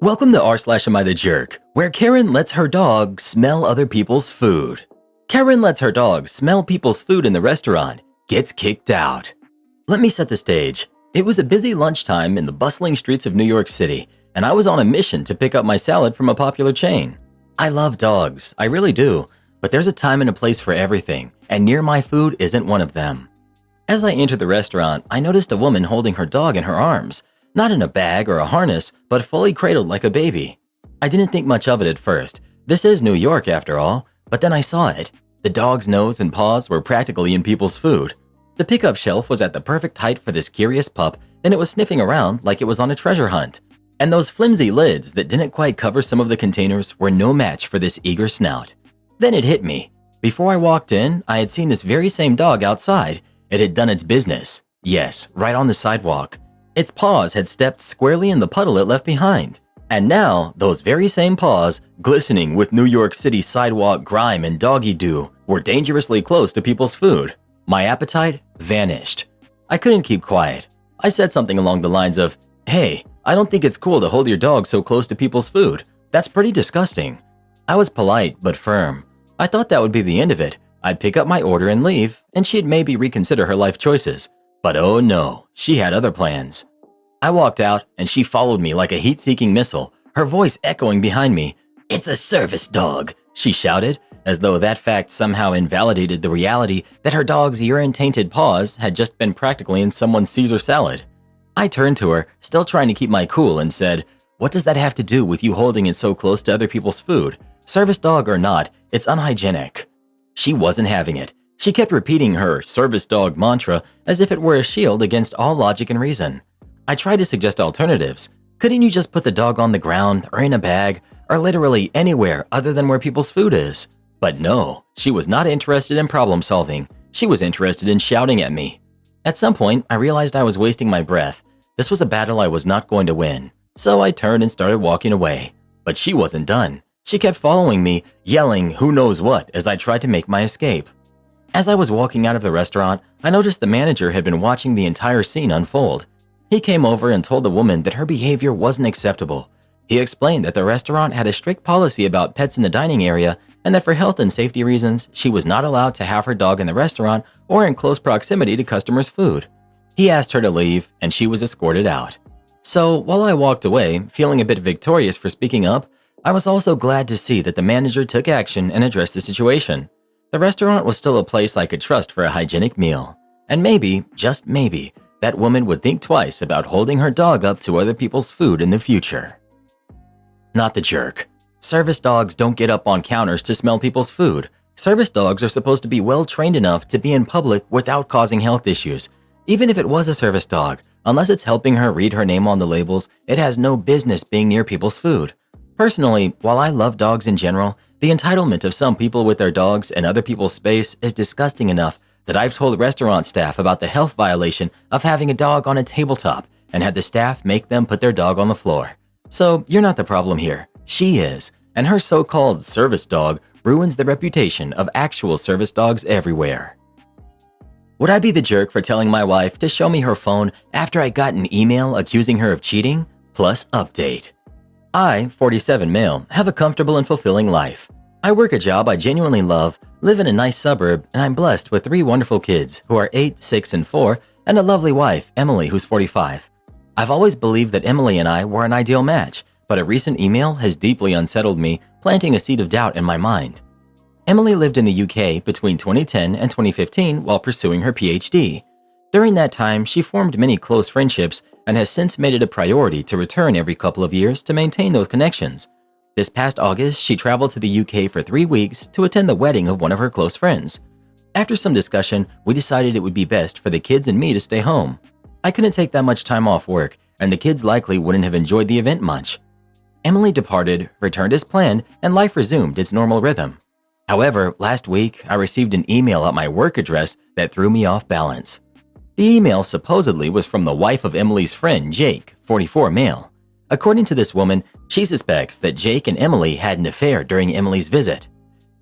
Welcome to r/Am I the Jerk, where Karen lets her dog smell other people's food. Karen lets her dog smell people's food in the restaurant, gets kicked out. Let me set the stage. It was a busy lunchtime in the bustling streets of New York City, and I was on a mission to pick up my salad from a popular chain. I love dogs, I really do, but there's a time and a place for everything, and near my food isn't one of them. As I entered the restaurant, I noticed a woman holding her dog in her arms. Not in a bag or a harness, but fully cradled like a baby. I didn't think much of it at first. This is New York after all, but then I saw it. The dog's nose and paws were practically in people's food. The pickup shelf was at the perfect height for this curious pup, and it was sniffing around like it was on a treasure hunt. And those flimsy lids that didn't quite cover some of the containers were no match for this eager snout. Then it hit me. Before I walked in, I had seen this very same dog outside. It had done its business. Yes, right on the sidewalk. Its paws had stepped squarely in the puddle it left behind. And now, those very same paws, glistening with New York City sidewalk grime and doggy dew, were dangerously close to people's food. My appetite vanished. I couldn't keep quiet. I said something along the lines of, "Hey, I don't think it's cool to hold your dog so close to people's food. That's pretty disgusting." I was polite but firm. I thought that would be the end of it. I'd pick up my order and leave, and she'd maybe reconsider her life choices. But oh no, she had other plans. I walked out, and she followed me like a heat-seeking missile, her voice echoing behind me. "It's a service dog," she shouted, as though that fact somehow invalidated the reality that her dog's urine-tainted paws had just been practically in someone's Caesar salad. I turned to her, still trying to keep my cool, and said, "What does that have to do with you holding it so close to other people's food? Service dog or not, it's unhygienic." She wasn't having it. She kept repeating her service dog mantra as if it were a shield against all logic and reason. I tried to suggest alternatives. Couldn't you just put the dog on the ground or in a bag or literally anywhere other than where people's food is? But no, she was not interested in problem solving. She was interested in shouting at me. At some point, I realized I was wasting my breath. This was a battle I was not going to win. So I turned and started walking away. But she wasn't done. She kept following me, yelling who knows what as I tried to make my escape. As I was walking out of the restaurant, I noticed the manager had been watching the entire scene unfold. He came over and told the woman that her behavior wasn't acceptable. He explained that the restaurant had a strict policy about pets in the dining area and that for health and safety reasons, she was not allowed to have her dog in the restaurant or in close proximity to customers' food. He asked her to leave, and she was escorted out. So while I walked away, feeling a bit victorious for speaking up, I was also glad to see that the manager took action and addressed the situation. The restaurant was still a place I could trust for a hygienic meal. And maybe, just maybe, that woman would think twice about holding her dog up to other people's food in the future. Not the jerk. Service dogs don't get up on counters to smell people's food. Service dogs are supposed to be well trained enough to be in public without causing health issues. Even if it was a service dog, unless it's helping her read her name on the labels, it has no business being near people's food. Personally, while I love dogs in general, the entitlement of some people with their dogs in other people's space is disgusting enough that I've told restaurant staff about the health violation of having a dog on a tabletop and had the staff make them put their dog on the floor. So you're not the problem here. She is, and her so-called service dog ruins the reputation of actual service dogs everywhere. Would I be the jerk for telling my wife to show me her phone after I got an email accusing her of cheating? Plus update. I, 47 male, have a comfortable and fulfilling life. I work a job I genuinely love, live in a nice suburb, and I'm blessed with 3 wonderful kids who are 8, 6, and 4, and a lovely wife, Emily, who's 45. I've always believed that Emily and I were an ideal match, but a recent email has deeply unsettled me, planting a seed of doubt in my mind. Emily lived in the UK between 2010 and 2015 while pursuing her PhD. During that time, she formed many close friendships and has since made it a priority to return every couple of years to maintain those connections. This past August, she traveled to the UK for 3 weeks to attend the wedding of one of her close friends. After some discussion, we decided it would be best for the kids and me to stay home. I couldn't take that much time off work, and the kids likely wouldn't have enjoyed the event much. Emily departed, returned as planned, and life resumed its normal rhythm. However, last week, I received an email at my work address that threw me off balance. The email supposedly was from the wife of Emily's friend, Jake, 44 male. According to this woman, she suspects that Jake and Emily had an affair during Emily's visit.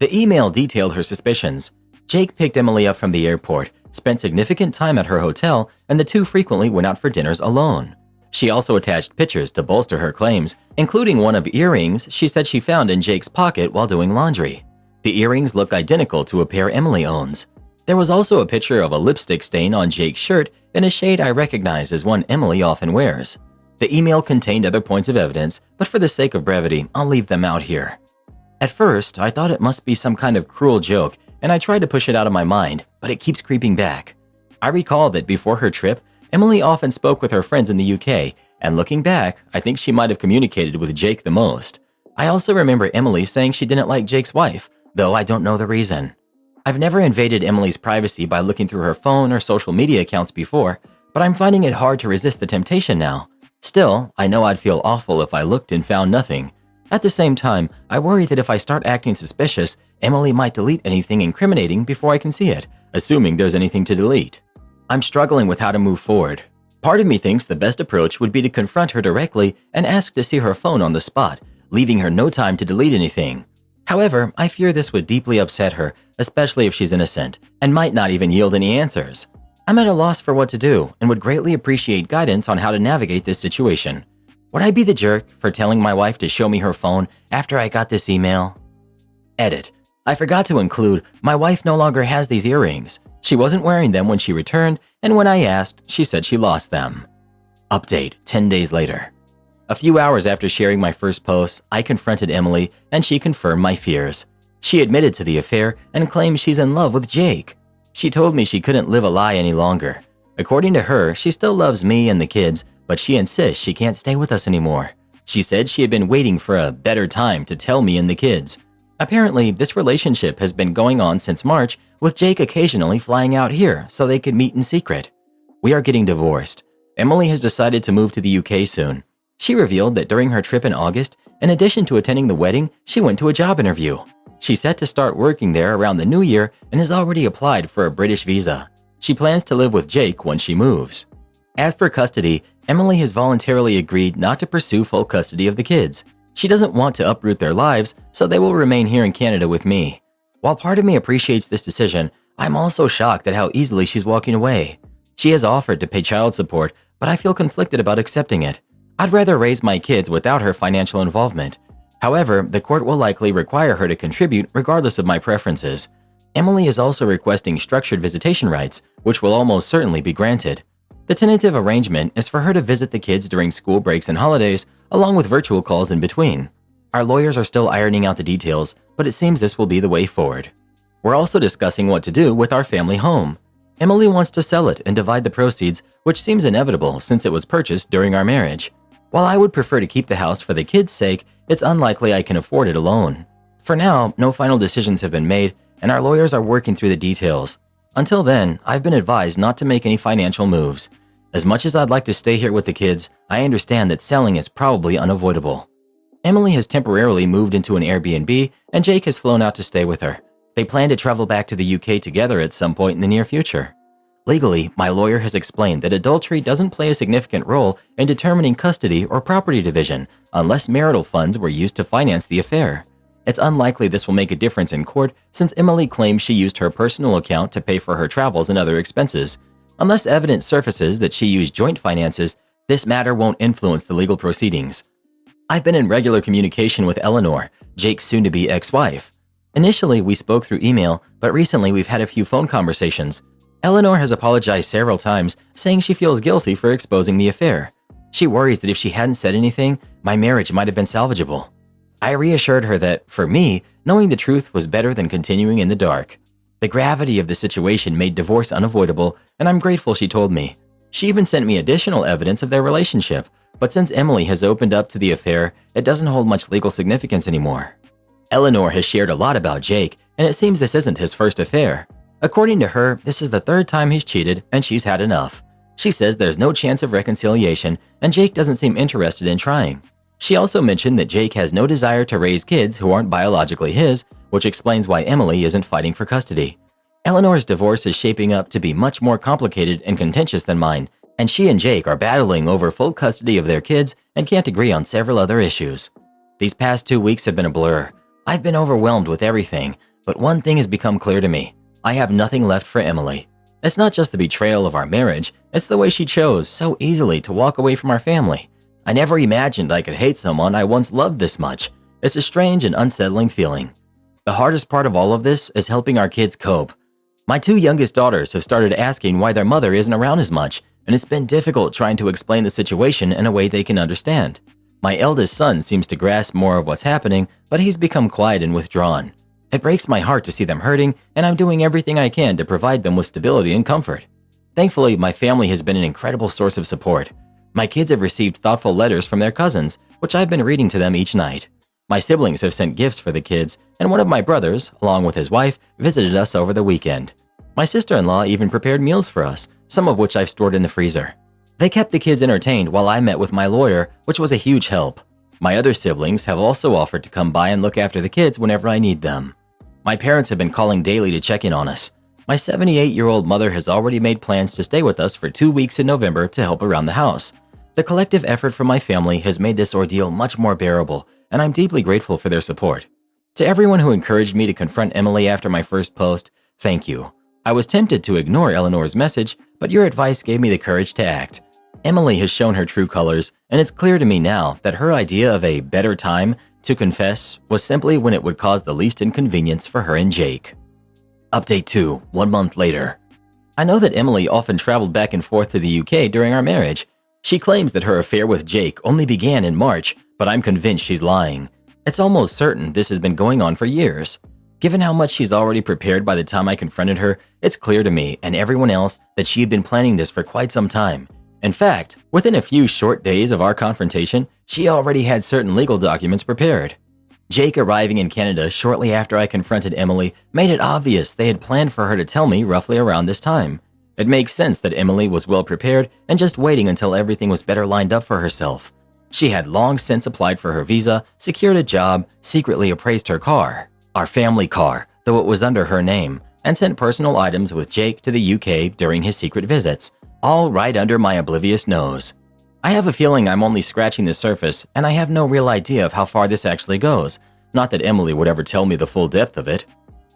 The email detailed her suspicions. Jake picked Emily up from the airport, spent significant time at her hotel, and the two frequently went out for dinners alone. She also attached pictures to bolster her claims, including one of earrings she said she found in Jake's pocket while doing laundry. The earrings look identical to a pair Emily owns. There was also a picture of a lipstick stain on Jake's shirt in a shade I recognize as one Emily often wears. The email contained other points of evidence, but for the sake of brevity, I'll leave them out here. At first, I thought it must be some kind of cruel joke, and I tried to push it out of my mind, but it keeps creeping back. I recall that before her trip, Emily often spoke with her friends in the UK, and looking back, I think she might have communicated with Jake the most. I also remember Emily saying she didn't like Jake's wife, though I don't know the reason. I've never invaded Emily's privacy by looking through her phone or social media accounts before, but I'm finding it hard to resist the temptation now. Still, I know I'd feel awful if I looked and found nothing. At the same time, I worry that if I start acting suspicious, Emily might delete anything incriminating before I can see it, assuming there's anything to delete. I'm struggling with how to move forward. Part of me thinks the best approach would be to confront her directly and ask to see her phone on the spot, leaving her no time to delete anything. However, I fear this would deeply upset her, especially if she's innocent, and might not even yield any answers. I'm at a loss for what to do and would greatly appreciate guidance on how to navigate this situation. Would I be the jerk for telling my wife to show me her phone after I got this email? Edit. I forgot to include, my wife no longer has these earrings. She wasn't wearing them when she returned, and when I asked, she said she lost them. Update 10 days later. A few hours after sharing my first post, I confronted Emily and she confirmed my fears. She admitted to the affair and claimed she's in love with Jake. She told me she couldn't live a lie any longer. According to her, she still loves me and the kids, but she insists she can't stay with us anymore. She said she had been waiting for a better time to tell me and the kids. Apparently, this relationship has been going on since March, with Jake occasionally flying out here so they could meet in secret. We are getting divorced. Emily has decided to move to the UK soon. She revealed that during her trip in August, in addition to attending the wedding, she went to a job interview. She's set to start working there around the new year and has already applied for a British visa. She plans to live with Jake once she moves. As for custody, Emily has voluntarily agreed not to pursue full custody of the kids. She doesn't want to uproot their lives, so they will remain here in Canada with me. While part of me appreciates this decision, I'm also shocked at how easily she's walking away. She has offered to pay child support, but I feel conflicted about accepting it. I'd rather raise my kids without her financial involvement. However, the court will likely require her to contribute regardless of my preferences. Emily is also requesting structured visitation rights, which will almost certainly be granted. The tentative arrangement is for her to visit the kids during school breaks and holidays, along with virtual calls in between. Our lawyers are still ironing out the details, but it seems this will be the way forward. We're also discussing what to do with our family home. Emily wants to sell it and divide the proceeds, which seems inevitable since it was purchased during our marriage. While I would prefer to keep the house for the kids' sake, it's unlikely I can afford it alone. For now, no final decisions have been made, and our lawyers are working through the details. Until then, I've been advised not to make any financial moves. As much as I'd like to stay here with the kids, I understand that selling is probably unavoidable. Emily has temporarily moved into an Airbnb, and Jake has flown out to stay with her. They plan to travel back to the UK together at some point in the near future. Legally, my lawyer has explained that adultery doesn't play a significant role in determining custody or property division unless marital funds were used to finance the affair. It's unlikely this will make a difference in court since Emily claims she used her personal account to pay for her travels and other expenses. Unless evidence surfaces that she used joint finances, this matter won't influence the legal proceedings. I've been in regular communication with Eleanor, Jake's soon-to-be ex-wife. Initially, we spoke through email, but recently we've had a few phone conversations. Eleanor has apologized several times, saying she feels guilty for exposing the affair. She worries that if she hadn't said anything, my marriage might have been salvageable. I reassured her that, for me, knowing the truth was better than continuing in the dark. The gravity of the situation made divorce unavoidable, and I'm grateful she told me. She even sent me additional evidence of their relationship, but since Emily has opened up to the affair, it doesn't hold much legal significance anymore. Eleanor has shared a lot about Jake, and it seems this isn't his first affair. According to her, this is the third time he's cheated, and she's had enough. She says there's no chance of reconciliation, and Jake doesn't seem interested in trying. She also mentioned that Jake has no desire to raise kids who aren't biologically his, which explains why Emily isn't fighting for custody. Eleanor's divorce is shaping up to be much more complicated and contentious than mine, and she and Jake are battling over full custody of their kids and can't agree on several other issues. These past 2 weeks have been a blur. I've been overwhelmed with everything, but one thing has become clear to me. I have nothing left for Emily. It's not just the betrayal of our marriage, it's the way she chose so easily to walk away from our family. I never imagined I could hate someone I once loved this much. It's a strange and unsettling feeling. The hardest part of all of this is helping our kids cope. My two youngest daughters have started asking why their mother isn't around as much, and it's been difficult trying to explain the situation in a way they can understand. My eldest son seems to grasp more of what's happening, but he's become quiet and withdrawn. It breaks my heart to see them hurting, and I'm doing everything I can to provide them with stability and comfort. Thankfully, my family has been an incredible source of support. My kids have received thoughtful letters from their cousins, which I've been reading to them each night. My siblings have sent gifts for the kids, and one of my brothers, along with his wife, visited us over the weekend. My sister-in-law even prepared meals for us, some of which I've stored in the freezer. They kept the kids entertained while I met with my lawyer, which was a huge help. My other siblings have also offered to come by and look after the kids whenever I need them. My parents have been calling daily to check in on us. My 78-year-old mother has already made plans to stay with us for 2 weeks in November to help around the house. The collective effort from my family has made this ordeal much more bearable, and I'm deeply grateful for their support. To everyone who encouraged me to confront Emily after my first post, thank you. I was tempted to ignore Eleanor's message, but your advice gave me the courage to act. Emily has shown her true colors, and it's clear to me now that her idea of a better time to confess was simply when it would cause the least inconvenience for her and Jake. Update 2, 1 month later. I know that Emily often traveled back and forth to the UK during our marriage. She claims that her affair with Jake only began in March, but I'm convinced she's lying. It's almost certain this has been going on for years. Given how much she's already prepared by the time I confronted her, it's clear to me and everyone else that she had been planning this for quite some time. In fact, within a few short days of our confrontation, she already had certain legal documents prepared. Jake arriving in Canada shortly after I confronted Emily made it obvious they had planned for her to tell me roughly around this time. It makes sense that Emily was well prepared and just waiting until everything was better lined up for herself. She had long since applied for her visa, secured a job, secretly appraised her car, our family car, though it was under her name, and sent personal items with Jake to the UK during his secret visits, all right under my oblivious nose. I have a feeling I'm only scratching the surface, and I have no real idea of how far this actually goes, not that Emily would ever tell me the full depth of it.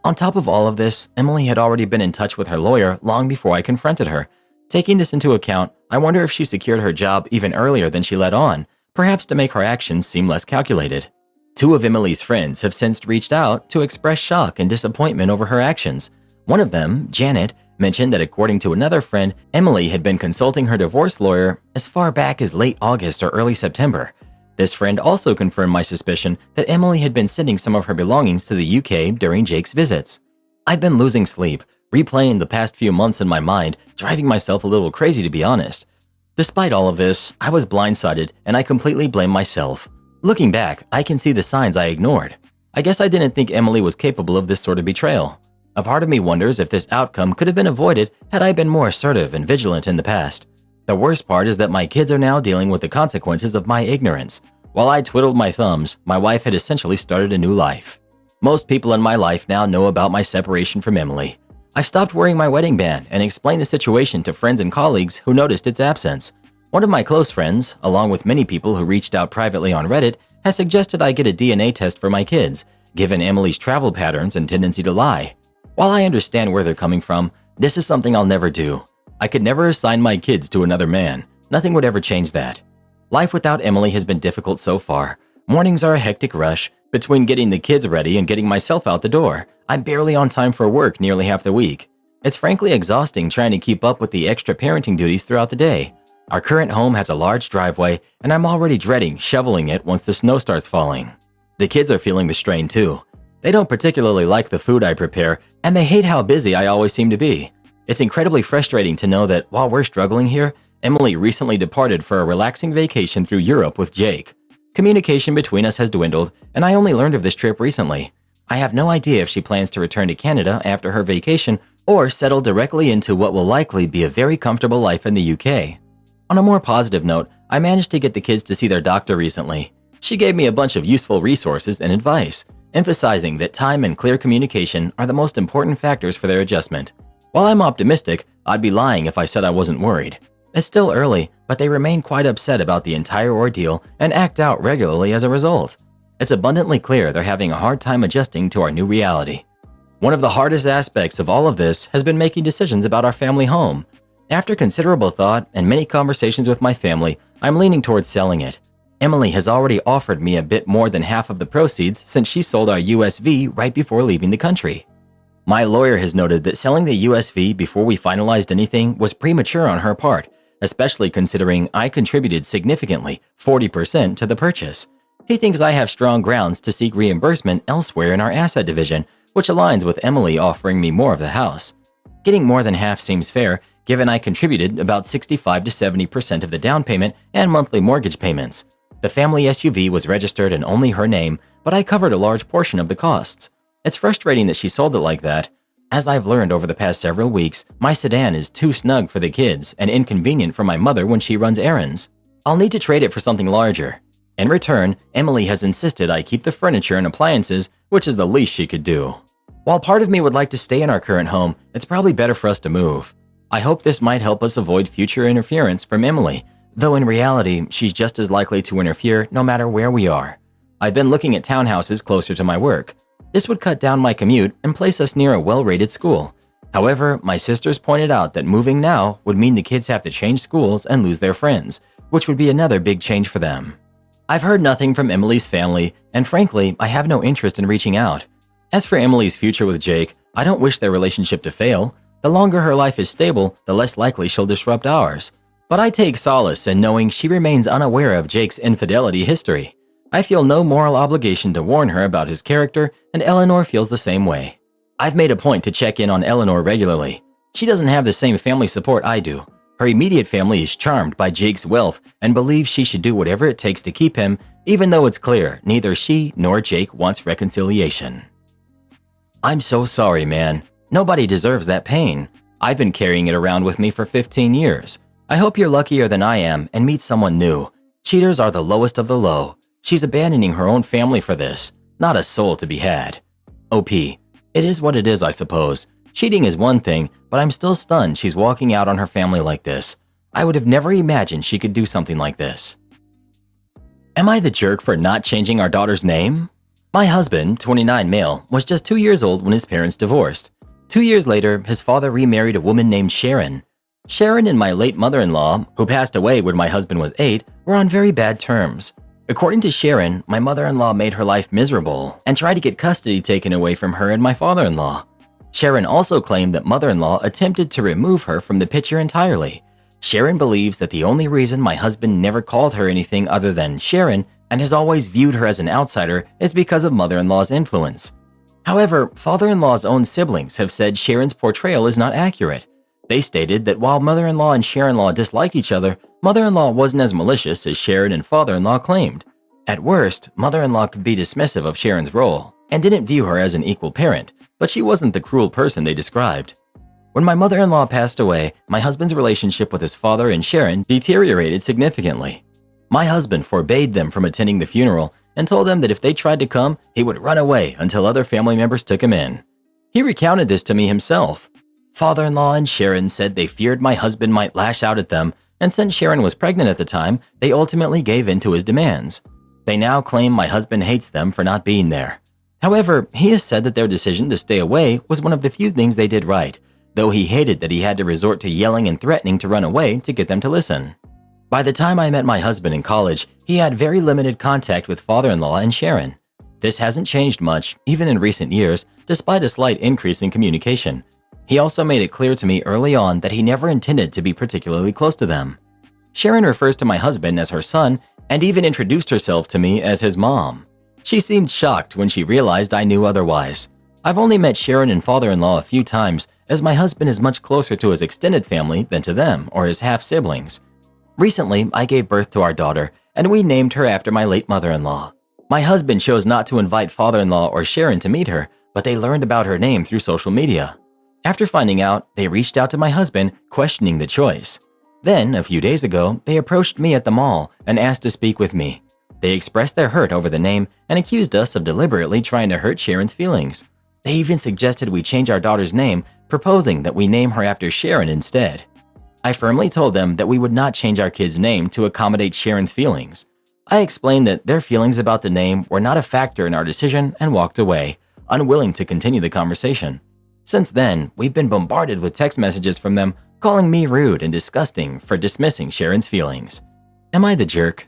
On top of all of this, Emily had already been in touch with her lawyer long before I confronted her. Taking this into account, I wonder if she secured her job even earlier than she let on, perhaps to make her actions seem less calculated. Two of Emily's friends have since reached out to express shock and disappointment over her actions. One of them, Janet, mentioned that according to another friend, Emily had been consulting her divorce lawyer as far back as late August or early September. This friend also confirmed my suspicion that Emily had been sending some of her belongings to the UK during Jake's visits. I've been losing sleep, replaying the past few months in my mind, driving myself a little crazy to be honest. Despite all of this, I was blindsided and I completely blame myself. Looking back, I can see the signs I ignored. I guess I didn't think Emily was capable of this sort of betrayal. A part of me wonders if this outcome could have been avoided had I been more assertive and vigilant in the past. The worst part is that my kids are now dealing with the consequences of my ignorance. While I twiddled my thumbs, my wife had essentially started a new life. Most people in my life now know about my separation from Emily. I've stopped wearing my wedding band and explained the situation to friends and colleagues who noticed its absence. One of my close friends, along with many people who reached out privately on Reddit, has suggested I get a DNA test for my kids, given Emily's travel patterns and tendency to lie. While I understand where they're coming from, this is something I'll never do. I could never assign my kids to another man. Nothing would ever change that. Life without Emily has been difficult so far. Mornings are a hectic rush. Between getting the kids ready and getting myself out the door, I'm barely on time for work nearly half the week. It's frankly exhausting trying to keep up with the extra parenting duties throughout the day. Our current home has a large driveway, and I'm already dreading shoveling it once the snow starts falling. The kids are feeling the strain too. They don't particularly like the food I prepare, and they hate how busy I always seem to be. It's incredibly frustrating to know that while we're struggling here, Emily recently departed for a relaxing vacation through Europe with Jake. Communication between us has dwindled, and I only learned of this trip recently. I have no idea if she plans to return to Canada after her vacation or settle directly into what will likely be a very comfortable life in the UK. On a more positive note, I managed to get the kids to see their doctor recently. She gave me a bunch of useful resources and advice, emphasizing that time and clear communication are the most important factors for their adjustment. While I'm optimistic, I'd be lying if I said I wasn't worried. It's still early, but they remain quite upset about the entire ordeal and act out regularly as a result. It's abundantly clear they're having a hard time adjusting to our new reality. One of the hardest aspects of all of this has been making decisions about our family home. After considerable thought and many conversations with my family, I'm leaning towards selling it. Emily has already offered me a bit more than half of the proceeds since she sold our USV right before leaving the country. My lawyer has noted that selling the USV before we finalized anything was premature on her part, especially considering I contributed significantly, 40%, to the purchase. He thinks I have strong grounds to seek reimbursement elsewhere in our asset division, which aligns with Emily offering me more of the house. Getting more than half seems fair, given I contributed about 65 to 70% of the down payment and monthly mortgage payments. The family SUV was registered in only her name, but I covered a large portion of the costs. It's frustrating that she sold it like that. As I've learned over the past several weeks, my sedan is too snug for the kids and inconvenient for my mother when she runs errands. I'll need to trade it for something larger. In return, Emily has insisted I keep the furniture and appliances, which is the least she could do. While part of me would like to stay in our current home, it's probably better for us to move. I hope this might help us avoid future interference from Emily, though in reality, she's just as likely to interfere no matter where we are. I've been looking at townhouses closer to my work. This would cut down my commute and place us near a well-rated school. However, my sisters pointed out that moving now would mean the kids have to change schools and lose their friends, which would be another big change for them. I've heard nothing from Emily's family, and frankly, I have no interest in reaching out. As for Emily's future with Jake, I don't wish their relationship to fail. The longer her life is stable, the less likely she'll disrupt ours. But I take solace in knowing she remains unaware of Jake's infidelity history. I feel no moral obligation to warn her about his character, and Eleanor feels the same way. I've made a point to check in on Eleanor regularly. She doesn't have the same family support I do. Her immediate family is charmed by Jake's wealth and believes she should do whatever it takes to keep him, even though it's clear neither she nor Jake wants reconciliation. I'm so sorry, man. Nobody deserves that pain. I've been carrying it around with me for 15 years. I hope you're luckier than I am and meet someone new. Cheaters are the lowest of the low. She's abandoning her own family for this. Not a soul to be had. OP. It is what it is, I suppose. Cheating is one thing, but I'm still stunned she's walking out on her family like this. I would have never imagined she could do something like this. Am I the jerk for not changing our daughter's name? My husband, 29 male, was just 2 years old when his parents divorced. 2 years later, his father remarried a woman named Sharon. Sharon and my late mother-in-law, who passed away when my husband was 8, were on very bad terms. According to Sharon, my mother-in-law made her life miserable and tried to get custody taken away from her and my father-in-law. Sharon also claimed that mother-in-law attempted to remove her from the picture entirely. Sharon believes that the only reason my husband never called her anything other than Sharon and has always viewed her as an outsider is because of mother-in-law's influence. However, father-in-law's own siblings have said Sharon's portrayal is not accurate. They stated that while mother-in-law and Sharon-in-law disliked each other, mother-in-law wasn't as malicious as Sharon and father-in-law claimed. At worst, mother-in-law could be dismissive of Sharon's role and didn't view her as an equal parent, but she wasn't the cruel person they described. When my mother-in-law passed away, my husband's relationship with his father and Sharon deteriorated significantly. My husband forbade them from attending the funeral and told them that if they tried to come, he would run away until other family members took him in. He recounted this to me himself. Father-in-law and Sharon said they feared my husband might lash out at them, and since Sharon was pregnant at the time, they ultimately gave in to his demands. They now claim my husband hates them for not being there. However, he has said that their decision to stay away was one of the few things they did right, though he hated that he had to resort to yelling and threatening to run away to get them to listen. By the time I met my husband in college, he had very limited contact with father-in-law and Sharon. This hasn't changed much, even in recent years, despite a slight increase in communication. He also made it clear to me early on that he never intended to be particularly close to them. Sharon refers to my husband as her son and even introduced herself to me as his mom. She seemed shocked when she realized I knew otherwise. I've only met Sharon and father-in-law a few times, as my husband is much closer to his extended family than to them or his half-siblings. Recently, I gave birth to our daughter, and we named her after my late mother-in-law. My husband chose not to invite father-in-law or Sharon to meet her, but they learned about her name through social media. After finding out, they reached out to my husband, questioning the choice. Then, a few days ago, they approached me at the mall and asked to speak with me. They expressed their hurt over the name and accused us of deliberately trying to hurt Sharon's feelings. They even suggested we change our daughter's name, proposing that we name her after Sharon instead. I firmly told them that we would not change our kid's name to accommodate Sharon's feelings. I explained that their feelings about the name were not a factor in our decision and walked away, unwilling to continue the conversation. Since then, we've been bombarded with text messages from them calling me rude and disgusting for dismissing Sharon's feelings. Am I the jerk?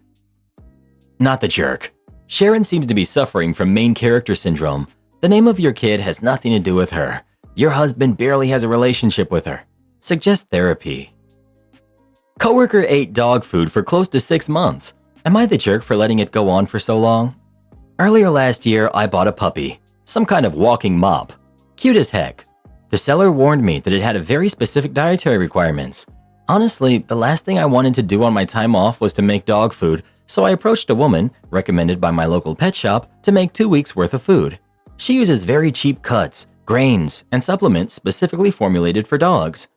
Not the jerk. Sharon seems to be suffering from main character syndrome. The name of your kid has nothing to do with her. Your husband barely has a relationship with her. Suggest therapy. Coworker ate dog food for close to 6 months. Am I the jerk for letting it go on for so long? Earlier last year, I bought a puppy, some kind of walking mop. Cute as heck. The seller warned me that it had a very specific dietary requirements. Honestly, the last thing I wanted to do on my time off was to make dog food, so I approached a woman, recommended by my local pet shop, to make 2 weeks worth of food. She uses very cheap cuts, grains, and supplements specifically formulated for dogs.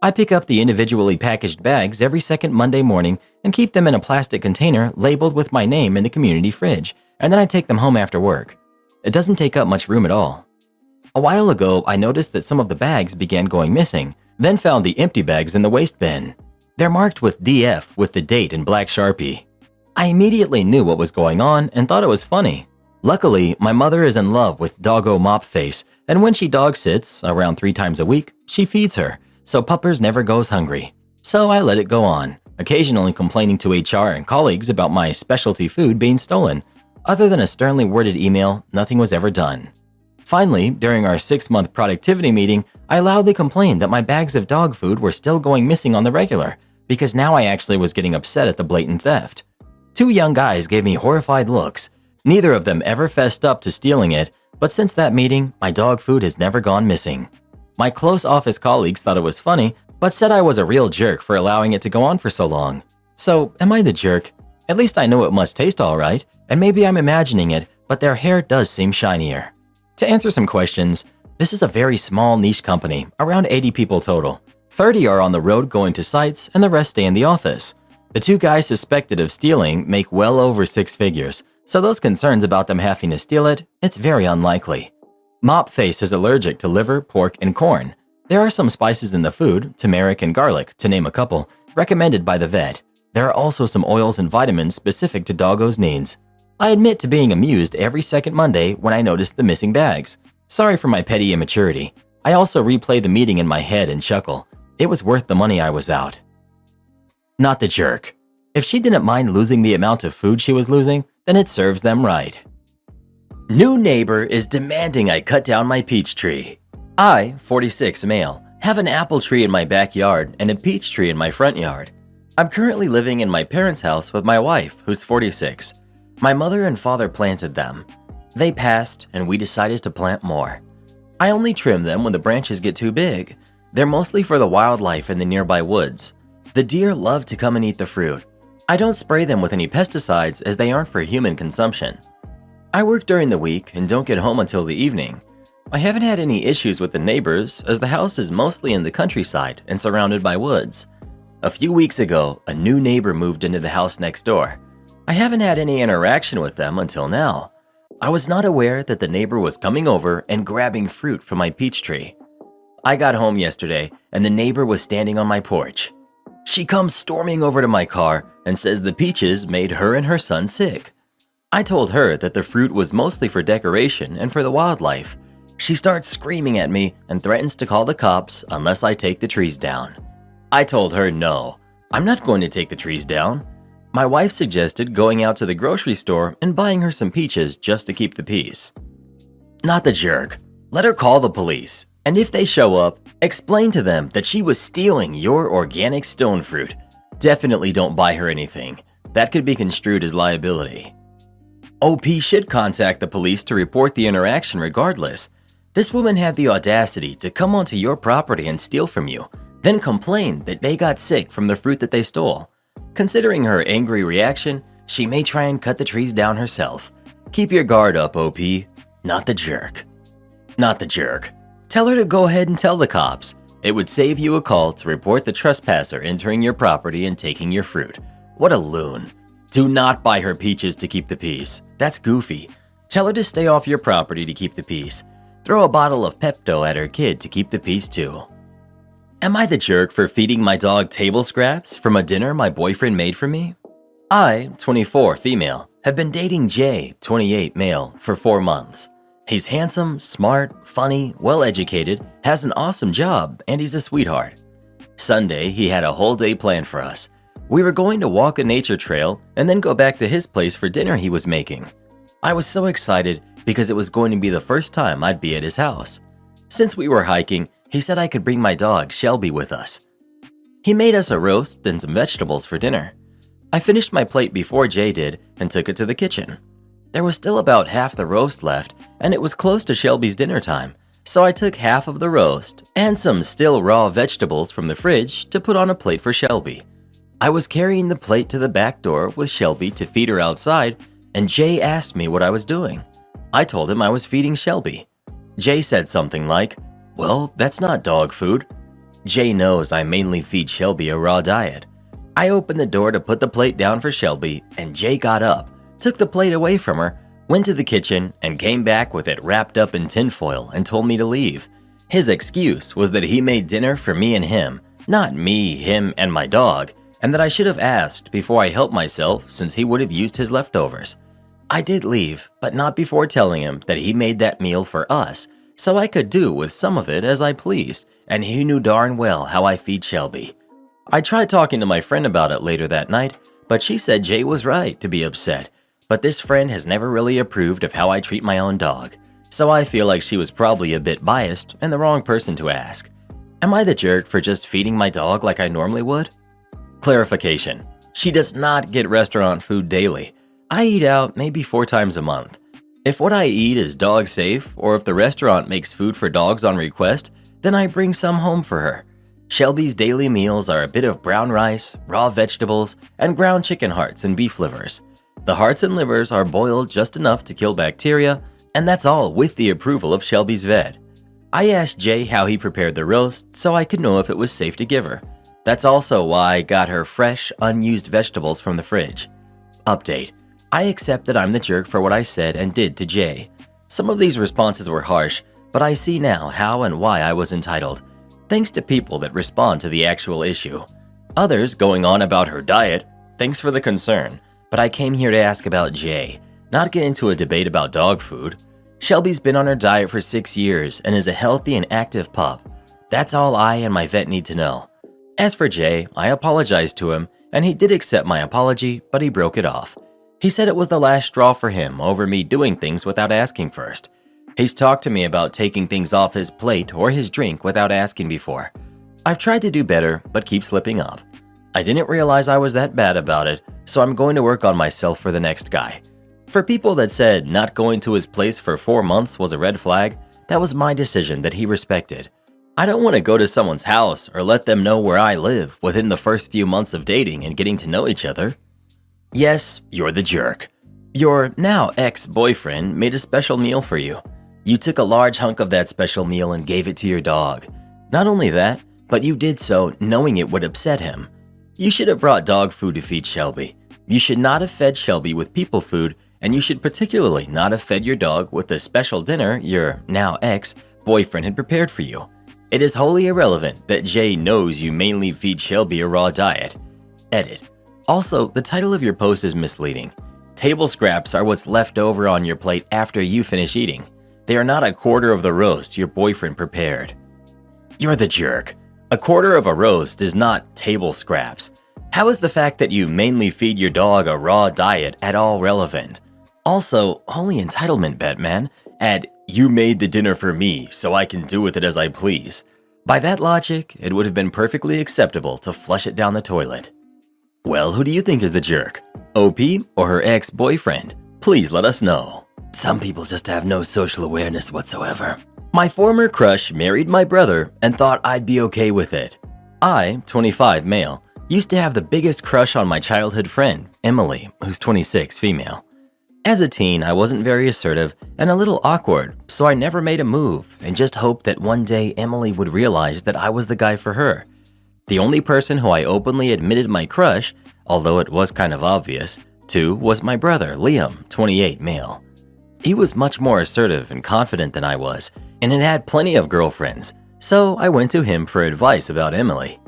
I pick up the individually packaged bags every second Monday morning and keep them in a plastic container labeled with my name in the community fridge, and then I take them home after work. It doesn't take up much room at all. A while ago, I noticed that some of the bags began going missing, then found the empty bags in the waste bin. They're marked with DF with the date in black Sharpie. I immediately knew what was going on and thought it was funny. Luckily, my mother is in love with Doggo Mop Face, and when she dog sits, around 3 times a week, she feeds her, so Puppers never goes hungry. So I let it go on, occasionally complaining to HR and colleagues about my specialty food being stolen. Other than a sternly worded email, nothing was ever done. Finally, during our 6-month productivity meeting, I loudly complained that my bags of dog food were still going missing on the regular, because now I actually was getting upset at the blatant theft. 2 young guys gave me horrified looks. Neither of them ever fessed up to stealing it, but since that meeting, my dog food has never gone missing. My close office colleagues thought it was funny, but said I was a real jerk for allowing it to go on for so long. So, am I the jerk? At least I know it must taste alright, and maybe I'm imagining it, but their hair does seem shinier. To answer some questions, this is a very small niche company, around 80 people total. 30 are on the road going to sites, and the rest stay in the office. The 2 guys suspected of stealing make well over 6 figures, so those concerns about them having to steal it, it's very unlikely. Mop Face is allergic to liver, pork, and corn. There are some spices in the food, turmeric and garlic, to name a couple, recommended by the vet. There are also some oils and vitamins specific to Doggo's needs. I admit to being amused every second Monday when I notice the missing bags. Sorry for my petty immaturity. I also replay the meeting in my head and chuckle. It was worth the money I was out. Not the jerk. If she didn't mind losing the amount of food she was losing, then it serves them right. New neighbor is demanding I cut down my peach tree. I, 46 male, have an apple tree in my backyard and a peach tree in my front yard. I'm currently living in my parents' house with my wife, who's 46. My mother and father planted them. They passed, and we decided to plant more. I only trim them when the branches get too big. They're mostly for the wildlife in the nearby woods. The deer love to come and eat the fruit. I don't spray them with any pesticides as they aren't for human consumption. I work during the week and don't get home until the evening. I haven't had any issues with the neighbors as the house is mostly in the countryside and surrounded by woods. A few weeks ago, a new neighbor moved into the house next door. I haven't had any interaction with them until now. I was not aware that the neighbor was coming over and grabbing fruit from my peach tree. I got home yesterday and the neighbor was standing on my porch. She comes storming over to my car and says the peaches made her and her son sick. I told her that the fruit was mostly for decoration and for the wildlife. She starts screaming at me and threatens to call the cops unless I take the trees down. I told her no, I'm not going to take the trees down. My wife suggested going out to the grocery store and buying her some peaches just to keep the peace. Not the jerk. Let her call the police, and if they show up, explain to them that she was stealing your organic stone fruit. Definitely don't buy her anything. That could be construed as liability. OP should contact the police to report the interaction regardless. This woman had the audacity to come onto your property and steal from you, then complain that they got sick from the fruit that they stole. Considering her angry reaction, she may try and cut the trees down herself. Keep your guard up, OP. Not the jerk. Not the jerk. Tell her to go ahead and tell the cops. It would save you a call to report the trespasser entering your property and taking your fruit. What a loon. Do not buy her peaches to keep the peace. That's goofy. Tell her to stay off your property to keep the peace. Throw a bottle of Pepto at her kid to keep the peace too. Am I the jerk for feeding my dog table scraps from a dinner my boyfriend made for me? I, 24 female, have been dating Jay, 28 male, for 4 months. He's handsome, smart, funny, well-educated, has an awesome job, and he's a sweetheart. Sunday, he had a whole day planned for us. We were going to walk a nature trail and then go back to his place for dinner he was making. I was so excited because it was going to be the first time I'd be at his house. Since we were hiking, he said I could bring my dog, Shelby, with us. He made us a roast and some vegetables for dinner. I finished my plate before Jay did and took it to the kitchen. There was still about half the roast left, and it was close to Shelby's dinner time, so I took half of the roast and some still raw vegetables from the fridge to put on a plate for Shelby. I was carrying the plate to the back door with Shelby to feed her outside, and Jay asked me what I was doing. I told him I was feeding Shelby. Jay said something like, "Well, that's not dog food." Jay knows I mainly feed Shelby a raw diet. I opened the door to put the plate down for Shelby, and Jay got up, took the plate away from her, went to the kitchen, and came back with it wrapped up in tinfoil and told me to leave. His excuse was that he made dinner for me and him, not me, him, and my dog, and that I should have asked before I helped myself since he would have used his leftovers. I did leave, but not before telling him that he made that meal for us, so I could do with some of it as I pleased, and he knew darn well how I feed Shelby. I tried talking to my friend about it later that night, but she said Jay was right to be upset, but this friend has never really approved of how I treat my own dog, so I feel like she was probably a bit biased and the wrong person to ask. Am I the jerk for just feeding my dog like I normally would? Clarification: she does not get restaurant food daily. I eat out maybe 4 times a month. If what I eat is dog safe, or if the restaurant makes food for dogs on request, then I bring some home for her. Shelby's daily meals are a bit of brown rice, raw vegetables, and ground chicken hearts and beef livers. The hearts and livers are boiled just enough to kill bacteria, and that's all with the approval of Shelby's vet. I asked Jay how he prepared the roast so I could know if it was safe to give her. That's also why I got her fresh, unused vegetables from the fridge. Update: I accept that I'm the jerk for what I said and did to Jay. Some of these responses were harsh, but I see now how and why I was entitled, thanks to people that respond to the actual issue. Others going on about her diet, thanks for the concern, but I came here to ask about Jay, not get into a debate about dog food. Shelby's been on her diet for 6 years and is a healthy and active pup. That's all I and my vet need to know. As for Jay, I apologized to him, and he did accept my apology, but he broke it off. He said it was the last straw for him over me doing things without asking first. He's talked to me about taking things off his plate or his drink without asking before. I've tried to do better, but keep slipping up. I didn't realize I was that bad about it, so I'm going to work on myself for the next guy. For people that said not going to his place for 4 months was a red flag, that was my decision that he respected. I don't want to go to someone's house or let them know where I live within the first few months of dating and getting to know each other. Yes, you're the jerk. Your now ex-boyfriend made a special meal for you. You took a large hunk of that special meal and gave it to your dog. Not only that, but you did so knowing it would upset him. You should have brought dog food to feed Shelby. You should not have fed Shelby with people food, and you should particularly not have fed your dog with the special dinner your now ex-boyfriend had prepared for you. It is wholly irrelevant that Jay knows you mainly feed Shelby a raw diet. Edit. Also, the title of your post is misleading. Table scraps are what's left over on your plate after you finish eating. They are not a quarter of the roast your boyfriend prepared. You're the jerk. A quarter of a roast is not table scraps. How is the fact that you mainly feed your dog a raw diet at all relevant? Also, holy entitlement, Batman. Add, "You made the dinner for me, so I can do with it as I please." By that logic, it would have been perfectly acceptable to flush it down the toilet. Well, who do you think is the jerk? OP or her ex-boyfriend? Please let us know. Some people just have no social awareness whatsoever. My former crush married my brother and thought I'd be okay with it. I, 25 male, used to have the biggest crush on my childhood friend, Emily, who's 26 female. As a teen, I wasn't very assertive and a little awkward, so I never made a move and just hoped that one day Emily would realize that I was the guy for her. The only person who I openly admitted my crush, although it was kind of obvious, to was my brother, Liam, 28 male. He was much more assertive and confident than I was, and had had plenty of girlfriends, so I went to him for advice about Emily.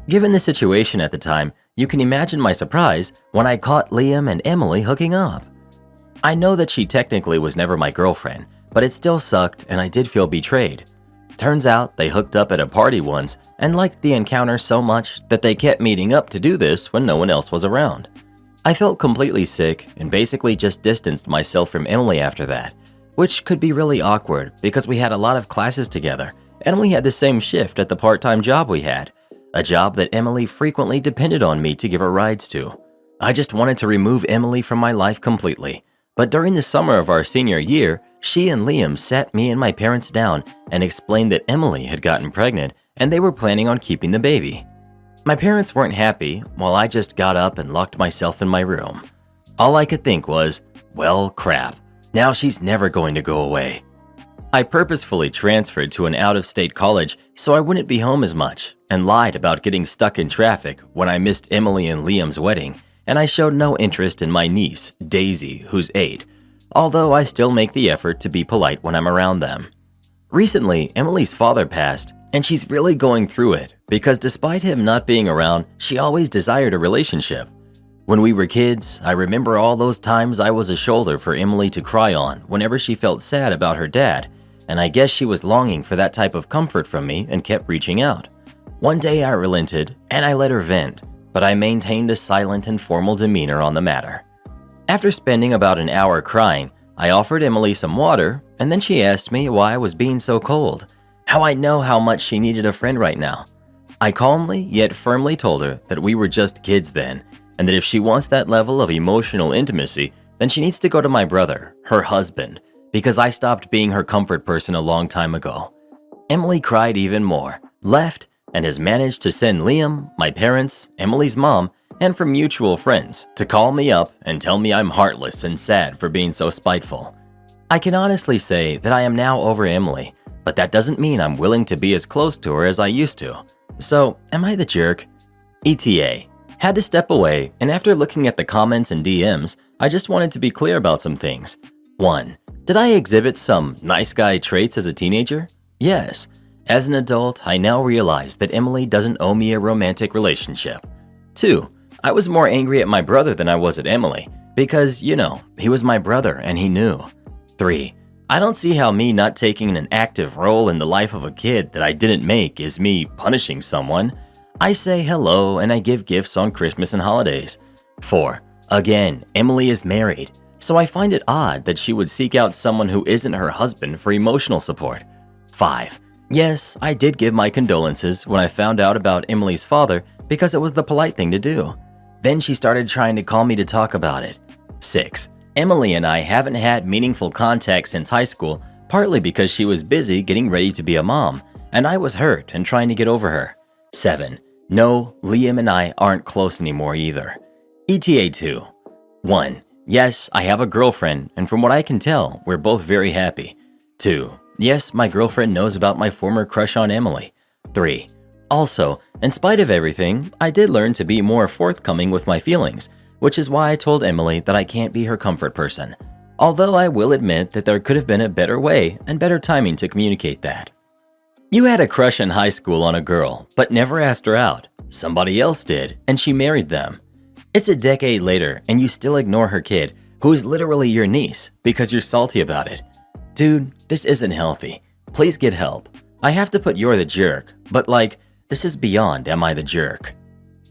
Given the situation at the time, you can imagine my surprise when I caught Liam and Emily hooking up. I know that she technically was never my girlfriend, but it still sucked and I did feel betrayed. Turns out they hooked up at a party once and liked the encounter so much that they kept meeting up to do this when no one else was around. I felt completely sick and basically just distanced myself from Emily after that, which could be really awkward because we had a lot of classes together and we had the same shift at the part-time job we had, a job that Emily frequently depended on me to give her rides to. I just wanted to remove Emily from my life completely, but during the summer of our senior year, she and Liam sat me and my parents down and explained that Emily had gotten pregnant and they were planning on keeping the baby. My parents weren't happy, while I just got up and locked myself in my room. All I could think was, well, crap, now she's never going to go away. I purposefully transferred to an out-of-state college so I wouldn't be home as much and lied about getting stuck in traffic when I missed Emily and Liam's wedding, and I showed no interest in my niece, Daisy, who's 8, although I still make the effort to be polite when I'm around them. Recently, Emily's father passed, and she's really going through it because despite him not being around, she always desired a relationship. When we were kids, I remember all those times I was a shoulder for Emily to cry on whenever she felt sad about her dad, and I guess she was longing for that type of comfort from me and kept reaching out. One day I relented and I let her vent, but I maintained a silent and formal demeanor on the matter. After spending about an hour crying, I offered Emily some water, and then she asked me why I was being so cold, how I know how much she needed a friend right now. I calmly yet firmly told her that we were just kids then, and that if she wants that level of emotional intimacy, then she needs to go to my brother, her husband, because I stopped being her comfort person a long time ago. Emily cried even more, left, and has managed to send Liam, my parents, Emily's mom, and from mutual friends to call me up and tell me I'm heartless and sad for being so spiteful. I can honestly say that I am now over Emily, but that doesn't mean I'm willing to be as close to her as I used to. So, am I the jerk? ETA. Had to step away, and after looking at the comments and DMs, I just wanted to be clear about some things. 1. Did I exhibit some nice guy traits as a teenager? Yes. As an adult, I now realize that Emily doesn't owe me a romantic relationship. 2. I was more angry at my brother than I was at Emily, because, he was my brother and he knew. 3. I don't see how me not taking an active role in the life of a kid that I didn't make is me punishing someone. I say hello and I give gifts on Christmas and holidays. 4. Again, Emily is married, so I find it odd that she would seek out someone who isn't her husband for emotional support. 5. Yes, I did give my condolences when I found out about Emily's father because it was the polite thing to do. Then she started trying to call me to talk about it. 6. Emily and I haven't had meaningful contact since high school, partly because she was busy getting ready to be a mom, and I was hurt and trying to get over her. 7. No, Liam and I aren't close anymore either. ETA 2. 1. Yes, I have a girlfriend, and from what I can tell, we're both very happy. 2. Yes, my girlfriend knows about my former crush on Emily. 3. Also, in spite of everything, I did learn to be more forthcoming with my feelings, which is why I told Emily that I can't be her comfort person. Although I will admit that there could have been a better way and better timing to communicate that. You had a crush in high school on a girl, but never asked her out. Somebody else did, and she married them. It's a decade later, and you still ignore her kid, who is literally your niece, because you're salty about it. Dude, this isn't healthy. Please get help. I have to put you're the jerk, but this is beyond am I the jerk.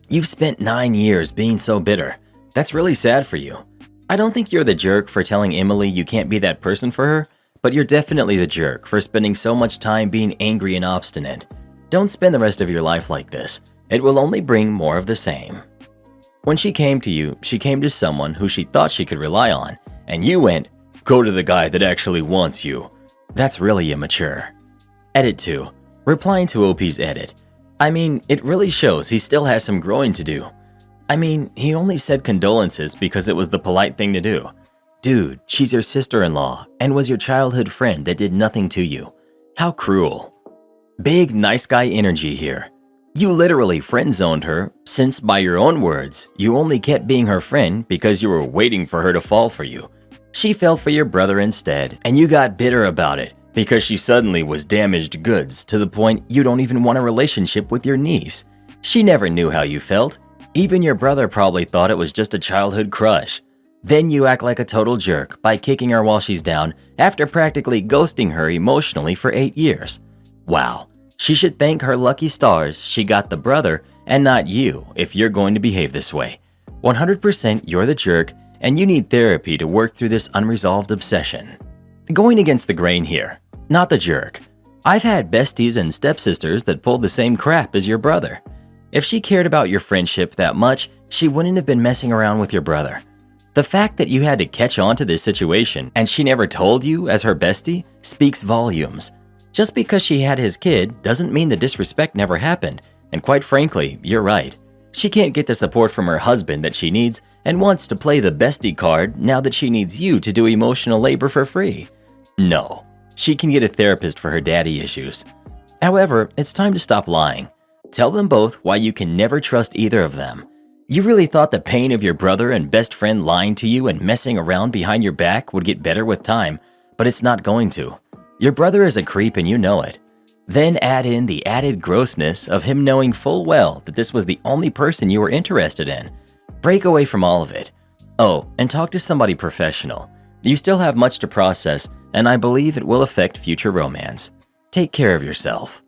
You've spent 9 years being so bitter. That's really sad for you. I don't think you're the jerk for telling Emily you can't be that person for her, but you're definitely the jerk for spending so much time being angry and obstinate. Don't spend the rest of your life like this. It will only bring more of the same. When she came to you, she came to someone who she thought she could rely on, and you went, go to the guy that actually wants you. That's really immature. Edit 2. Replying to OP's edit. I mean, it really shows he still has some growing to do. I mean, he only said condolences because it was the polite thing to do. Dude, she's your sister-in-law and was your childhood friend that did nothing to you. How cruel. Big nice guy energy here. You literally friend-zoned her since, by your own words, you only kept being her friend because you were waiting for her to fall for you. She fell for your brother instead, and you got bitter about it because she suddenly was damaged goods to the point you don't even want a relationship with your niece. She never knew how you felt. Even your brother probably thought it was just a childhood crush. Then you act like a total jerk by kicking her while she's down after practically ghosting her emotionally for 8 years. Wow, she should thank her lucky stars she got the brother and not you if you're going to behave this way. 100% you're the jerk and you need therapy to work through this unresolved obsession. Going against the grain here, not the jerk. I've had besties and stepsisters that pulled the same crap as your brother. If she cared about your friendship that much, she wouldn't have been messing around with your brother. The fact that you had to catch on to this situation and she never told you as her bestie speaks volumes. Just because she had his kid doesn't mean the disrespect never happened, and quite frankly, you're right. She can't get the support from her husband that she needs and wants to play the bestie card now that she needs you to do emotional labor for free. No, she can get a therapist for her daddy issues. However, it's time to stop lying. Tell them both why you can never trust either of them. You really thought the pain of your brother and best friend lying to you and messing around behind your back would get better with time, but it's not going to. Your brother is a creep and you know it. Then add in the added grossness of him knowing full well that this was the only person you were interested in. Break away from all of it. Oh, and talk to somebody professional. You still have much to process, and I believe it will affect future romance. Take care of yourself.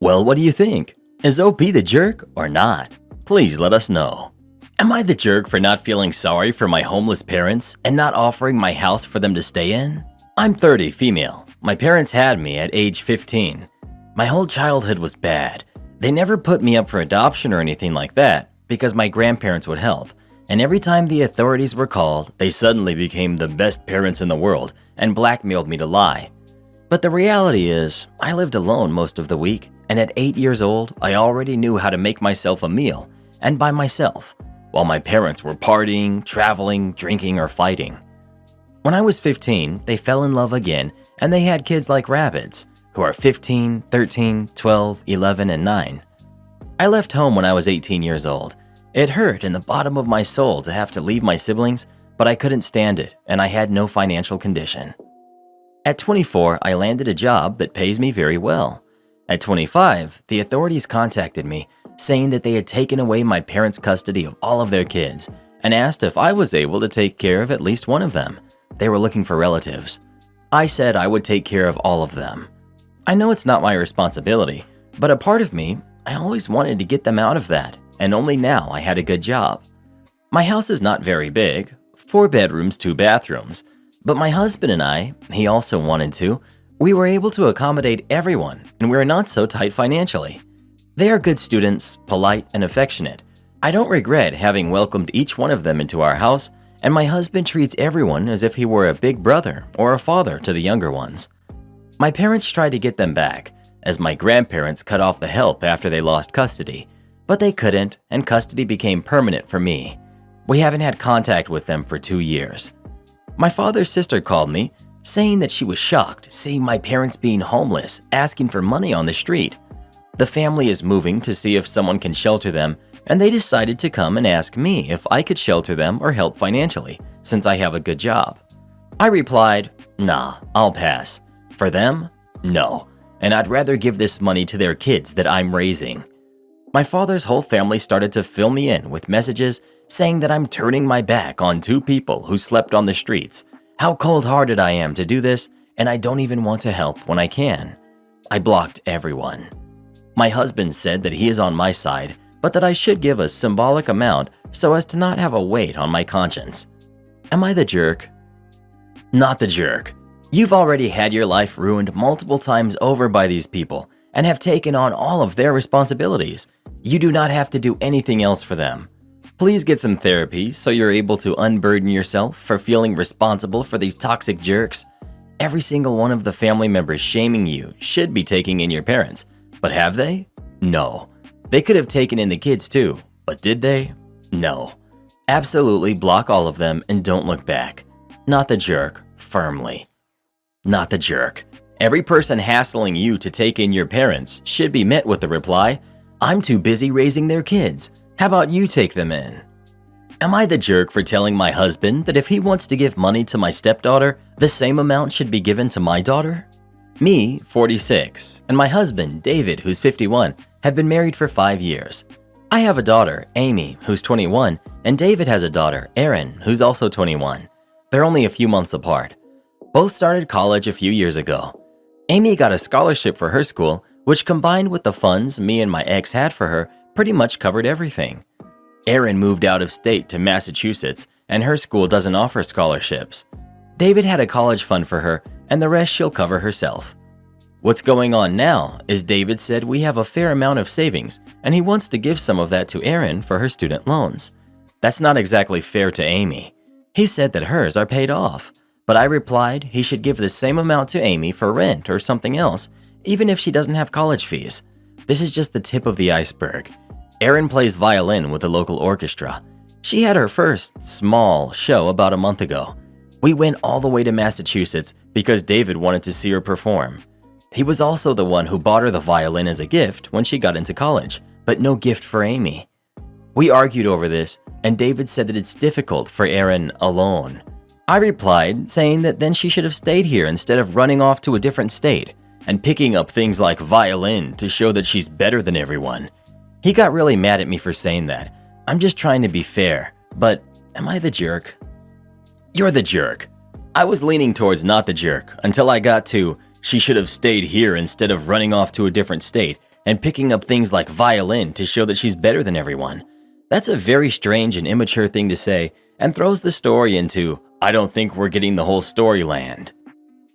Well, what do you think? Is OP the jerk or not? Please let us know. Am I the jerk for not feeling sorry for my homeless parents and not offering my house for them to stay in? I'm 30, female. My parents had me at age 15. My whole childhood was bad. They never put me up for adoption or anything like that because my grandparents would help. And every time the authorities were called, they suddenly became the best parents in the world and blackmailed me to lie. But the reality is, I lived alone most of the week, and at 8 years old, I already knew how to make myself a meal, and by myself, while my parents were partying, traveling, drinking, or fighting. When I was 15, they fell in love again, and they had kids like rabbits, who are 15, 13, 12, 11, and 9. I left home when I was 18 years old. It hurt in the bottom of my soul to have to leave my siblings, but I couldn't stand it, and I had no financial condition. At 24, I landed a job that pays me very well. At 25, the authorities contacted me, saying that they had taken away my parents' custody of all of their kids and asked if I was able to take care of at least one of them. They were looking for relatives. I said I would take care of all of them. I know it's not my responsibility, but a part of me, I always wanted to get them out of that, and only now I had a good job. My house is not very big, 4 bedrooms, 2 bathrooms, but my husband and I, he also wanted to, we were able to accommodate everyone, and we were not so tight financially. They are good students, polite, and affectionate. I don't regret having welcomed each one of them into our house, and my husband treats everyone as if he were a big brother or a father to the younger ones. My parents tried to get them back, as my grandparents cut off the help after they lost custody, but they couldn't, and custody became permanent for me. We haven't had contact with them for 2 years. My father's sister called me, saying that she was shocked seeing my parents being homeless, asking for money on the street. The family is moving to see if someone can shelter them, and they decided to come and ask me if I could shelter them or help financially, since I have a good job. I replied, nah, I'll pass. For them, no, and I'd rather give this money to their kids that I'm raising. My father's whole family started to fill me in with messages saying that I'm turning my back on 2 people who slept on the streets, how cold-hearted I am to do this, and I don't even want to help when I can. I blocked everyone. My husband said that he is on my side, but that I should give a symbolic amount so as to not have a weight on my conscience. Am I the jerk? Not the jerk. You've already had your life ruined multiple times over by these people and have taken on all of their responsibilities. You do not have to do anything else for them. Please get some therapy so you're able to unburden yourself for feeling responsible for these toxic jerks. Every single one of the family members shaming you should be taking in your parents. But have they? No. They could have taken in the kids too, but did they? No. Absolutely block all of them and don't look back. Not the jerk, firmly. Not the jerk. Every person hassling you to take in your parents should be met with the reply, I'm too busy raising their kids. How about you take them in? Am I the jerk for telling my husband that if he wants to give money to my stepdaughter, the same amount should be given to my daughter? Me, 46, and my husband, David, who's 51, have been married for 5 years. I have a daughter, Amy, who's 21, and David has a daughter, Erin, who's also 21. They're only a few months apart. Both started college a few years ago. Amy got a scholarship for her school, which combined with the funds me and my ex had for her, pretty much covered everything. Erin moved out of state to Massachusetts, and her school doesn't offer scholarships. David had a college fund for her, and the rest she'll cover herself. What's going on now is David said we have a fair amount of savings, and he wants to give some of that to Erin for her student loans. That's not exactly fair to Amy. He said that hers are paid off, but I replied he should give the same amount to Amy for rent or something else, even if she doesn't have college fees. This is just the tip of the iceberg. Erin plays violin with a local orchestra. She had her first small show about a month ago. We went all the way to Massachusetts because David wanted to see her perform. He was also the one who bought her the violin as a gift when she got into college, but no gift for Amy. We argued over this, and David said that it's difficult for Erin alone. I replied, saying that then she should have stayed here instead of running off to a different state and picking up things like violin to show that she's better than everyone. He got really mad at me for saying that. I'm just trying to be fair, but am I the jerk? You're the jerk. I was leaning towards not the jerk until I got to she should have stayed here instead of running off to a different state and picking up things like violin to show that she's better than everyone. That's a very strange and immature thing to say and throws the story into, I don't think we're getting the whole story land.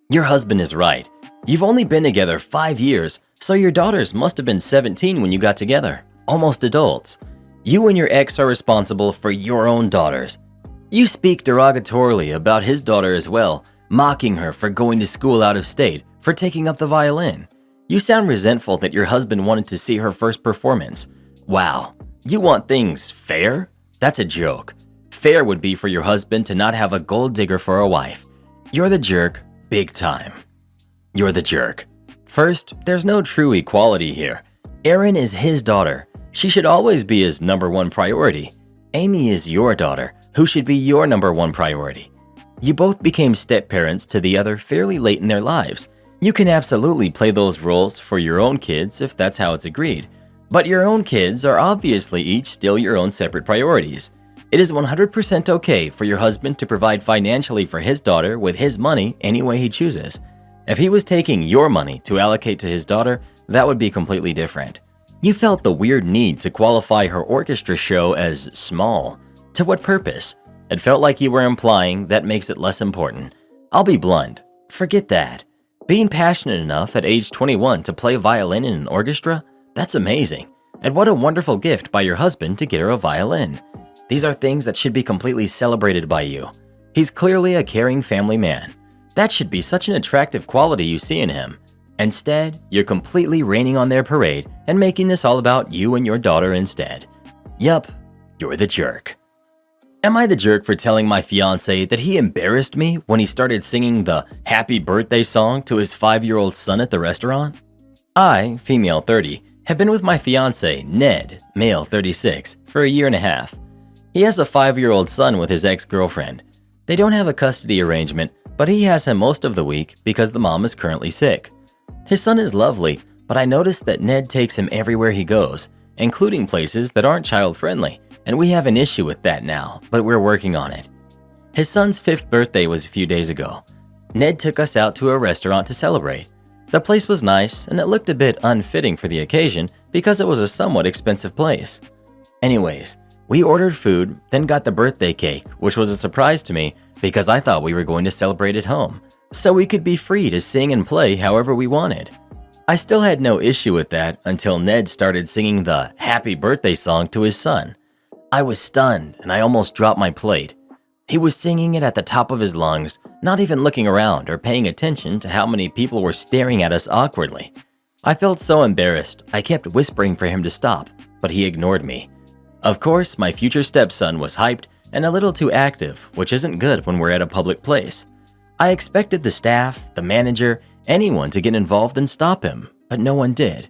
Your husband is right. You've only been together 5 years, so your daughters must have been 17 when you got together, almost adults. You and your ex are responsible for your own daughters. You speak derogatorily about his daughter as well, mocking her for going to school out of state, for taking up the violin. You sound resentful that your husband wanted to see her first performance. Wow, you want things fair? That's a joke. Fair would be for your husband to not have a gold digger for a wife. You're the jerk, big time. You're the jerk. First, there's no true equality here. Erin is his daughter. She should always be his number one priority. Amy is your daughter, who should be your number one priority. You both became step-parents to the other fairly late in their lives. You can absolutely play those roles for your own kids if that's how it's agreed. But your own kids are obviously each still your own separate priorities. It is 100% okay for your husband to provide financially for his daughter with his money any way he chooses. If he was taking your money to allocate to his daughter, that would be completely different. You felt the weird need to qualify her orchestra show as small. To what purpose? It felt like you were implying that makes it less important. I'll be blunt. Forget that. Being passionate enough at age 21 to play violin in an orchestra? That's amazing. And what a wonderful gift by your husband to get her a violin. These are things that should be completely celebrated by you. He's clearly a caring family man. That should be such an attractive quality you see in him. Instead, you're completely raining on their parade and making this all about you and your daughter instead. Yup, you're the jerk. Am I the jerk for telling my fiance that he embarrassed me when he started singing the happy birthday song to his 5-year-old son at the restaurant? I, female 30, have been with my fiance, Ned, male 36, for a year and a half. He has a 5-year-old son with his ex-girlfriend. They don't have a custody arrangement, but he has him most of the week because the mom is currently sick. His son is lovely, but I noticed that Ned takes him everywhere he goes, including places that aren't child-friendly. And we have an issue with that now, but we're working on it. His son's 5th birthday was a few days ago. Ned took us out to a restaurant to celebrate. The place was nice, and it looked a bit unfitting for the occasion because it was a somewhat expensive place. Anyways, we ordered food, then got the birthday cake, which was a surprise to me because I thought we were going to celebrate at home, so we could be free to sing and play however we wanted. I still had no issue with that until Ned started singing the happy birthday song to his son. I was stunned and I almost dropped my plate. He was singing it at the top of his lungs, not even looking around or paying attention to how many people were staring at us awkwardly. I felt so embarrassed, I kept whispering for him to stop, but he ignored me. Of course, my future stepson was hyped and a little too active, which isn't good when we're at a public place. I expected the staff, the manager, anyone to get involved and stop him, but no one did.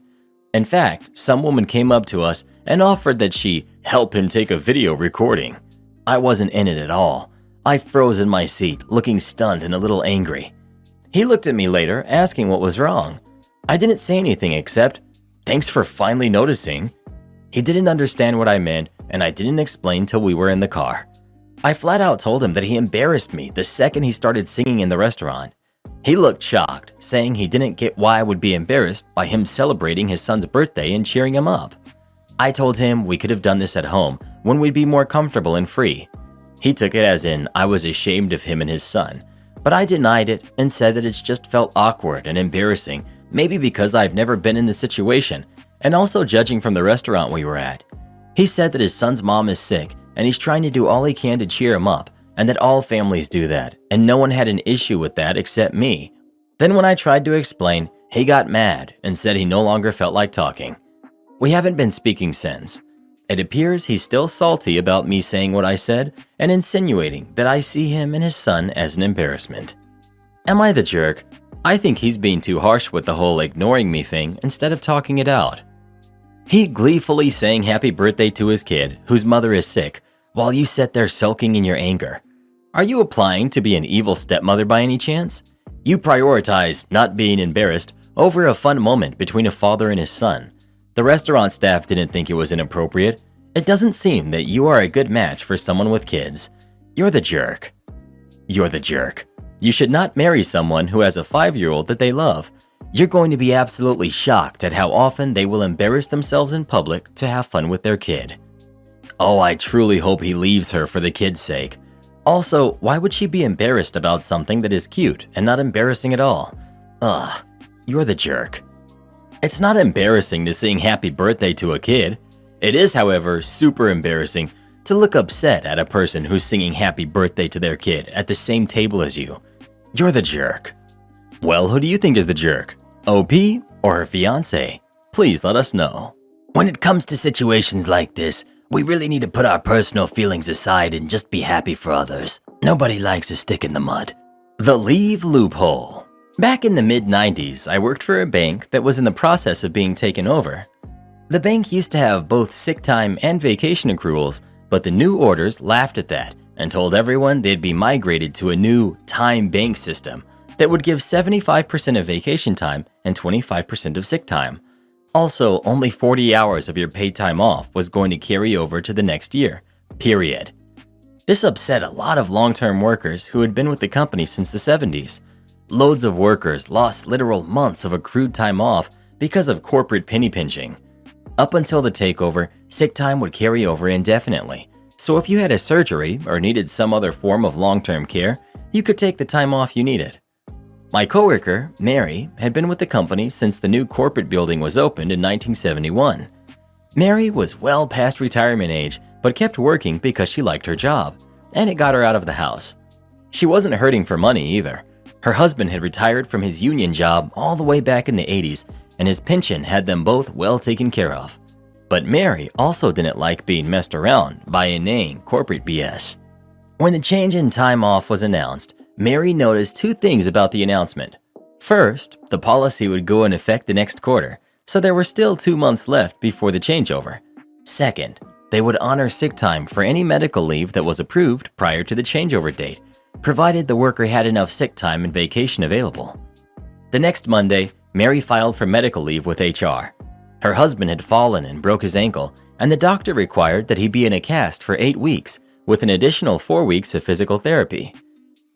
In fact, some woman came up to us and offered that she help him take a video recording. I wasn't in it at all. I froze in my seat, looking stunned and a little angry. He looked at me later, asking what was wrong. I didn't say anything except, "Thanks for finally noticing." He didn't understand what I meant, and I didn't explain till we were in the car. I flat out told him that he embarrassed me the second he started singing in the restaurant. He looked shocked, saying he didn't get why I would be embarrassed by him celebrating his son's birthday and cheering him up. I told him we could have done this at home when we'd be more comfortable and free. He took it as in I was ashamed of him and his son, but I denied it and said that it's just felt awkward and embarrassing, maybe because I've never been in the situation, and also judging from the restaurant we were at. He said that his son's mom is sick and he's trying to do all he can to cheer him up, and that all families do that, and no one had an issue with that except me. Then when I tried to explain, he got mad and said he no longer felt like talking. We haven't been speaking since. It appears he's still salty about me saying what I said and insinuating that I see him and his son as an embarrassment. Am I the jerk? I think he's being too harsh with the whole ignoring me thing instead of talking it out. He gleefully sang happy birthday to his kid, whose mother is sick, while you sat there sulking in your anger. Are you applying to be an evil stepmother by any chance? You prioritize not being embarrassed over a fun moment between a father and his son. The restaurant staff didn't think it was inappropriate. It doesn't seem that you are a good match for someone with kids. You're the jerk. You're the jerk. You should not marry someone who has a 5-year-old that they love. You're going to be absolutely shocked at how often they will embarrass themselves in public to have fun with their kid. Oh, I truly hope he leaves her for the kid's sake. Also, why would she be embarrassed about something that is cute and not embarrassing at all? Ugh, you're the jerk. It's not embarrassing to sing happy birthday to a kid. It is, however, super embarrassing to look upset at a person who's singing happy birthday to their kid at the same table as you. You're the jerk. Well, who do you think is the jerk? OP or her fiance? Please let us know. When it comes to situations like this, we really need to put our personal feelings aside and just be happy for others. Nobody likes a stick in the mud. The leave loophole. Back in the mid-90s, I worked for a bank that was in the process of being taken over. The bank used to have both sick time and vacation accruals, but the new orders laughed at that and told everyone they'd be migrated to a new time bank system that would give 75% of vacation time and 25% of sick time. Also, only 40 hours of your paid time off was going to carry over to the next year, period. This upset a lot of long-term workers who had been with the company since the 70s. Loads of workers lost literal months of accrued time off because of corporate penny pinching. Up until the takeover, sick time would carry over indefinitely. So if you had a surgery or needed some other form of long-term care, you could take the time off you needed. My coworker, Mary, had been with the company since the new corporate building was opened in 1971. Mary was well past retirement age, but kept working because she liked her job, and it got her out of the house. She wasn't hurting for money either. Her husband had retired from his union job all the way back in the 80s, and his pension had them both well taken care of. But Mary also didn't like being messed around by inane corporate BS. When the change in time off was announced, Mary noticed two things about the announcement. First, the policy would go in effect the next quarter, so there were still 2 months left before the changeover. Second, they would honor sick time for any medical leave that was approved prior to the changeover date, provided the worker had enough sick time and vacation available. The next Monday, Mary filed for medical leave with HR. Her husband had fallen and broke his ankle, and the doctor required that he be in a cast for 8 weeks, with an additional 4 weeks of physical therapy.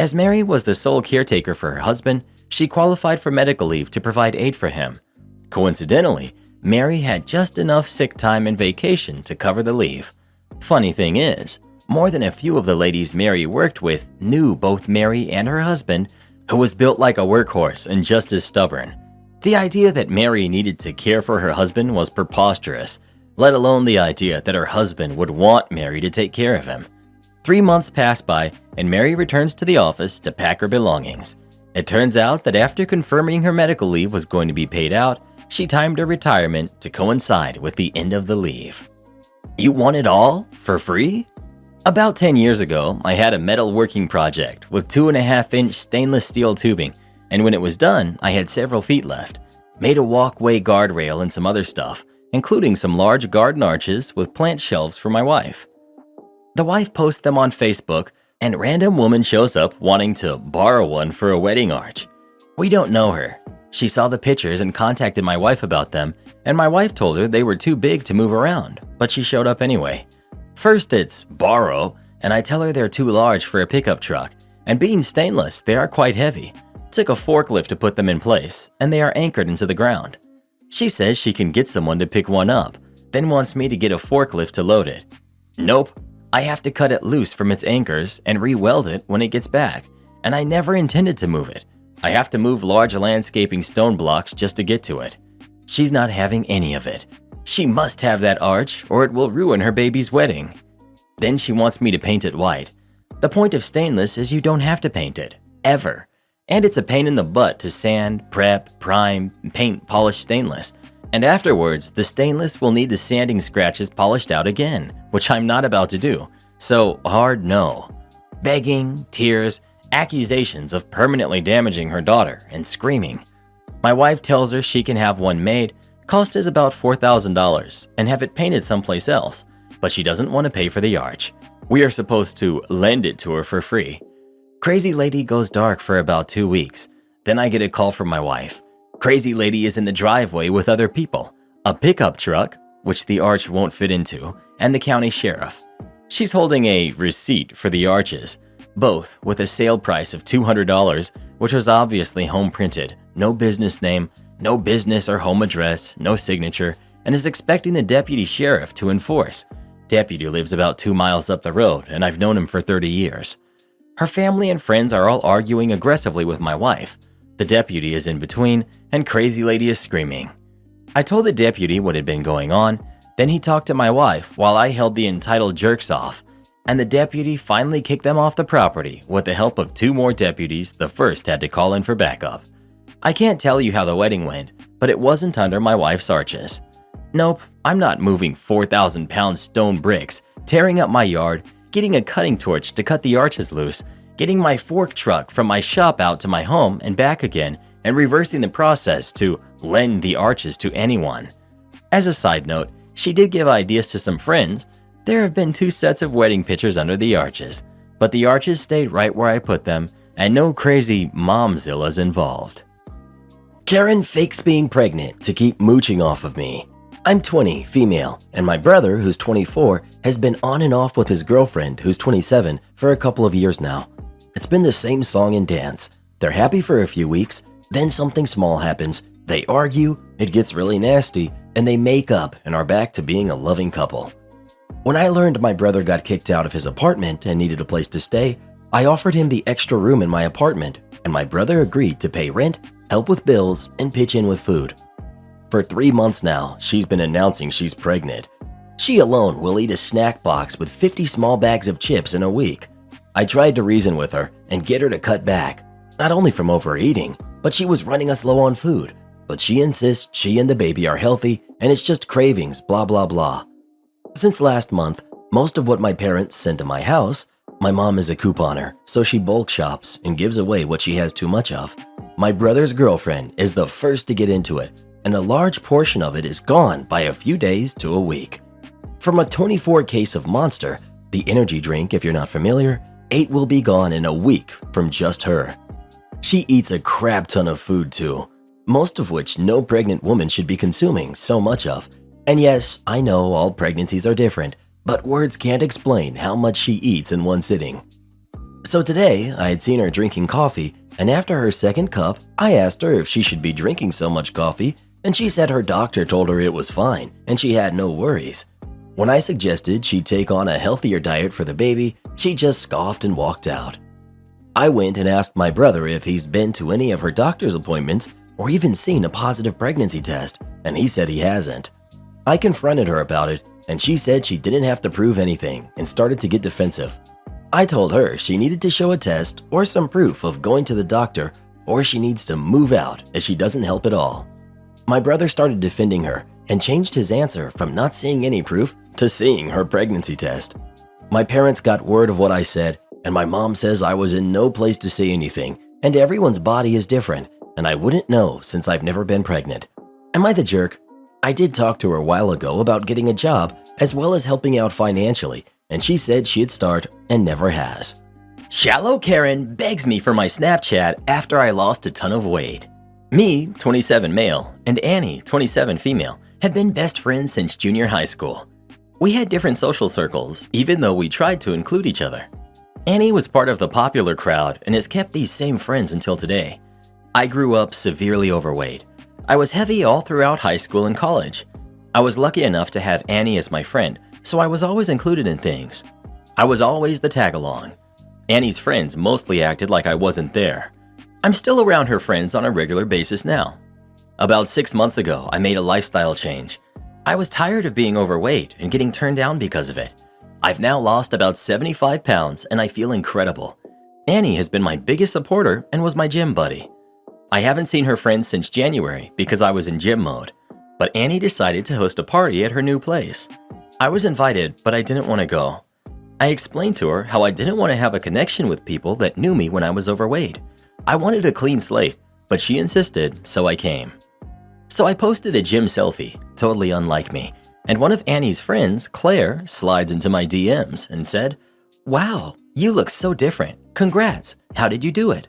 As Mary was the sole caretaker for her husband, she qualified for medical leave to provide aid for him. Coincidentally, Mary had just enough sick time and vacation to cover the leave. Funny thing is, more than a few of the ladies Mary worked with knew both Mary and her husband, who was built like a workhorse and just as stubborn. The idea that Mary needed to care for her husband was preposterous, let alone the idea that her husband would want Mary to take care of him. 3 months pass by, and Mary returns to the office to pack her belongings. It turns out that after confirming her medical leave was going to be paid out, she timed her retirement to coincide with the end of the leave. You want it all for free? About 10 years ago, I had a metalworking project with 2.5-inch stainless steel tubing, and when it was done, I had several feet left. Made a walkway guardrail and some other stuff, including some large garden arches with plant shelves for my wife. The wife posts them on Facebook, and random woman shows up wanting to borrow one for a wedding arch. We don't know her. She saw the pictures and contacted my wife about them, and my wife told her they were too big to move around, but she showed up anyway. First it's borrow, and I tell her they're too large for a pickup truck, and being stainless, they are quite heavy. Took a forklift to put them in place, and they are anchored into the ground. She says she can get someone to pick one up, then wants me to get a forklift to load it. Nope, I have to cut it loose from its anchors and re-weld it when it gets back, and I never intended to move it. I have to move large landscaping stone blocks just to get to it. She's not having any of it. She must have that arch or it will ruin her baby's wedding. Then she wants me to paint it white. The point of stainless is you don't have to paint it, ever. And it's a pain in the butt to sand, prep, prime, paint, polish stainless. And afterwards, the stainless will need the sanding scratches polished out again, which I'm not about to do. So hard no. Begging, tears, accusations of permanently damaging her daughter, and screaming. My wife tells her she can have one made, cost is about $4,000, and have it painted someplace else, but she doesn't want to pay for the arch. We are supposed to lend it to her for free. Crazy lady goes dark for about 2 weeks. Then I get a call from my wife. Crazy lady is in the driveway with other people, a pickup truck, which the arch won't fit into, and the county sheriff. She's holding a receipt for the arches, both with a sale price of $200, which was obviously home printed, no business name, no business or home address, no signature, and is expecting the deputy sheriff to enforce. Deputy lives about 2 miles up the road, and I've known him for 30 years. Her family and friends are all arguing aggressively with my wife. The deputy is in between, and crazy lady is screaming. I told the deputy what had been going on, then he talked to my wife while I held the entitled jerks off, and the deputy finally kicked them off the property with the help of 2 more deputies. The first had to call in for backup. I can't tell you how the wedding went, but it wasn't under my wife's arches. Nope, I'm not moving 4,000-pound stone bricks, tearing up my yard, getting a cutting torch to cut the arches loose, getting my fork truck from my shop out to my home and back again, and reversing the process to lend the arches to anyone. As a side note, she did give ideas to some friends. There have been 2 sets of wedding pictures under the arches, but the arches stayed right where I put them, and no crazy momzillas involved. Karen fakes being pregnant to keep mooching off of me. I'm 20, female, and my brother, who's 24, has been on and off with his girlfriend, who's 27, for a couple of years now. It's been the same song and dance. They're happy for a few weeks, then something small happens, they argue, it gets really nasty, and they make up and are back to being a loving couple. When I learned my brother got kicked out of his apartment and needed a place to stay, I offered him the extra room in my apartment, and my brother agreed to pay rent, help with bills, and pitch in with food. For 3 months now, she's been announcing she's pregnant. She alone will eat a snack box with 50 small bags of chips in a week. I tried to reason with her and get her to cut back, not only from overeating, but she was running us low on food. But she insists she and the baby are healthy and it's just cravings, blah blah blah. Since last month, most of what my parents send to my house, my mom is a couponer, so she bulk shops and gives away what she has too much of. My brother's girlfriend is the first to get into it, and a large portion of it is gone by a few days to a week. From a 24 case of Monster, the energy drink if you're not familiar, 8 will be gone in a week from just her. She eats a crap ton of food too, most of which no pregnant woman should be consuming so much of. And yes, I know all pregnancies are different, but words can't explain how much she eats in one sitting. So today, I had seen her drinking coffee, and after her second cup, I asked her if she should be drinking so much coffee, and she said her doctor told her it was fine and she had no worries. When I suggested she take on a healthier diet for the baby, she just scoffed and walked out. I went and asked my brother if he's been to any of her doctor's appointments or even seen a positive pregnancy test, and he said he hasn't. I confronted her about it, and she said she didn't have to prove anything and started to get defensive. I told her she needed to show a test or some proof of going to the doctor, or she needs to move out as she doesn't help at all. My brother started defending her and changed his answer from not seeing any proof to seeing her pregnancy test. My parents got word of what I said, and my mom says I was in no place to say anything, and everyone's body is different, and I wouldn't know since I've never been pregnant. Am I the jerk? I did talk to her a while ago about getting a job as well as helping out financially, and she said she'd start and never has. Shallow Karen begs me for my Snapchat after I lost a ton of weight. Me, 27 male, and Annie, 27 female, have been best friends since junior high school. We had different social circles, even though we tried to include each other. Annie was part of the popular crowd and has kept these same friends until today. I grew up severely overweight. I was heavy all throughout high school and college. I was lucky enough to have Annie as my friend, so I was always included in things. I was always the tag-along. Annie's friends mostly acted like I wasn't there. I'm still around her friends on a regular basis now. About 6 months ago, I made a lifestyle change. I was tired of being overweight and getting turned down because of it. I've now lost about 75 pounds and I feel incredible. Annie has been my biggest supporter and was my gym buddy. I haven't seen her friends since January because I was in gym mode, but Annie decided to host a party at her new place. I was invited, but I didn't want to go. I explained to her how I didn't want to have a connection with people that knew me when I was overweight. I wanted a clean slate, but she insisted, so I came. So I posted a gym selfie, totally unlike me, and one of Annie's friends, Claire, slides into my DMs and said, "Wow, you look so different. Congrats. How did you do it?"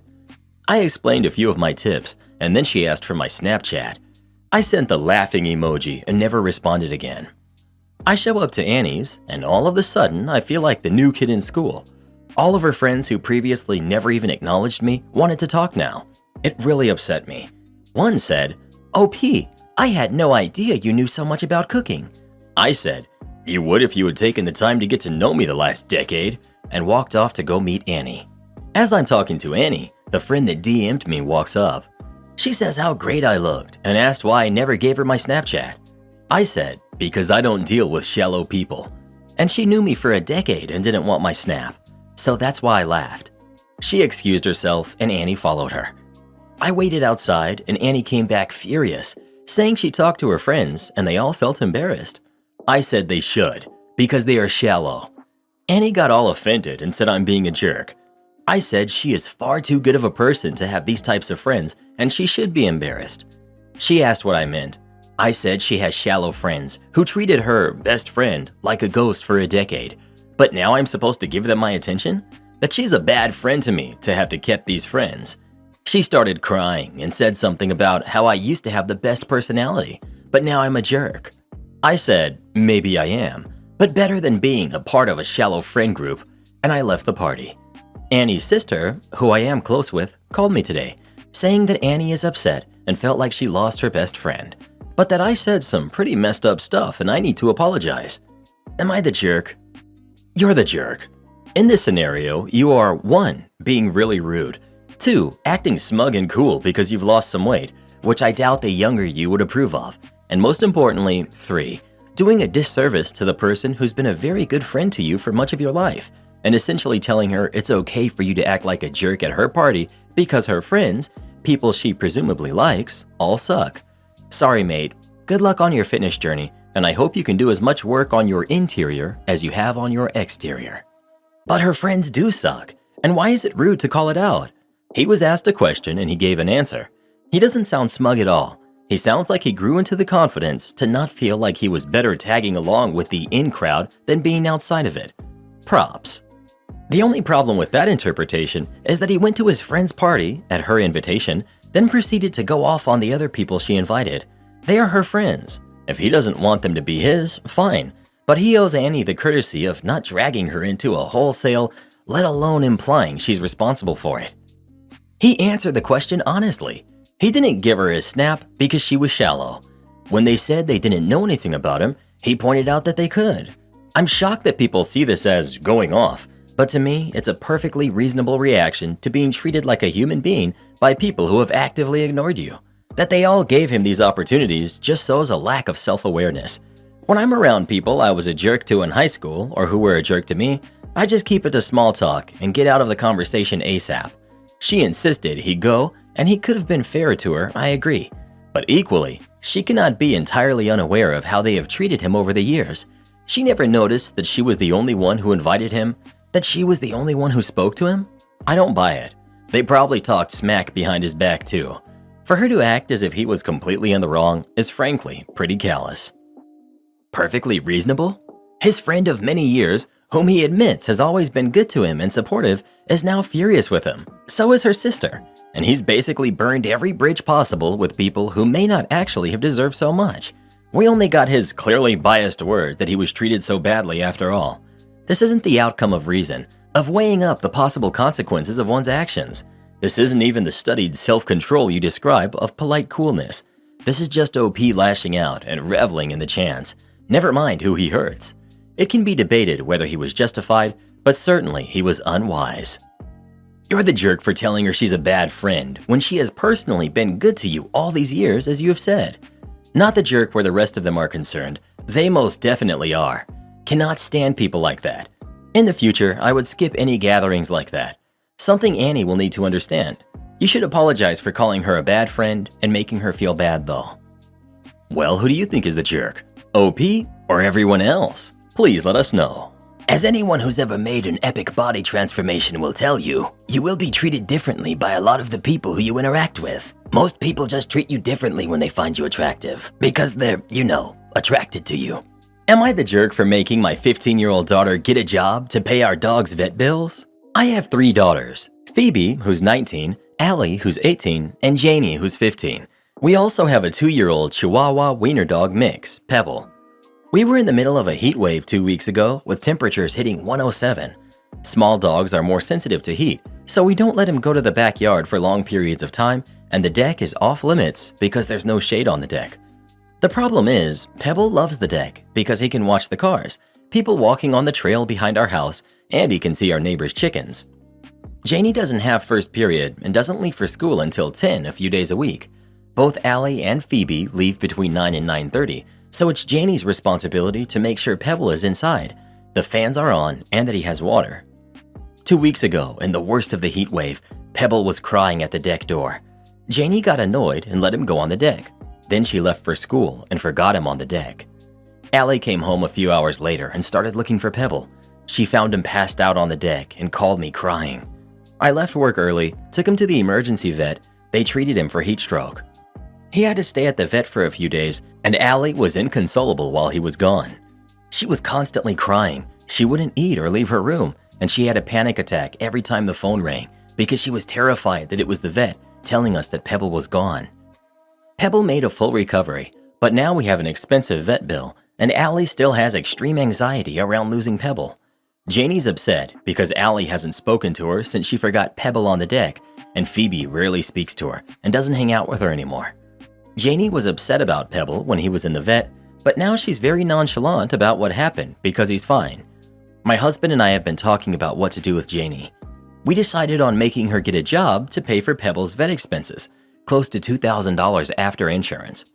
I explained a few of my tips, and then she asked for my Snapchat. I sent the laughing emoji and never responded again. I show up to Annie's, and all of a sudden, I feel like the new kid in school. All of her friends who previously never even acknowledged me wanted to talk now. It really upset me. One said, "OP, I had no idea you knew so much about cooking." I said, "You would if you had taken the time to get to know me the last decade," and walked off to go meet Annie. As I'm talking to Annie, the friend that DM'd me walks up. She says how great I looked and asked why I never gave her my Snapchat. I said, "Because I don't deal with shallow people." And she knew me for a decade and didn't want my Snap. So that's why I laughed. She excused herself and Annie followed her. I waited outside and Annie came back furious, saying she talked to her friends and they all felt embarrassed. I said they should, because they are shallow. Annie got all offended and said I'm being a jerk. I said she is far too good of a person to have these types of friends and she should be embarrassed. She asked what I meant. I said she has shallow friends who treated her best friend like a ghost for a decade. But now I'm supposed to give them my attention? That she's a bad friend to me to have to keep these friends. She started crying and said something about how I used to have the best personality, but now I'm a jerk. I said, maybe I am, but better than being a part of a shallow friend group, and I left the party. Annie's sister, who I am close with, called me today, saying that Annie is upset and felt like she lost her best friend, but that I said some pretty messed up stuff and I need to apologize. Am I the jerk? You're the jerk. In this scenario, you are 1. Being really rude, 2. Acting smug and cool because you've lost some weight, which I doubt the younger you would approve of, and most importantly, 3. Doing a disservice to the person who's been a very good friend to you for much of your life, and essentially telling her it's okay for you to act like a jerk at her party because her friends, people she presumably likes, all suck. Sorry, mate. Good luck on your fitness journey, and I hope you can do as much work on your interior as you have on your exterior. But her friends do suck, and why is it rude to call it out? He was asked a question and he gave an answer. He doesn't sound smug at all. He sounds like he grew into the confidence to not feel like he was better tagging along with the in crowd than being outside of it. Props. The only problem with that interpretation is that he went to his friend's party at her invitation, then proceeded to go off on the other people she invited. They are her friends. If he doesn't want them to be his, fine. But he owes Annie the courtesy of not dragging her into a wholesale, let alone implying she's responsible for it. He answered the question honestly. He didn't give her his Snap because she was shallow. When they said they didn't know anything about him, he pointed out that they could. I'm shocked that people see this as going off, but to me, it's a perfectly reasonable reaction to being treated like a human being by people who have actively ignored you. That they all gave him these opportunities just shows a lack of self-awareness. When I'm around people I was a jerk to in high school or who were a jerk to me, I just keep it to small talk and get out of the conversation ASAP. She insisted he go, and he could have been fairer to her, I agree. But equally, she cannot be entirely unaware of how they have treated him over the years. She never noticed that she was the only one who invited him, that she was the only one who spoke to him? I don't buy it. They probably talked smack behind his back too. For her to act as if he was completely in the wrong is frankly pretty callous. Perfectly reasonable? His friend of many years, whom he admits has always been good to him and supportive, is now furious with him. So is her sister. and he's basically burned every bridge possible with people who may not actually have deserved so much. We only got his clearly biased word that he was treated so badly after all. This isn't the outcome of reason, of weighing up the possible consequences of one's actions. This isn't even the studied self-control you describe of polite coolness. This is just OP lashing out and reveling in the chance. Never mind who he hurts. It can be debated whether he was justified, but certainly he was unwise. You're the jerk for telling her she's a bad friend when she has personally been good to you all these years, as you have said. Not the jerk where the rest of them are concerned. They most definitely are. Cannot stand people like that. In the future, I would skip any gatherings like that. Something Annie will need to understand. You should apologize for calling her a bad friend and making her feel bad though. Well, who do you think is the jerk? OP or everyone else? Please let us know. As anyone who's ever made an epic body transformation will tell you, you will be treated differently by a lot of the people who you interact with. Most people just treat you differently when they find you attractive, because they're, attracted to you. Am I the jerk for making my 15-year-old daughter get a job to pay our dog's vet bills? I have 3 daughters, Phoebe, who's 19, Allie, who's 18, and Janie, who's 15. We also have a 2-year-old Chihuahua wiener dog mix, Pebble. We were in the middle of a heat wave 2 weeks ago with temperatures hitting 107. Small dogs are more sensitive to heat, so we don't let them go to the backyard for long periods of time, and the deck is off limits because there's no shade on the deck. The problem is, Pebble loves the deck because he can watch the cars, people walking on the trail behind our house, and he can see our neighbor's chickens. Janie doesn't have first period and doesn't leave for school until 10 a few days a week. Both Allie and Phoebe leave between 9 and 9:30, so it's Janie's responsibility to make sure Pebble is inside, the fans are on, and that he has water. 2 weeks ago, in the worst of the heat wave, Pebble was crying at the deck door. Janie got annoyed and let him go on the deck. Then she left for school and forgot him on the deck. Allie came home a few hours later and started looking for Pebble. She found him passed out on the deck and called me crying. I left work early, took him to the emergency vet. They treated him for heat stroke. He had to stay at the vet for a few days, and Allie was inconsolable while he was gone. She was constantly crying. She wouldn't eat or leave her room, and she had a panic attack every time the phone rang because she was terrified that it was the vet telling us that Pebble was gone. Pebble made a full recovery, but now we have an expensive vet bill, and Allie still has extreme anxiety around losing Pebble. Janie's upset because Allie hasn't spoken to her since she forgot Pebble on the deck, and Phoebe rarely speaks to her and doesn't hang out with her anymore. Janie was upset about Pebble when he was in the vet, but now she's very nonchalant about what happened because he's fine. My husband and I have been talking about what to do with Janie. We decided on making her get a job to pay for Pebble's vet expenses, close to $2,000 after insurance.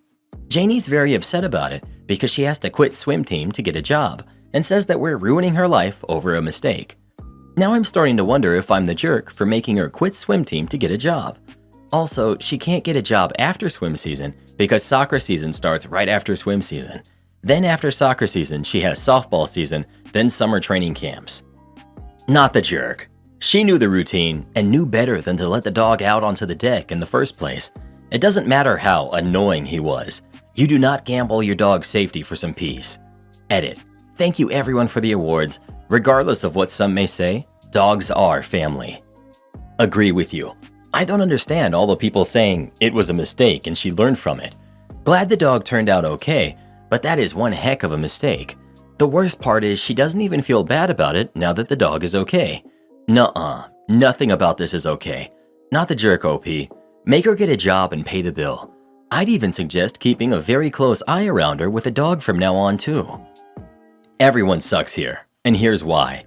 Janie's very upset about it because she has to quit swim team to get a job and says that we're ruining her life over a mistake. Now I'm starting to wonder if I'm the jerk for making her quit swim team to get a job. Also, she can't get a job after swim season because soccer season starts right after swim season. Then after soccer season, she has softball season, then summer training camps. Not the jerk. She knew the routine and knew better than to let the dog out onto the deck in the first place. It doesn't matter how annoying he was. You do not gamble your dog's safety for some peace. Edit. Thank you everyone for the awards. Regardless of what some may say, dogs are family. Agree with you. I don't understand all the people saying it was a mistake and she learned from it. Glad the dog turned out okay, but that is one heck of a mistake. The worst part is she doesn't even feel bad about it now that the dog is okay. Nuh-uh. Nothing about this is okay. Not the jerk, OP. Make her get a job and pay the bill. I'd even suggest keeping a very close eye around her with a dog from now on too. Everyone sucks here, and here's why.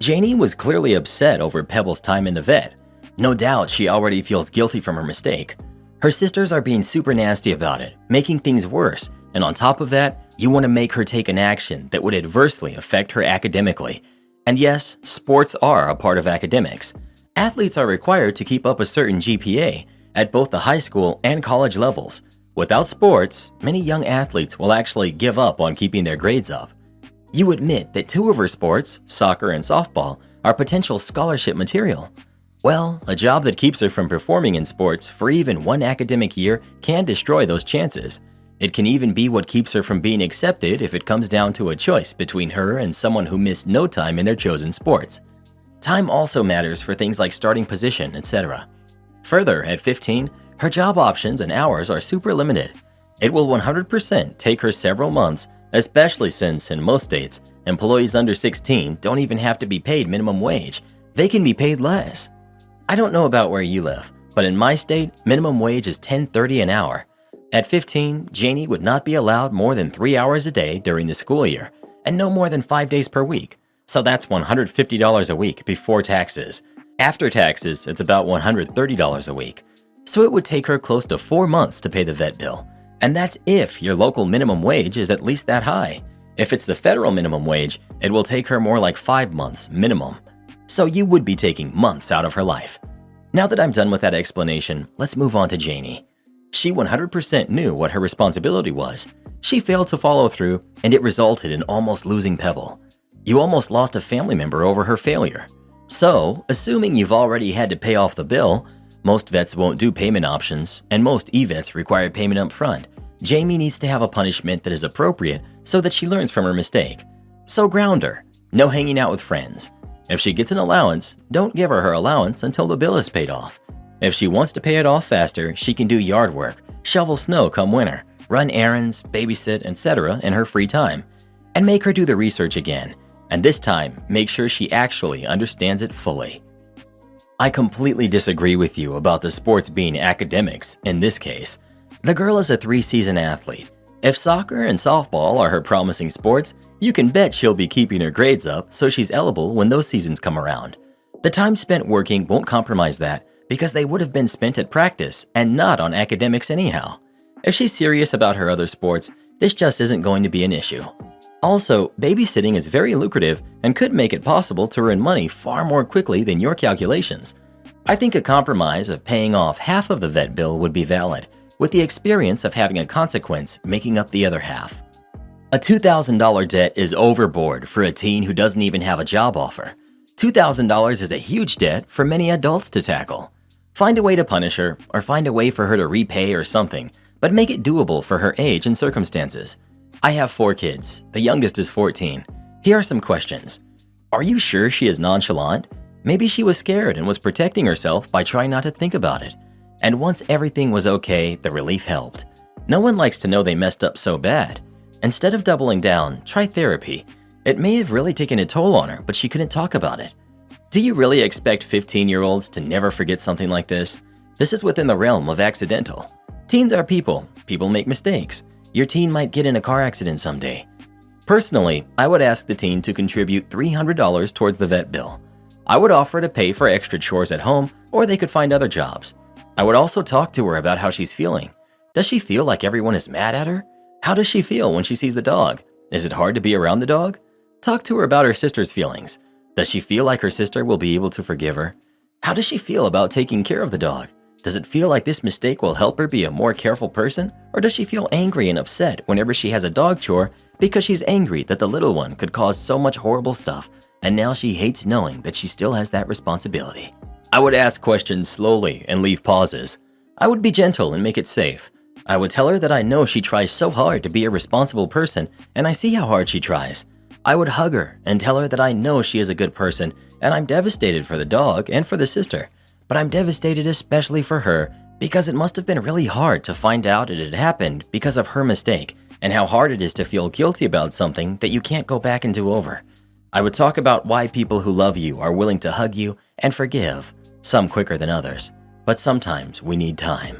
Janie was clearly upset over Pebble's time in the vet. No doubt she already feels guilty from her mistake. Her sisters are being super nasty about it, making things worse, and on top of that, you want to make her take an action that would adversely affect her academically. And yes, sports are a part of academics. Athletes are required to keep up a certain GPA at both the high school and college levels. Without sports, many young athletes will actually give up on keeping their grades up. You admit that 2 of her sports, soccer and softball, are potential scholarship material. Well, a job that keeps her from performing in sports for even 1 academic year can destroy those chances. It can even be what keeps her from being accepted if it comes down to a choice between her and someone who missed no time in their chosen sports. Time also matters for things like starting position, etc. Further, at 15, her job options and hours are super limited. It will 100% take her several months, especially since, in most states, employees under 16 don't even have to be paid minimum wage. They can be paid less. I don't know about where you live, but in my state, minimum wage is $10.30 an hour. At 15, Janie would not be allowed more than 3 hours a day during the school year, and no more than 5 days per week. So that's $150 a week before taxes. After taxes, it's about $130 a week. So it would take her close to 4 months to pay the vet bill. And that's if your local minimum wage is at least that high. If it's the federal minimum wage, it will take her more like 5 months minimum. So you would be taking months out of her life. Now that I'm done with that explanation, let's move on to Janie. She 100% knew what her responsibility was. She failed to follow through, and it resulted in almost losing Pebble. You almost lost a family member over her failure. So, assuming you've already had to pay off the bill, most vets won't do payment options, and most e-vets require payment up front. Jamie needs to have a punishment that is appropriate so that she learns from her mistake. So ground her. No hanging out with friends. If she gets an allowance, don't give her allowance until the bill is paid off. If she wants to pay it off faster, she can do yard work, shovel snow come winter, run errands, babysit, etc. in her free time. And make her do the research again. And this time, make sure she actually understands it fully. I completely disagree with you about the sports being academics in this case. The girl is a 3-season athlete. If soccer and softball are her promising sports, you can bet she'll be keeping her grades up so she's eligible when those seasons come around. The time spent working won't compromise that because they would have been spent at practice and not on academics anyhow. If she's serious about her other sports, this just isn't going to be an issue. Also, babysitting is very lucrative and could make it possible to earn money far more quickly than your calculations. I think a compromise of paying off half of the vet bill would be valid, with the experience of having a consequence making up the other half. A $2,000 debt is overboard for a teen who doesn't even have a job offer. $2,000 is a huge debt for many adults to tackle. Find a way to punish her, or find a way for her to repay or something, but make it doable for her age and circumstances. I have 4 kids. The youngest is 14. Here are some questions. Are you sure she is nonchalant? Maybe she was scared and was protecting herself by trying not to think about it. And once everything was okay, the relief helped. No one likes to know they messed up so bad. Instead of doubling down, try therapy. It may have really taken a toll on her, but she couldn't talk about it. Do you really expect 15-year-olds to never forget something like this? This is within the realm of accidental. Teens are people. People make mistakes. Your teen might get in a car accident someday. Personally, I would ask the teen to contribute $300 towards the vet bill. I would offer to pay for extra chores at home, or they could find other jobs. I would also talk to her about how she's feeling. Does she feel like everyone is mad at her? How does she feel when she sees the dog? Is it hard to be around the dog? Talk to her about her sister's feelings. Does she feel like her sister will be able to forgive her? How does she feel about taking care of the dog? Does it feel like this mistake will help her be a more careful person? Or does she feel angry and upset whenever she has a dog chore because she's angry that the little one could cause so much horrible stuff, and now she hates knowing that she still has that responsibility? I would ask questions slowly and leave pauses. I would be gentle and make it safe. I would tell her that I know she tries so hard to be a responsible person, and I see how hard she tries. I would hug her and tell her that I know she is a good person, and I'm devastated for the dog and for the sister. But I'm devastated especially for her because it must have been really hard to find out it had happened because of her mistake, and how hard it is to feel guilty about something that you can't go back and do over. I would talk about why people who love you are willing to hug you and forgive, some quicker than others, but sometimes we need time.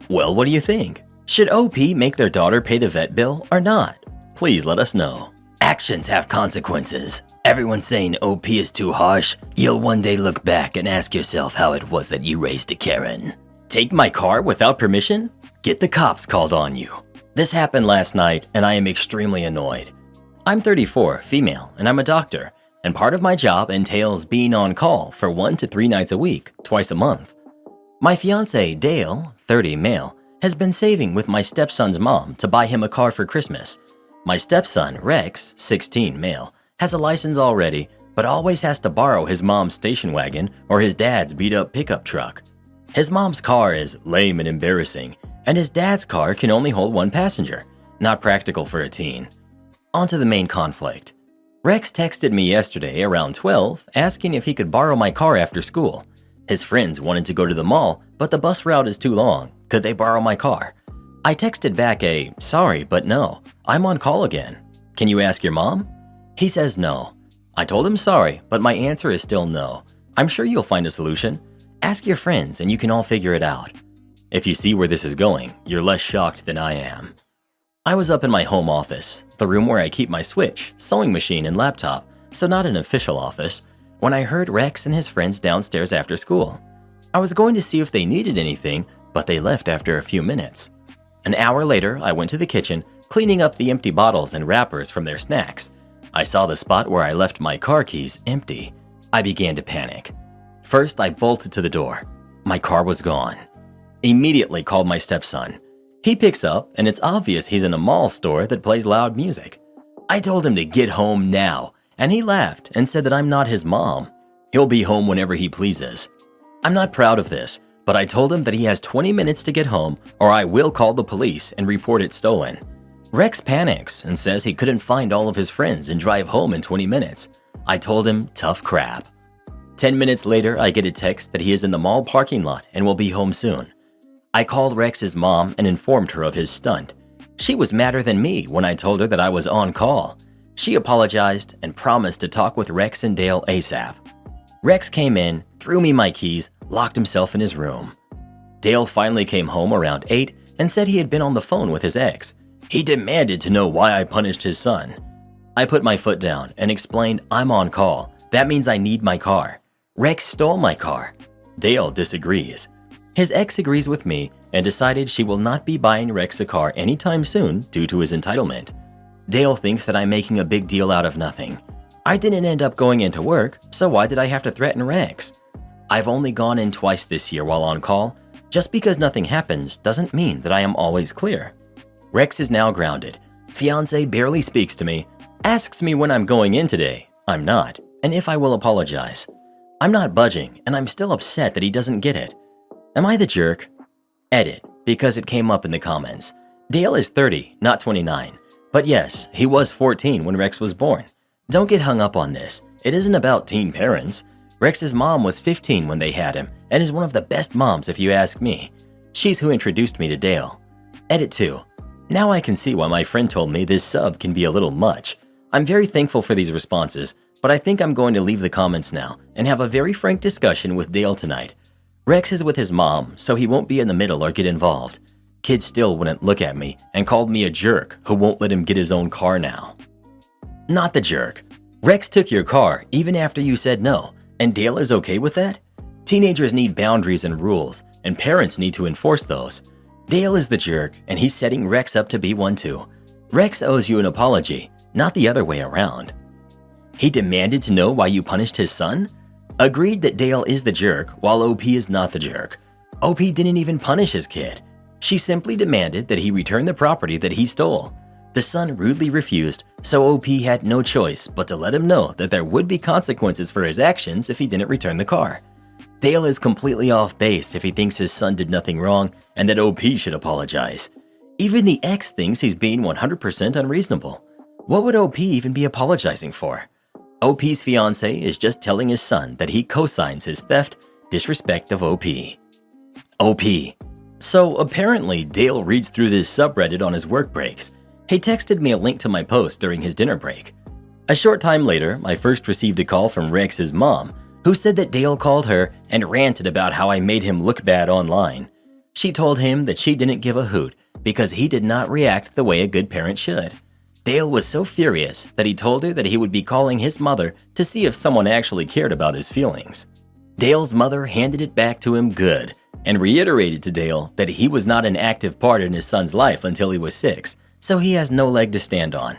Well, what do you think? Should OP make their daughter pay the vet bill or not? Please let us know. Actions have consequences. Everyone's saying OP is too harsh. You'll one day look back and ask yourself how it was that you raised a Karen. Take my car without permission? Get the cops called on you. This happened last night and I am extremely annoyed. I'm 34, female, and I'm a doctor, and part of my job entails being on call for 1 to 3 nights a week, twice a month. My fiance, Dale, 30, male, has been saving with my stepson's mom to buy him a car for Christmas. My stepson, Rex, 16, male, has a license already, but always has to borrow his mom's station wagon or his dad's beat-up pickup truck. His mom's car is lame and embarrassing, and his dad's car can only hold 1 passenger, not practical for a teen. On to the main conflict. Rex texted me yesterday around 12 asking if he could borrow my car after school. His friends wanted to go to the mall, but the bus route is too long. Could they borrow my car? I texted back a, sorry, but no, I'm on call again. Can you ask your mom? He says no. I told him sorry, but my answer is still no. I'm sure you'll find a solution. Ask your friends and you can all figure it out. If you see where this is going, you're less shocked than I am. I was up in my home office, the room where I keep my Switch, sewing machine, and laptop, so not an official office, when I heard Rex and his friends downstairs after school. I was going to see if they needed anything, but they left after a few minutes. An hour later, I went to the kitchen, cleaning up the empty bottles and wrappers from their snacks. I saw the spot where I left my car keys empty. I began to panic. First, I bolted to the door. My car was gone. Immediately called my stepson. He picks up, and it's obvious he's in a mall store that plays loud music. I told him to get home now, and he laughed and said that I'm not his mom. He'll be home whenever he pleases. I'm not proud of this, but I told him that he has 20 minutes to get home or I will call the police and report it stolen. Rex panics and says he couldn't find all of his friends and drive home in 20 minutes. I told him tough crap. 10 minutes later, I get a text that he is in the mall parking lot and will be home soon. I called Rex's mom and informed her of his stunt. She was madder than me when I told her that I was on call. She apologized and promised to talk with Rex and Dale ASAP. Rex came in, threw me my keys, locked himself in his room. Dale finally came home around 8 and said he had been on the phone with his ex. He demanded to know why I punished his son. I put my foot down and explained I'm on call. That means I need my car. Rex stole my car. Dale disagrees. His ex agrees with me and decided she will not be buying Rex a car anytime soon due to his entitlement. Dale thinks that I'm making a big deal out of nothing. I didn't end up going into work, so why did I have to threaten Rex? I've only gone in twice this year while on call. Just because nothing happens doesn't mean that I am always clear. Rex is now grounded. Fiance barely speaks to me, asks me when I'm going in today. I'm not, and if I will apologize. I'm not budging, and I'm still upset that he doesn't get it. Am I the jerk? Edit, because it came up in the comments. Dale is 30, not 29. But yes, he was 14 when Rex was born. Don't get hung up on this. It isn't about teen parents. Rex's mom was 15 when they had him, and is one of the best moms if you ask me. She's who introduced me to Dale. Edit 2. Now I can see why my friend told me this sub can be a little much. I'm very thankful for these responses, but I think I'm going to leave the comments now and have a very frank discussion with Dale tonight. Rex is with his mom, so he won't be in the middle or get involved. Kids still wouldn't look at me and called me a jerk who won't let him get his own car now. Not the jerk. Rex took your car even after you said no, and Dale is okay with that? Teenagers need boundaries and rules, and parents need to enforce those. Dale is the jerk, and he's setting Rex up to be one too. Rex owes you an apology, not the other way around. He demanded to know why you punished his son? Agreed that Dale is the jerk, while OP is not the jerk. OP didn't even punish his kid. She simply demanded that he return the property that he stole. The son rudely refused, so OP had no choice but to let him know that there would be consequences for his actions if he didn't return the car. Dale is completely off base if he thinks his son did nothing wrong and that OP should apologize. Even the ex thinks he's being 100% unreasonable. What would OP even be apologizing for? OP's fiance is just telling his son that he co-signs his theft, disrespect of OP. OP. So apparently Dale reads through this subreddit on his work breaks. He texted me a link to my post during his dinner break. A short time later, I first received a call from Rex's mom, who said that Dale called her and ranted about how I made him look bad online. She told him that she didn't give a hoot because he did not react the way a good parent should. Dale was so furious that he told her that he would be calling his mother to see if someone actually cared about his feelings. Dale's mother handed it back to him good and reiterated to Dale that he was not an active part in his son's life until he was 6, so he has no leg to stand on.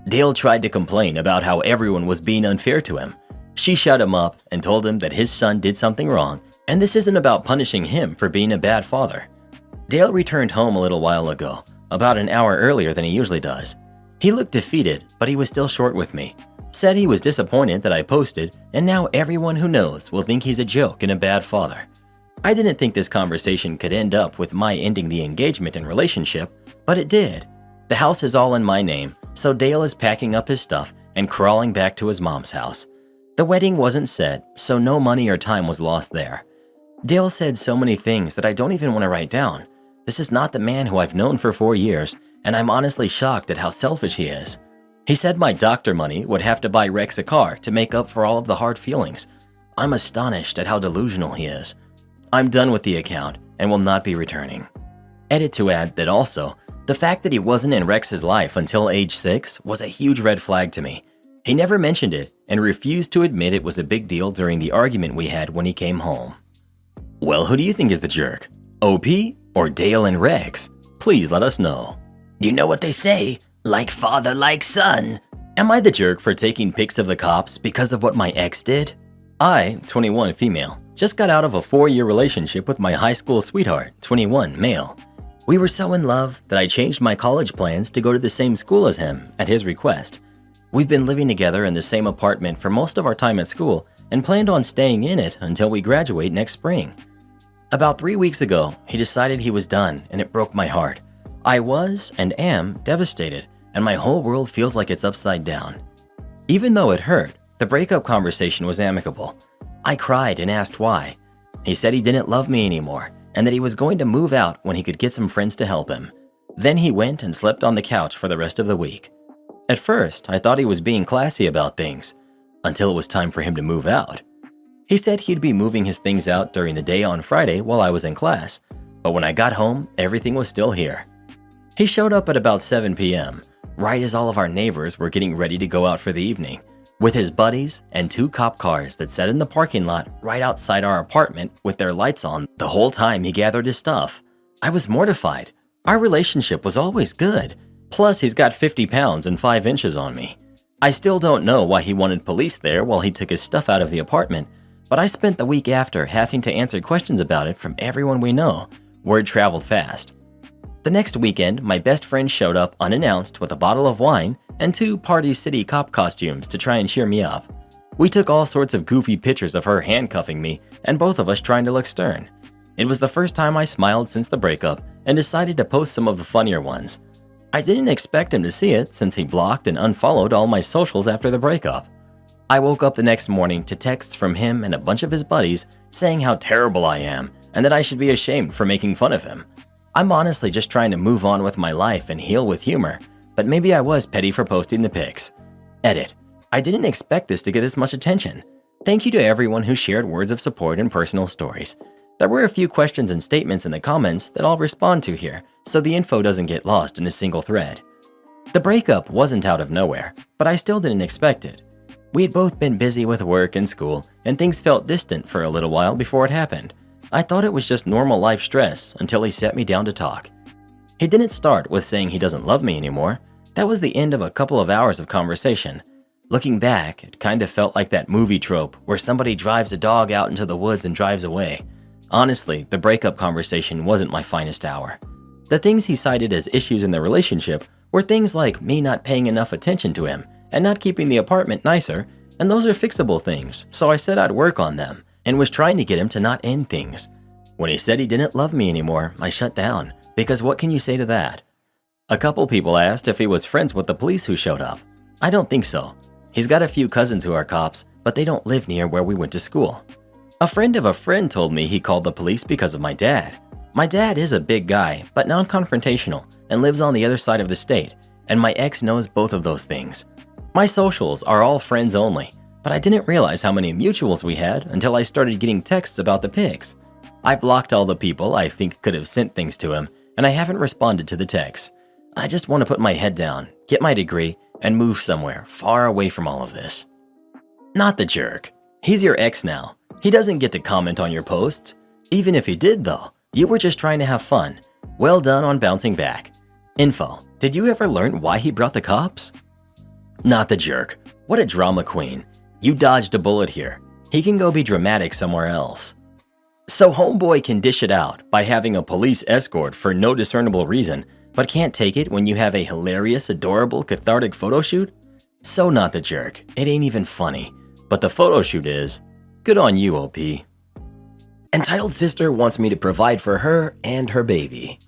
Dale tried to complain about how everyone was being unfair to him. She shut him up and told him that his son did something wrong, and this isn't about punishing him for being a bad father. Dale returned home a little while ago, about an hour earlier than he usually does. He looked defeated, but he was still short with me. Said he was disappointed that I posted, and now everyone who knows will think he's a joke and a bad father. I didn't think this conversation could end up with my ending the engagement and relationship, but it did. The house is all in my name, so Dale is packing up his stuff and crawling back to his mom's house. The wedding wasn't set, so no money or time was lost there. Dale said so many things that I don't even want to write down. This is not the man who I've known for 4 years, and I'm honestly shocked at how selfish he is. He said my doctor money would have to buy Rex a car to make up for all of the hard feelings. I'm astonished at how delusional he is. I'm done with the account and will not be returning. Edit to add that also, the fact that he wasn't in Rex's life until age 6 was a huge red flag to me. He never mentioned it and refused to admit it was a big deal during the argument we had when he came home. Well, who do you think is the jerk? OP or Dale and Rex? Please let us know. You know what they say, like father, like son. Am I the jerk for taking pics of the cops because of what my ex did? I, 21 female, just got out of a 4-year relationship with my high school sweetheart, 21 male. We were so in love that I changed my college plans to go to the same school as him at his request. We've been living together in the same apartment for most of our time at school and planned on staying in it until we graduate next spring. About 3 weeks ago, he decided he was done and it broke my heart. I was and am devastated and my whole world feels like it's upside down. Even though it hurt, the breakup conversation was amicable. I cried and asked why. He said he didn't love me anymore and that he was going to move out when he could get some friends to help him. Then he went and slept on the couch for the rest of the week. At first, I thought he was being classy about things, until it was time for him to move out. He said he'd be moving his things out during the day on Friday while I was in class, but when I got home, everything was still here. He showed up at about 7 p.m., right as all of our neighbors were getting ready to go out for the evening, with his buddies and 2 cop cars that sat in the parking lot right outside our apartment with their lights on the whole time he gathered his stuff. I was mortified. Our relationship was always good. Plus, he's got 50 pounds and 5 inches on me. I still don't know why he wanted police there while he took his stuff out of the apartment, but I spent the week after having to answer questions about it from everyone we know. Word traveled fast. The next weekend, my best friend showed up unannounced with a bottle of wine and 2 Party City cop costumes to try and cheer me up. We took all sorts of goofy pictures of her handcuffing me and both of us trying to look stern. It was the first time I smiled since the breakup and decided to post some of the funnier ones. I didn't expect him to see it since he blocked and unfollowed all my socials after the breakup. I woke up the next morning to texts from him and a bunch of his buddies saying how terrible I am and that I should be ashamed for making fun of him. I'm honestly just trying to move on with my life and heal with humor, but maybe I was petty for posting the pics. Edit. I didn't expect this to get this much attention. Thank you to everyone who shared words of support and personal stories. There were a few questions and statements in the comments that I'll respond to here, so the info doesn't get lost in a single thread. The breakup wasn't out of nowhere, but I still didn't expect it. We had both been busy with work and school, and things felt distant for a little while before it happened. I thought it was just normal life stress until he sat me down to talk. He didn't start with saying he doesn't love me anymore. That was the end of a couple of hours of conversation. Looking back, it kind of felt like that movie trope where somebody drives a dog out into the woods and drives away. Honestly, the breakup conversation wasn't my finest hour. The things he cited as issues in the relationship were things like me not paying enough attention to him and not keeping the apartment nicer, and those are fixable things, so I said I'd work on them and was trying to get him to not end things. When he said he didn't love me anymore, I shut down, because what can you say to that? A couple people asked if he was friends with the police who showed up. I don't think so. He's got a few cousins who are cops, but they don't live near where we went to school. A friend of a friend told me he called the police because of my dad. My dad is a big guy, but non-confrontational, and lives on the other side of the state, and my ex knows both of those things. My socials are all friends only, but I didn't realize how many mutuals we had until I started getting texts about the pics. I blocked all the people I think could have sent things to him, and I haven't responded to the texts. I just want to put my head down, get my degree, and move somewhere far away from all of this. Not the jerk. He's your ex now. He doesn't get to comment on your posts. Even if he did though, you were just trying to have fun. Well done on bouncing back. Info. Did you ever learn why he brought the cops? Not the jerk. What a drama queen. You dodged a bullet here. He can go be dramatic somewhere else. So homeboy can dish it out by having a police escort for no discernible reason, but can't take it when you have a hilarious, adorable, cathartic photo shoot? So not the jerk. It ain't even funny. But the photo shoot is. Good on you, OP. Entitled sister wants me to provide for her and her baby.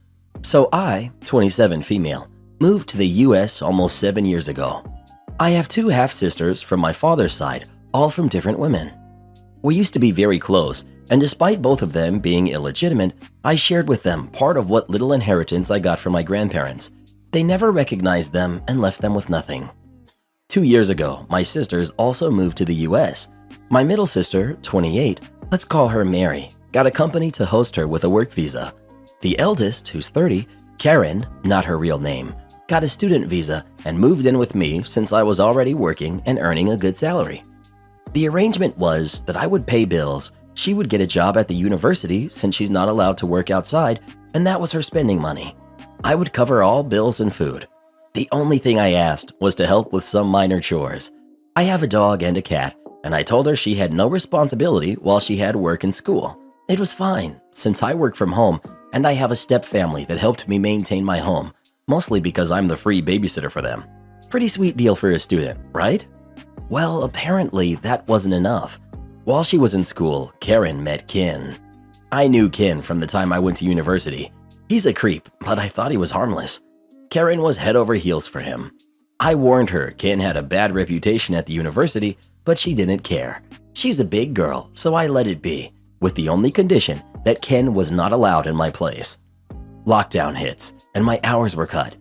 So I, 27 female, moved to the US almost 7 years ago. I have 2 half-sisters from my father's side, all from different women. We used to be very close, and despite both of them being illegitimate, I shared with them part of what little inheritance I got from my grandparents. They never recognized them and left them with nothing. 2 years ago, my sisters also moved to the US. My middle sister, 28, let's call her Mary, got a company to host her with a work visa. The eldest, who's 30, Karen, not her real name, got a student visa and moved in with me since I was already working and earning a good salary. The arrangement was that I would pay bills, she would get a job at the university since she's not allowed to work outside, and that was her spending money. I would cover all bills and food. The only thing I asked was to help with some minor chores. I have a dog and a cat, and I told her she had no responsibility while she had work and school. It was fine, since I work from home and I have a step family that helped me maintain my home, mostly because I'm the free babysitter for them. Pretty sweet deal for a student, right? Well, apparently that wasn't enough. While she was in school, Karen met Ken. I knew Ken from the time I went to university. He's a creep, but I thought he was harmless. Karen was head over heels for him. I warned her Ken had a bad reputation at the university, but she didn't care. She's a big girl, so I let it be, with the only condition that Ken was not allowed in my place. Lockdown hits, and my hours were cut.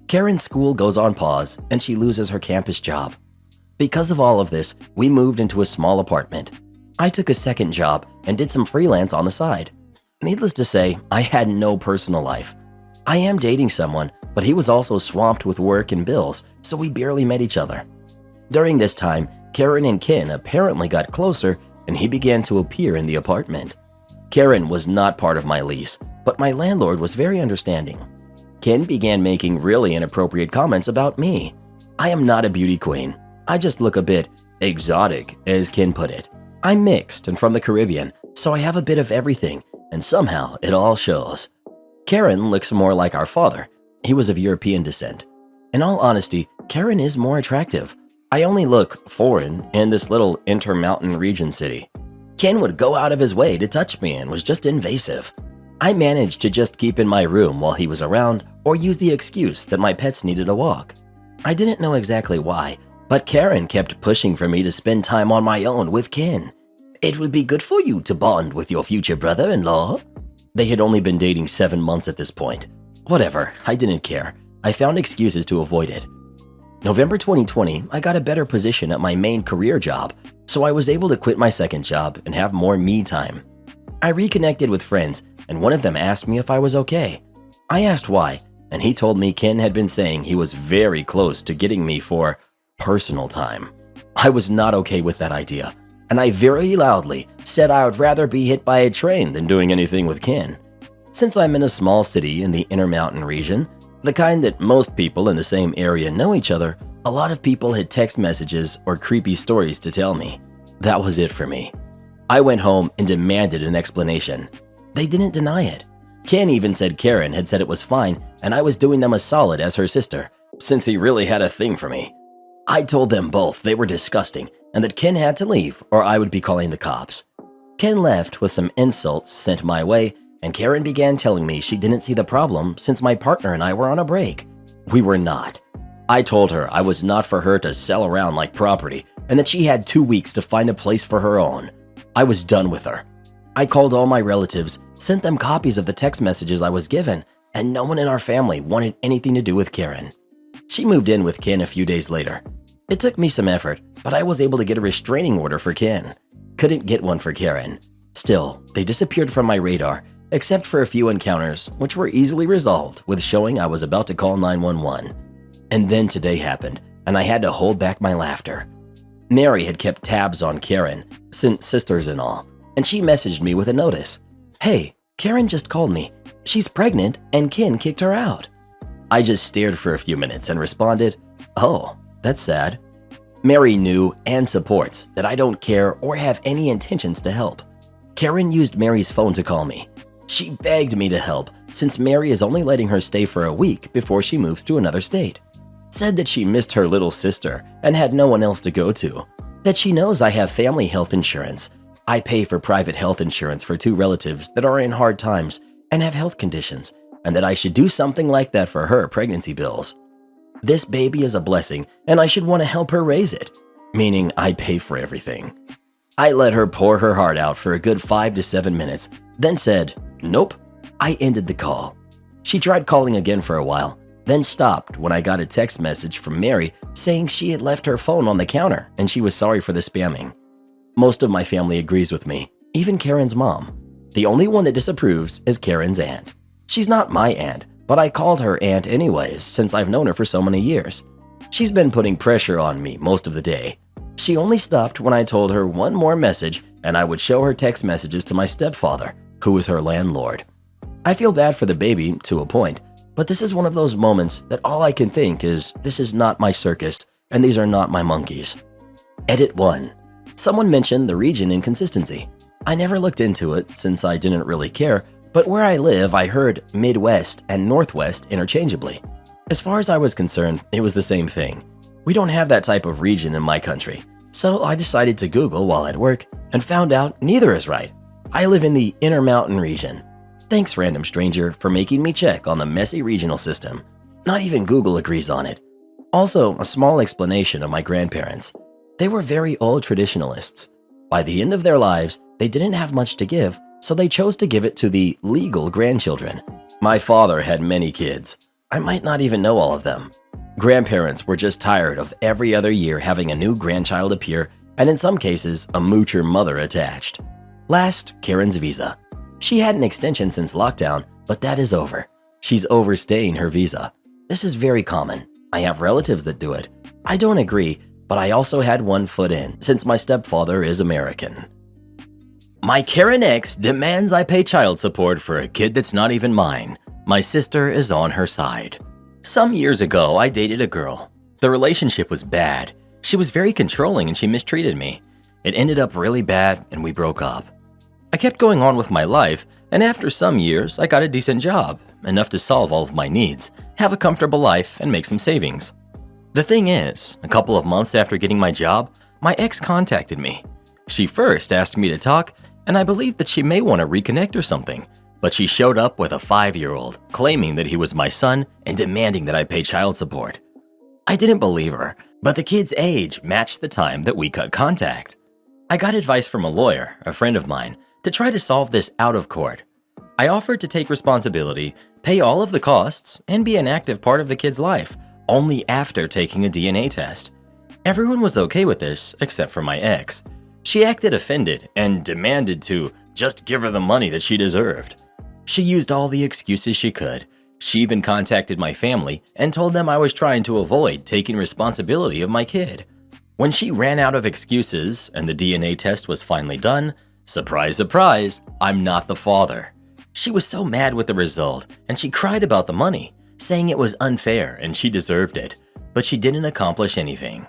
Karen's school goes on pause, and she loses her campus job. Because of all of this, we moved into a small apartment. I took a second job and did some freelance on the side. Needless to say, I had no personal life. I am dating someone, but he was also swamped with work and bills, so we barely met each other. During this time, Karen and Ken apparently got closer, and he began to appear in the apartment. Karen was not part of my lease, but my landlord was very understanding. Ken began making really inappropriate comments about me. I am not a beauty queen. I just look a bit exotic, as Ken put it. I'm mixed and from the Caribbean, so I have a bit of everything, and somehow it all shows. Karen looks more like our father. He was of European descent. In all honesty, Karen is more attractive. I only look foreign in this little intermountain region city. Ken would go out of his way to touch me and was just invasive. I managed to just keep in my room while he was around or use the excuse that my pets needed a walk. I didn't know exactly why, but Karen kept pushing for me to spend time on my own with Ken. It would be good for you to bond with your future brother-in-law. They had only been dating 7 months at this point. Whatever, I didn't care. I found excuses to avoid it. November 2020, I got a better position at my main career job, so I was able to quit my second job and have more me time. I reconnected with friends, and one of them asked me if I was okay. I asked why, and he told me Ken had been saying he was very close to getting me for personal time. I was not okay with that idea, and I very loudly said I would rather be hit by a train than doing anything with Ken. Since I'm in a small city in the Intermountain region, the kind that most people in the same area know each other, a lot of people had text messages or creepy stories to tell me. That was it for me. I went home and demanded an explanation. They didn't deny it. Ken even said Karen had said it was fine and I was doing them a solid as her sister, since he really had a thing for me. I told them both they were disgusting and that Ken had to leave or I would be calling the cops. Ken left with some insults sent my way, and Karen began telling me she didn't see the problem since my partner and I were on a break. We were not. I told her I was not for her to sell around like property and that she had 2 weeks to find a place for her own. I was done with her. I called all my relatives, sent them copies of the text messages I was given, and no one in our family wanted anything to do with Karen. She moved in with Ken a few days later. It took me some effort, but I was able to get a restraining order for Ken. Couldn't get one for Karen. Still, they disappeared from my radar, except for a few encounters, which were easily resolved with showing I was about to call 911. And then today happened, and I had to hold back my laughter. Mary had kept tabs on Karen, since sisters and all, and she messaged me with a notice. Hey, Karen just called me. She's pregnant and Ken kicked her out. I just stared for a few minutes and responded, oh, that's sad. Mary knew and supports that I don't care or have any intentions to help. Karen used Mary's phone to call me. She begged me to help since Mary is only letting her stay for a week before she moves to another state. Said that she missed her little sister and had no one else to go to. That she knows I have family health insurance. I pay for private health insurance for 2 relatives that are in hard times and have health conditions, and that I should do something like that for her pregnancy bills. This baby is a blessing and I should want to help her raise it, meaning I pay for everything. I let her pour her heart out for a good 5 to 7 minutes, then said, "Nope." I ended the call. She tried calling again for a while, then stopped when I got a text message from Mary saying she had left her phone on the counter and she was sorry for the spamming. Most of my family agrees with me, even Karen's mom. The only one that disapproves is Karen's aunt. She's not my aunt, but I called her aunt anyways since I've known her for so many years. She's been putting pressure on me most of the day. She only stopped when I told her one more message and I would show her text messages to my stepfather, who was her landlord. I feel bad for the baby to a point, but this is one of those moments that all I can think is this is not my circus and these are not my monkeys. Edit 1. Someone mentioned the region inconsistency. I never looked into it since I didn't really care, but where I live I heard Midwest and Northwest interchangeably. As far as I was concerned, it was the same thing. We don't have that type of region in my country, so I decided to Google while at work and found out neither is right. I live in the Intermountain region. Thanks, random stranger, for making me check on the messy regional system. Not even Google agrees on it. Also, a small explanation of my grandparents. They were very old traditionalists. By the end of their lives, they didn't have much to give, so they chose to give it to the legal grandchildren. My father had many kids. I might not even know all of them. Grandparents were just tired of every other year having a new grandchild appear, and in some cases, a moocher mother attached. Last, Karen's visa. She had an extension since lockdown, but that is over. She's overstaying her visa. This is very common. I have relatives that do it. I don't agree, but I also had one foot in since my stepfather is American. My Karen ex demands I pay child support for a kid that's not even mine. My sister is on her side. Some years ago, I dated a girl. The relationship was bad. She was very controlling and she mistreated me. It ended up really bad and we broke up. I kept going on with my life, and after some years, I got a decent job, enough to solve all of my needs, have a comfortable life, and make some savings. The thing is, a couple of months after getting my job, my ex contacted me. She first asked me to talk, and I believed that she may want to reconnect or something, but she showed up with a 5-year-old, claiming that he was my son and demanding that I pay child support. I didn't believe her, but the kid's age matched the time that we cut contact. I got advice from a lawyer, a friend of mine, to try to solve this out of court. I offered to take responsibility, pay all of the costs, and be an active part of the kid's life, only after taking a DNA test. Everyone was okay with this, except for my ex. She acted offended and demanded to just give her the money that she deserved. She used all the excuses she could. She even contacted my family and told them I was trying to avoid taking responsibility of my kid. When she ran out of excuses and the DNA test was finally done, surprise, surprise, I'm not the father. She was so mad with the result, and she cried about the money, saying it was unfair and she deserved it, but she didn't accomplish anything.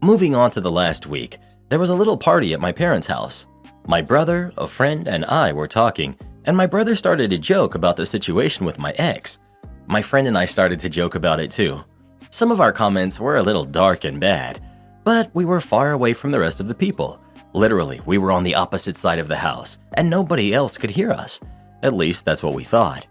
Moving on to the last week, there was a little party at my parents' house. My brother, a friend, and I were talking, and my brother started to joke about the situation with my ex. My friend and I started to joke about it too. Some of our comments were a little dark and bad, but we were far away from the rest of the people. Literally, we were on the opposite side of the house, and nobody else could hear us. At least that's what we thought.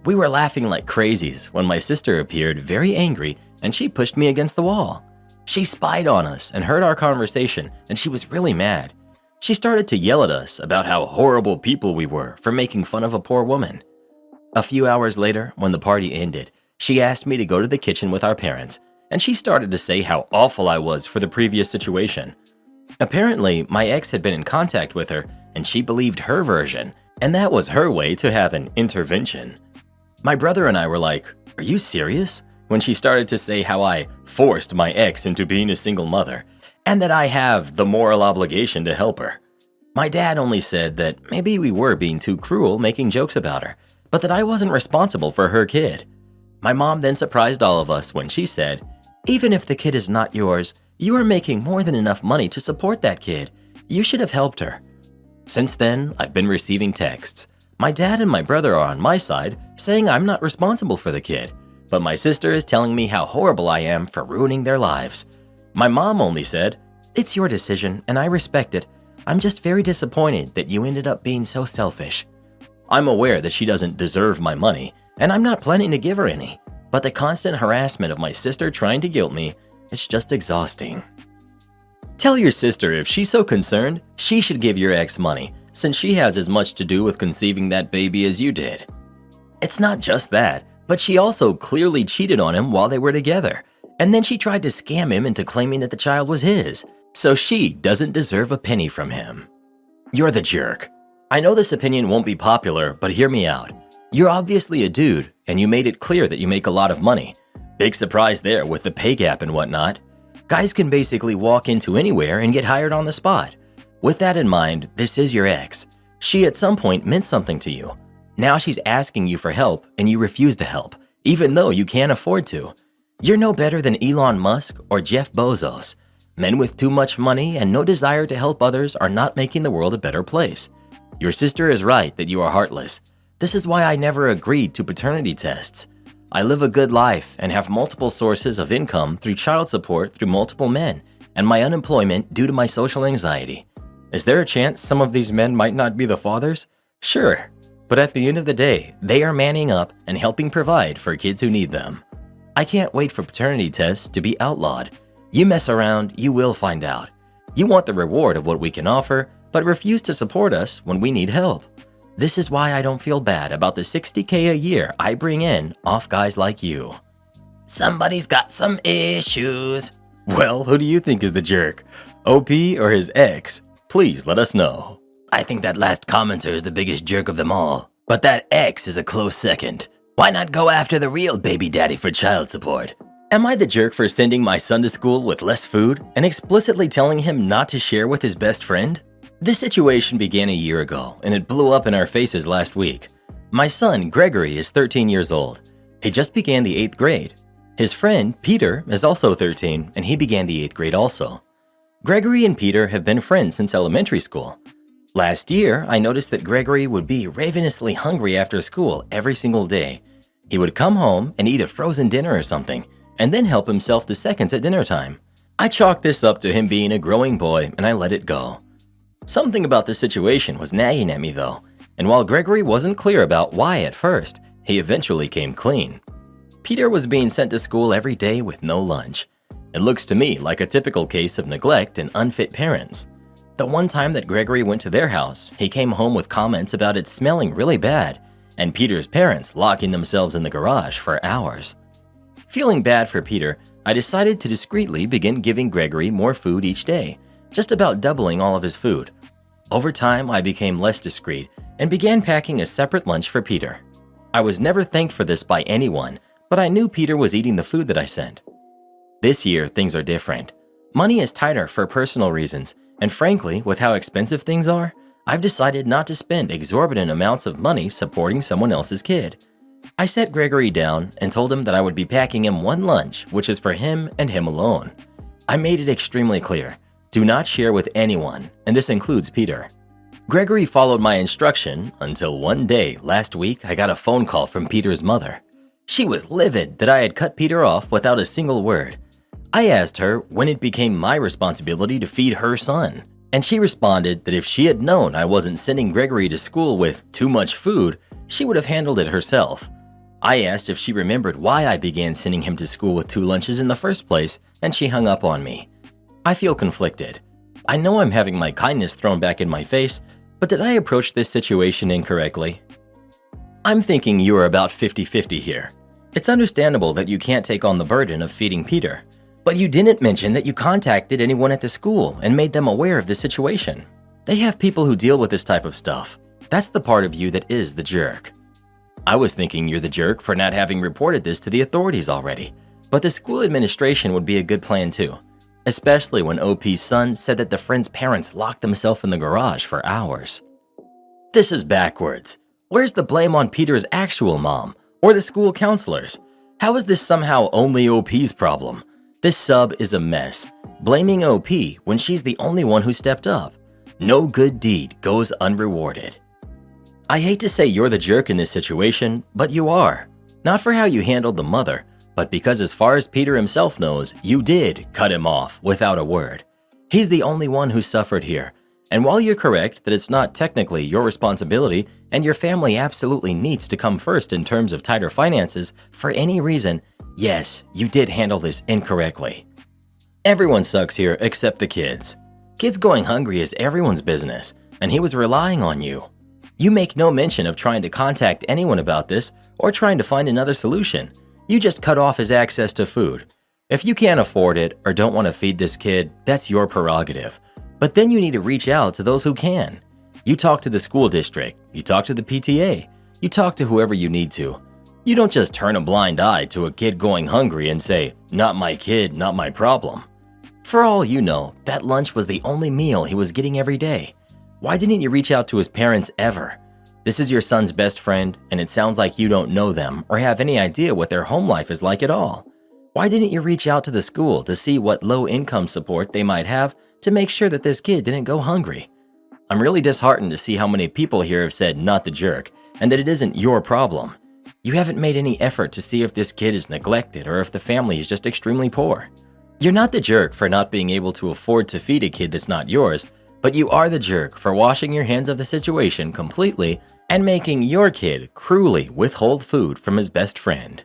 We were laughing like crazies when my sister appeared very angry and she pushed me against the wall. She spied on us and heard our conversation, and she was really mad. She started to yell at us about how horrible people we were for making fun of a poor woman. A few hours later, when the party ended, she asked me to go to the kitchen with our parents, and she started to say how awful I was for the previous situation. Apparently, my ex had been in contact with her, and she believed her version, and that was her way to have an intervention. My brother and I were like, "Are you serious?" when she started to say how I forced my ex into being a single mother, and that I have the moral obligation to help her. My dad only said that maybe we were being too cruel making jokes about her, but that I wasn't responsible for her kid. My mom then surprised all of us when she said, "Even if the kid is not yours, you are making more than enough money to support that kid. You should have helped her." Since then, I've been receiving texts. My dad and my brother are on my side, saying I'm not responsible for the kid, but my sister is telling me how horrible I am for ruining their lives. My mom only said, "It's your decision, and I respect it. I'm just very disappointed that you ended up being so selfish." I'm aware that she doesn't deserve my money, and I'm not planning to give her any, but the constant harassment of my sister trying to guilt me, it's just exhausting. Tell your sister if she's so concerned, she should give your ex money, since she has as much to do with conceiving that baby as you did. It's not just that, but she also clearly cheated on him while they were together, and then she tried to scam him into claiming that the child was his, so she doesn't deserve a penny from him. You're the jerk. I know this opinion won't be popular, but hear me out. You're obviously a dude, and you made it clear that you make a lot of money. Big surprise there with the pay gap and whatnot. Guys can basically walk into anywhere and get hired on the spot. With that in mind, this is your ex. She at some point meant something to you. Now she's asking you for help and you refuse to help, even though you can't afford to. You're no better than Elon Musk or Jeff Bezos. Men with too much money and no desire to help others are not making the world a better place. Your sister is right that you are heartless. This is why I never agreed to paternity tests. I live a good life and have multiple sources of income through child support through multiple men and my unemployment due to my social anxiety. Is there a chance some of these men might not be the fathers? Sure, but at the end of the day, they are manning up and helping provide for kids who need them. I can't wait for paternity tests to be outlawed. You mess around, you will find out. You want the reward of what we can offer, but refuse to support us when we need help. This is why I don't feel bad about the $60K a year I bring in off guys like you. Somebody's got some issues. Well, who do you think is the jerk? OP or his ex? Please let us know. I think that last commenter is the biggest jerk of them all, but that ex is a close second. Why not go after the real baby daddy for child support? Am I the jerk for sending my son to school with less food and explicitly telling him not to share with his best friend? This situation began a year ago, and it blew up in our faces last week. My son, Gregory, is 13 years old. He just began the 8th grade. His friend, Peter, is also 13, and he began the 8th grade also. Gregory and Peter have been friends since elementary school. Last year, I noticed that Gregory would be ravenously hungry after school every single day. He would come home and eat a frozen dinner or something, and then help himself to seconds at dinner time. I chalked this up to him being a growing boy, and I let it go. Something about this situation was nagging at me though, and while Gregory wasn't clear about why at first, he eventually came clean. Peter was being sent to school every day with no lunch. It looks to me like a typical case of neglect and unfit parents. The one time that Gregory went to their house, he came home with comments about it smelling really bad, and Peter's parents locking themselves in the garage for hours. Feeling bad for Peter, I decided to discreetly begin giving Gregory more food each day, just about doubling all of his food. Over time, I became less discreet and began packing a separate lunch for Peter. I was never thanked for this by anyone, but I knew Peter was eating the food that I sent. This year, things are different. Money is tighter for personal reasons, and frankly, with how expensive things are, I've decided not to spend exorbitant amounts of money supporting someone else's kid. I set Gregory down and told him that I would be packing him one lunch, which is for him and him alone. I made it extremely clear. Do not share with anyone, and this includes Peter. Gregory followed my instruction until one day last week I got a phone call from Peter's mother. She was livid that I had cut Peter off without a single word. I asked her when it became my responsibility to feed her son, and she responded that if she had known I wasn't sending Gregory to school with too much food, she would have handled it herself. I asked if she remembered why I began sending him to school with 2 lunches in the first place, and she hung up on me. I feel conflicted. I know I'm having my kindness thrown back in my face, but did I approach this situation incorrectly? I'm thinking you are about 50-50 here. It's understandable that you can't take on the burden of feeding Peter, but you didn't mention that you contacted anyone at the school and made them aware of the situation. They have people who deal with this type of stuff. That's the part of you that is the jerk. I was thinking you're the jerk for not having reported this to the authorities already, but the school administration would be a good plan too. Especially when OP's son said that the friend's parents locked themselves in the garage for hours. This is backwards. Where's the blame on Peter's actual mom or the school counselors? How is this somehow only OP's problem? This sub is a mess, blaming OP when she's the only one who stepped up. No good deed goes unrewarded. I hate to say you're the jerk in this situation, but you are. Not for how you handled the mother, but because as far as Peter himself knows, you did cut him off without a word. He's the only one who suffered here. And while you're correct that it's not technically your responsibility and your family absolutely needs to come first in terms of tighter finances for any reason, yes, you did handle this incorrectly. Everyone sucks here except the kids. Kids going hungry is everyone's business, and he was relying on you. You make no mention of trying to contact anyone about this or trying to find another solution. You just cut off his access to food. If you can't afford it or don't want to feed this kid, that's your prerogative. But then you need to reach out to those who can. You talk to the school district, you talk to the PTA, you talk to whoever you need to. You don't just turn a blind eye to a kid going hungry and say, "Not my kid, not my problem." For all you know, that lunch was the only meal he was getting every day. Why didn't you reach out to his parents ever? This is your son's best friend, and it sounds like you don't know them or have any idea what their home life is like at all. Why didn't you reach out to the school to see what low-income support they might have to make sure that this kid didn't go hungry? I'm really disheartened to see how many people here have said "not the jerk" and that it isn't your problem. You haven't made any effort to see if this kid is neglected or if the family is just extremely poor. You're not the jerk for not being able to afford to feed a kid that's not yours, but you are the jerk for washing your hands of the situation completely and making your kid cruelly withhold food from his best friend.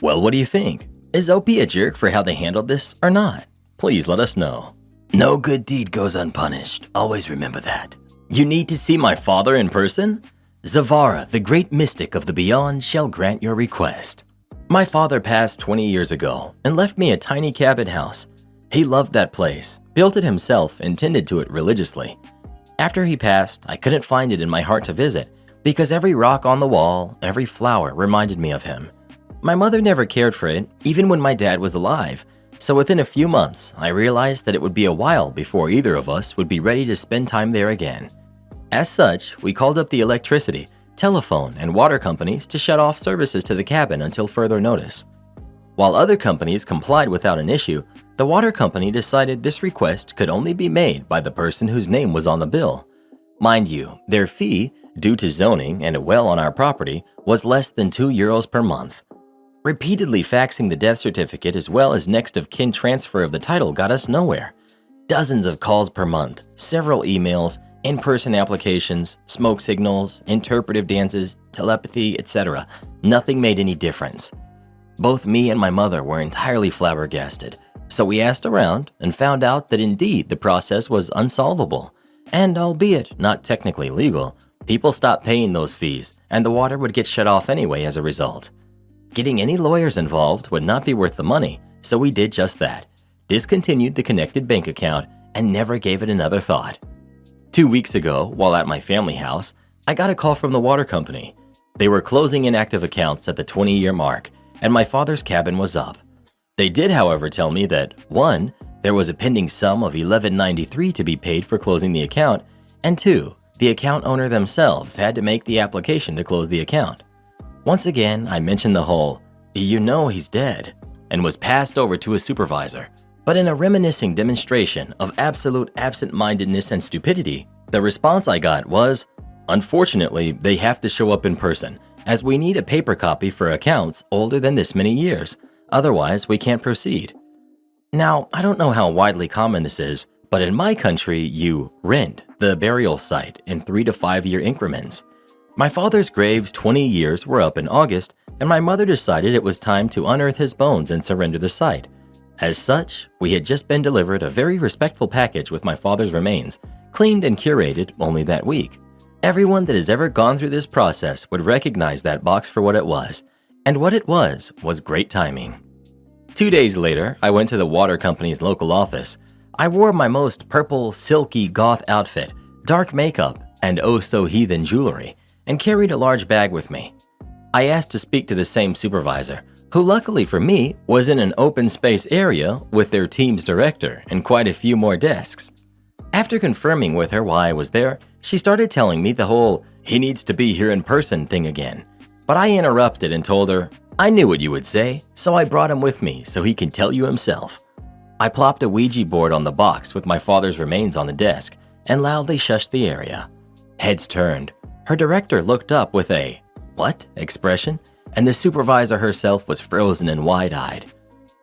Well, what do you think? Is OP a jerk for how they handled this or not? Please let us know. No good deed goes unpunished. Always remember that. You need to see my father in person? Zavara, the great mystic of the beyond, shall grant your request. My father passed 20 years ago and left me a tiny cabin house. He loved that place, built it himself, and tended to it religiously. After he passed, I couldn't find it in my heart to visit because every rock on the wall, every flower reminded me of him. My mother never cared for it, even when my dad was alive, so within a few months, I realized that it would be a while before either of us would be ready to spend time there again. As such, we called up the electricity, telephone, and water companies to shut off services to the cabin until further notice. While other companies complied without an issue, the water company decided this request could only be made by the person whose name was on the bill. Mind you, their fee, due to zoning and a well on our property, was less than €2 per month. Repeatedly faxing the death certificate as well as next of kin transfer of the title got us nowhere. Dozens of calls per month, several emails, in-person applications, smoke signals, interpretive dances, telepathy, etc. Nothing made any difference. Both me and my mother were entirely flabbergasted, so we asked around and found out that indeed the process was unsolvable, and albeit not technically legal, people stopped paying those fees and the water would get shut off anyway as a result. Getting any lawyers involved would not be worth the money, so we did just that, discontinued the connected bank account and never gave it another thought. 2 weeks ago, while at my family house, I got a call from the water company. They were closing inactive accounts at the 20-year mark, and my father's cabin was up. They did, however, tell me that 1. There was a pending sum of $11.93 to be paid for closing the account, and 2. The account owner themselves had to make the application to close the account. Once again, I mentioned the whole, "You know he's dead," and was passed over to a supervisor. But in a reminiscing demonstration of absolute absent-mindedness and stupidity, the response I got was, "Unfortunately, they have to show up in person, as we need a paper copy for accounts older than this many years. Otherwise, we can't proceed." Now, I don't know how widely common this is, but in my country, you rent the burial site in 3 to 5 year increments. My father's grave's 20 years were up in August, and my mother decided it was time to unearth his bones and surrender the site. As such, we had just been delivered a very respectful package with my father's remains, cleaned and curated only that week. Everyone that has ever gone through this process would recognize that box for what it was, and what it was great timing. 2 days later, I went to the water company's local office. I wore my most purple, silky goth outfit, dark makeup, and oh-so-heathen jewelry, and carried a large bag with me. I asked to speak to the same supervisor, who luckily for me was in an open space area with their team's director and quite a few more desks. After confirming with her why I was there, she started telling me the whole "he needs to be here in person" thing again. But I interrupted and told her, "I knew what you would say, so I brought him with me so he can tell you himself." I plopped a Ouija board on the box with my father's remains on the desk and loudly shushed the area. Heads turned. Her director looked up with a "what?" expression, and the supervisor herself was frozen and wide-eyed.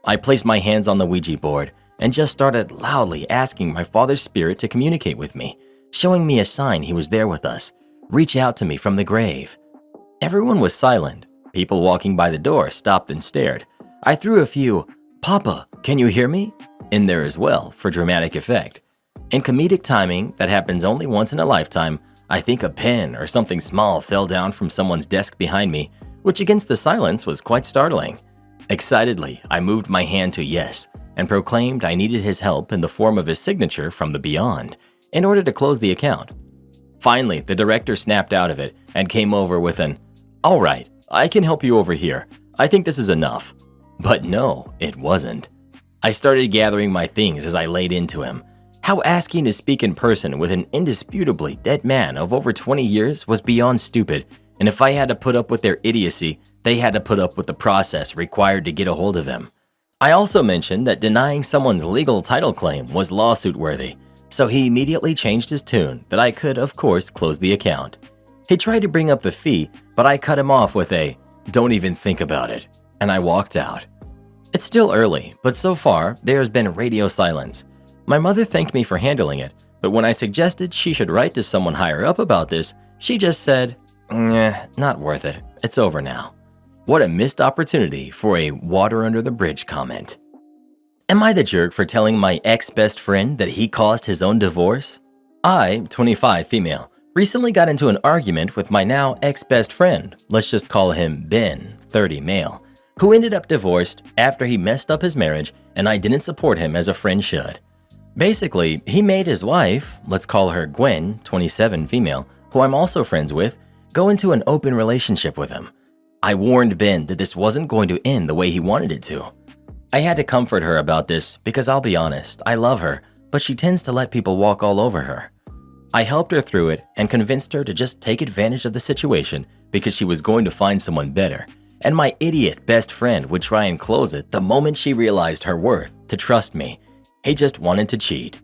I placed my hands on the Ouija board and just started loudly asking my father's spirit to communicate with me, showing me a sign he was there with us, reach out to me from the grave. Everyone was silent. People walking by the door stopped and stared. I threw a few "Papa, Can you hear me? In there as well for dramatic effect. In comedic timing that happens only once in a lifetime, I think a pen or something small fell down from someone's desk behind me, which against the silence was quite startling. Excitedly, I moved my hand to yes and proclaimed I needed his help in the form of his signature from the beyond in order to close the account. Finally, the director snapped out of it and came over with an, "All right, I can help you over here. I think this is enough." But no, it wasn't. I started gathering my things as I laid into him. How asking to speak in person with an indisputably dead man of over 20 years was beyond stupid, and if I had to put up with their idiocy, they had to put up with the process required to get a hold of him. I also mentioned that denying someone's legal title claim was lawsuit-worthy, so he immediately changed his tune that I could, of course, close the account. He tried to bring up the fee, but I cut him off with a, "Don't even think about it," and I walked out. It's still early, but so far, there has been radio silence. My mother thanked me for handling it, but when I suggested she should write to someone higher up about this, she just said, not worth it. It's over now." What a missed opportunity for a water under the bridge comment. Am I the jerk for telling my ex-best friend that he caused his own divorce? I, 25 female, recently got into an argument with my now ex-best friend, let's just call him Ben, 30 male, who ended up divorced after he messed up his marriage and I didn't support him as a friend should. Basically, he made his wife, let's call her Gwen, 27 female, who I'm also friends with, go into an open relationship with him. I warned Ben that this wasn't going to end the way he wanted it to. I had to comfort her about this because I'll be honest, I love her, but she tends to let people walk all over her. I helped her through it and convinced her to just take advantage of the situation because she was going to find someone better, and my idiot best friend would try and close it the moment she realized her worth to trust me. He just wanted to cheat.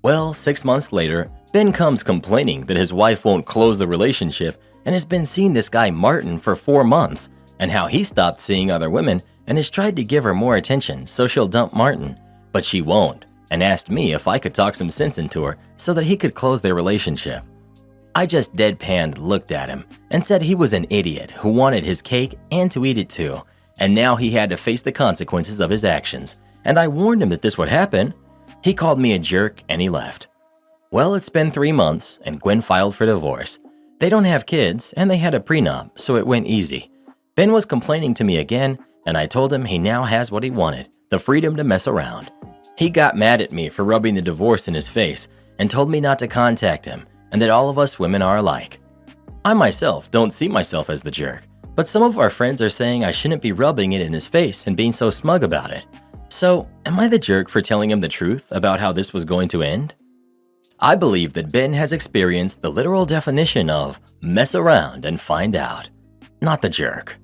Well, 6 months later, Ben comes complaining that his wife won't close the relationship and has been seeing this guy Martin for 4 months, and how he stopped seeing other women and has tried to give her more attention so she'll dump Martin, but she won't, and asked me if I could talk some sense into her so that he could close their relationship. I just deadpanned looked at him and said he was an idiot who wanted his cake and to eat it too, and now he had to face the consequences of his actions, and I warned him that this would happen. He called me a jerk and he left. Well, it's been 3 months and Gwen filed for divorce. They don't have kids and they had a prenup, so it went easy. Ben was complaining to me again, and I told him he now has what he wanted, the freedom to mess around. He got mad at me for rubbing the divorce in his face and told me not to contact him and that all of us women are alike. I myself don't see myself as the jerk, but some of our friends are saying I shouldn't be rubbing it in his face and being so smug about it. So, am I the jerk for telling him the truth about how this was going to end? I believe that Ben has experienced the literal definition of mess around and find out. Not the jerk.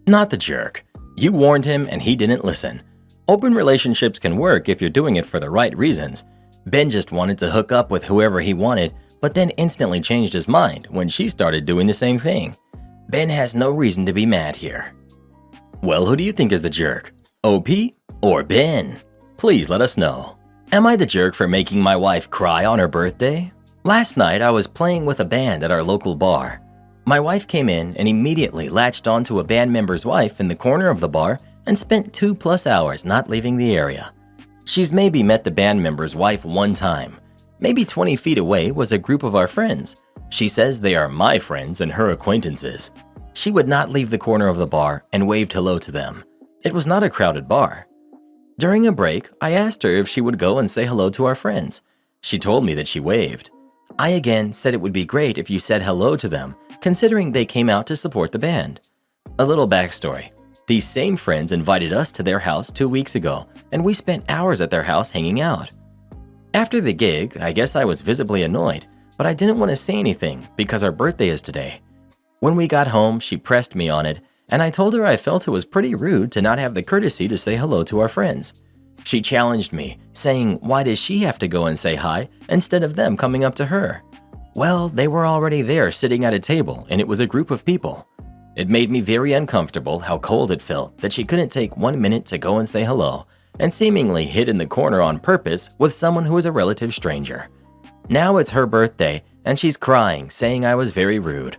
Not the jerk. You warned him and he didn't listen. Open relationships can work if you're doing it for the right reasons. Ben just wanted to hook up with whoever he wanted, but then instantly changed his mind when she started doing the same thing. Ben has no reason to be mad here. Well, who do you think is the jerk? OP or Ben? Please let us know. Am I the jerk for making my wife cry on her birthday? Last night, I was playing with a band at our local bar. My wife came in and immediately latched onto a band member's wife in the corner of the bar and spent 2+ hours not leaving the area. She's maybe met the band member's wife one time. Maybe 20 feet away was a group of our friends. She says they are my friends and her acquaintances. She would not leave the corner of the bar and waved hello to them. It was not a crowded bar. During a break, I asked her if she would go and say hello to our friends. She told me that she waved. I again said it would be great if you said hello to them, considering they came out to support the band. A little backstory. These same friends invited us to their house 2 weeks ago, and we spent hours at their house hanging out. After the gig, I guess I was visibly annoyed, but I didn't want to say anything because our birthday is today. When we got home, she pressed me on it, and I told her I felt it was pretty rude to not have the courtesy to say hello to our friends. She challenged me, saying why does she have to go and say hi instead of them coming up to her? Well, they were already there sitting at a table and it was a group of people. It made me very uncomfortable how cold it felt that she couldn't take 1 minute to go and say hello and seemingly hid in the corner on purpose with someone who is a relative stranger. Now it's her birthday and she's crying, saying I was very rude.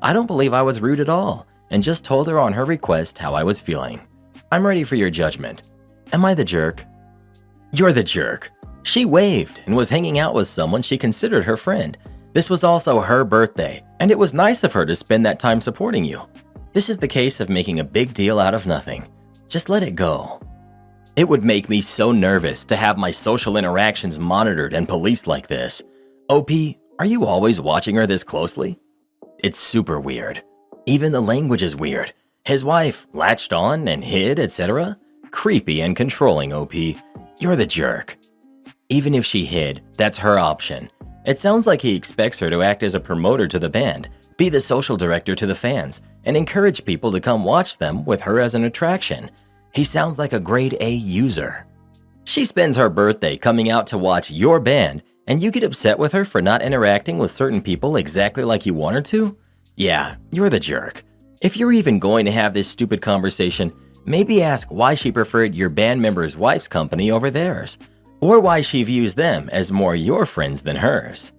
I don't believe I was rude at all and just told her on her request how I was feeling. I'm ready for your judgment. Am I the jerk? You're the jerk. She waved and was hanging out with someone she considered her friend. This was also her birthday, and it was nice of her to spend that time supporting you. This is the case of making a big deal out of nothing. Just let it go. It would make me so nervous to have my social interactions monitored and policed like this. OP, are you always watching her this closely? It's super weird. Even the language is weird. His wife latched on and hid, etc. Creepy and controlling, OP. You're the jerk. Even if she hid, that's her option. It sounds like he expects her to act as a promoter to the band, be the social director to the fans, and encourage people to come watch them with her as an attraction. He sounds like a grade A user. She spends her birthday coming out to watch your band, and you get upset with her for not interacting with certain people exactly like you want her to? Yeah, you're the jerk. If you're even going to have this stupid conversation, maybe ask why she preferred your band member's wife's company over theirs, or why she views them as more your friends than hers.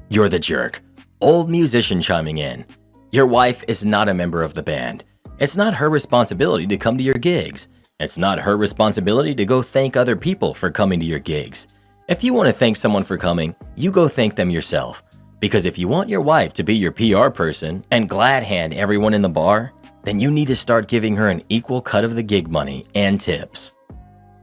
You're the jerk. Old musician chiming in. Your wife is not a member of the band. It's not her responsibility to come to your gigs. It's not her responsibility to go thank other people for coming to your gigs. If you want to thank someone for coming, you go thank them yourself. Because if you want your wife to be your PR person and glad hand everyone in the bar, then you need to start giving her an equal cut of the gig money and tips.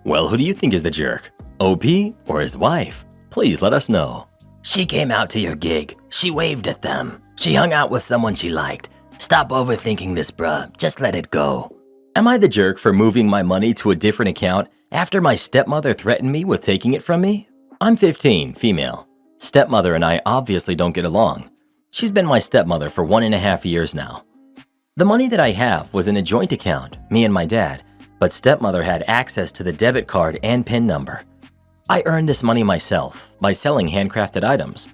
Well, who do you think is the jerk? OP or his wife? Please let us know. She came out to your gig. She waved at them. She hung out with someone she liked. Stop overthinking this, bruh. Just let it go. Am I the jerk for moving my money to a different account after my stepmother threatened me with taking it from me? I'm 15, female. Stepmother and I obviously don't get along. She's been my stepmother for 1.5 years now. The money that I have was in a joint account, me and my dad, but stepmother had access to the debit card and PIN number. I earned this money myself by selling handcrafted items.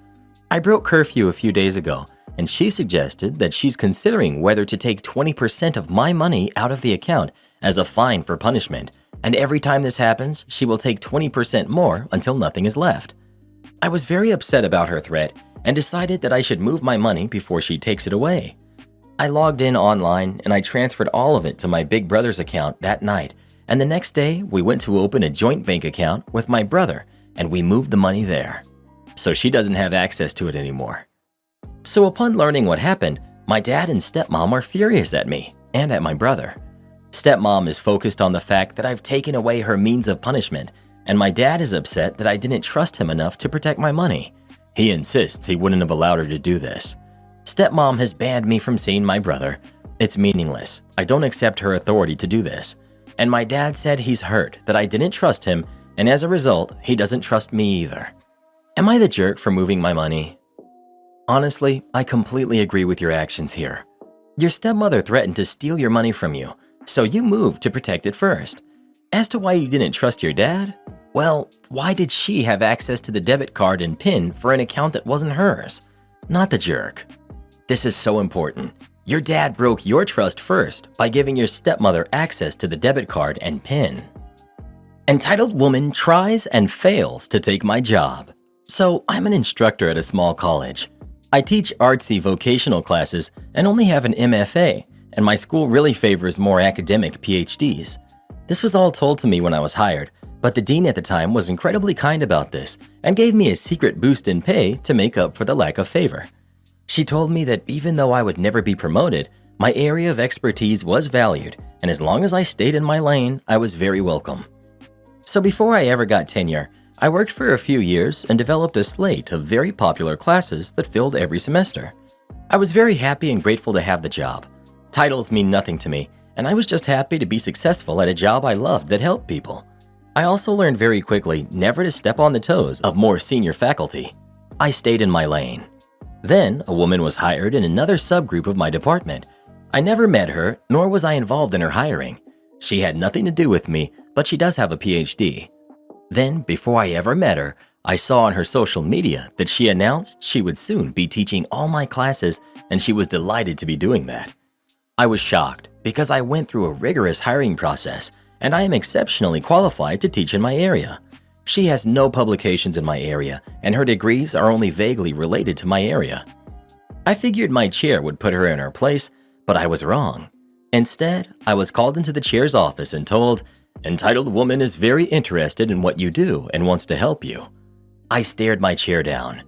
I broke curfew a few days ago, and she suggested that she's considering whether to take 20% of my money out of the account as a fine for punishment, and every time this happens, she will take 20% more until nothing is left. I was very upset about her threat and decided that I should move my money before she takes it away. I logged in online and I transferred all of it to my big brother's account that night, and the next day we went to open a joint bank account with my brother and we moved the money there. So she doesn't have access to it anymore. So upon learning what happened, my dad and stepmom are furious at me and at my brother. Stepmom is focused on the fact that I've taken away her means of punishment, and my dad is upset that I didn't trust him enough to protect my money. He insists he wouldn't have allowed her to do this. Stepmom has banned me from seeing my brother. It's meaningless. I don't accept her authority to do this. And my dad said he's hurt that I didn't trust him, and as a result, he doesn't trust me either. Am I the jerk for moving my money? Honestly, I completely agree with your actions here. Your stepmother threatened to steal your money from you, so you moved to protect it first. As to why you didn't trust your dad, well, why did she have access to the debit card and PIN for an account that wasn't hers? Not the jerk. This is so important. Your dad broke your trust first by giving your stepmother access to the debit card and PIN. Entitled woman tries and fails to take my job. So I'm an instructor at a small college. I teach artsy vocational classes and only have an MFA, and my school really favors more academic PhDs. This was all told to me when I was hired, but the dean at the time was incredibly kind about this and gave me a secret boost in pay to make up for the lack of favor. She told me that even though I would never be promoted, my area of expertise was valued, and as long as I stayed in my lane, I was very welcome. So before I ever got tenure, I worked for a few years and developed a slate of very popular classes that filled every semester. I was very happy and grateful to have the job. Titles mean nothing to me, and I was just happy to be successful at a job I loved that helped people. I also learned very quickly never to step on the toes of more senior faculty. I stayed in my lane. Then, a woman was hired in another subgroup of my department. I never met her, nor was I involved in her hiring. She had nothing to do with me, but she does have a PhD. Then, before I ever met her, I saw on her social media that she announced she would soon be teaching all my classes, and she was delighted to be doing that. I was shocked because I went through a rigorous hiring process, and I am exceptionally qualified to teach in my area. She has no publications in my area, and her degrees are only vaguely related to my area. I figured my chair would put her in her place, but I was wrong. Instead, I was called into the chair's office and told, "Entitled woman is very interested in what you do and wants to help you." I stared my chair down.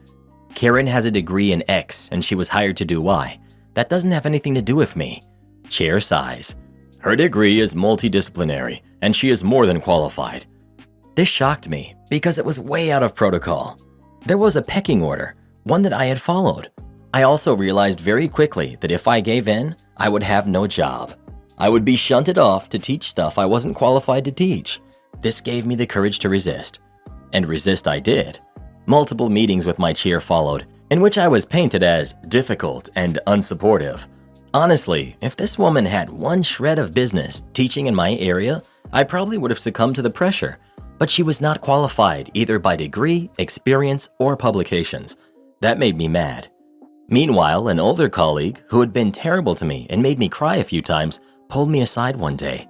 Karen has a degree in X and she was hired to do Y. That doesn't have anything to do with me. Chair sighs. Her degree is multidisciplinary and she is more than qualified. This shocked me because it was way out of protocol. There was a pecking order, one that I had followed. I also realized very quickly that if I gave in, I would have no job. I would be shunted off to teach stuff I wasn't qualified to teach. This gave me the courage to resist. And resist I did. Multiple meetings with my chair followed, in which I was painted as difficult and unsupportive. Honestly, if this woman had one shred of business teaching in my area, I probably would have succumbed to the pressure. But she was not qualified either by degree, experience, or publications. That made me mad. Meanwhile, an older colleague, who had been terrible to me and made me cry a few times, pulled me aside one day.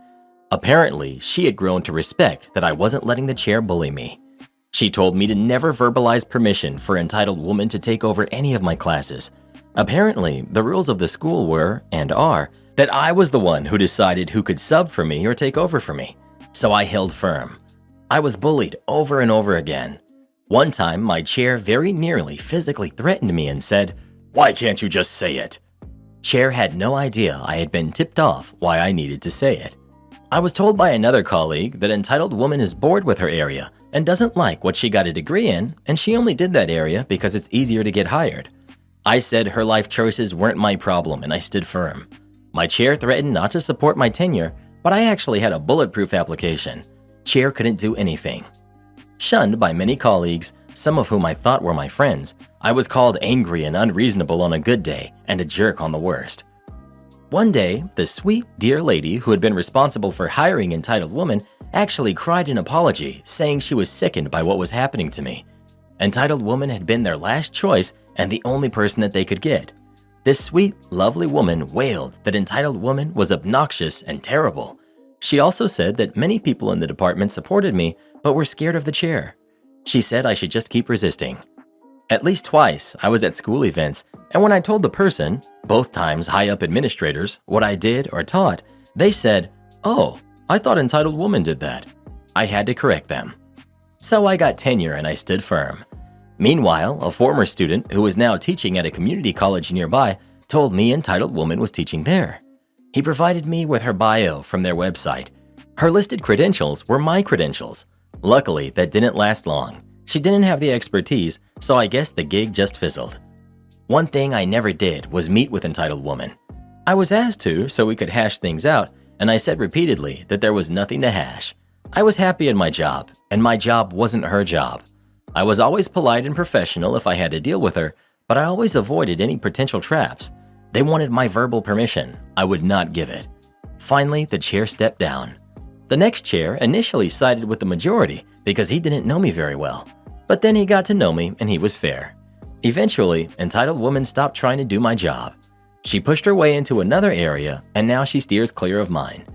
Apparently, she had grown to respect that I wasn't letting the chair bully me. She told me to never verbalize permission for entitled woman to take over any of my classes. Apparently, the rules of the school were, and are, that I was the one who decided who could sub for me or take over for me. So I held firm. I was bullied over and over again. One time, my chair very nearly physically threatened me and said, "Why can't you just say it?" Chair had no idea I had been tipped off why I needed to say it. I was told by another colleague that entitled woman is bored with her area and doesn't like what she got a degree in, and she only did that area because it's easier to get hired. I said her life choices weren't my problem and I stood firm. My chair threatened not to support my tenure, but I actually had a bulletproof application. Chair couldn't do anything. Shunned by many colleagues, some of whom I thought were my friends, I was called angry and unreasonable on a good day and a jerk on the worst. One day, the sweet, dear lady who had been responsible for hiring entitled woman actually cried an apology, saying she was sickened by what was happening to me. Entitled woman had been their last choice and the only person that they could get. This sweet, lovely woman wailed that entitled woman was obnoxious and terrible. She also said that many people in the department supported me but were scared of the chair. She said I should just keep resisting. At least twice, I was at school events, and when I told the person, both times high-up administrators, what I did or taught, they said, "Oh, I thought entitled woman did that." I had to correct them. So I got tenure and I stood firm. Meanwhile, a former student who was now teaching at a community college nearby told me entitled woman was teaching there. He provided me with her bio from their website. Her listed credentials were my credentials. Luckily, that didn't last long. She didn't have the expertise, so I guess the gig just fizzled. One thing I never did was meet with entitled woman. I was asked to so we could hash things out, and I said repeatedly that there was nothing to hash. I was happy in my job, and my job wasn't her job. I was always polite and professional if I had to deal with her, but I always avoided any potential traps. They wanted my verbal permission. I would not give it. Finally, the chair stepped down. The next chair initially sided with the majority because he didn't know me very well. But then he got to know me and he was fair. Eventually, entitled woman stopped trying to do my job. She pushed her way into another area and now she steers clear of mine.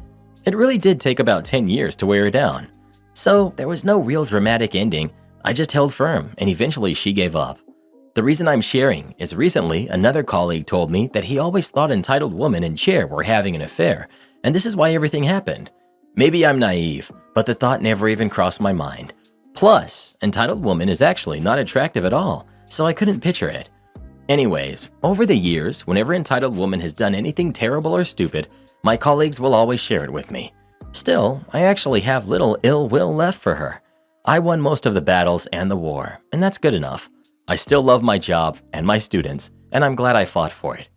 It really did take about 10 years to wear her down. So there was no real dramatic ending. I just held firm and eventually she gave up. The reason I'm sharing is recently another colleague told me that he always thought entitled woman and chair were having an affair, and this is why everything happened. Maybe I'm naive, but the thought never even crossed my mind. Plus, entitled woman is actually not attractive at all, so I couldn't picture it. Anyways, over the years, whenever entitled woman has done anything terrible or stupid, my colleagues will always share it with me. Still, I actually have little ill will left for her. I won most of the battles and the war, and that's good enough. I still love my job and my students, and I'm glad I fought for it.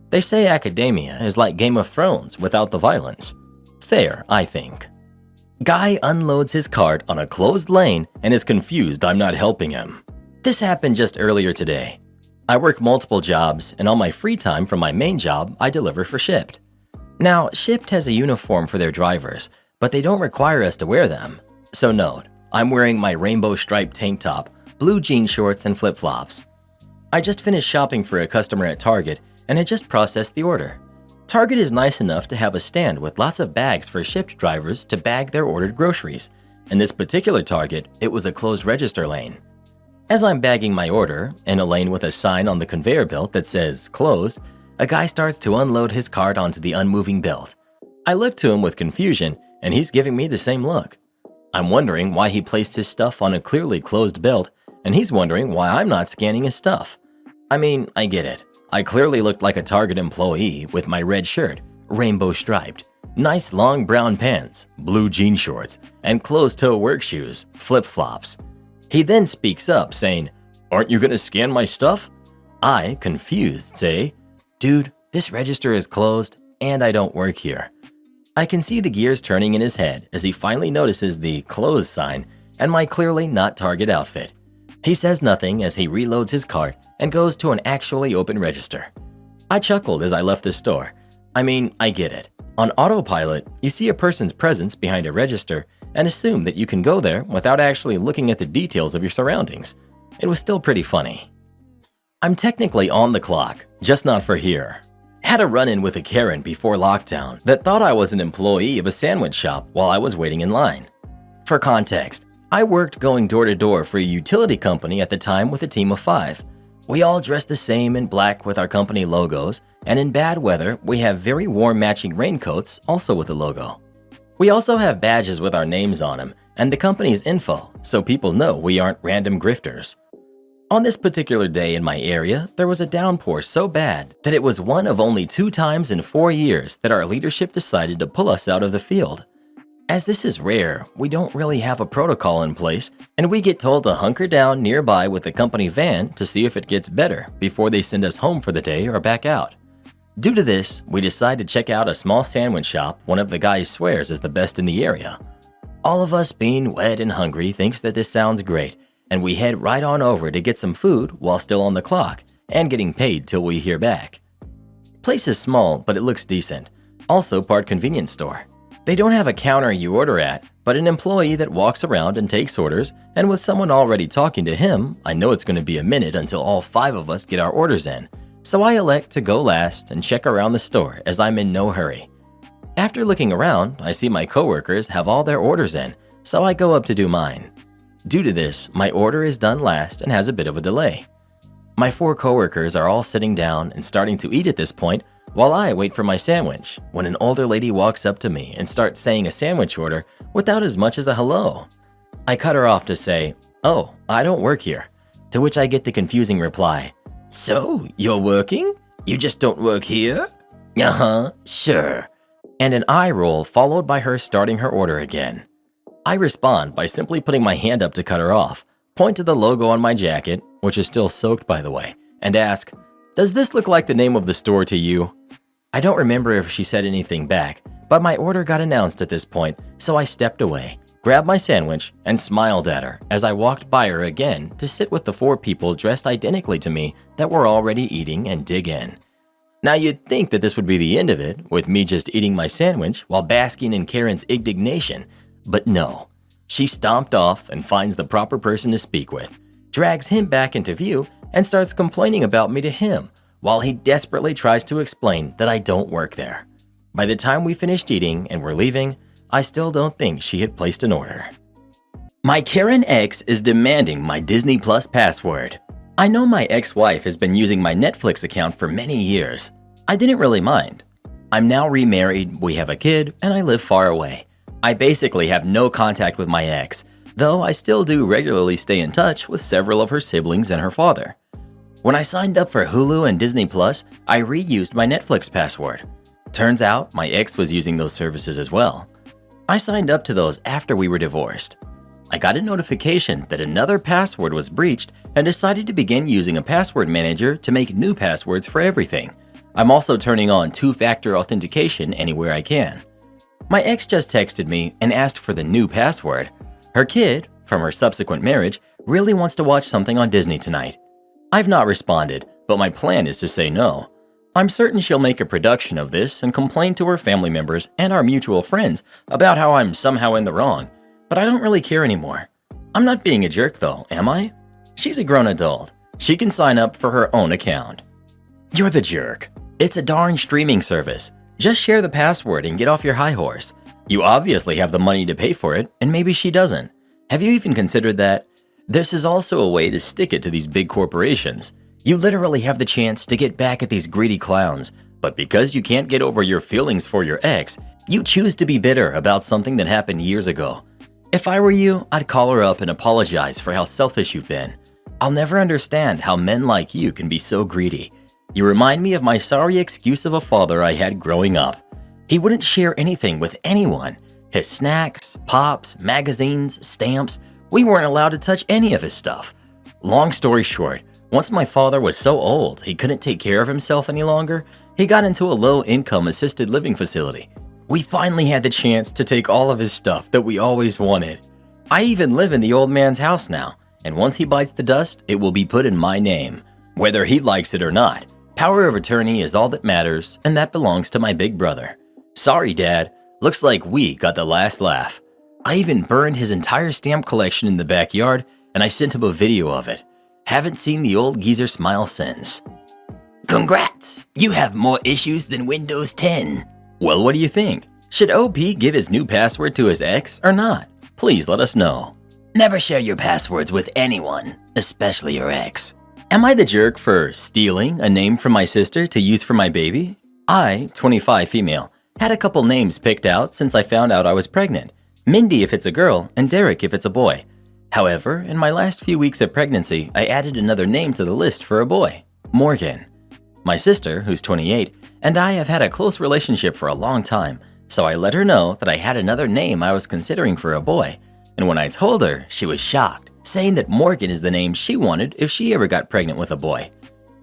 They say academia is like Game of Thrones without the violence. Fair, I think. Guy unloads his cart on a closed lane and is confused I'm not helping him. This happened just earlier today. I work multiple jobs, and on my free time from my main job, I deliver for Shipt. Now, Shipt has a uniform for their drivers, but they don't require us to wear them. So note, I'm wearing my rainbow striped tank top, blue jean shorts, and flip-flops. I just finished shopping for a customer at Target and had just processed the order. Target is nice enough to have a stand with lots of bags for Shipt drivers to bag their ordered groceries. In this particular Target, it was a closed register lane. As I'm bagging my order, in a lane with a sign on the conveyor belt that says closed, a guy starts to unload his cart onto the unmoving belt. I look to him with confusion, and he's giving me the same look. I'm wondering why he placed his stuff on a clearly closed belt, and he's wondering why I'm not scanning his stuff. I mean, I get it. I clearly looked like a Target employee with my red shirt, rainbow striped, nice long brown pants, blue jean shorts, and closed-toe work shoes, flip-flops. He then speaks up saying, "Aren't you gonna scan my stuff?" I, confused, say, "Dude, this register is closed and I don't work here." I can see the gears turning in his head as he finally notices the closed sign and my clearly not Target outfit. He says nothing as he reloads his cart and goes to an actually open register. I chuckled as I left the store. I mean, I get it. On autopilot, you see a person's presence behind a register and assume that you can go there without actually looking at the details of your surroundings. It was still pretty funny. I'm technically on the clock, just not for here. Had a run-in with a Karen before lockdown that thought I was an employee of a sandwich shop while I was waiting in line. For context, I worked going door to door for a utility company at the time with a team of 5. We all dressed the same in black with our company logos, and in bad weather, we have very warm matching raincoats also with the logo. We also have badges with our names on them and the company's info, so people know we aren't random grifters. On this particular day in my area, there was a downpour so bad that it was one of only 2 times in 4 years that our leadership decided to pull us out of the field. As this is rare, we don't really have a protocol in place, and we get told to hunker down nearby with the company van to see if it gets better before they send us home for the day or back out. Due to this, we decide to check out a small sandwich shop one of the guys swears is the best in the area. All of us being wet and hungry thinks that this sounds great, and we head right on over to get some food while still on the clock and getting paid till we hear back. Place is small, but it looks decent. Also part convenience store. They don't have a counter you order at, but an employee that walks around and takes orders, and with someone already talking to him, I know it's going to be a minute until all 5 of us get our orders in, so I elect to go last and check around the store as I'm in no hurry. After looking around, I see my coworkers have all their orders in, so I go up to do mine. Due to this, my order is done last and has a bit of a delay. My 4 coworkers are all sitting down and starting to eat at this point while I wait for my sandwich when an older lady walks up to me and starts saying a sandwich order without as much as a hello. I cut her off to say, "Oh, I don't work here," to which I get the confusing reply, "So, you're working? You just don't work here?" "Uh-huh, sure." And an eye roll followed by her starting her order again. I respond by simply putting my hand up to cut her off, point to the logo on my jacket, which is still soaked by the way, and ask, "Does this look like the name of the store to you?" I don't remember if she said anything back, but my order got announced at this point, so I stepped away, grabbed my sandwich, and smiled at her as I walked by her again to sit with the 4 people dressed identically to me that were already eating and dig in. Now you'd think that this would be the end of it, with me just eating my sandwich while basking in Karen's indignation. But no, she stomped off and finds the proper person to speak with, drags him back into view, and starts complaining about me to him, while he desperately tries to explain that I don't work there. By the time we finished eating and were leaving, I still don't think she had placed an order. My Karen ex is demanding my Disney Plus password. I know my ex-wife has been using my Netflix account for many years. I didn't really mind. I'm now remarried, we have a kid, and I live far away. I basically have no contact with my ex, though I still do regularly stay in touch with several of her siblings and her father. When I signed up for Hulu and Disney Plus, I reused my Netflix password. Turns out my ex was using those services as well. I signed up to those after we were divorced. I got a notification that another password was breached and decided to begin using a password manager to make new passwords for everything. I'm also turning on 2-factor authentication anywhere I can. My ex just texted me and asked for the new password. Her kid, from her subsequent marriage, really wants to watch something on Disney tonight. I've not responded, but my plan is to say no. I'm certain she'll make a production of this and complain to her family members and our mutual friends about how I'm somehow in the wrong, but I don't really care anymore. I'm not being a jerk though, am I? She's a grown adult. She can sign up for her own account. You're the jerk. It's a darn streaming service. Just share the password and get off your high horse. You obviously have the money to pay for it, and maybe she doesn't. Have you even considered that? This is also a way to stick it to these big corporations. You literally have the chance to get back at these greedy clowns, But because you can't get over your feelings for your ex, you choose to be bitter about something that happened years ago. If I were you, I'd call her up and apologize for how selfish you've been. I'll never understand how men like you can be so greedy. You remind me of my sorry excuse of a father I had growing up. He wouldn't share anything with anyone. His snacks, pops, magazines, stamps, we weren't allowed to touch any of his stuff. Long story short, once my father was so old he couldn't take care of himself any longer, he got into a low-income assisted living facility. We finally had the chance to take all of his stuff that we always wanted. I even live in the old man's house now, and once he bites the dust, it will be put in my name, whether he likes it or not. Power of attorney is all that matters, and that belongs to my big brother. Sorry, Dad. Looks like we got the last laugh. I even burned his entire stamp collection in the backyard, and I sent him a video of it. Haven't seen the old geezer smile since. Congrats! You have more issues than Windows 10. Well, what do you think? Should OP give his new password to his ex or not? Please let us know. Never share your passwords with anyone, especially your ex. Am I the jerk for stealing a name from my sister to use for my baby? I, 25 female, had a couple names picked out since I found out I was pregnant. Mindy if it's a girl and Derek if it's a boy. However, in my last few weeks of pregnancy, I added another name to the list for a boy, Morgan. My sister, who's 28, and I have had a close relationship for a long time, so I let her know that I had another name I was considering for a boy. And when I told her, she was shocked, saying that Morgan is the name she wanted if she ever got pregnant with a boy.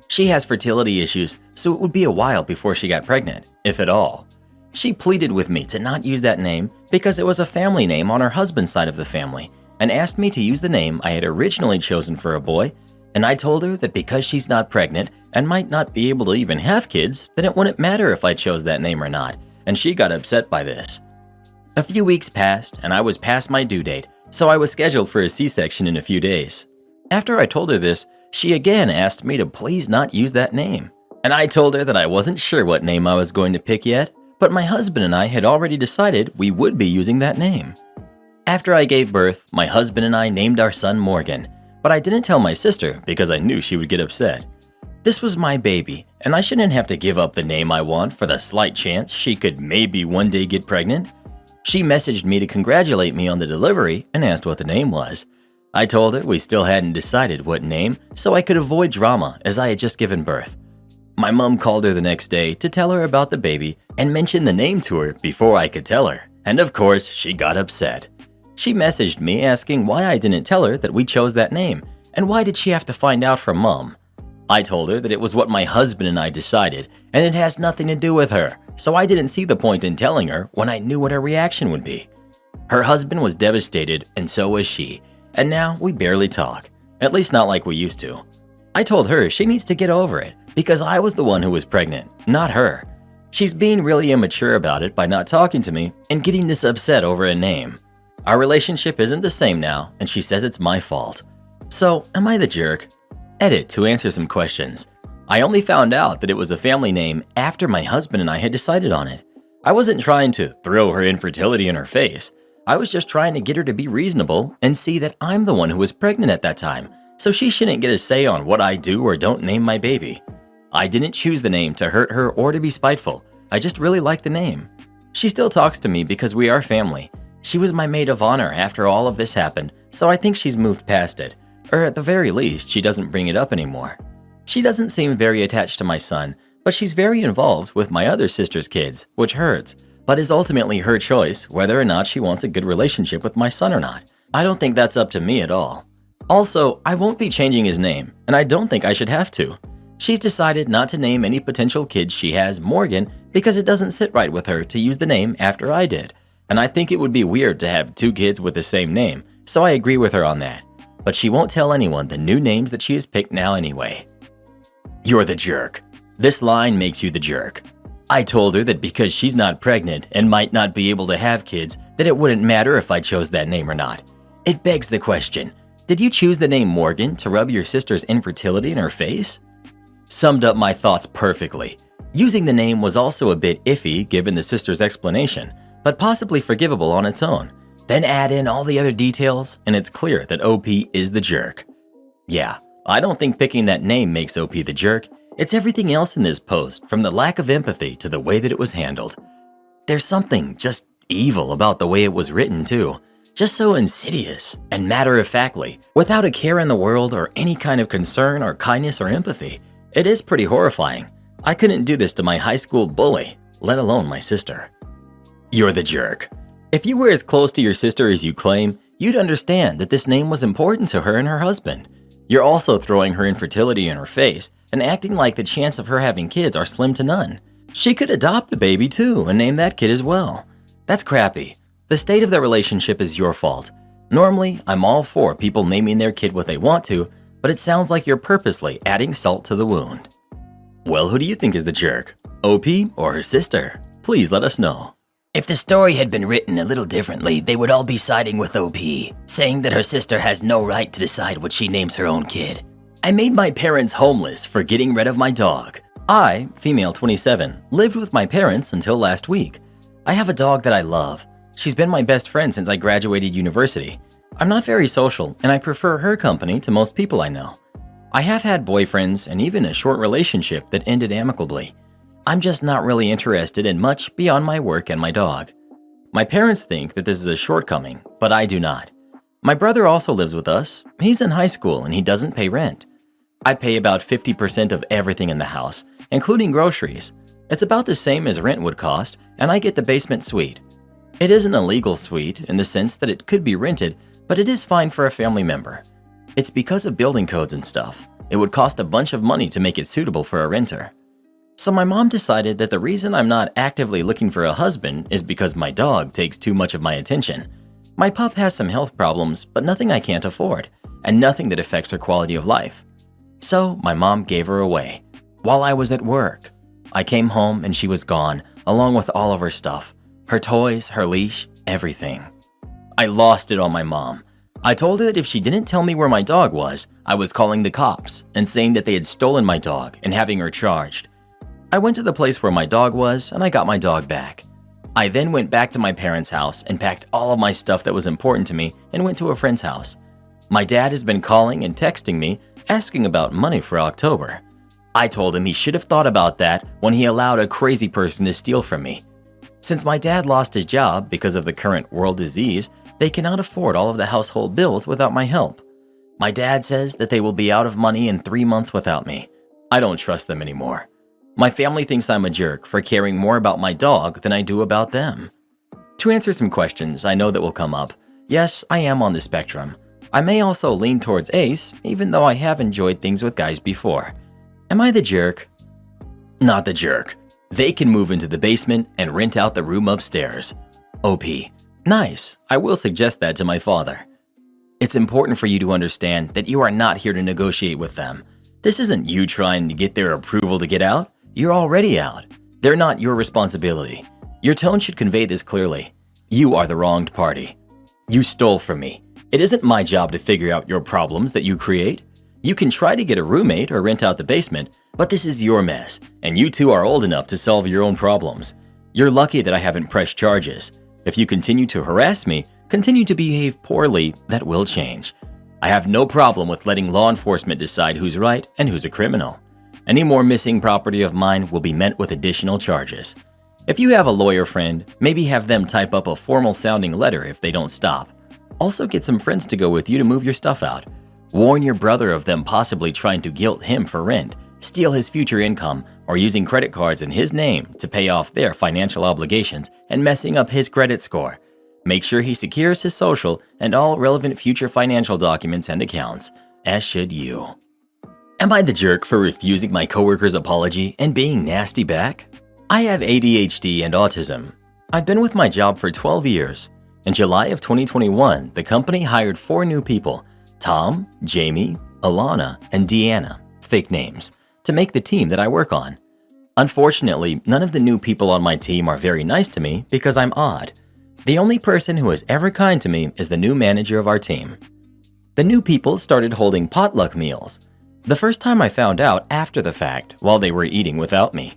She has fertility issues, so it would be a while before she got pregnant, if at all. She pleaded with me to not use that name because it was a family name on her husband's side of the family, and asked me to use the name I had originally chosen for a boy, and I told her that because she's not pregnant and might not be able to even have kids, then it wouldn't matter if I chose that name or not, and she got upset by this. A few weeks passed, and I was past my due date, so I was scheduled for a C-section in a few days. After I told her this, she again asked me to please not use that name, and I told her that I wasn't sure what name I was going to pick yet, but my husband and I had already decided we would be using that name. After I gave birth, my husband and I named our son Morgan, but I didn't tell my sister because I knew she would get upset. This was my baby, and I shouldn't have to give up the name I want for the slight chance she could maybe one day get pregnant. She messaged me to congratulate me on the delivery and asked what the name was. I told her we still hadn't decided what name, so I could avoid drama as I had just given birth. My mom called her the next day to tell her about the baby and mentioned the name to her before I could tell her, and of course she got upset. She messaged me asking why I didn't tell her that we chose that name, and why did she have to find out from Mom. I told her that it was what my husband and I decided, and it has nothing to do with her, so I didn't see the point in telling her when I knew what her reaction would be. Her husband was devastated, and so was she, and now we barely talk, at least not like we used to. I told her she needs to get over it, because I was the one who was pregnant, not her. She's being really immature about it by not talking to me and getting this upset over a name. Our relationship isn't the same now, and she says it's my fault. So, am I the jerk? Edit to answer some questions. I only found out that it was a family name after my husband and I had decided on it. I wasn't trying to throw her infertility in her face. I was just trying to get her to be reasonable and see that I'm the one who was pregnant at that time, so she shouldn't get a say on what I do or don't name my baby. I didn't choose the name to hurt her or to be spiteful. I just really like the name. She still talks to me because we are family. She was my maid of honor after all of this happened, so I think she's moved past it. Or at the very least, she doesn't bring it up anymore. She doesn't seem very attached to my son, but she's very involved with my other sister's kids, which hurts, but is ultimately her choice whether or not she wants a good relationship with my son or not. I don't think that's up to me at all. Also, I won't be changing his name, and I don't think I should have to. She's decided not to name any potential kids she has Morgan because it doesn't sit right with her to use the name after I did, and I think it would be weird to have two kids with the same name, so I agree with her on that. But she won't tell anyone the new names that she has picked now anyway. You're the jerk. This line makes you the jerk. I told her that because she's not pregnant and might not be able to have kids, that it wouldn't matter if I chose that name or not. It begs the question, did you choose the name Morgan to rub your sister's infertility in her face? Summed up my thoughts perfectly. Using the name was also a bit iffy given the sister's explanation, but possibly forgivable on its own. Then add in all the other details, and it's clear that OP is the jerk. Yeah, I don't think picking that name makes OP the jerk. It's everything else in this post, from the lack of empathy to the way that it was handled. There's something just evil about the way it was written too. Just so insidious and matter-of-factly, without a care in the world or any kind of concern or kindness or empathy. It is pretty horrifying. I couldn't do this to my high school bully, let alone my sister. You're the jerk. If you were as close to your sister as you claim, you'd understand that this name was important to her and her husband. You're also throwing her infertility in her face and acting like the chance of her having kids are slim to none. She could adopt the baby too and name that kid as well. That's crappy. The state of the relationship is your fault. Normally, I'm all for people naming their kid what they want to, but it sounds like you're purposely adding salt to the wound. Well, who do you think is the jerk? OP or her sister? Please let us know. If the story had been written a little differently, they would all be siding with OP, saying that her sister has no right to decide what she names her own kid. I made my parents homeless for getting rid of my dog. I, female 27, lived with my parents until last week. I have a dog that I love. She's been my best friend since I graduated university. I'm not very social, and I prefer her company to most people I know. I have had boyfriends and even a short relationship that ended amicably. I'm just not really interested in much beyond my work and my dog. My parents think that this is a shortcoming, but I do not. My brother also lives with us. He's in high school and he doesn't pay rent. I pay about 50% of everything in the house, including groceries. It's about the same as rent would cost, and I get the basement suite. It isn't a legal suite in the sense that it could be rented, but it is fine for a family member. It's because of building codes and stuff. It would cost a bunch of money to make it suitable for a renter. So my mom decided that the reason I'm not actively looking for a husband is because my dog takes too much of my attention. My pup has some health problems, but nothing I can't afford, and nothing that affects her quality of life. So my mom gave her away. While I was at work, I came home and she was gone, along with all of her stuff. Her toys, her leash, everything. I lost it on my mom. I told her that if she didn't tell me where my dog was, I was calling the cops and saying that they had stolen my dog and having her charged. I went to the place where my dog was and I got my dog back. I then went back to my parents' house and packed all of my stuff that was important to me and went to a friend's house. My dad has been calling and texting me, asking about money for October. I told him he should have thought about that when he allowed a crazy person to steal from me. Since my dad lost his job because of the current world disease, they cannot afford all of the household bills without my help. My dad says that they will be out of money in 3 months without me. I don't trust them anymore. My family thinks I'm a jerk for caring more about my dog than I do about them. To answer some questions I know that will come up, yes, I am on the spectrum. I may also lean towards ace, even though I have enjoyed things with guys before. Am I the jerk? Not the jerk. They can move into the basement and rent out the room upstairs. OP. Nice. I will suggest that to my father. It's important for you to understand that you are not here to negotiate with them. This isn't you trying to get their approval to get out. You're already out. They're not your responsibility. Your tone should convey this clearly. You are the wronged party. You stole from me. It isn't my job to figure out your problems that you create. You can try to get a roommate or rent out the basement, but this is your mess, and you two are old enough to solve your own problems. You're lucky that I haven't pressed charges. If you continue to harass me, continue to behave poorly, that will change. I have no problem with letting law enforcement decide who's right and who's a criminal. Any more missing property of mine will be met with additional charges. If you have a lawyer friend, maybe have them type up a formal-sounding letter if they don't stop. Also get some friends to go with you to move your stuff out. Warn your brother of them possibly trying to guilt him for rent, steal his future income, or using credit cards in his name to pay off their financial obligations and messing up his credit score. Make sure he secures his social and all relevant future financial documents and accounts, as should you. Am I the jerk for refusing my coworker's apology and being nasty back? I have ADHD and autism. I've been with my job for 12 years. In July of 2021, the company hired 4 new people, Tom, Jamie, Alana, and Deanna, fake names, to make the team that I work on. Unfortunately, none of the new people on my team are very nice to me because I'm odd. The only person who is ever kind to me is the new manager of our team. The new people started holding potluck meals. The first time I found out after the fact, while they were eating without me.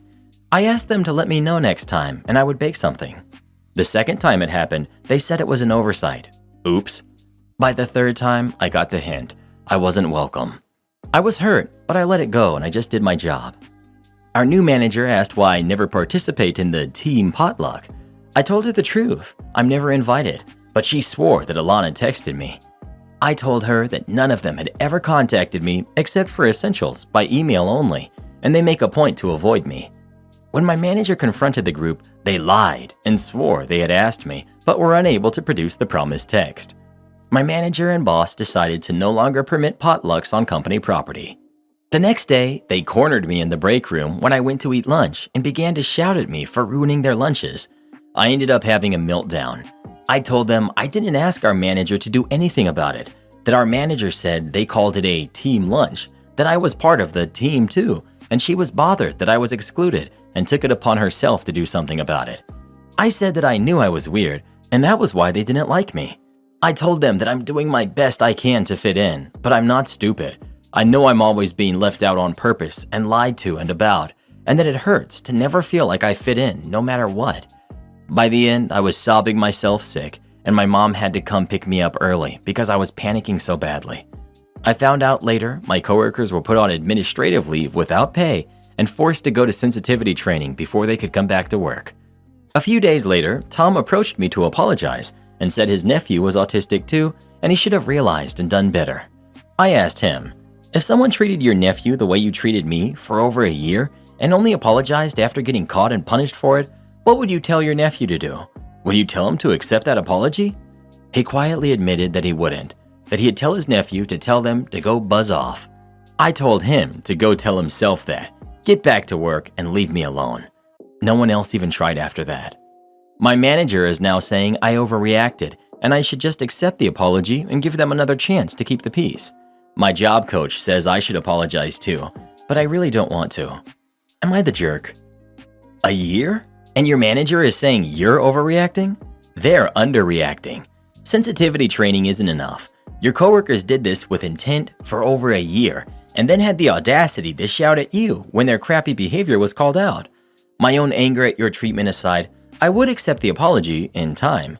I asked them to let me know next time and I would bake something. The second time it happened, they said it was an oversight. Oops. By the third time, I got the hint. I wasn't welcome. I was hurt, but I let it go and I just did my job. Our new manager asked why I never participate in the team potluck. I told her the truth. I'm never invited, but she swore that Alana texted me. I told her that none of them had ever contacted me except for essentials by email only, and they make a point to avoid me. When my manager confronted the group, they lied and swore they had asked me, but were unable to produce the promised text. My manager and boss decided to no longer permit potlucks on company property. The next day, they cornered me in the break room when I went to eat lunch and began to shout at me for ruining their lunches. I ended up having a meltdown. I told them I didn't ask our manager to do anything about it, that our manager said they called it a team lunch, that I was part of the team too, and she was bothered that I was excluded and took it upon herself to do something about it. I said that I knew I was weird, and that was why they didn't like me. I told them that I'm doing my best I can to fit in, but I'm not stupid. I know I'm always being left out on purpose and lied to and about, and that it hurts to never feel like I fit in no matter what. By the end, I was sobbing myself sick, and my mom had to come pick me up early because I was panicking so badly. I found out later my coworkers were put on administrative leave without pay and forced to go to sensitivity training before they could come back to work. A few days later, Tom approached me to apologize and said his nephew was autistic too, and he should have realized and done better. I asked him, if someone treated your nephew the way you treated me for over a year and only apologized after getting caught and punished for it, what would you tell your nephew to do? Would you tell him to accept that apology? He quietly admitted that he wouldn't, that he'd tell his nephew to tell them to go buzz off. I told him to go tell himself that, get back to work and leave me alone. No one else even tried after that. My manager is now saying I overreacted and I should just accept the apology and give them another chance to keep the peace. My job coach says I should apologize too, but I really don't want to. Am I the jerk? A year? And your manager is saying you're overreacting? They're underreacting. Sensitivity training isn't enough. Your coworkers did this with intent for over a year and then had the audacity to shout at you when their crappy behavior was called out. My own anger at your treatment aside, I would accept the apology in time.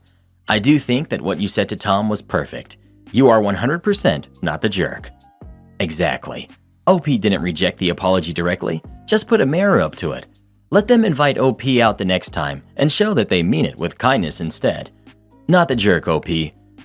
I do think that what you said to Tom was perfect. You are 100% not the jerk. Exactly. OP didn't reject the apology directly, just put a mirror up to it. Let them invite OP out the next time and show that they mean it with kindness instead. Not the jerk, OP.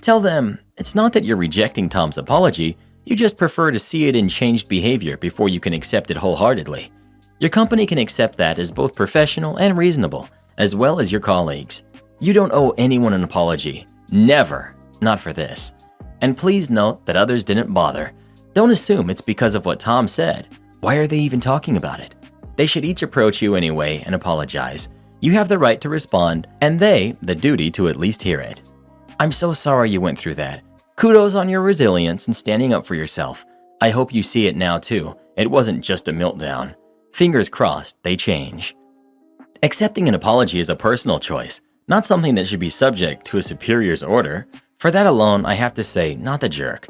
Tell them it's not that you're rejecting Tom's apology, you just prefer to see it in changed behavior before you can accept it wholeheartedly. Your company can accept that as both professional and reasonable, as well as your colleagues. You don't owe anyone an apology. Never. Not for this. And please note that others didn't bother. Don't assume it's because of what Tom said. Why are they even talking about it? They should each approach you anyway and apologize. You have the right to respond, and they the duty to at least hear it. I'm so sorry you went through that. Kudos on your resilience and standing up for yourself. I hope you see it now too. It wasn't just a meltdown. Fingers crossed, they change. Accepting an apology is a personal choice, not something that should be subject to a superior's order. For that alone, I have to say, not the jerk.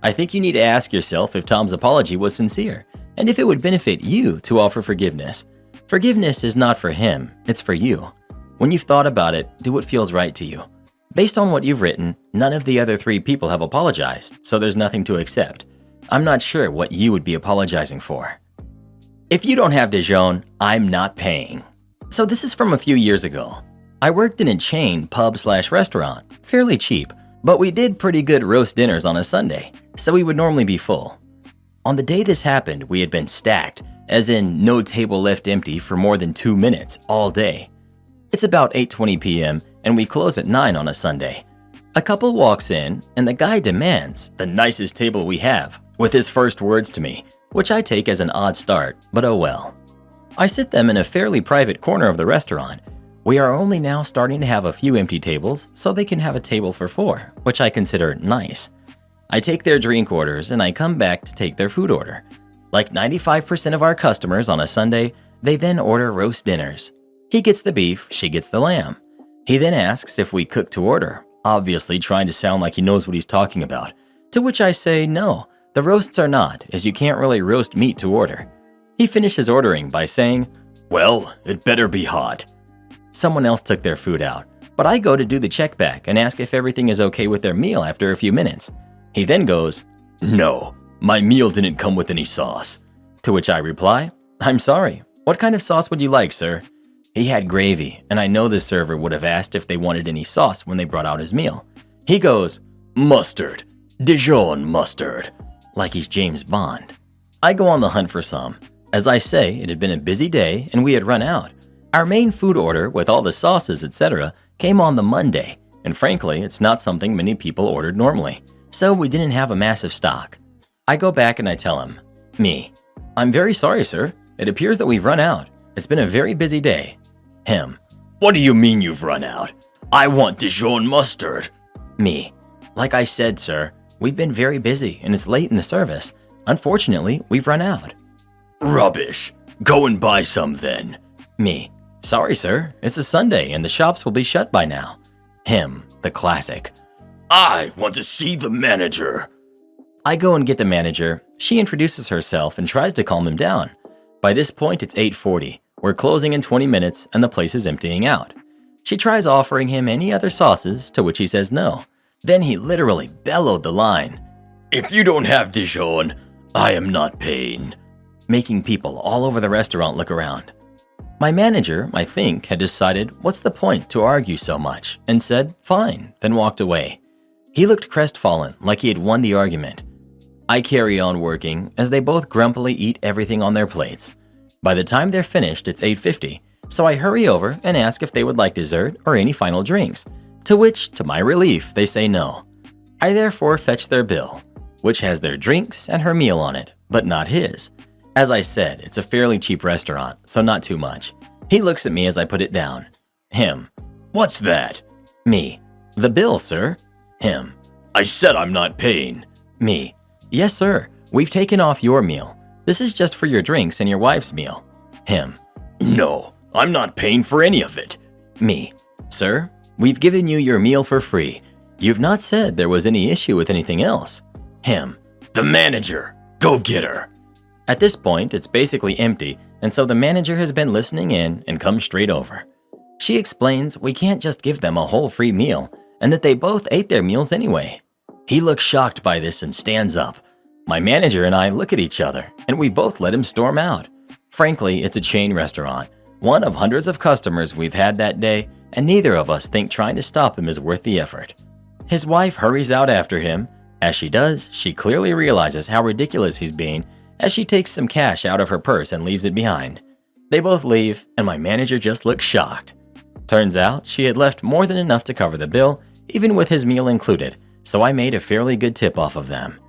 I think you need to ask yourself if Tom's apology was sincere, and if it would benefit you to offer forgiveness. Forgiveness is not for him, it's for you. When you've thought about it, do what feels right to you. Based on what you've written, none of the other 3 people have apologized, so there's nothing to accept. I'm not sure what you would be apologizing for. If you don't have Dijon, I'm not paying. So this is from a few years ago. I worked in a chain pub/restaurant, fairly cheap, but we did pretty good roast dinners on a Sunday, so we would normally be full. On the day this happened, we had been stacked, as in no table left empty for more than 2 minutes all day. It's about 8:20 p.m. and we close at 9 on a Sunday. A couple walks in and the guy demands the nicest table we have with his first words to me, which I take as an odd start, but oh well. I sit them in a fairly private corner of the restaurant. We are only now starting to have a few empty tables so they can have a table for 4, which I consider nice. I take their drink orders and I come back to take their food order. Like 95% of our customers on a Sunday, they then order roast dinners. He gets the beef, she gets the lamb. He then asks if we cook to order, obviously trying to sound like he knows what he's talking about, to which I say no, the roasts are not, as you can't really roast meat to order. He finishes ordering by saying, "Well, it better be hot." Someone else took their food out, but I go to do the check back and ask if everything is okay with their meal after a few minutes. He then goes, "No, my meal didn't come with any sauce." To which I reply, I'm sorry, what kind of sauce would you like, sir? He had gravy, and I know the server would have asked if they wanted any sauce when they brought out his meal. He goes, mustard, Dijon mustard, like he's James Bond. I go on the hunt for some. As I say, it had been a busy day and we had run out. Our main food order with all the sauces, etc., came on the Monday, and frankly, it's not something many people ordered normally, so we didn't have a massive stock. I go back and I tell him, me, I'm very sorry, sir. It appears that we've run out. It's been a very busy day. Him, what do you mean you've run out? I want Dijon mustard. Me, like I said, sir, we've been very busy and it's late in the service. Unfortunately, we've run out. Rubbish. Go and buy some then. Me, sorry, sir. It's a Sunday and the shops will be shut by now. Him, the classic. I want to see the manager. I go and get the manager. She introduces herself and tries to calm him down. By this point, it's 8:40. We're closing in 20 minutes and the place is emptying out. She tries offering him any other sauces, to which he says no. Then he literally bellowed the line, if you don't have Dijon, I am not paying, making people all over the restaurant look around. My manager, I think, had decided what's the point to argue so much and said fine, then walked away. He looked crestfallen, like he had won the argument. I carry on working as they both grumpily eat everything on their plates. By the time they're finished, it's 8:50, so I hurry over and ask if they would like dessert or any final drinks, to which, to my relief, they say no. I therefore fetch their bill, which has their drinks and her meal on it, but not his. As I said, it's a fairly cheap restaurant, so not too much. He looks at me as I put it down. Him, what's that? Me, the bill, sir. Him, I said I'm not paying. Me, yes, sir, we've taken off your meal. This is just for your drinks and your wife's meal. Him, no, I'm not paying for any of it. Me, sir, we've given you your meal for free. You've not said there was any issue with anything else. Him, the manager, go get her. At this point, it's basically empty, and so the manager has been listening in and come straight over. She explains we can't just give them a whole free meal, and that they both ate their meals anyway. He looks shocked by this and stands up. My manager and I look at each other, and we both let him storm out. Frankly, it's a chain restaurant, one of hundreds of customers we've had that day, and neither of us think trying to stop him is worth the effort. His wife hurries out after him. As she does, she clearly realizes how ridiculous he's being as she takes some cash out of her purse and leaves it behind. They both leave, and my manager just looks shocked. Turns out she had left more than enough to cover the bill, even with his meal included, so I made a fairly good tip off of them.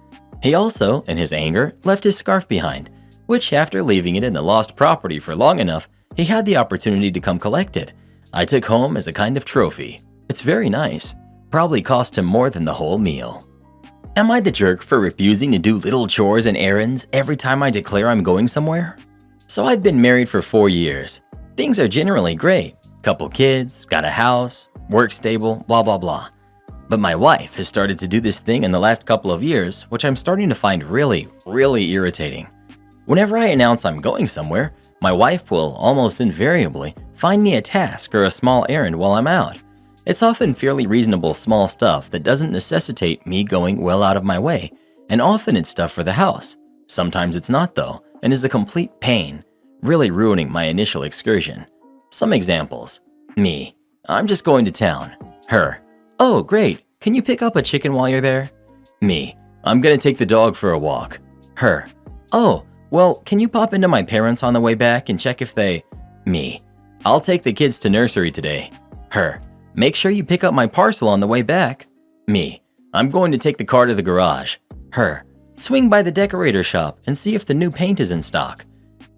He also, in his anger, left his scarf behind, which after leaving it in the lost property for long enough, he had the opportunity to come collect it. I took home as a kind of trophy. It's very nice. Probably cost him more than the whole meal. Am I the jerk for refusing to do little chores and errands every time I declare I'm going somewhere? So I've been married for 4 years. Things are generally great. Couple kids, got a house, work stable, blah blah blah. But my wife has started to do this thing in the last couple of years, which I'm starting to find really irritating. Whenever I announce I'm going somewhere, my wife will almost invariably find me a task or a small errand while I'm out. It's often fairly reasonable small stuff that doesn't necessitate me going well out of my way, and often it's stuff for the house. Sometimes it's not though, and is a complete pain, really ruining my initial excursion. Some examples. Me, I'm just going to town. Her, oh great, can you pick up a chicken while you're there? Me, I'm gonna take the dog for a walk. Her, oh, well, can you pop into my parents on the way back and check if they… Me, I'll take the kids to nursery today. Her, make sure you pick up my parcel on the way back. Me, I'm going to take the car to the garage. Her, swing by the decorator shop and see if the new paint is in stock.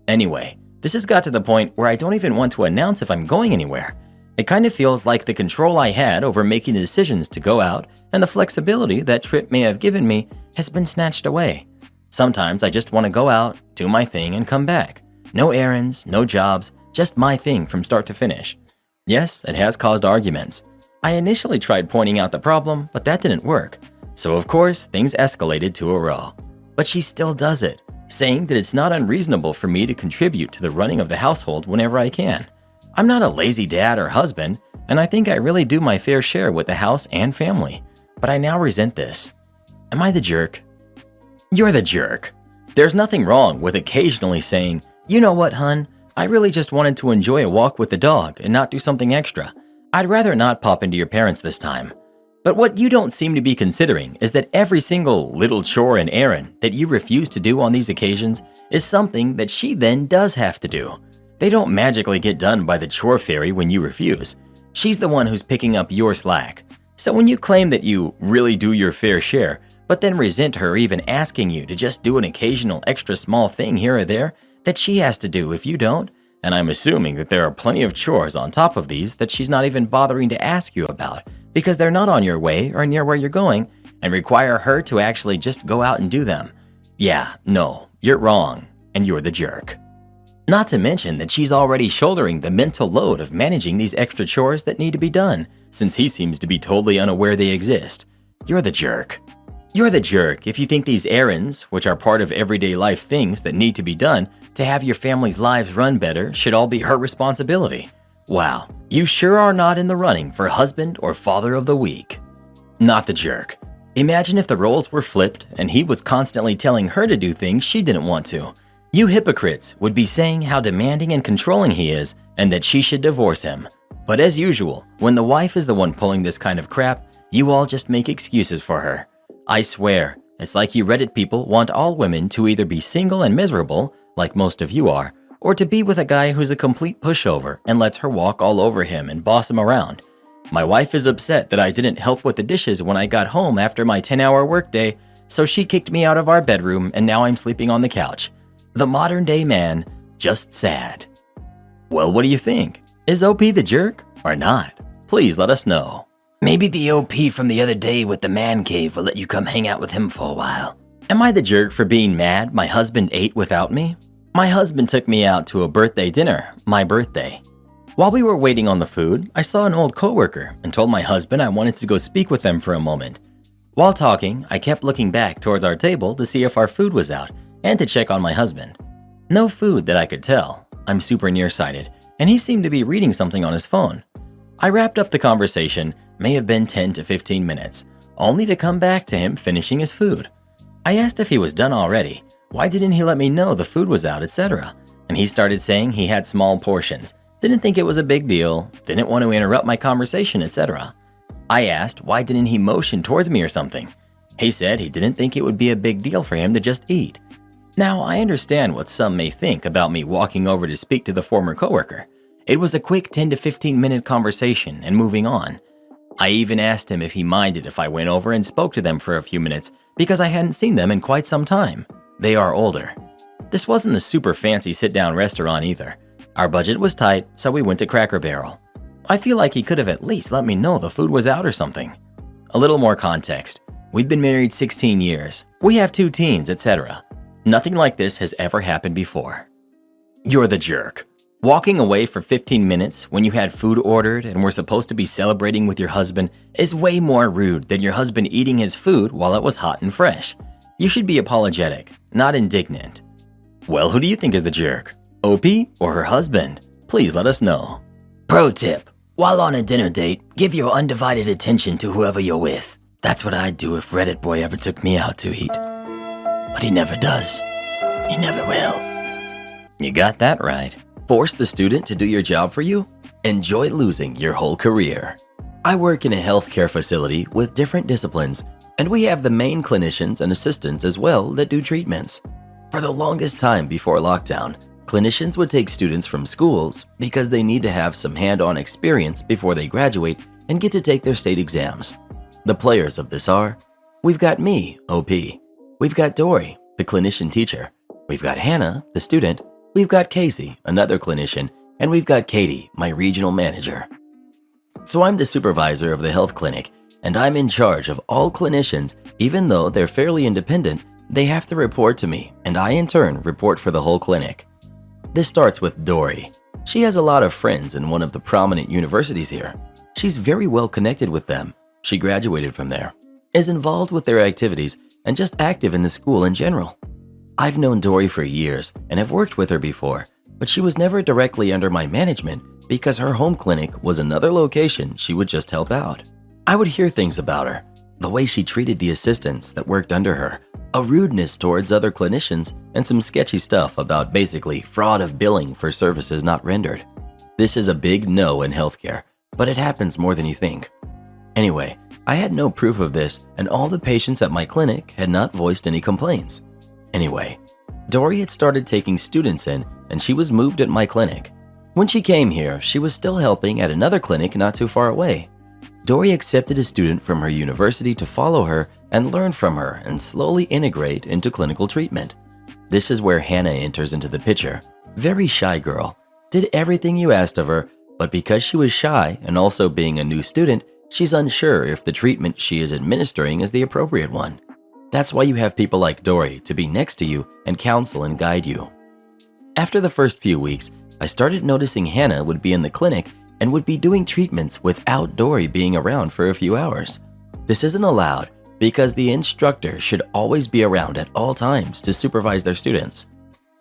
Anyway, this has got to the point where I don't even want to announce if I'm going anywhere. It kind of feels like the control I had over making the decisions to go out and the flexibility that trip may have given me has been snatched away. Sometimes I just want to go out, do my thing, and come back. No errands, no jobs, just my thing from start to finish. Yes, it has caused arguments. I initially tried pointing out the problem, but that didn't work. So of course, things escalated to a row. But she still does it, saying that it's not unreasonable for me to contribute to the running of the household whenever I can. I'm not a lazy dad or husband, and I think I really do my fair share with the house and family. But I now resent this. Am I the jerk? You're the jerk. There's nothing wrong with occasionally saying, "You know what, hun? I really just wanted to enjoy a walk with the dog and not do something extra. I'd rather not pop into your parents this time." But what you don't seem to be considering is that every single little chore and errand that you refuse to do on these occasions is something that she then does have to do. They don't magically get done by the chore fairy when you refuse. She's the one who's picking up your slack. So when you claim that you really do your fair share, but then resent her even asking you to just do an occasional extra small thing here or there that she has to do if you don't, and I'm assuming that there are plenty of chores on top of these that she's not even bothering to ask you about because they're not on your way or near where you're going and require her to actually just go out and do them. Yeah, no, you're wrong, and you're the jerk. Not to mention that she's already shouldering the mental load of managing these extra chores that need to be done, since he seems to be totally unaware they exist. You're the jerk. You're the jerk if you think these errands, which are part of everyday life things that need to be done to have your family's lives run better, should all be her responsibility. Wow, you sure are not in the running for husband or father of the week. Not the jerk. Imagine if the roles were flipped and he was constantly telling her to do things she didn't want to. You hypocrites would be saying how demanding and controlling he is and that she should divorce him. But as usual, when the wife is the one pulling this kind of crap, you all just make excuses for her. I swear, it's like you Reddit people want all women to either be single and miserable, like most of you are, or to be with a guy who's a complete pushover and lets her walk all over him and boss him around. My wife is upset that I didn't help with the dishes when I got home after my 10-hour workday, so she kicked me out of our bedroom and now I'm sleeping on the couch. The modern day man, just sad. Well, what do you think? Is OP the jerk or not? Please let us know. Maybe the OP from the other day with the man cave will let you come hang out with him for a while. Am I the jerk for being mad my husband ate without me? My husband took me out to a birthday dinner, my birthday. While we were waiting on the food, I saw an old coworker and told my husband I wanted to go speak with them for a moment. While talking, I kept looking back towards our table to see if our food was out and to check on my husband. No food that I could tell. I'm super nearsighted, and he seemed to be reading something on his phone. I wrapped up the conversation, may have been 10 to 15 minutes, only to come back to him finishing his food. I asked if he was done already, why didn't he let me know the food was out, etc. And he started saying he had small portions, didn't think it was a big deal, didn't want to interrupt my conversation, etc. I asked why didn't he motion towards me or something. He said he didn't think it would be a big deal for him to just eat. Now, I understand what some may think about me walking over to speak to the former coworker. It was a quick 10 to 15 minute conversation and moving on. I even asked him if he minded if I went over and spoke to them for a few minutes because I hadn't seen them in quite some time. They are older. This wasn't a super fancy sit-down restaurant either. Our budget was tight, so we went to Cracker Barrel. I feel like he could have at least let me know the food was out or something. A little more context. We've been married 16 years. We have 2 teens, etc. Nothing like this has ever happened before. You're the jerk. Walking away for 15 minutes when you had food ordered and were supposed to be celebrating with your husband is way more rude than your husband eating his food while it was hot and fresh. You should be apologetic, not indignant. Well, who do you think is the jerk? OP or her husband? Please let us know. Pro tip, while on a dinner date, give your undivided attention to whoever you're with. That's what I'd do if Reddit boy ever took me out to eat. But he never does. He never will. You got that right. Force the student to do your job for you? Enjoy losing your whole career. I work in a healthcare facility with different disciplines, and we have the main clinicians and assistants as well that do treatments. For the longest time before lockdown, clinicians would take students from schools because they need to have some hand-on experience before they graduate and get to take their state exams. The players of this are, we've got me, OP. We've got Dory, the clinician teacher. We've got Hannah, the student. We've got Casey, another clinician. And we've got Katie, my regional manager. So I'm the supervisor of the health clinic, and I'm in charge of all clinicians. Even though they're fairly independent, they have to report to me, and I in turn report for the whole clinic. This starts with Dory. She has a lot of friends in one of the prominent universities here. She's very well connected with them. She graduated from there, is involved with their activities, and just active in the school in general. I've known Dory for years and have worked with her before, but she was never directly under my management because her home clinic was another location she would just help out. I would hear things about her, the way she treated the assistants that worked under her, a rudeness towards other clinicians, and some sketchy stuff about basically fraud of billing for services not rendered. This is a big no in healthcare, but it happens more than you think. Anyway, I had no proof of this, and all the patients at my clinic had not voiced any complaints. Anyway, Dory had started taking students in, and she was moved at my clinic. When she came here, she was still helping at another clinic not too far away. Dory accepted a student from her university to follow her and learn from her and slowly integrate into clinical treatment. This is where Hannah enters into the picture. Very shy girl, did everything you asked of her, but because she was shy and also being a new student, she's unsure if the treatment she is administering is the appropriate one. That's why you have people like Dory to be next to you and counsel and guide you. After the first few weeks, I started noticing Hannah would be in the clinic and would be doing treatments without Dory being around for a few hours. This isn't allowed because the instructor should always be around at all times to supervise their students.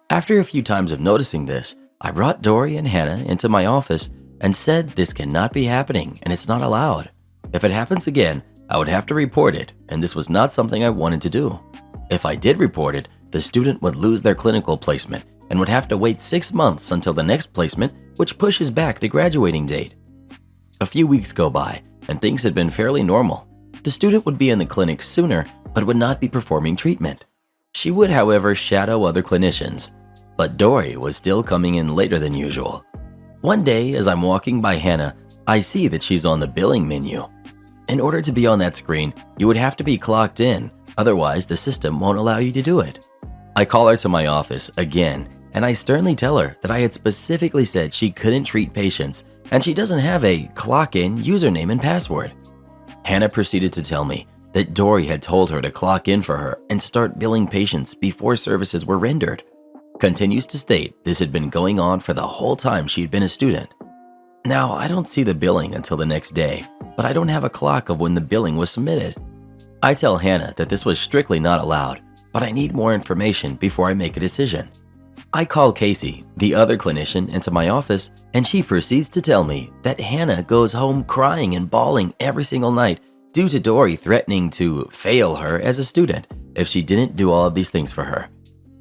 After a few times of noticing this, I brought Dory and Hannah into my office and said this cannot be happening and it's not allowed. If it happens again, I would have to report it, and this was not something I wanted to do. If I did report it, the student would lose their clinical placement and would have to wait 6 months until the next placement, which pushes back the graduating date. A few weeks go by, and things had been fairly normal. The student would be in the clinic sooner, but would not be performing treatment. She would, however, shadow other clinicians, but Dory was still coming in later than usual. One day, as I'm walking by Hannah, I see that she's on the billing menu. In order to be on that screen, you would have to be clocked in, otherwise the system won't allow you to do it. I call her to my office again, and I sternly tell her that I had specifically said she couldn't treat patients and she doesn't have a clock-in username and password. Hannah proceeded to tell me that Dory had told her to clock in for her and start billing patients before services were rendered. Continues to state this had been going on for the whole time she had been a student. Now, I don't see the billing until the next day, but I don't have a clock of when the billing was submitted. I tell Hannah that this was strictly not allowed, but I need more information before I make a decision. I call Casey, the other clinician, into my office, and she proceeds to tell me that Hannah goes home crying and bawling every single night due to Dory threatening to fail her as a student if she didn't do all of these things for her.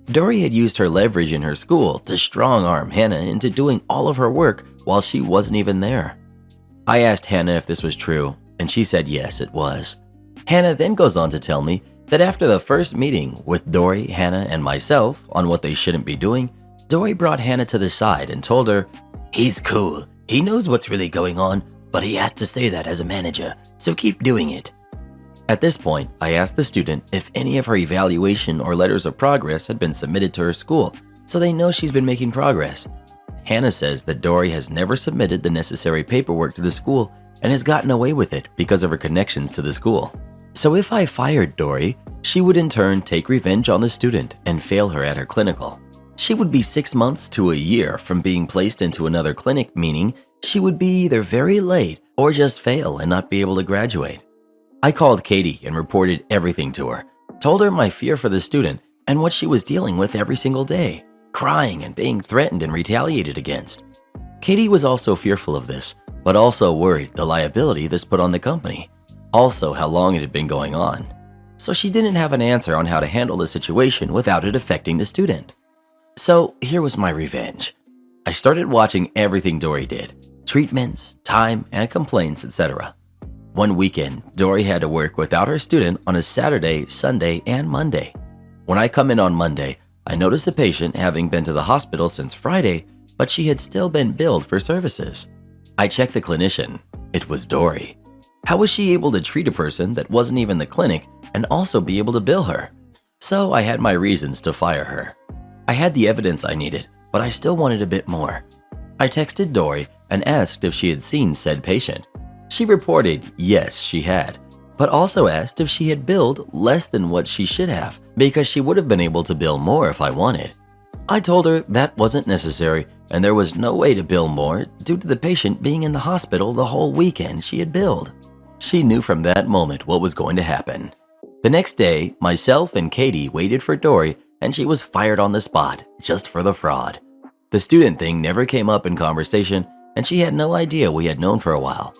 Dory had used her leverage in her school to strong-arm Hannah into doing all of her work while she wasn't even there. I asked Hannah if this was true, and she said yes, it was. Hannah then goes on to tell me that after the first meeting with Dory, Hannah, and myself on what they shouldn't be doing, Dory brought Hannah to the side and told her, "He's cool. He knows what's really going on, but he has to say that as a manager, so keep doing it." At this point, I asked the student if any of her evaluation or letters of progress had been submitted to her school, so they know she's been making progress. Hannah says that Dory has never submitted the necessary paperwork to the school and has gotten away with it because of her connections to the school. So if I fired Dory, she would in turn take revenge on the student and fail her at her clinical. She would be 6 months to a year from being placed into another clinic, meaning she would be either very late or just fail and not be able to graduate. I called Katie and reported everything to her, told her my fear for the student and what she was dealing with every single day, crying and being threatened and retaliated against. Katie was also fearful of this, but also worried the liability this put on the company, also how long it had been going on. So she didn't have an answer on how to handle the situation without it affecting the student. So here was my revenge. I started watching everything Dory did, treatments, time, and complaints, etc. One weekend, Dory had to work without her student on a Saturday, Sunday, and Monday. When I come in on Monday, I notice a patient having been to the hospital since Friday, but she had still been billed for services. I checked the clinician. It was Dory. How was she able to treat a person that wasn't even the clinic and also be able to bill her? So I had my reasons to fire her. I had the evidence I needed, but I still wanted a bit more. I texted Dory and asked if she had seen said patient. She reported yes, she had, but also asked if she had billed less than what she should have because she would have been able to bill more if I wanted. I told her that wasn't necessary and there was no way to bill more due to the patient being in the hospital the whole weekend she had billed. She knew from that moment what was going to happen. The next day, myself and Katie waited for Dory and she was fired on the spot just for the fraud. The student thing never came up in conversation and she had no idea we had known for a while.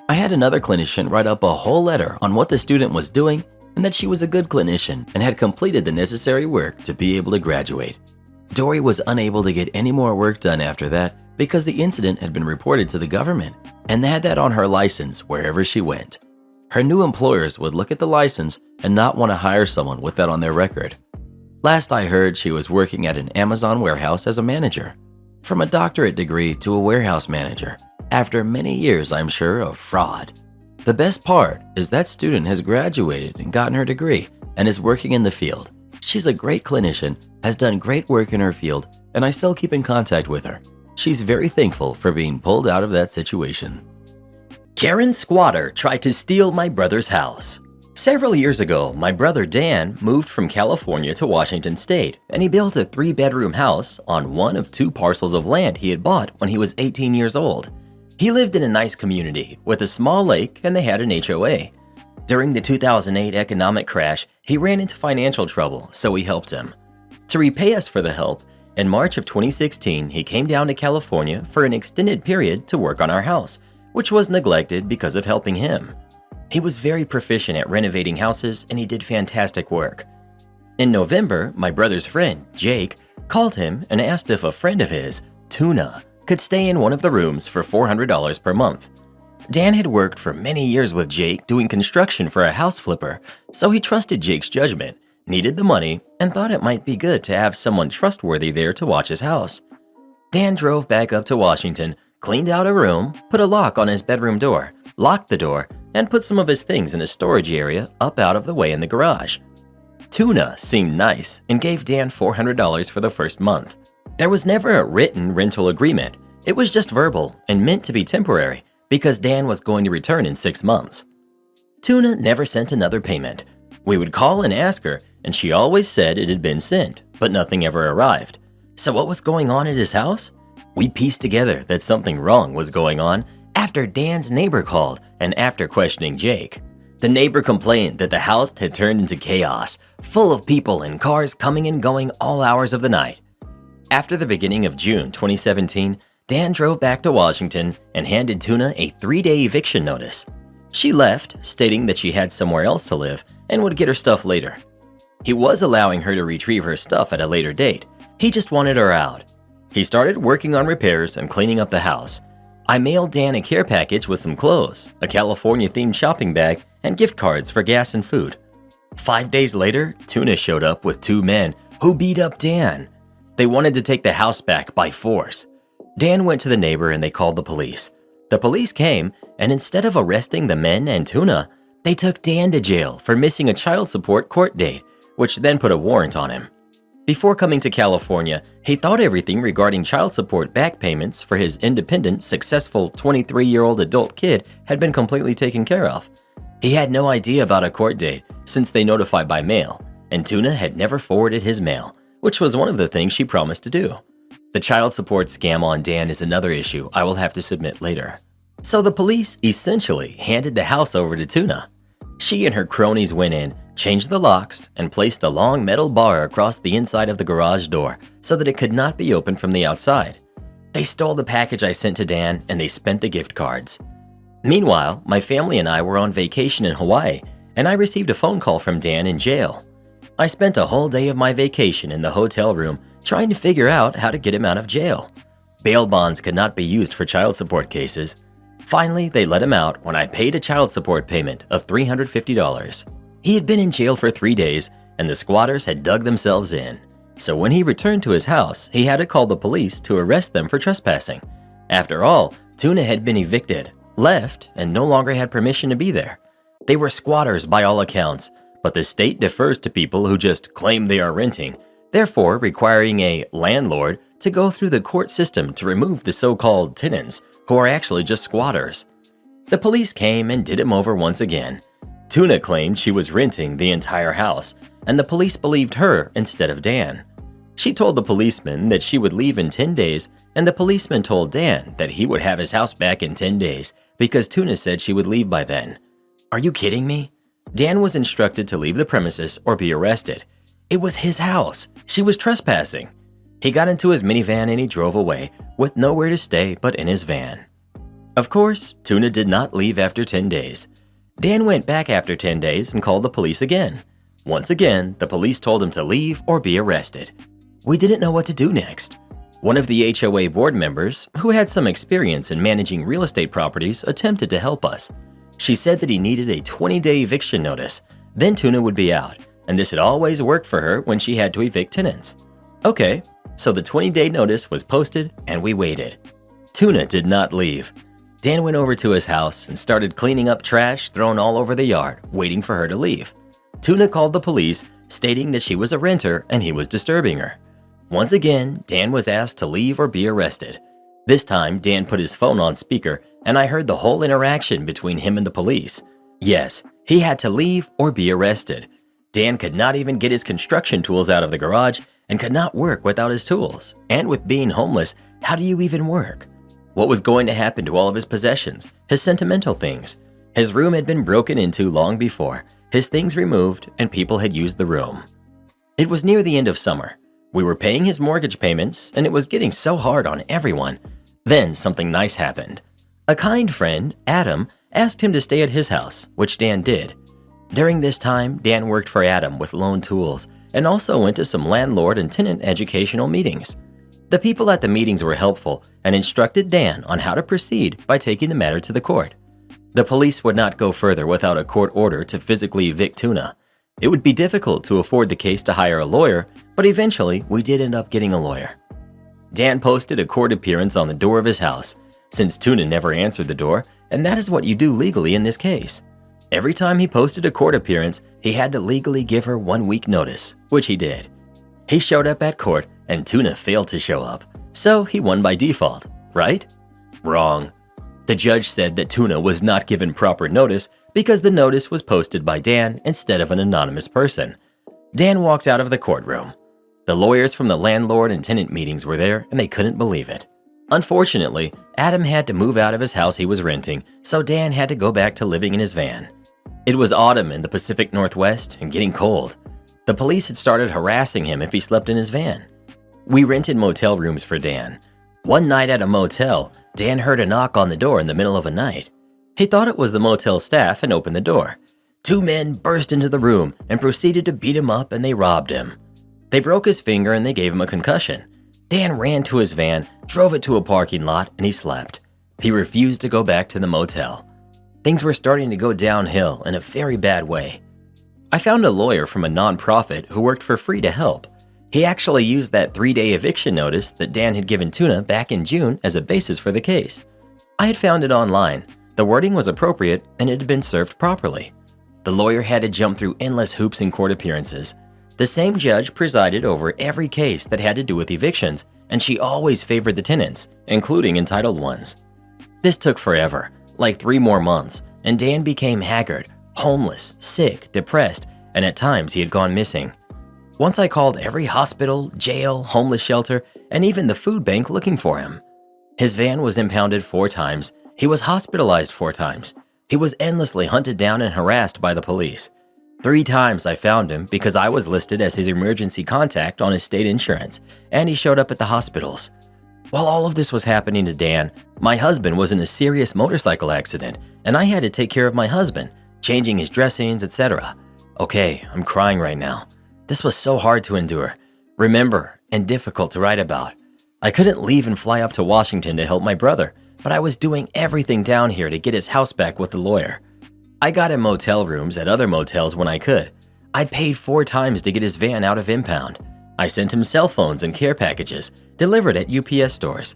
I had another clinician write up a whole letter on what the student was doing and that she was a good clinician and had completed the necessary work to be able to graduate. Dory was unable to get any more work done after that because the incident had been reported to the government, and they had that on her license wherever she went. Her new employers would look at the license and not want to hire someone with that on their record. Last I heard, she was working at an Amazon warehouse as a manager. From a doctorate degree to a warehouse manager, after many years, I'm sure, of fraud. The best part is that student has graduated and gotten her degree and is working in the field. She's a great clinician, has done great work in her field, and I still keep in contact with her. She's very thankful for being pulled out of that situation. Karen Squatter tried to steal my brother's house. Several years ago, my brother Dan moved from California to Washington State, and he built a 3-bedroom house on one of 2 parcels of land he had bought when he was 18 years old. He lived in a nice community with a small lake, and they had an HOA. During the 2008 economic crash, he ran into financial trouble, so we helped him. To repay us for the help, in March of 2016, he came down to California for an extended period to work on our house, which was neglected because of helping him. He was very proficient at renovating houses, and he did fantastic work. In November, my brother's friend, Jake, called him and asked if a friend of his, Tuna, could stay in one of the rooms for $400 per month. Dan had worked for many years with Jake doing construction for a house flipper, so he trusted Jake's judgment, needed the money, and thought it might be good to have someone trustworthy there to watch his house. Dan drove back up to Washington, cleaned out a room, put a lock on his bedroom door, locked the door, and put some of his things in a storage area up out of the way in the garage. Tuna seemed nice and gave Dan $400 for the first month. There was never a written rental agreement. It was just verbal and meant to be temporary because Dan was going to return in 6 months. Tuna never sent another payment. We would call and ask her, and she always said it had been sent, but nothing ever arrived. So what was going on at his house? We pieced together that something wrong was going on after Dan's neighbor called and after questioning Jake. The neighbor complained that the house had turned into chaos, full of people and cars coming and going all hours of the night. After the beginning of June 2017, Dan drove back to Washington and handed Tuna a 3-day eviction notice. She left, stating that she had somewhere else to live and would get her stuff later. He was allowing her to retrieve her stuff at a later date. He just wanted her out. He started working on repairs and cleaning up the house. I mailed Dan a care package with some clothes, a California-themed shopping bag, and gift cards for gas and food. 5 days later, Tuna showed up with 2 men who beat up Dan. They wanted to take the house back by force. Dan went to the neighbor and they called the police. The police came, and instead of arresting the men and Tuna, they took Dan to jail for missing a child support court date, which then put a warrant on him. Before coming to California, he thought everything regarding child support back payments for his independent, successful 23-year-old adult kid had been completely taken care of. He had no idea about a court date since they notified by mail, and Tuna had never forwarded his mail, which was one of the things she promised to do. The child support scam on Dan is another issue I will have to submit later. So the police essentially handed the house over to Tuna. She and her cronies went in, changed the locks, and placed a long metal bar across the inside of the garage door so that it could not be opened from the outside. They stole the package I sent to Dan and they spent the gift cards. Meanwhile, my family and I were on vacation in Hawaii, and I received a phone call from Dan in jail. I spent a whole day of my vacation in the hotel room trying to figure out how to get him out of jail. Bail bonds could not be used for child support cases. Finally, they let him out when I paid a child support payment of $350. He had been in jail for 3 days, and the squatters had dug themselves in. So when he returned to his house, he had to call the police to arrest them for trespassing. After all, Tuna had been evicted, left, and no longer had permission to be there. They were squatters by all accounts, but the state defers to people who just claim they are renting, therefore requiring a landlord to go through the court system to remove the so-called tenants, who are actually just squatters. The police came and did him over once again. Tuna claimed she was renting the entire house, and the police believed her instead of Dan. She told the policeman that she would leave in 10 days, and the policeman told Dan that he would have his house back in 10 days because Tuna said she would leave by then. Are you kidding me? Dan was instructed to leave the premises or be arrested. It was his house. She was trespassing. He got into his minivan and he drove away with nowhere to stay but in his van. Of course, Tuna did not leave after 10 days. Dan went back after 10 days and called the police again. Once again, the police told him to leave or be arrested. We didn't know what to do next. One of the HOA board members, who had some experience in managing real estate properties, attempted to help us. She said that he needed a 20-day eviction notice, then Tuna would be out, and this had always worked for her when she had to evict tenants. Okay, so the 20-day notice was posted and we waited. Tuna did not leave. Dan went over to his house and started cleaning up trash thrown all over the yard, waiting for her to leave. Tuna called the police, stating that she was a renter and he was disturbing her. Once again, Dan was asked to leave or be arrested. This time, Dan put his phone on speaker and I heard the whole interaction between him and the police. Yes, he had to leave or be arrested. Dan could not even get his construction tools out of the garage and could not work without his tools. And with being homeless, how do you even work? What was going to happen to all of his possessions, his sentimental things? His room had been broken into long before, his things removed, and people had used the room. It was near the end of summer. We were paying his mortgage payments, and it was getting so hard on everyone. Then something nice happened. A kind friend, Adam, asked him to stay at his house, which Dan did. During this time, Dan worked for Adam with loan tools and also went to some landlord and tenant educational meetings. The people at the meetings were helpful and instructed Dan on how to proceed by taking the matter to the court. The police would not go further without a court order to physically evict Tuna. It would be difficult to afford the case to hire a lawyer, but eventually we did end up getting a lawyer. Dan posted a court appearance on the door of his house, since Tuna never answered the door, and that is what you do legally in this case. Every time he posted a court appearance, he had to legally give her 1 week notice, which he did. He showed up at court and Tuna failed to show up, so he won by default, right? Wrong. The judge said that Tuna was not given proper notice because the notice was posted by Dan instead of an anonymous person. Dan walked out of the courtroom. The lawyers from the landlord and tenant meetings were there and they couldn't believe it. Unfortunately, Adam had to move out of his house he was renting, so Dan had to go back to living in his van. It was autumn in the Pacific Northwest and getting cold. The police had started harassing him if he slept in his van. We rented motel rooms for Dan. One night at a motel, Dan heard a knock on the door in the middle of the night. He thought it was the motel staff and opened the door. 2 men burst into the room and proceeded to beat him up and they robbed him. They broke his finger and they gave him a concussion. Dan ran to his van, drove it to a parking lot, and he slept. He refused to go back to the motel. Things were starting to go downhill in a very bad way. I found a lawyer from a nonprofit who worked for free to help. He actually used that 3-day eviction notice that Dan had given Tuna back in June as a basis for the case. I had found it online. The wording was appropriate and it had been served properly. The lawyer had to jump through endless hoops in court appearances. The same judge presided over every case that had to do with evictions, and she always favored the tenants, including entitled ones. This took forever, like 3 more months, and Dan became haggard, homeless, sick, depressed, and at times he had gone missing. Once I called every hospital, jail, homeless shelter, and even the food bank looking for him. His van was impounded 4 times. He was hospitalized 4 times. He was endlessly hunted down and harassed by the police. 3 times I found him because I was listed as his emergency contact on his state insurance, and he showed up at the hospitals. While all of this was happening to Dan, my husband was in a serious motorcycle accident, and I had to take care of my husband, changing his dressings, etc. Okay, I'm crying right now. This was so hard to endure, remember, and difficult to write about. I couldn't leave and fly up to Washington to help my brother, but I was doing everything down here to get his house back with the lawyer. I got him motel rooms at other motels when I could. I paid 4 times to get his van out of impound. I sent him cell phones and care packages, delivered at UPS stores.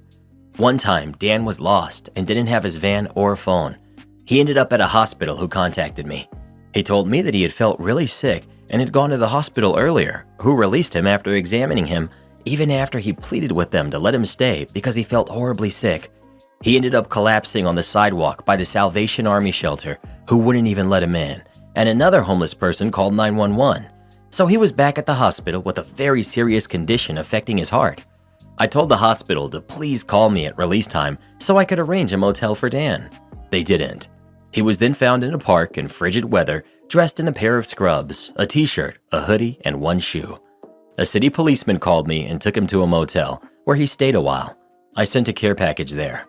One time, Dan was lost and didn't have his van or phone. He ended up at a hospital who contacted me. He told me that he had felt really sick and had gone to the hospital earlier, who released him after examining him, even after he pleaded with them to let him stay because he felt horribly sick. He ended up collapsing on the sidewalk by the Salvation Army shelter, who wouldn't even let him in, and another homeless person called 911. So he was back at the hospital with a very serious condition affecting his heart. I told the hospital to please call me at release time so I could arrange a motel for Dan. They didn't. He was then found in a park in frigid weather, dressed in a pair of scrubs, a t-shirt, a hoodie, and 1 shoe. A city policeman called me and took him to a motel, where he stayed a while. I sent a care package there.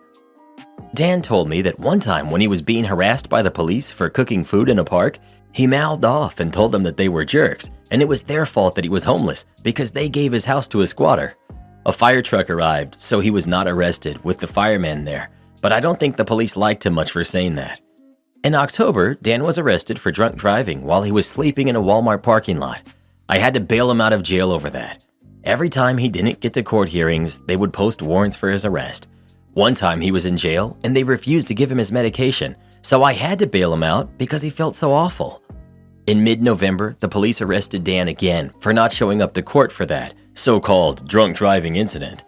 Dan told me that one time when he was being harassed by the police for cooking food in a park, he mouthed off and told them that they were jerks and it was their fault that he was homeless because they gave his house to a squatter. A fire truck arrived, so he was not arrested with the firemen there, but I don't think the police liked him much for saying that. In October, Dan was arrested for drunk driving while he was sleeping in a Walmart parking lot. I had to bail him out of jail over that. Every time he didn't get to court hearings, they would post warrants for his arrest. One time he was in jail and they refused to give him his medication, so I had to bail him out because he felt so awful. In mid-November, the police arrested Dan again for not showing up to court for that so-called drunk driving incident.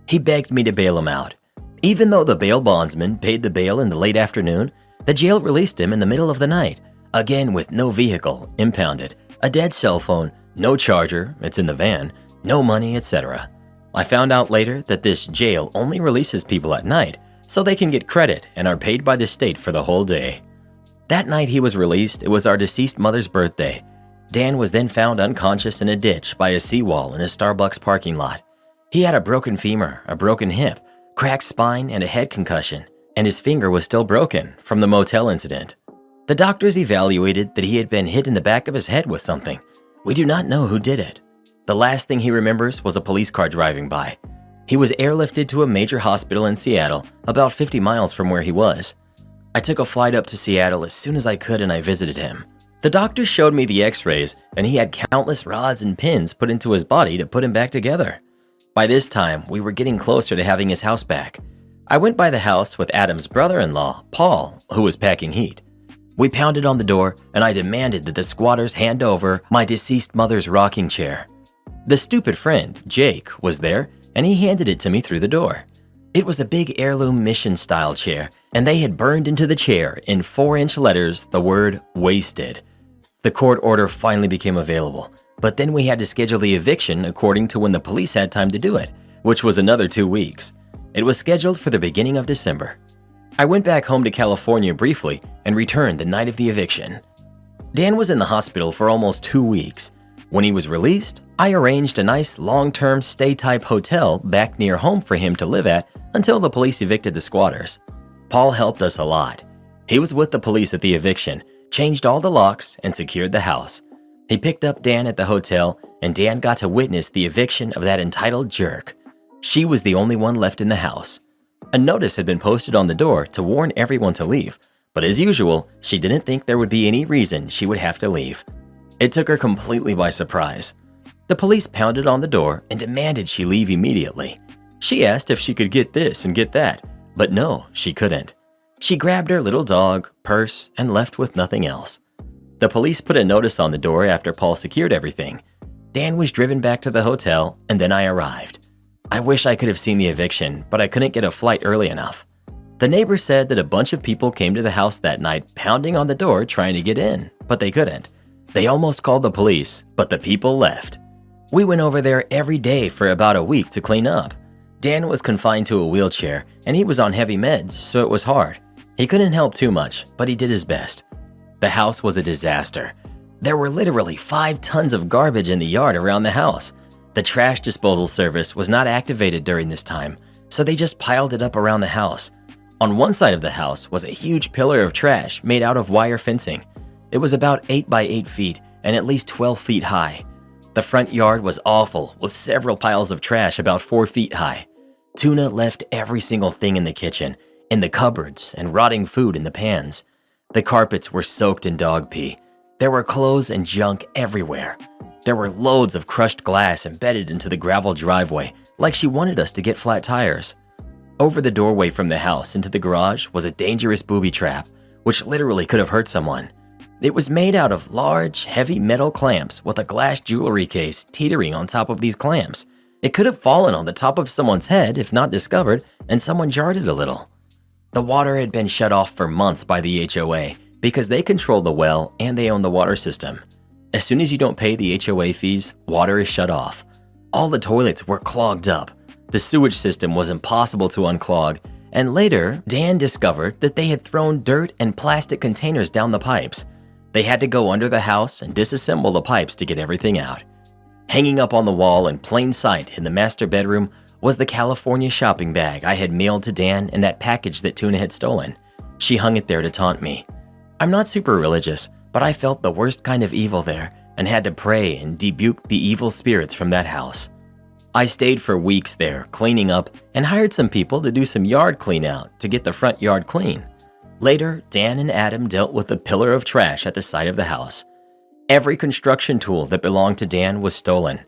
He begged me to bail him out. Even though the bail bondsman paid the bail in the late afternoon, the jail released him in the middle of the night, again with no vehicle, impounded, a dead cell phone, no charger, it's in the van, no money, etc. I found out later that this jail only releases people at night so they can get credit and are paid by the state for the whole day. That night he was released, it was our deceased mother's birthday. Dan was then found unconscious in a ditch by a seawall in a Starbucks parking lot. He had a broken femur, a broken hip, cracked spine, and a head concussion, and his finger was still broken from the motel incident. The doctors evaluated that he had been hit in the back of his head with something. We do not know who did it. The last thing he remembers was a police car driving by. He was airlifted to a major hospital in Seattle, about 50 miles from where he was. I took a flight up to Seattle as soon as I could and I visited him. The doctor showed me the x-rays and he had countless rods and pins put into his body to put him back together. By this time, we were getting closer to having his house back. I went by the house with Adam's brother-in-law, Paul, who was packing heat. We pounded on the door and I demanded that the squatters hand over my deceased mother's rocking chair. The stupid friend, Jake, was there and he handed it to me through the door. It was a big heirloom mission-style chair and they had burned into the chair in 4-inch letters the word wasted. The court order finally became available, but then we had to schedule the eviction according to when the police had time to do it, which was another 2 weeks. It was scheduled for the beginning of December. I went back home to California briefly and returned the night of the eviction. Dan was in the hospital for almost 2 weeks. When he was released, I arranged a nice long-term stay-type hotel back near home for him to live at until the police evicted the squatters. Paul helped us a lot. He was with the police at the eviction, changed all the locks, and secured the house. He picked up Dan at the hotel, and Dan got to witness the eviction of that entitled jerk. She was the only one left in the house. A notice had been posted on the door to warn everyone to leave, but as usual, she didn't think there would be any reason she would have to leave. It took her completely by surprise. The police pounded on the door and demanded she leave immediately. She asked if she could get this and get that, but no, she couldn't. She grabbed her little dog, purse, and left with nothing else. The police put a notice on the door after Paul secured everything. Dan was driven back to the hotel, and then I arrived. I wish I could have seen the eviction, but I couldn't get a flight early enough. The neighbor said that a bunch of people came to the house that night pounding on the door trying to get in, but they couldn't. They almost called the police, but the people left. We went over there every day for about a week to clean up. Dan was confined to a wheelchair, and he was on heavy meds, so it was hard. He couldn't help too much, but he did his best. The house was a disaster. There were literally 5 tons of garbage in the yard around the house. The trash disposal service was not activated during this time, so they just piled it up around the house. On one side of the house was a huge pillar of trash made out of wire fencing. It was about 8 by 8 feet and at least 12 feet high. The front yard was awful, with several piles of trash about 4 feet high. Tuna left every single thing in the kitchen, in the cupboards, and rotting food in the pans. The carpets were soaked in dog pee. There were clothes and junk everywhere. There were loads of crushed glass embedded into the gravel driveway, like she wanted us to get flat tires. Over the doorway from the house into the garage was a dangerous booby trap, which literally could have hurt someone. It was made out of large, heavy metal clamps with a glass jewelry case teetering on top of these clamps. It could have fallen on the top of someone's head if not discovered, and someone jarred it a little. The water had been shut off for months by the HOA because they control the well and they own the water system. As soon as you don't pay the HOA fees, water is shut off. All the toilets were clogged up. The sewage system was impossible to unclog, and later, Dan discovered that they had thrown dirt and plastic containers down the pipes. They had to go under the house and disassemble the pipes to get everything out. Hanging up on the wall in plain sight in the master bedroom was the California shopping bag I had mailed to Dan and that package that Tuna had stolen. She hung it there to taunt me. I'm not super religious, but I felt the worst kind of evil there and had to pray and rebuke the evil spirits from that house. I stayed for weeks there, cleaning up, and hired some people to do some yard clean out to get the front yard clean. Later, Dan and Adam dealt with a pillar of trash at the side of the house. Every construction tool that belonged to Dan was stolen.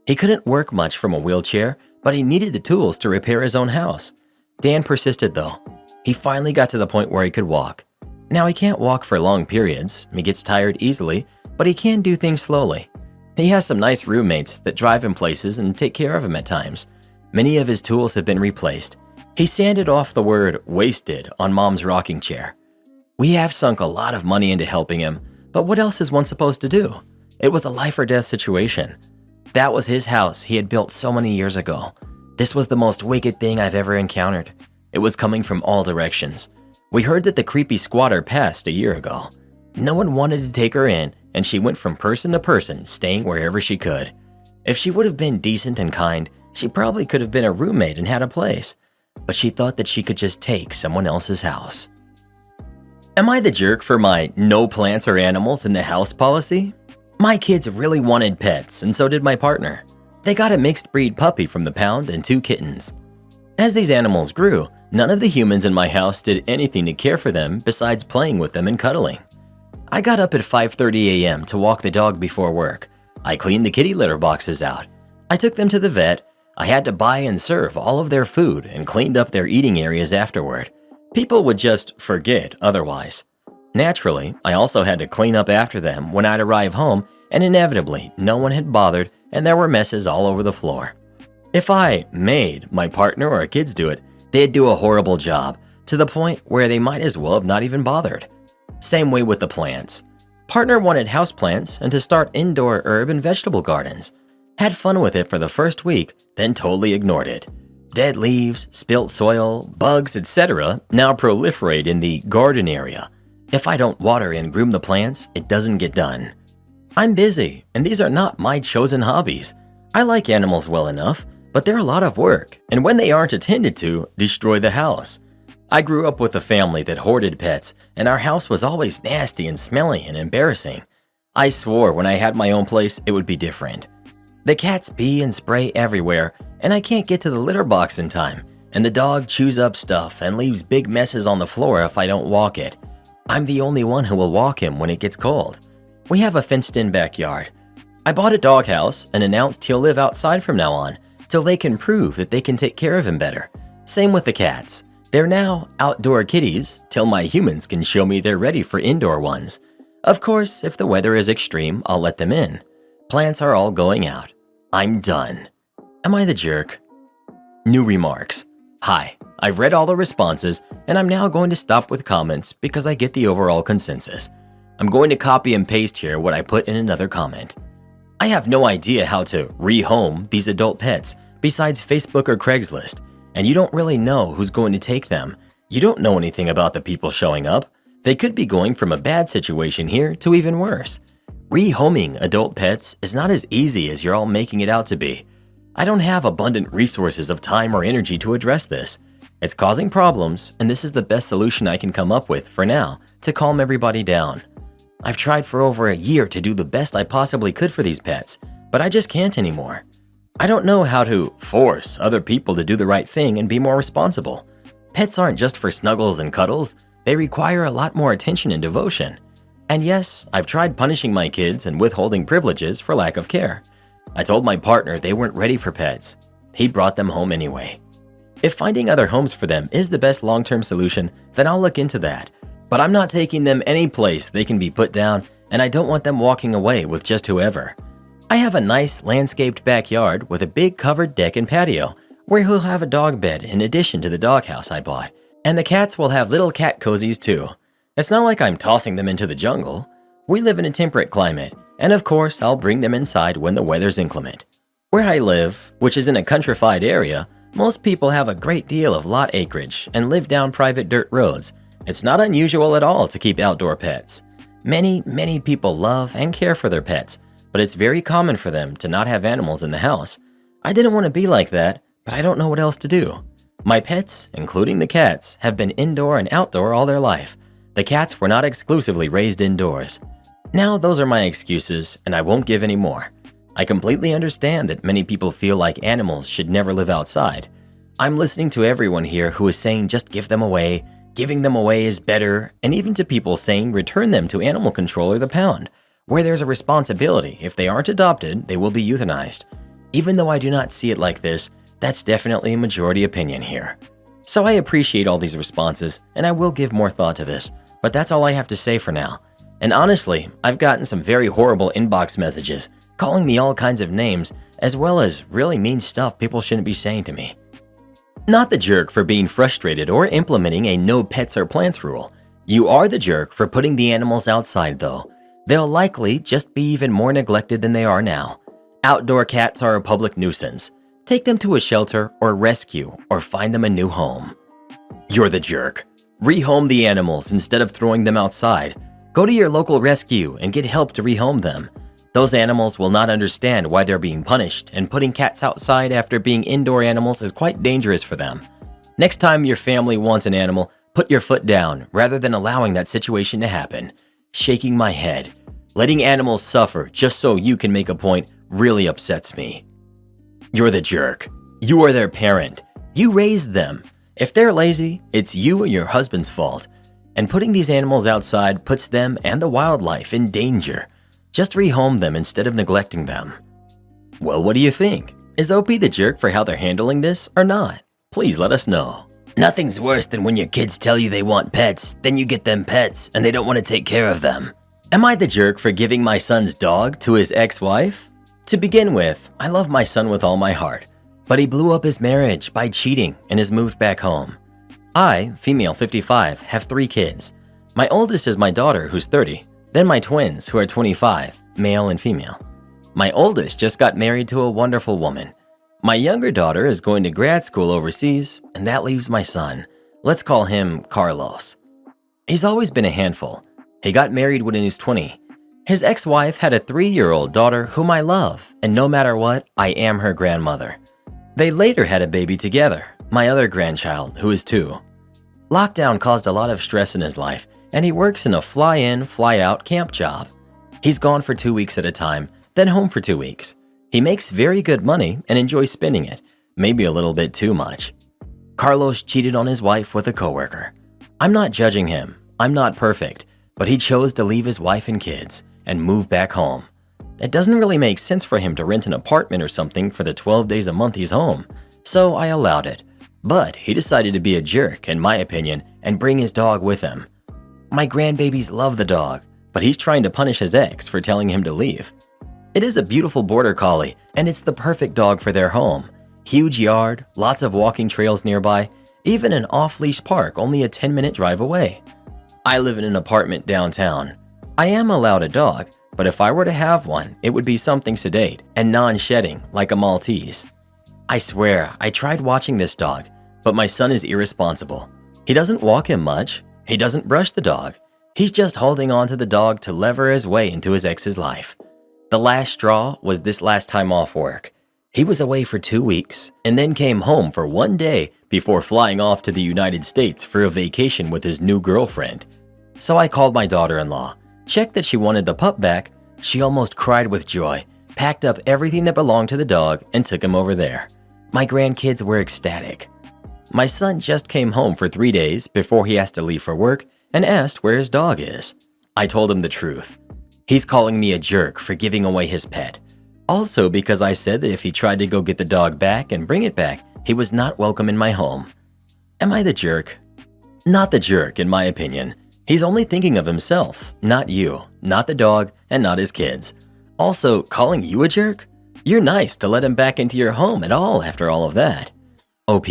He couldn't work much from a wheelchair, but he needed the tools to repair his own house. Dan persisted though. He finally got to the point where he could walk. Now he can't walk for long periods, he gets tired easily, but he can do things slowly. He has some nice roommates that drive him places and take care of him at times. Many of his tools have been replaced. He sanded off the word wasted on Mom's rocking chair. We have sunk a lot of money into helping him, but what else is one supposed to do? It was a life or death situation. That was his house he had built so many years ago. This was the most wicked thing I've ever encountered. It was coming from all directions. We heard that the creepy squatter passed a year ago. No one wanted to take her in, and she went from person to person, staying wherever she could. If she would have been decent and kind, she probably could have been a roommate and had a place. But she thought that she could just take someone else's house. Am I the jerk for my no plants or animals in the house policy? My kids really wanted pets, and so did my partner. They got a mixed breed puppy from the pound and 2 kittens. As these animals grew, none of the humans in my house did anything to care for them besides playing with them and cuddling. I got up at 5:30 a.m. to walk the dog before work. I cleaned the kitty litter boxes out. I took them to the vet. I had to buy and serve all of their food and cleaned up their eating areas afterward. People would just forget otherwise. Naturally, I also had to clean up after them when I'd arrive home, and inevitably, no one had bothered and there were messes all over the floor. If I made my partner or kids do it, they'd do a horrible job, to the point where they might as well have not even bothered. Same way with the plants. Partner wanted houseplants and to start indoor herb and vegetable gardens. Had fun with it for the first week, then totally ignored it. Dead leaves, spilt soil, bugs, etc. now proliferate in the garden area. If I don't water and groom the plants, it doesn't get done. I'm busy, and these are not my chosen hobbies. I like animals well enough, but they're a lot of work, and when they aren't attended to, destroy the house. I grew up with a family that hoarded pets, and our house was always nasty and smelly and embarrassing. I swore when I had my own place it would be different. The cats pee and spray everywhere, and I can't get to the litter box in time, and the dog chews up stuff and leaves big messes on the floor if I don't walk it. I'm the only one who will walk him when it gets cold. We have a fenced-in backyard. I bought a doghouse and announced he'll live outside from now on, till they can prove that they can take care of him better. Same with the cats. They're now outdoor kitties till my humans can show me they're ready for indoor ones. Of course, if the weather is extreme, I'll let them in. Plants are all going out. I'm done. Am I the jerk? New remarks. Hi, I've read all the responses, and I'm now going to stop with comments because I get the overall consensus. I'm going to copy and paste here what I put in another comment. I have no idea how to rehome these adult pets besides Facebook or Craigslist, and you don't really know who's going to take them. You don't know anything about the people showing up. They could be going from a bad situation here to even worse. Rehoming adult pets is not as easy as you're all making it out to be. I don't have abundant resources of time or energy to address this. It's causing problems, and this is the best solution I can come up with for now to calm everybody down. I've tried for over a year to do the best I possibly could for these pets, but I just can't anymore. I don't know how to force other people to do the right thing and be more responsible. Pets aren't just for snuggles and cuddles. They require a lot more attention and devotion. And yes, I've tried punishing my kids and withholding privileges for lack of care. I told my partner they weren't ready for pets. He brought them home anyway. If finding other homes for them is the best long-term solution, then I'll look into that. But I'm not taking them any place they can be put down, and I don't want them walking away with just whoever. I have a nice landscaped backyard with a big covered deck and patio, where he'll have a dog bed in addition to the doghouse I bought. And the cats will have little cat cozies too. It's not like I'm tossing them into the jungle. We live in a temperate climate, and of course I'll bring them inside when the weather's inclement. Where I live, which is in a countrified area, most people have a great deal of lot acreage and live down private dirt roads. It's not unusual at all to keep outdoor pets. Many people love and care for their pets, but it's very common for them to not have animals in the house. I didn't want to be like that, but I don't know what else to do. My pets, including the cats, have been indoor and outdoor all their life. The cats were not exclusively raised indoors. Now those are my excuses, and I won't give any more. I completely understand that many people feel like animals should never live outside. I'm listening to everyone here who is saying just give them away, giving them away is better, and even to people saying return them to animal control or the pound, where there's a responsibility. If they aren't adopted, they will be euthanized. Even though I do not see it like this, that's definitely a majority opinion here. So I appreciate all these responses, and I will give more thought to this, but that's all I have to say for now. And honestly, I've gotten some very horrible inbox messages, calling me all kinds of names, as well as really mean stuff people shouldn't be saying to me. Not the jerk for being frustrated or implementing a no pets or plants rule. You are the jerk for putting the animals outside though. They'll likely just be even more neglected than they are now. Outdoor cats are a public nuisance. Take them to a shelter or rescue or find them a new home. You're the jerk. Rehome the animals instead of throwing them outside. Go to your local rescue and get help to rehome them. Those animals will not understand why they're being punished, and putting cats outside after being indoor animals is quite dangerous for them. Next time your family wants an animal, put your foot down rather than allowing that situation to happen. Shaking my head. Letting animals suffer just so you can make a point really upsets me. You're the jerk. You are their parent. You raised them. If they're lazy, it's you and your husband's fault. And putting these animals outside puts them and the wildlife in danger. Just rehome them instead of neglecting them. Well, what do you think? Is OP the jerk for how they're handling this or not? Please let us know. Nothing's worse than when your kids tell you they want pets, then you get them pets and they don't want to take care of them. Am I the jerk for giving my son's dog to his ex-wife? To begin with, I love my son with all my heart, but he blew up his marriage by cheating and has moved back home. I, female 55, have 3 kids. My oldest is my daughter, who's 30, then my twins, who are 25, male and female. My oldest just got married to a wonderful woman. My younger daughter is going to grad school overseas, and that leaves my son. Let's call him Carlos. He's always been a handful. He got married when he was 20. His ex-wife had a 3-year-old daughter whom I love, and no matter what, I am her grandmother. They later had a baby together, my other grandchild, who is 2. Lockdown caused a lot of stress in his life, and he works in a fly-in, fly-out camp job. He's gone for 2 weeks at a time, then home for 2 weeks. He makes very good money and enjoys spending it, maybe a little bit too much. Carlos cheated on his wife with a coworker. I'm not judging him. I'm not perfect, but he chose to leave his wife and kids and move back home. It doesn't really make sense for him to rent an apartment or something for the 12 days a month he's home, so I allowed it. But he decided to be a jerk, in my opinion, and bring his dog with him. My grandbabies love the dog, but he's trying to punish his ex for telling him to leave. It is a beautiful border collie, and it's the perfect dog for their home. Huge yard, lots of walking trails nearby, even an off-leash park only a 10-minute drive away. I live in an apartment downtown. I am allowed a dog, but if I were to have one, it would be something sedate and non-shedding like a Maltese. I swear, I tried watching this dog, but my son is irresponsible. He doesn't walk him much. He doesn't brush the dog. He's just holding on to the dog to lever his way into his ex's life. The last straw was this last time off work. He was away for 2 weeks and then came home for 1 day before flying off to the United States for a vacation with his new girlfriend. So I called my daughter-in-law, checked that she wanted the pup back. She almost cried with joy, packed up everything that belonged to the dog and took him over there. My grandkids were ecstatic. My son just came home for 3 days before he has to leave for work and asked where his dog is. I told him the truth. He's calling me a jerk for giving away his pet. Also because I said that if he tried to go get the dog back and bring it back, he was not welcome in my home. Am I the jerk? Not the jerk, in my opinion. He's only thinking of himself, not you, not the dog, and not his kids. Also, calling you a jerk? You're nice to let him back into your home at all after all of that. OP,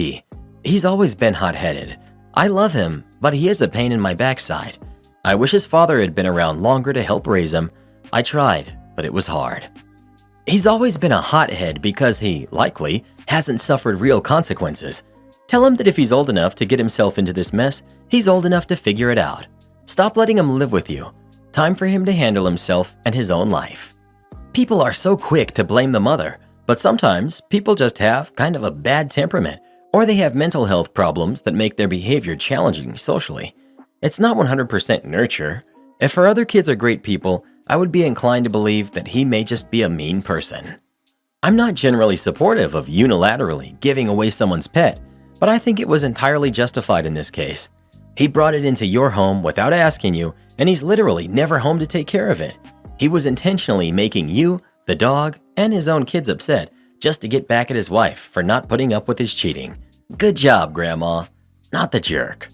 he's always been hot-headed. I love him, but he is a pain in my backside. I wish his father had been around longer to help raise him. I tried, but it was hard. He's always been a hothead because he, likely, hasn't suffered real consequences. Tell him that if he's old enough to get himself into this mess, he's old enough to figure it out. Stop letting him live with you. Time for him to handle himself and his own life. People are so quick to blame the mother, But sometimes people just have kind of a bad temperament, or they have mental health problems that make their behavior challenging socially. It's not 100% nurture. If her other kids are great people, I would be inclined to believe that he may just be a mean person. I'm not generally supportive of unilaterally giving away someone's pet, but I think it was entirely justified in this case. He brought it into your home without asking you, and he's literally never home to take care of it. He was intentionally making you, the dog, and his own kids upset just to get back at his wife for not putting up with his cheating. Good job, Grandma. Not the jerk.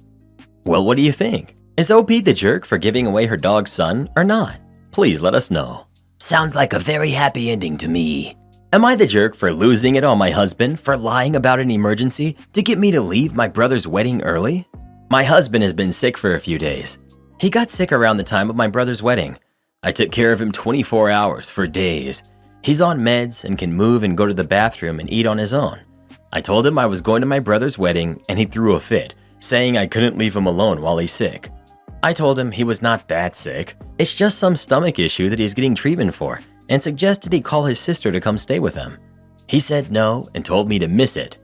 Well, what do you think? Is OP the jerk for giving away her dog's son or not? Please let us know. Sounds like a very happy ending to me. Am I the jerk for losing it on my husband for lying about an emergency to get me to leave my brother's wedding early? My husband has been sick for a few days. He got sick around the time of my brother's wedding. I took care of him 24 hours for days. He's on meds and can move and go to the bathroom and eat on his own. I told him I was going to my brother's wedding and he threw a fit, saying I couldn't leave him alone while he's sick. I told him he was not that sick. It's just some stomach issue that he's getting treatment for, and suggested he call his sister to come stay with him. He said no and told me to miss it.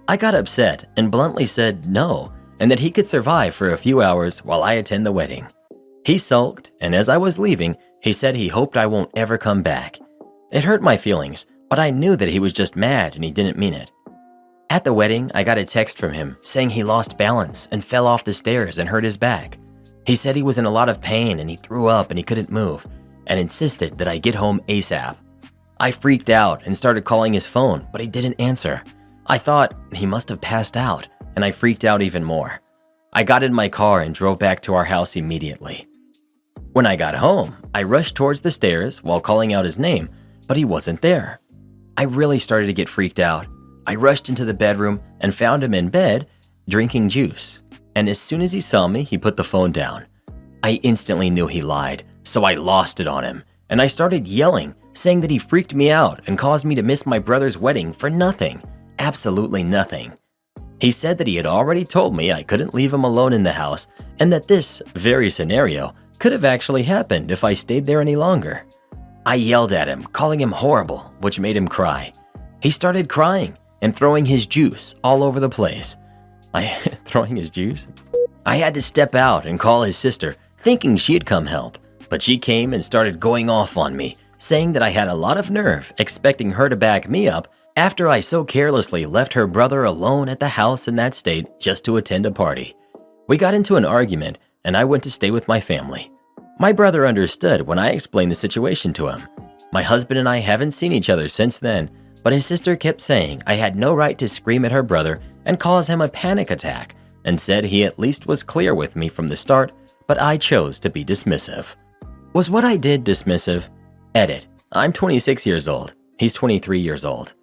I got upset and bluntly said no, and that he could survive for a few hours while I attend the wedding. He sulked, and as I was leaving, he said he hoped I won't ever come back. It hurt my feelings, but I knew that he was just mad and he didn't mean it. At the wedding, I got a text from him saying he lost balance and fell off the stairs and hurt his back. He said he was in a lot of pain and he threw up and he couldn't move, and insisted that I get home ASAP. I freaked out and started calling his phone, but he didn't answer. I thought he must have passed out, and I freaked out even more. I got in my car and drove back to our house immediately. When I got home, I rushed towards the stairs while calling out his name, but he wasn't there. I really started to get freaked out. I rushed into the bedroom and found him in bed, drinking juice. And as soon as he saw me, he put the phone down. I instantly knew he lied, so I lost it on him, and I started yelling, saying that he freaked me out and caused me to miss my brother's wedding for nothing, absolutely nothing. He said that he had already told me I couldn't leave him alone in the house, and that this very scenario could have actually happened if I stayed there any longer. I yelled at him, calling him horrible, which made him cry. He started crying and throwing his juice all over the place. Throwing his juice? I had to step out and call his sister, thinking she'd come help, but she came and started going off on me, saying that I had a lot of nerve, expecting her to back me up after I so carelessly left her brother alone at the house in that state just to attend a party. We got into an argument, and I went to stay with my family. My brother understood when I explained the situation to him. My husband and I haven't seen each other since then, but his sister kept saying I had no right to scream at her brother and cause him a panic attack, and said he at least was clear with me from the start, but I chose to be dismissive. Was what I did dismissive? Edit. I'm 26 years old. He's 23 years old.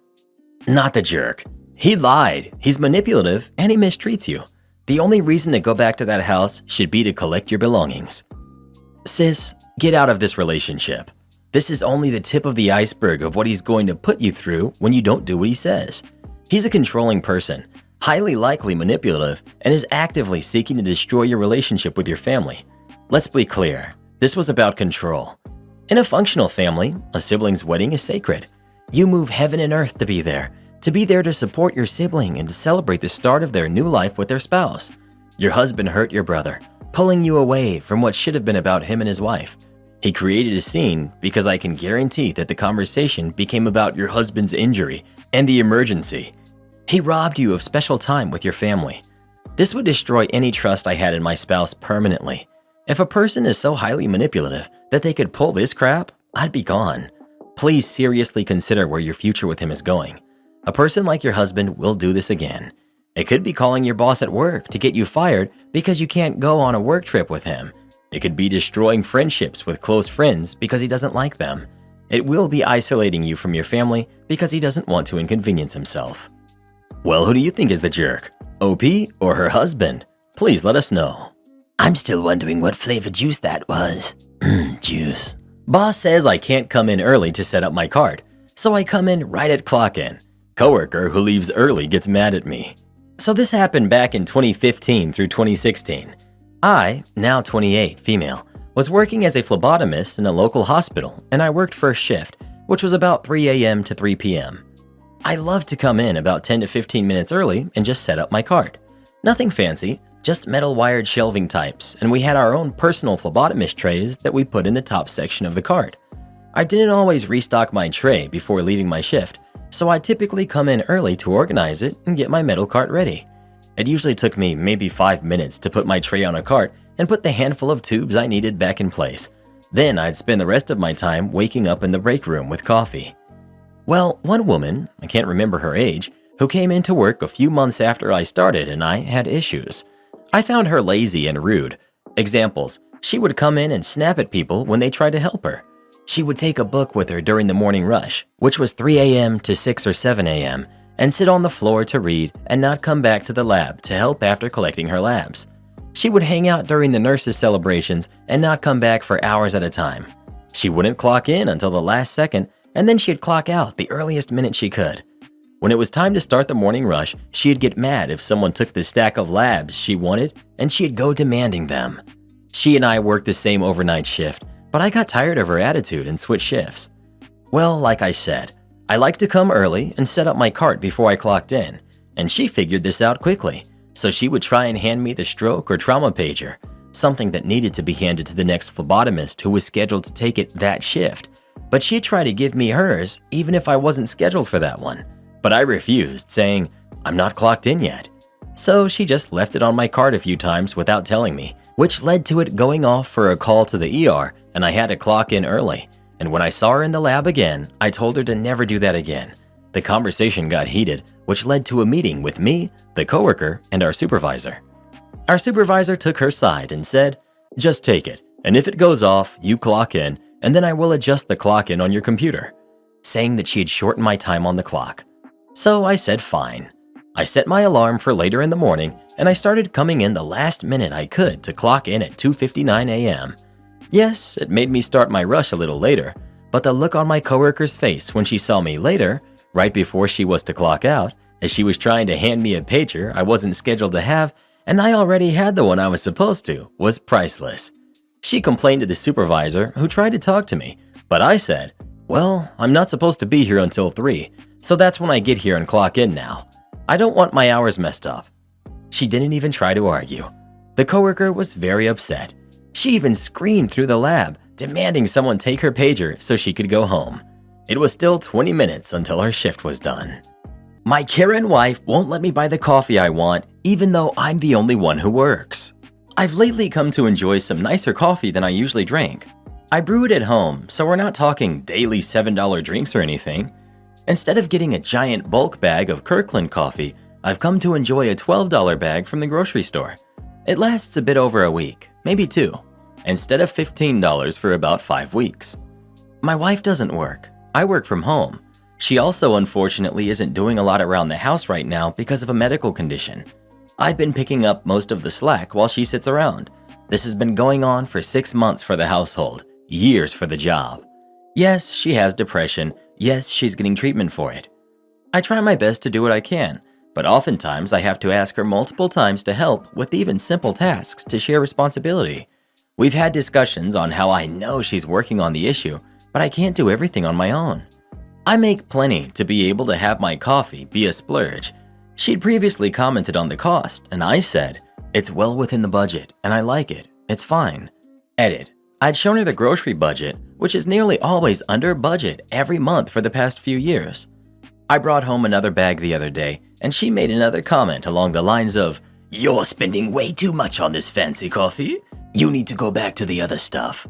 Not the jerk. He lied. He's manipulative and he mistreats you. The only reason to go back to that house should be to collect your belongings. Sis, get out of this relationship. This is only the tip of the iceberg of what he's going to put you through when you don't do what he says. He's a controlling person, highly likely manipulative, and is actively seeking to destroy your relationship with your family. Let's be clear, this was about control. In a functional family, a sibling's wedding is sacred. You move heaven and earth to be there to support your sibling and to celebrate the start of their new life with their spouse. Your husband hurt your brother, pulling you away from what should have been about him and his wife. He created a scene because I can guarantee that the conversation became about your husband's injury and the emergency. He robbed you of special time with your family. This would destroy any trust I had in my spouse permanently. If a person is so highly manipulative that they could pull this crap, I'd be gone. Please seriously consider where your future with him is going. A person like your husband will do this again. It could be calling your boss at work to get you fired because you can't go on a work trip with him. It could be destroying friendships with close friends because he doesn't like them. It will be isolating you from your family because he doesn't want to inconvenience himself. Well, who do you think is the jerk? OP or her husband? Please let us know. I'm still wondering what flavor juice that was. Juice. Boss says I can't come in early to set up my cart, so I come in right at clock in. Coworker who leaves early gets mad at me. So this happened back in 2015 through 2016. I, now 28, female, was working as a phlebotomist in a local hospital, and I worked first shift, which was about 3 a.m. to 3 p.m. I love to come in about 10 to 15 minutes early and just set up my cart. Nothing fancy, just metal wired shelving types, and we had our own personal phlebotomist trays that we put in the top section of the cart. I didn't always restock my tray before leaving my shift, so I typically come in early to organize it and get my metal cart ready. It usually took me maybe 5 minutes to put my tray on a cart and put the handful of tubes I needed back in place. Then I'd spend the rest of my time waking up in the break room with coffee. Well, one woman, I can't remember her age, who came into work a few months after I started and I had issues. I found her lazy and rude. Examples: she would come in and snap at people when they tried to help her. She would take a book with her during the morning rush, which was 3 a.m. to 6 or 7 a.m., and sit on the floor to read and not come back to the lab to help after collecting her labs. She would hang out during the nurses' celebrations and not come back for hours at a time. She wouldn't clock in until the last second, and then she'd clock out the earliest minute she could. When it was time to start the morning rush, she'd get mad if someone took the stack of labs she wanted, and she'd go demanding them. She and I worked the same overnight shift, but I got tired of her attitude and switched shifts. Well, like I said, I like to come early and set up my cart before I clocked in, and she figured this out quickly, so she would try and hand me the stroke or trauma pager, something that needed to be handed to the next phlebotomist who was scheduled to take it that shift. But she'd try to give me hers even if I wasn't scheduled for that one. But I refused, saying, "I'm not clocked in yet." So she just left it on my cart a few times without telling me, which led to it going off for a call to the ER, and I had to clock in early. And when I saw her in the lab again, I told her to never do that again. The conversation got heated, which led to a meeting with me, the coworker, and our supervisor. Our supervisor took her side and said, "Just take it, and if it goes off, you clock in, and then I will adjust the clock in on your computer," saying that she had shortened my time on the clock. So I said fine. I set my alarm for later in the morning, and I started coming in the last minute I could to clock in at 2:59 a.m. Yes, it made me start my rush a little later, but the look on my coworker's face when she saw me later, right before she was to clock out, as she was trying to hand me a pager I wasn't scheduled to have, and I already had the one I was supposed to, was priceless. She complained to the supervisor, who tried to talk to me, but I said, "Well, I'm not supposed to be here until 3, so that's when I get here and clock in now. I don't want my hours messed up." She didn't even try to argue. The coworker was very upset. She even screamed through the lab, demanding someone take her pager so she could go home. It was still 20 minutes until her shift was done. My Karen wife won't let me buy the coffee I want, even though I'm the only one who works. I've lately come to enjoy some nicer coffee than I usually drink. I brew it at home, so we're not talking daily $7 drinks or anything. Instead of getting a giant bulk bag of Kirkland coffee, I've come to enjoy a $12 bag from the grocery store. It lasts a bit over a week, maybe 2, instead of $15 for about 5 weeks. My wife doesn't work. I work from home. She also unfortunately isn't doing a lot around the house right now because of a medical condition. I've been picking up most of the slack while she sits around. This has been going on for 6 months for the household, years for the job. Yes, she has depression. Yes, she's getting treatment for it. I try my best to do what I can, but oftentimes I have to ask her multiple times to help with even simple tasks to share responsibility. We've had discussions on how I know she's working on the issue, but I can't do everything on my own. I make plenty to be able to have my coffee be a splurge. She'd previously commented on the cost, and I said, "It's well within the budget, and I like it. It's fine." Edit. I'd shown her the grocery budget, which is nearly always under budget every month for the past few years. I brought home another bag the other day, and she made another comment along the lines of, "You're spending way too much on this fancy coffee. You need to go back to the other stuff."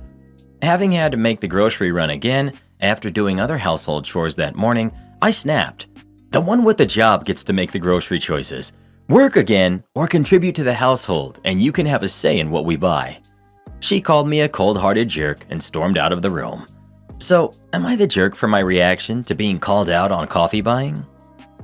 Having had to make the grocery run again, after doing other household chores that morning, I snapped. The one with the job gets to make the grocery choices. Work again or contribute to the household, and you can have a say in what we buy. She called me a cold-hearted jerk and stormed out of the room. So, am I the jerk for my reaction to being called out on coffee buying?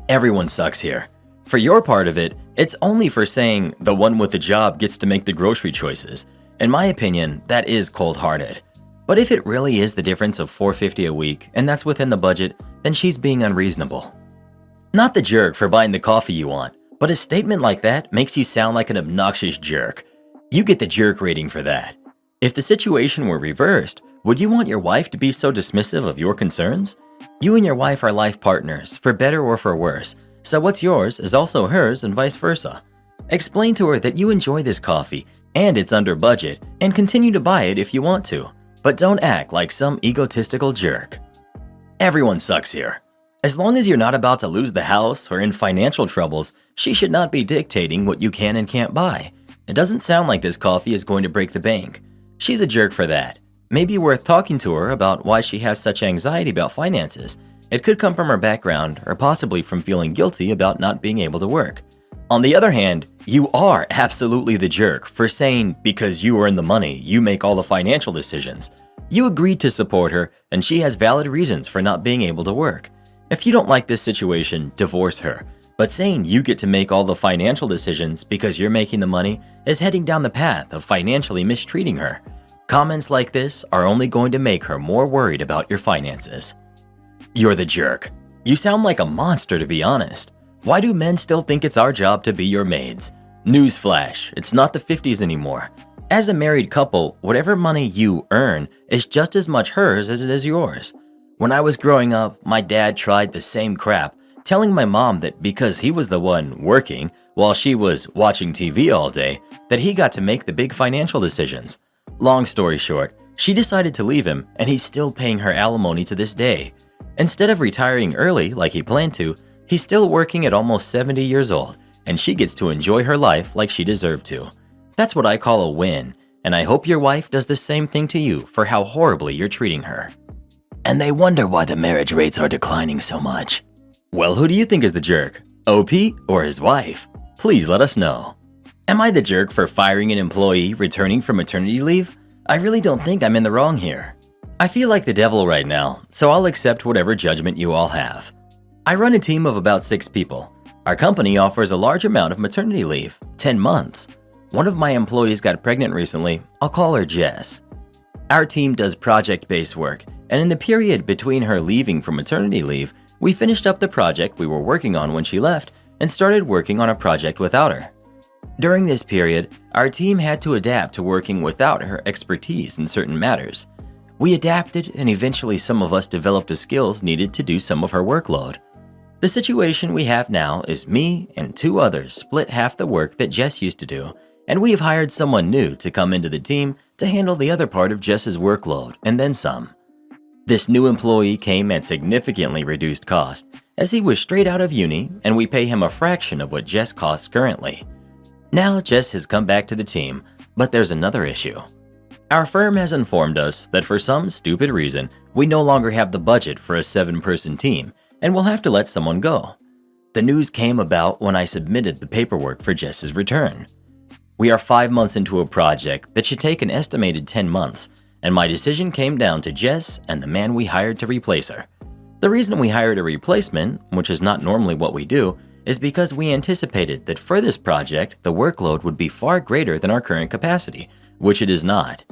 Everyone sucks here. For your part of it, it's only for saying the one with the job gets to make the grocery choices. In my opinion, that is cold-hearted. But if it really is the difference of $4.50 a week and that's within the budget, then she's being unreasonable. Not the jerk for buying the coffee you want, but a statement like that makes you sound like an obnoxious jerk. You get the jerk rating for that. If the situation were reversed, would you want your wife to be so dismissive of your concerns? You and your wife are life partners, for better or for worse, so what's yours is also hers and vice versa. Explain to her that you enjoy this coffee and it's under budget and continue to buy it if you want to, but don't act like some egotistical jerk. Everyone sucks here. As long as you're not about to lose the house or in financial troubles, she should not be dictating what you can and can't buy. It doesn't sound like this coffee is going to break the bank. She's a jerk for that. Maybe worth talking to her about why she has such anxiety about finances. It could come from her background or possibly from feeling guilty about not being able to work. On the other hand, you are absolutely the jerk for saying because you are in the money, you make all the financial decisions. You agreed to support her and she has valid reasons for not being able to work. If you don't like this situation, divorce her. But saying you get to make all the financial decisions because you're making the money is heading down the path of financially mistreating her. Comments like this are only going to make her more worried about your finances. You're the jerk. You sound like a monster, to be honest. Why do men still think it's our job to be your maids? Newsflash, it's not the 50s anymore. As a married couple, whatever money you earn is just as much hers as it is yours. When I was growing up, my dad tried the same crap, telling my mom that because he was the one working while she was watching TV all day, that he got to make the big financial decisions. Long story short, she decided to leave him and he's still paying her alimony to this day. Instead of retiring early like he planned to, he's still working at almost 70 years old and she gets to enjoy her life like she deserved to. That's what I call a win, and I hope your wife does the same thing to you for how horribly you're treating her. And they wonder why the marriage rates are declining so much. Well, who do you think is the jerk? OP or his wife? Please let us know. Am I the jerk for firing an employee returning from maternity leave? I really don't think I'm in the wrong here. I feel like the devil right now, so I'll accept whatever judgment you all have. I run a team of about 6 people. Our company offers a large amount of maternity leave, 10 months. One of my employees got pregnant recently. I'll call her Jess. Our team does project-based work, and in the period between her leaving for maternity leave, we finished up the project we were working on when she left and started working on a project without her. During this period, our team had to adapt to working without her expertise in certain matters. We adapted and eventually some of us developed the skills needed to do some of her workload. The situation we have now is me and 2 others split half the work that Jess used to do, and we have hired someone new to come into the team to handle the other part of Jess's workload and then some. This new employee came at significantly reduced cost as he was straight out of uni and we pay him a fraction of what Jess costs currently. Now Jess has come back to the team, but there's another issue. Our firm has informed us that for some stupid reason, we no longer have the budget for a 7-person team and we'll have to let someone go. The news came about when I submitted the paperwork for Jess's return. We are 5 months into a project that should take an estimated 10 months, and my decision came down to Jess and the man we hired to replace her. The reason we hired a replacement, which is not normally what we do, is because we anticipated that for this project, the workload would be far greater than our current capacity, which it is not.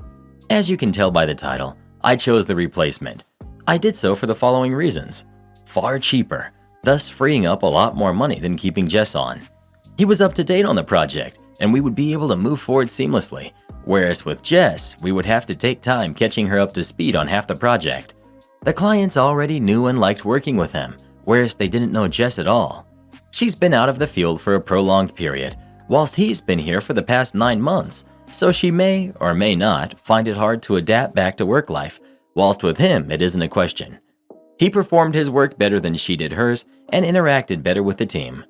As you can tell by the title, I chose the replacement. I did so for the following reasons. Far cheaper, thus freeing up a lot more money than keeping Jess on. He was up to date on the project, and we would be able to move forward seamlessly, whereas with Jess, we would have to take time catching her up to speed on half the project. The clients already knew and liked working with him, whereas they didn't know Jess at all. She's been out of the field for a prolonged period, whilst he's been here for the past 9 months, so she may or may not find it hard to adapt back to work life, whilst with him it isn't a question. He performed his work better than she did hers and interacted better with the team.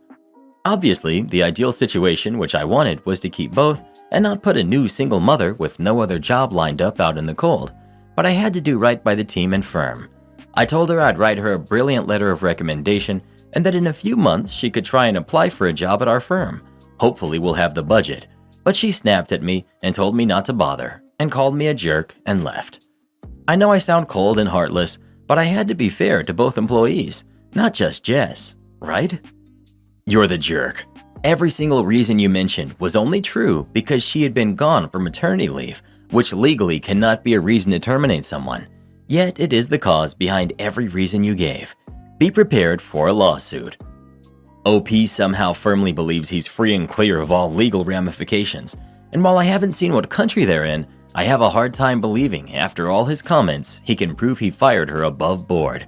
Obviously, the ideal situation which I wanted was to keep both and not put a new single mother with no other job lined up out in the cold, but I had to do right by the team and firm. I told her I'd write her a brilliant letter of recommendation and that in a few months she could try and apply for a job at our firm. Hopefully we'll have the budget, but she snapped at me and told me not to bother and called me a jerk and left. I know I sound cold and heartless, but I had to be fair to both employees, not just Jess, right? You're the jerk. Every single reason you mentioned was only true because she had been gone for maternity leave, which legally cannot be a reason to terminate someone. Yet it is the cause behind every reason you gave. Be prepared for a lawsuit. OP somehow firmly believes he's free and clear of all legal ramifications, and while I haven't seen what country they're in, I have a hard time believing after all his comments he can prove he fired her above board.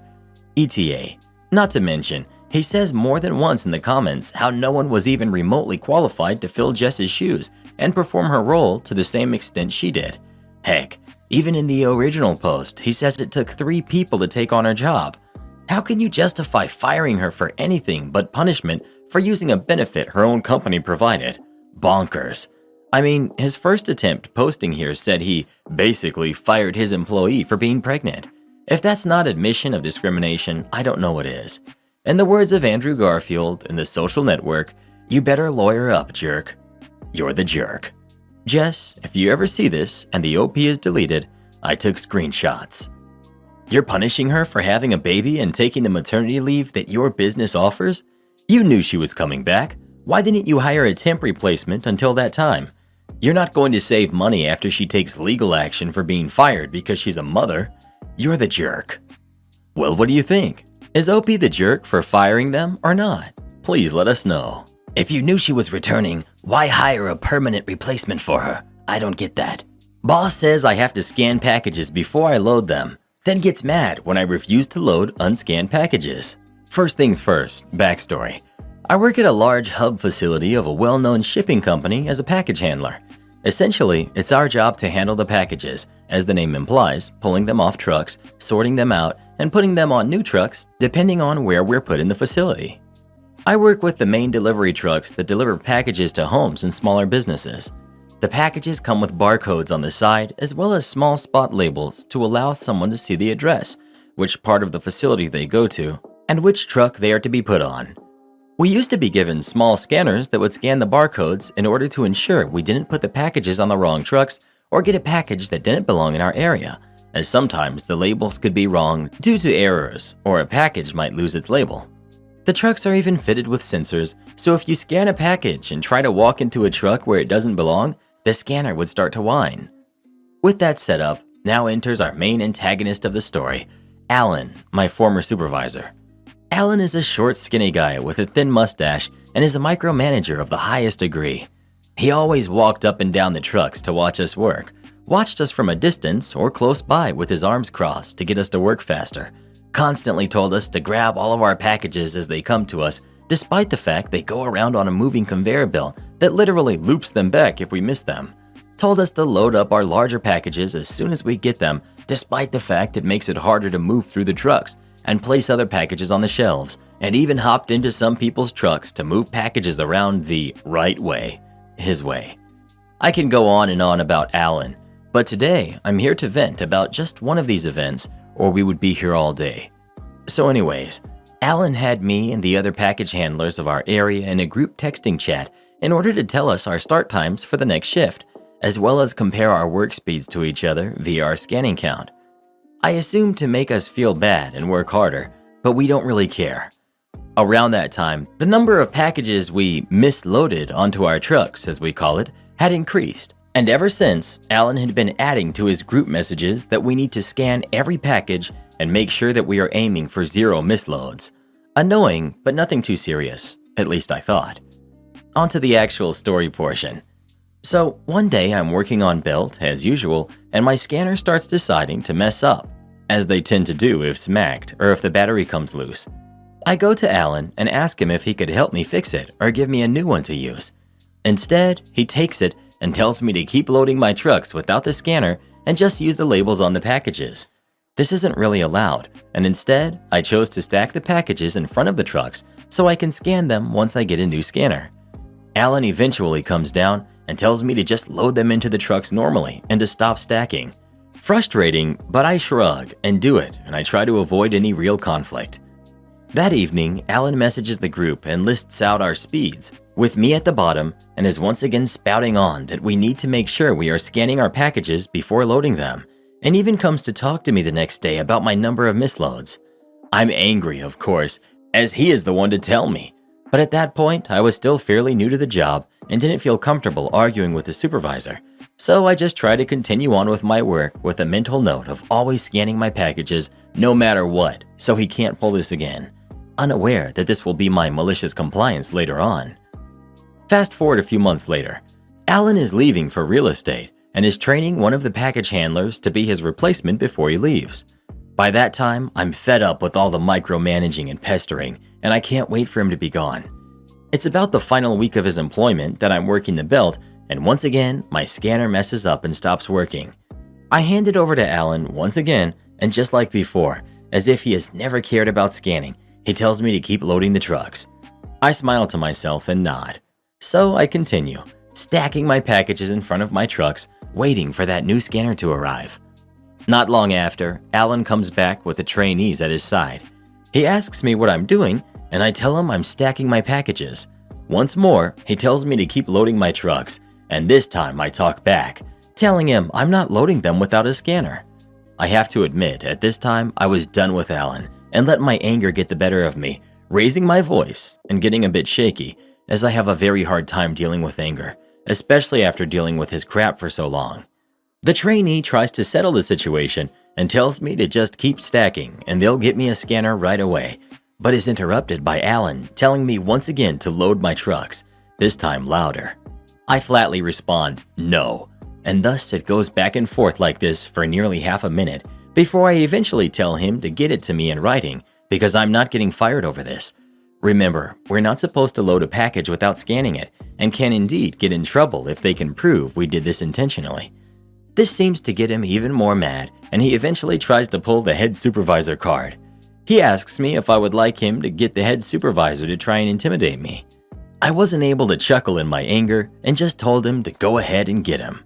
ETA. Not to mention, he says more than once in the comments how no one was even remotely qualified to fill Jess's shoes and perform her role to the same extent she did. Heck, even in the original post, he says it took 3 people to take on her job. How can you justify firing her for anything but punishment for using a benefit her own company provided? Bonkers. I mean, his first attempt posting here said he basically fired his employee for being pregnant. If that's not admission of discrimination, I don't know what is. In the words of Andrew Garfield in The Social Network, you better lawyer up, jerk. You're the jerk. Jess, if you ever see this and the OP is deleted, I took screenshots. You're punishing her for having a baby and taking the maternity leave that your business offers? You knew she was coming back. Why didn't you hire a temp replacement until that time? You're not going to save money after she takes legal action for being fired because she's a mother. You're the jerk. Well, what do you think? Is OP the jerk for firing them or not? Please let us know. If you knew she was returning, why hire a permanent replacement for her? I don't get that. Boss says I have to scan packages before I load them, then gets mad when I refuse to load unscanned packages. First things first, backstory. I work at a large hub facility of a well-known shipping company as a package handler. Essentially, it's our job to handle the packages, as the name implies, pulling them off trucks, sorting them out, and putting them on new trucks depending on where we're put in the facility. I work with the main delivery trucks that deliver packages to homes and smaller businesses. The packages come with barcodes on the side as well as small spot labels to allow someone to see the address, which part of the facility they go to, and which truck they are to be put on. We used to be given small scanners that would scan the barcodes in order to ensure we didn't put the packages on the wrong trucks or get a package that didn't belong in our area, as sometimes the labels could be wrong due to errors or a package might lose its label. The trucks are even fitted with sensors, so if you scan a package and try to walk into a truck where it doesn't belong, the scanner would start to whine. With that setup, now enters our main antagonist of the story, Alan, my former supervisor. Alan is a short, skinny guy with a thin mustache and is a micromanager of the highest degree. He always walked up and down the trucks to watch us work, watched us from a distance or close by with his arms crossed to get us to work faster, constantly told us to grab all of our packages as they come to us, despite the fact they go around on a moving conveyor belt that literally loops them back if we miss them. Told us to load up our larger packages as soon as we get them, despite the fact it makes it harder to move through the trucks and place other packages on the shelves, and even hopped into some people's trucks to move packages around the right way, his way. I can go on and on about Alan, but today I'm here to vent about just one of these events, or we would be here all day. So anyways, Alan had me and the other package handlers of our area in a group texting chat in order to tell us our start times for the next shift, as well as compare our work speeds to each other via our scanning count. I assume to make us feel bad and work harder, but we don't really care. Around that time, the number of packages we misloaded onto our trucks, as we call it, had increased. And ever since, Alan had been adding to his group messages that we need to scan every package and make sure that we are aiming for 0 misloads. Annoying, but nothing too serious, at least I thought. On to the actual story portion. So one day I'm working on belt, as usual, and my scanner starts deciding to mess up, as they tend to do if smacked or if the battery comes loose. I go to Alan and ask him if he could help me fix it or give me a new one to use. Instead, he takes it and tells me to keep loading my trucks without the scanner and just use the labels on the packages. This isn't really allowed, and instead, I chose to stack the packages in front of the trucks so I can scan them once I get a new scanner. Alan eventually comes down and tells me to just load them into the trucks normally and to stop stacking. Frustrating, but I shrug and do it, and I try to avoid any real conflict. That evening, Alan messages the group and lists out our speeds, with me at the bottom, and is once again spouting on that we need to make sure we are scanning our packages before loading them, and even comes to talk to me the next day about my number of misloads. I'm angry, of course, as he is the one to tell me, but at that point, I was still fairly new to the job and didn't feel comfortable arguing with the supervisor, so I just try to continue on with my work with a mental note of always scanning my packages no matter what, so he can't pull this again, unaware that this will be my malicious compliance later on. Fast forward a few months later, Alan is leaving for real estate and is training one of the package handlers to be his replacement before he leaves. By that time, I'm fed up with all the micromanaging and pestering, and I can't wait for him to be gone. It's about the final week of his employment that I'm working the belt, and once again, my scanner messes up and stops working. I hand it over to Alan once again, and just like before, as if he has never cared about scanning, he tells me to keep loading the trucks. I smile to myself and nod. So I continue, stacking my packages in front of my trucks, waiting for that new scanner to arrive. Not long after, Alan comes back with the trainees at his side. He asks me what I'm doing, and I tell him I'm stacking my packages. Once more, he tells me to keep loading my trucks, and this time I talk back, telling him I'm not loading them without a scanner. I have to admit, at this time, I was done with Alan and let my anger get the better of me, raising my voice and getting a bit shaky, as I have a very hard time dealing with anger, especially after dealing with his crap for so long. The trainee tries to settle the situation and tells me to just keep stacking and they'll get me a scanner right away, but is interrupted by Alan telling me once again to load my trucks, this time louder. I flatly respond, no, and thus it goes back and forth like this for nearly half a minute before I eventually tell him to get it to me in writing because I'm not getting fired over this. Remember, we're not supposed to load a package without scanning it and can indeed get in trouble if they can prove we did this intentionally. This seems to get him even more mad, and he eventually tries to pull the head supervisor card. He asks me if I would like him to get the head supervisor to try and intimidate me. I wasn't able to chuckle in my anger and just told him to go ahead and get him.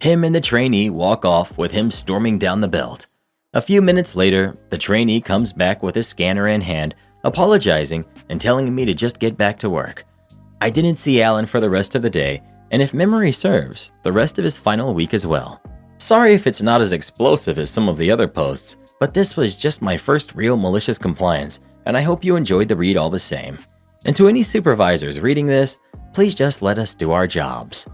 Him and the trainee walk off with him storming down the belt. A few minutes later, the trainee comes back with a scanner in hand, apologizing and telling me to just get back to work. I didn't see Alan for the rest of the day, and if memory serves, the rest of his final week as well. Sorry if it's not as explosive as some of the other posts, but this was just my first real malicious compliance, and I hope you enjoyed the read all the same. And to any supervisors reading this, please just let us do our jobs.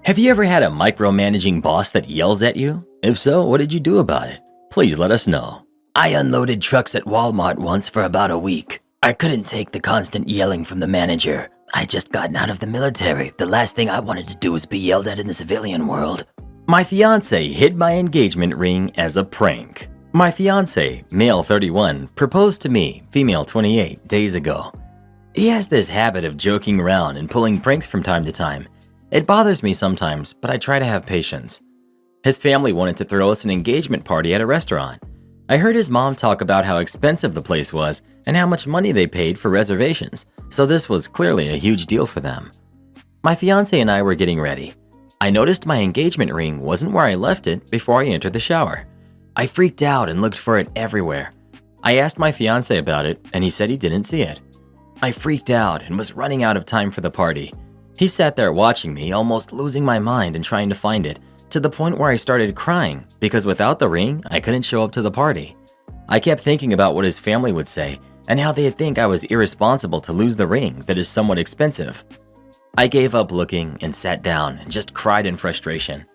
Have you ever had a micromanaging boss that yells at you? If so, what did you do about it? Please let us know. I unloaded trucks at Walmart once for about a week. I couldn't take the constant yelling from the manager. I just gotten out of the military. The last thing I wanted to do was be yelled at in the civilian world. My fiance hid my engagement ring as a prank. My fiance, male 31, proposed to me, female 28, days ago. He has this habit of joking around and pulling pranks from time to time. It bothers me sometimes, but I try to have patience. His family wanted to throw us an engagement party at a restaurant. I heard his mom talk about how expensive the place was and how much money they paid for reservations, so this was clearly a huge deal for them. My fiance and I were getting ready. I noticed my engagement ring wasn't where I left it before I entered the shower. I freaked out and looked for it everywhere. I asked my fiance about it and he said he didn't see it. I freaked out and was running out of time for the party. He sat there watching me, almost losing my mind and trying to find it, to the point where I started crying because without the ring, I couldn't show up to the party. I kept thinking about what his family would say and how they'd think I was irresponsible to lose the ring that is somewhat expensive. I gave up looking and sat down and just cried in frustration.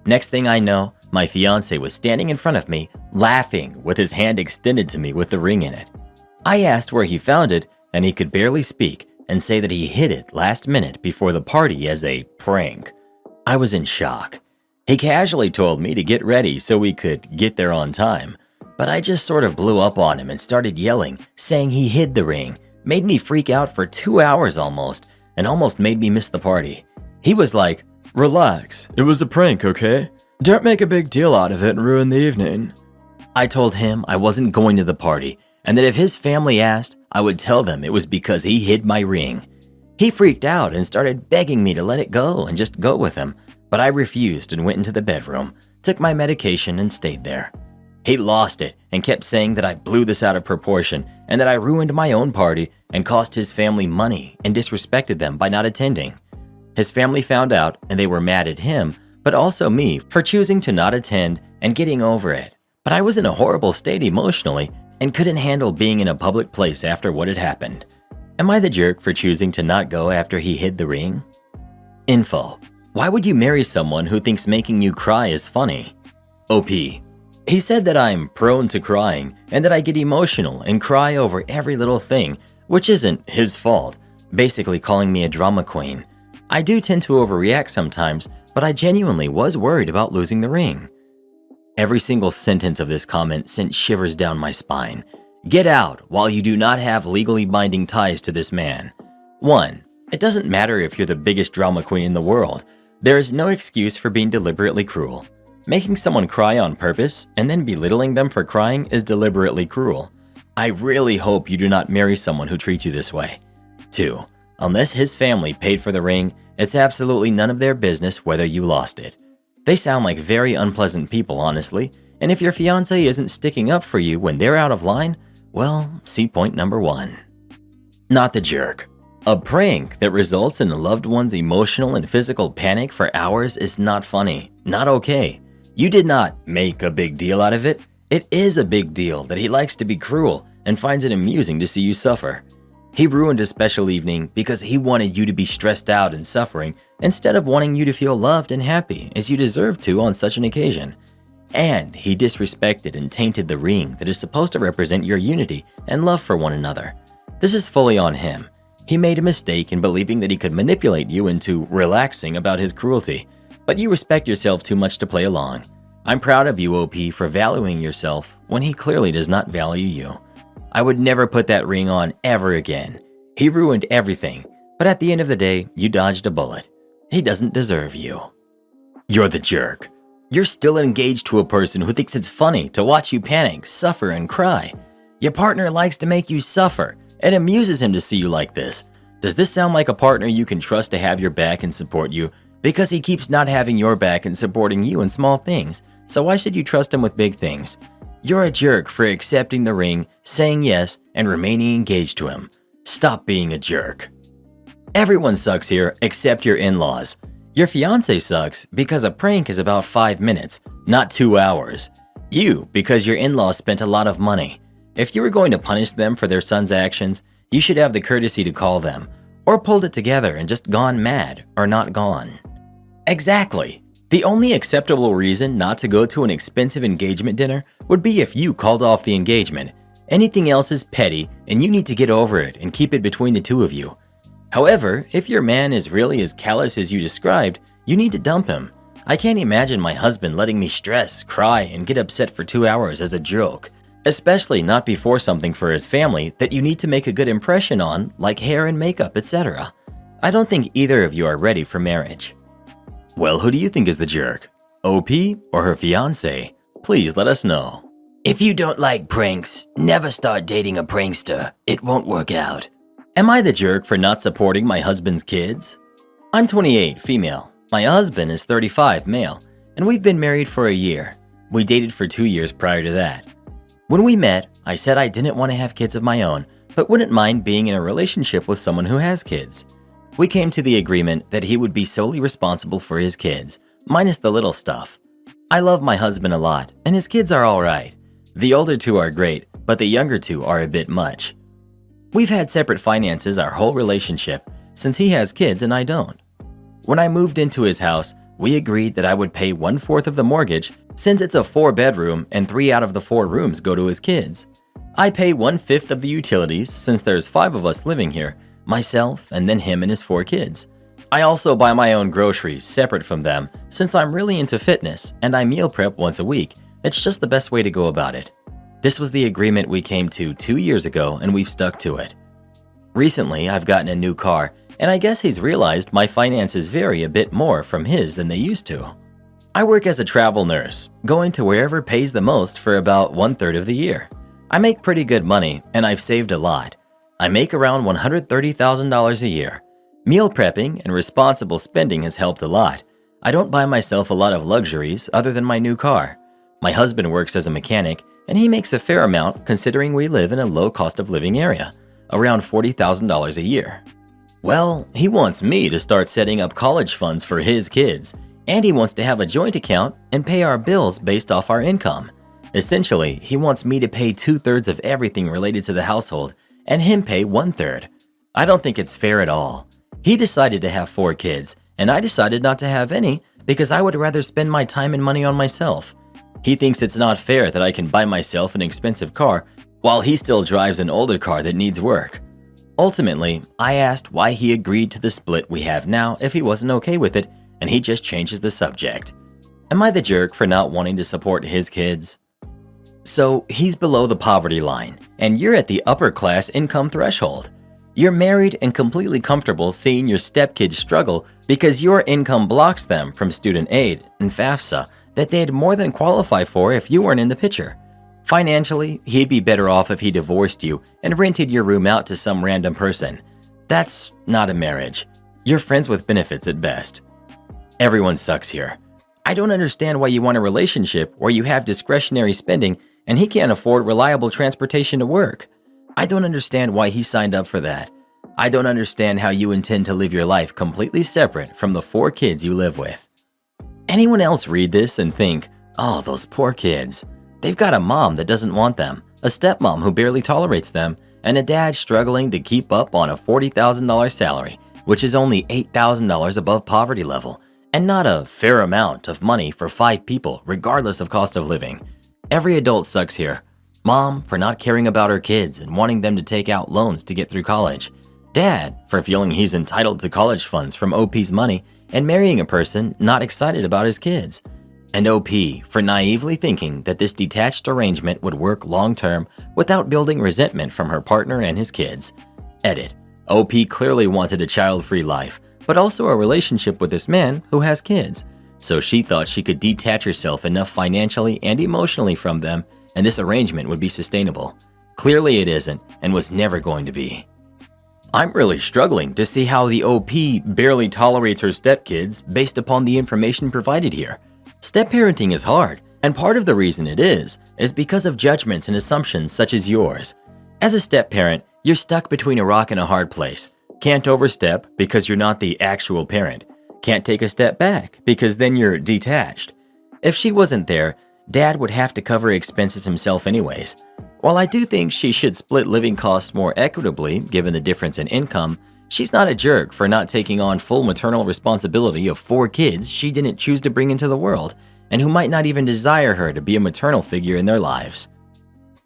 Next thing I know, my fiance was standing in front of me, laughing with his hand extended to me with the ring in it. I asked where he found it and he could barely speak and say that he hid it last minute before the party as a prank. I was in shock. He casually told me to get ready so we could get there on time, but I just sort of blew up on him and started yelling, saying he hid the ring, made me freak out for 2 hours almost, and almost made me miss the party. He was like, "Relax, it was a prank, okay? Don't make a big deal out of it and ruin the evening." I told him I wasn't going to the party, and that if his family asked, I would tell them it was because he hid my ring. He freaked out and started begging me to let it go and just go with him, but I refused and went into the bedroom, took my medication and stayed there. He lost it and kept saying that I blew this out of proportion and that I ruined my own party and cost his family money and disrespected them by not attending. His family found out and they were mad at him, but also me for choosing to not attend and getting over it. But I was in a horrible state emotionally and couldn't handle being in a public place after what had happened. Am I the jerk for choosing to not go after he hid the ring? Info. Why would you marry someone who thinks making you cry is funny? OP. He said that I'm prone to crying and that I get emotional and cry over every little thing, which isn't his fault, basically calling me a drama queen. I do tend to overreact sometimes, but I genuinely was worried about losing the ring. Every single sentence of this comment sent shivers down my spine. Get out while you do not have legally binding ties to this man. 1. It doesn't matter if you're the biggest drama queen in the world. There is no excuse for being deliberately cruel. Making someone cry on purpose and then belittling them for crying is deliberately cruel. I really hope you do not marry someone who treats you this way. 2. Unless his family paid for the ring, it's absolutely none of their business whether you lost it. They sound like very unpleasant people, honestly, and if your fiance isn't sticking up for you when they're out of line, well, see point number 1. Not the jerk. A prank that results in a loved one's emotional and physical panic for hours is not funny, not okay. You did not make a big deal out of it. It is a big deal that he likes to be cruel and finds it amusing to see you suffer. He ruined a special evening because he wanted you to be stressed out and suffering instead of wanting you to feel loved and happy as you deserve to on such an occasion. And he disrespected and tainted the ring that is supposed to represent your unity and love for one another. This is fully on him. He made a mistake in believing that he could manipulate you into relaxing about his cruelty, but you respect yourself too much to play along. I'm proud of you, OP, for valuing yourself when he clearly does not value you. I would never put that ring on ever again. He ruined everything, but at the end of the day, you dodged a bullet. He doesn't deserve you. You're the jerk. You're still engaged to a person who thinks it's funny to watch you panic, suffer, and cry. Your partner likes to make you suffer. It amuses him to see you like this. Does this sound like a partner you can trust to have your back and support you? Because he keeps not having your back and supporting you in small things, so why should you trust him with big things? You're a jerk for accepting the ring, saying yes, and remaining engaged to him. Stop being a jerk. Everyone sucks here except your in-laws. Your fiance sucks because a prank is about 5 minutes, not 2 hours. You, because your in-laws spent a lot of money. If you were going to punish them for their son's actions, you should have the courtesy to call them, or pulled it together and just gone mad or not gone. Exactly. The only acceptable reason not to go to an expensive engagement dinner would be if you called off the engagement. Anything else is petty and you need to get over it and keep it between the two of you. However, if your man is really as callous as you described, you need to dump him. I can't imagine my husband letting me stress, cry, and get upset for 2 hours as a joke. Especially not before something for his family that you need to make a good impression on, like hair and makeup, etc. I don't think either of you are ready for marriage. Well, who do you think is the jerk? OP or her fiance? Please let us know. If you don't like pranks, never start dating a prankster. It won't work out. Am I the jerk for not supporting my husband's kids? I'm 28, female. My husband is 35, male, and we've been married for a year. We dated for 2 years prior to that. When we met, I said I didn't want to have kids of my own, but wouldn't mind being in a relationship with someone who has kids. We came to the agreement that he would be solely responsible for his kids, minus the little stuff. I love my husband a lot, and his kids are alright. The older two are great, but the younger two are a bit much. We've had separate finances our whole relationship, since he has kids and I don't. When I moved into his house, we agreed that I would pay 1/4 of the mortgage since it's a 4-bedroom and 3 out of the 4 rooms go to his kids. I pay 1/5 of the utilities since there's 5 of us living here, myself and then him and his 4 kids. I also buy my own groceries separate from them since I'm really into fitness and I meal prep once a week. It's just the best way to go about it. This was the agreement we came to 2 years ago and we've stuck to it. Recently, I've gotten a new car and I guess he's realized my finances vary a bit more from his than they used to. I work as a travel nurse, going to wherever pays the most for about 1/3 of the year. I make pretty good money and I've saved a lot. I make around $130,000 a year. Meal prepping and responsible spending has helped a lot. I don't buy myself a lot of luxuries other than my new car. My husband works as a mechanic and he makes a fair amount considering we live in a low cost of living area, around $40,000 a year. Well, he wants me to start setting up college funds for his kids, and he wants to have a joint account and pay our bills based off our income. Essentially, he wants me to pay 2/3 of everything related to the household and him pay 1/3. I don't think it's fair at all. He decided to have 4 kids, and I decided not to have any because I would rather spend my time and money on myself. He thinks it's not fair that I can buy myself an expensive car while he still drives an older car that needs work. Ultimately, I asked why he agreed to the split we have now if he wasn't okay with it, and he just changes the subject. Am I the jerk for not wanting to support his kids? So he's below the poverty line, and you're at the upper class income threshold. You're married and completely comfortable seeing your stepkids struggle because your income blocks them from student aid and FAFSA that they'd more than qualify for if you weren't in the picture. Financially, he'd be better off if he divorced you and rented your room out to some random person. That's not a marriage. You're friends with benefits at best. Everyone sucks here. I don't understand why you want a relationship where you have discretionary spending and he can't afford reliable transportation to work. I don't understand why he signed up for that. I don't understand how you intend to live your life completely separate from the 4 kids you live with. Anyone else read this and think, oh, those poor kids. They've got a mom that doesn't want them, a stepmom who barely tolerates them, and a dad struggling to keep up on a $40,000 salary, which is only $8,000 above poverty level, and not a fair amount of money for 5 people regardless of cost of living. Every adult sucks here. Mom for not caring about her kids and wanting them to take out loans to get through college. Dad for feeling he's entitled to college funds from OP's money and marrying a person not excited about his kids. And OP for naively thinking that this detached arrangement would work long-term without building resentment from her partner and his kids. Edit. OP clearly wanted a child-free life, but also a relationship with this man who has kids. So she thought she could detach herself enough financially and emotionally from them, and this arrangement would be sustainable. Clearly it isn't, and was never going to be. I'm really struggling to see how the OP barely tolerates her stepkids based upon the information provided here. Step-parenting is hard, and part of the reason it is because of judgments and assumptions such as yours. As a step-parent, you're stuck between a rock and a hard place. Can't overstep because you're not the actual parent. Can't take a step back because then you're detached. If she wasn't there, Dad would have to cover expenses himself anyways. While I do think she should split living costs more equitably given the difference in income, she's not a jerk for not taking on full maternal responsibility of 4 kids she didn't choose to bring into the world and who might not even desire her to be a maternal figure in their lives.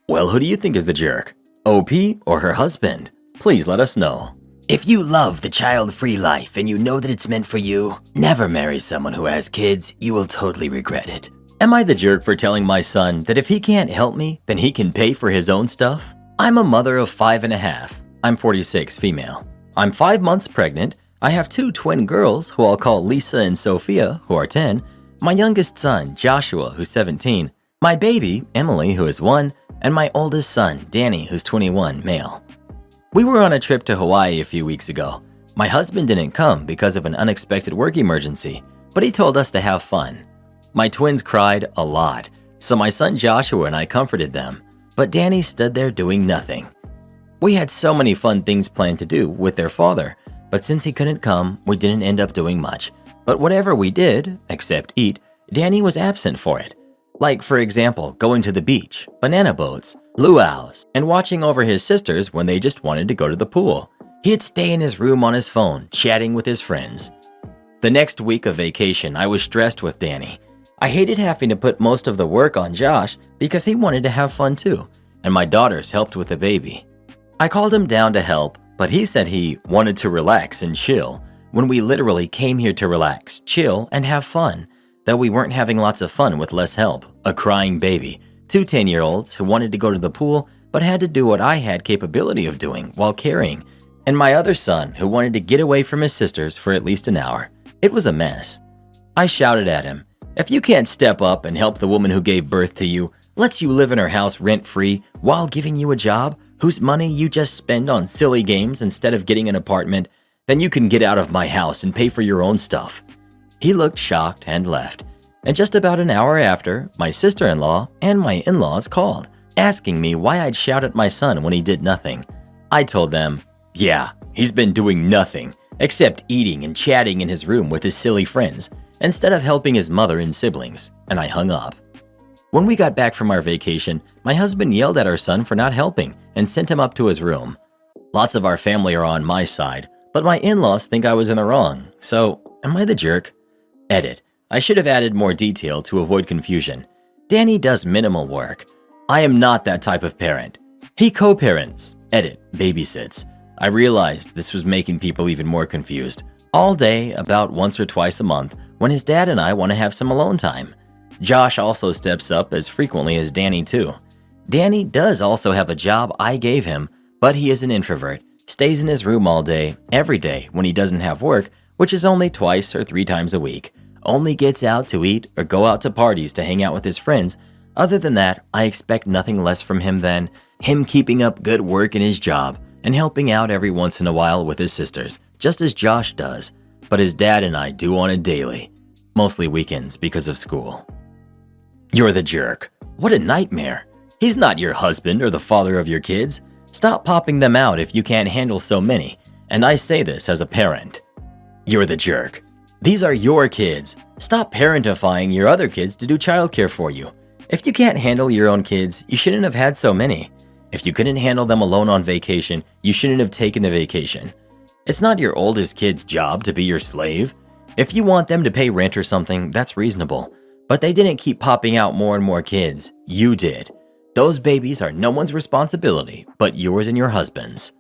Well, who do you think is the jerk? OP or her husband? Please let us know. If you love the child-free life and you know that it's meant for you, never marry someone who has kids. You will totally regret it. Am I the jerk for telling my son that if he can't help me, then he can pay for his own stuff? I'm a mother of 5.5. I'm 46, female. I'm 5 months pregnant. I have 2 twin girls who I'll call Lisa and Sophia, who are 10. My youngest son, Joshua, who's 17. My baby, Emily, who is 1. And my oldest son, Danny, who's 21, male. We were on a trip to Hawaii a few weeks ago. My husband didn't come because of an unexpected work emergency, but he told us to have fun. My twins cried a lot, so my son Joshua and I comforted them, but Danny stood there doing nothing. We had so many fun things planned to do with their father, but since he couldn't come, we didn't end up doing much. But whatever we did, except eat, Danny was absent for it. Like, for example, going to the beach, banana boats, luau's, and watching over his sisters when they just wanted to go to the pool. He'd stay in his room on his phone, chatting with his friends. The next week of vacation, I was stressed with Danny. I hated having to put most of the work on Josh because he wanted to have fun too, and my daughters helped with the baby. I called him down to help, but he said he wanted to relax and chill, when we literally came here to relax, chill, and have fun. Though we weren't having lots of fun with less help, a crying baby, 2 10-year-olds who wanted to go to the pool but had to do what I had capability of doing while carrying, and my other son who wanted to get away from his sisters for at least an hour. It was a mess. I shouted at him, "If you can't step up and help the woman who gave birth to you, lets you live in her house rent-free while giving you a job whose money you just spend on silly games instead of getting an apartment, then you can get out of my house and pay for your own stuff." He looked shocked and left. And just about an hour after, my sister-in-law and my in-laws called, asking me why I'd shout at my son when he did nothing. I told them, yeah, he's been doing nothing except eating and chatting in his room with his silly friends instead of helping his mother and siblings, and I hung up. When we got back from our vacation, my husband yelled at our son for not helping and sent him up to his room. Lots of our family are on my side, but my in-laws think I was in the wrong, so am I the jerk? Edit. I should have added more detail to avoid confusion. Danny does minimal work. I am not that type of parent. He co-parents. Edit. Babysits. I realized this was making people even more confused. all day about once or twice a month when his dad and I want to have some alone time. Josh also steps up as frequently as Danny too. Danny does also have a job I gave him, but he is an introvert, stays in his room all day, every day when he doesn't have work, which is only twice or 3 times a week, only gets out to eat or go out to parties to hang out with his friends. Other than that, I expect nothing less from him than him keeping up good work in his job and helping out every once in a while with his sisters, just as Josh does, but his dad and I do on a daily, mostly weekends because of school. You're the jerk. What a nightmare. He's not your husband or the father of your kids. Stop popping them out if you can't handle so many, and I say this as a parent. You're the jerk. These are your kids. Stop parentifying your other kids to do childcare for you. If you can't handle your own kids, you shouldn't have had so many. If you couldn't handle them alone on vacation, you shouldn't have taken the vacation. It's not your oldest kid's job to be your slave. If you want them to pay rent or something, that's reasonable. But they didn't keep popping out more and more kids. You did. Those babies are no one's responsibility but yours and your husband's.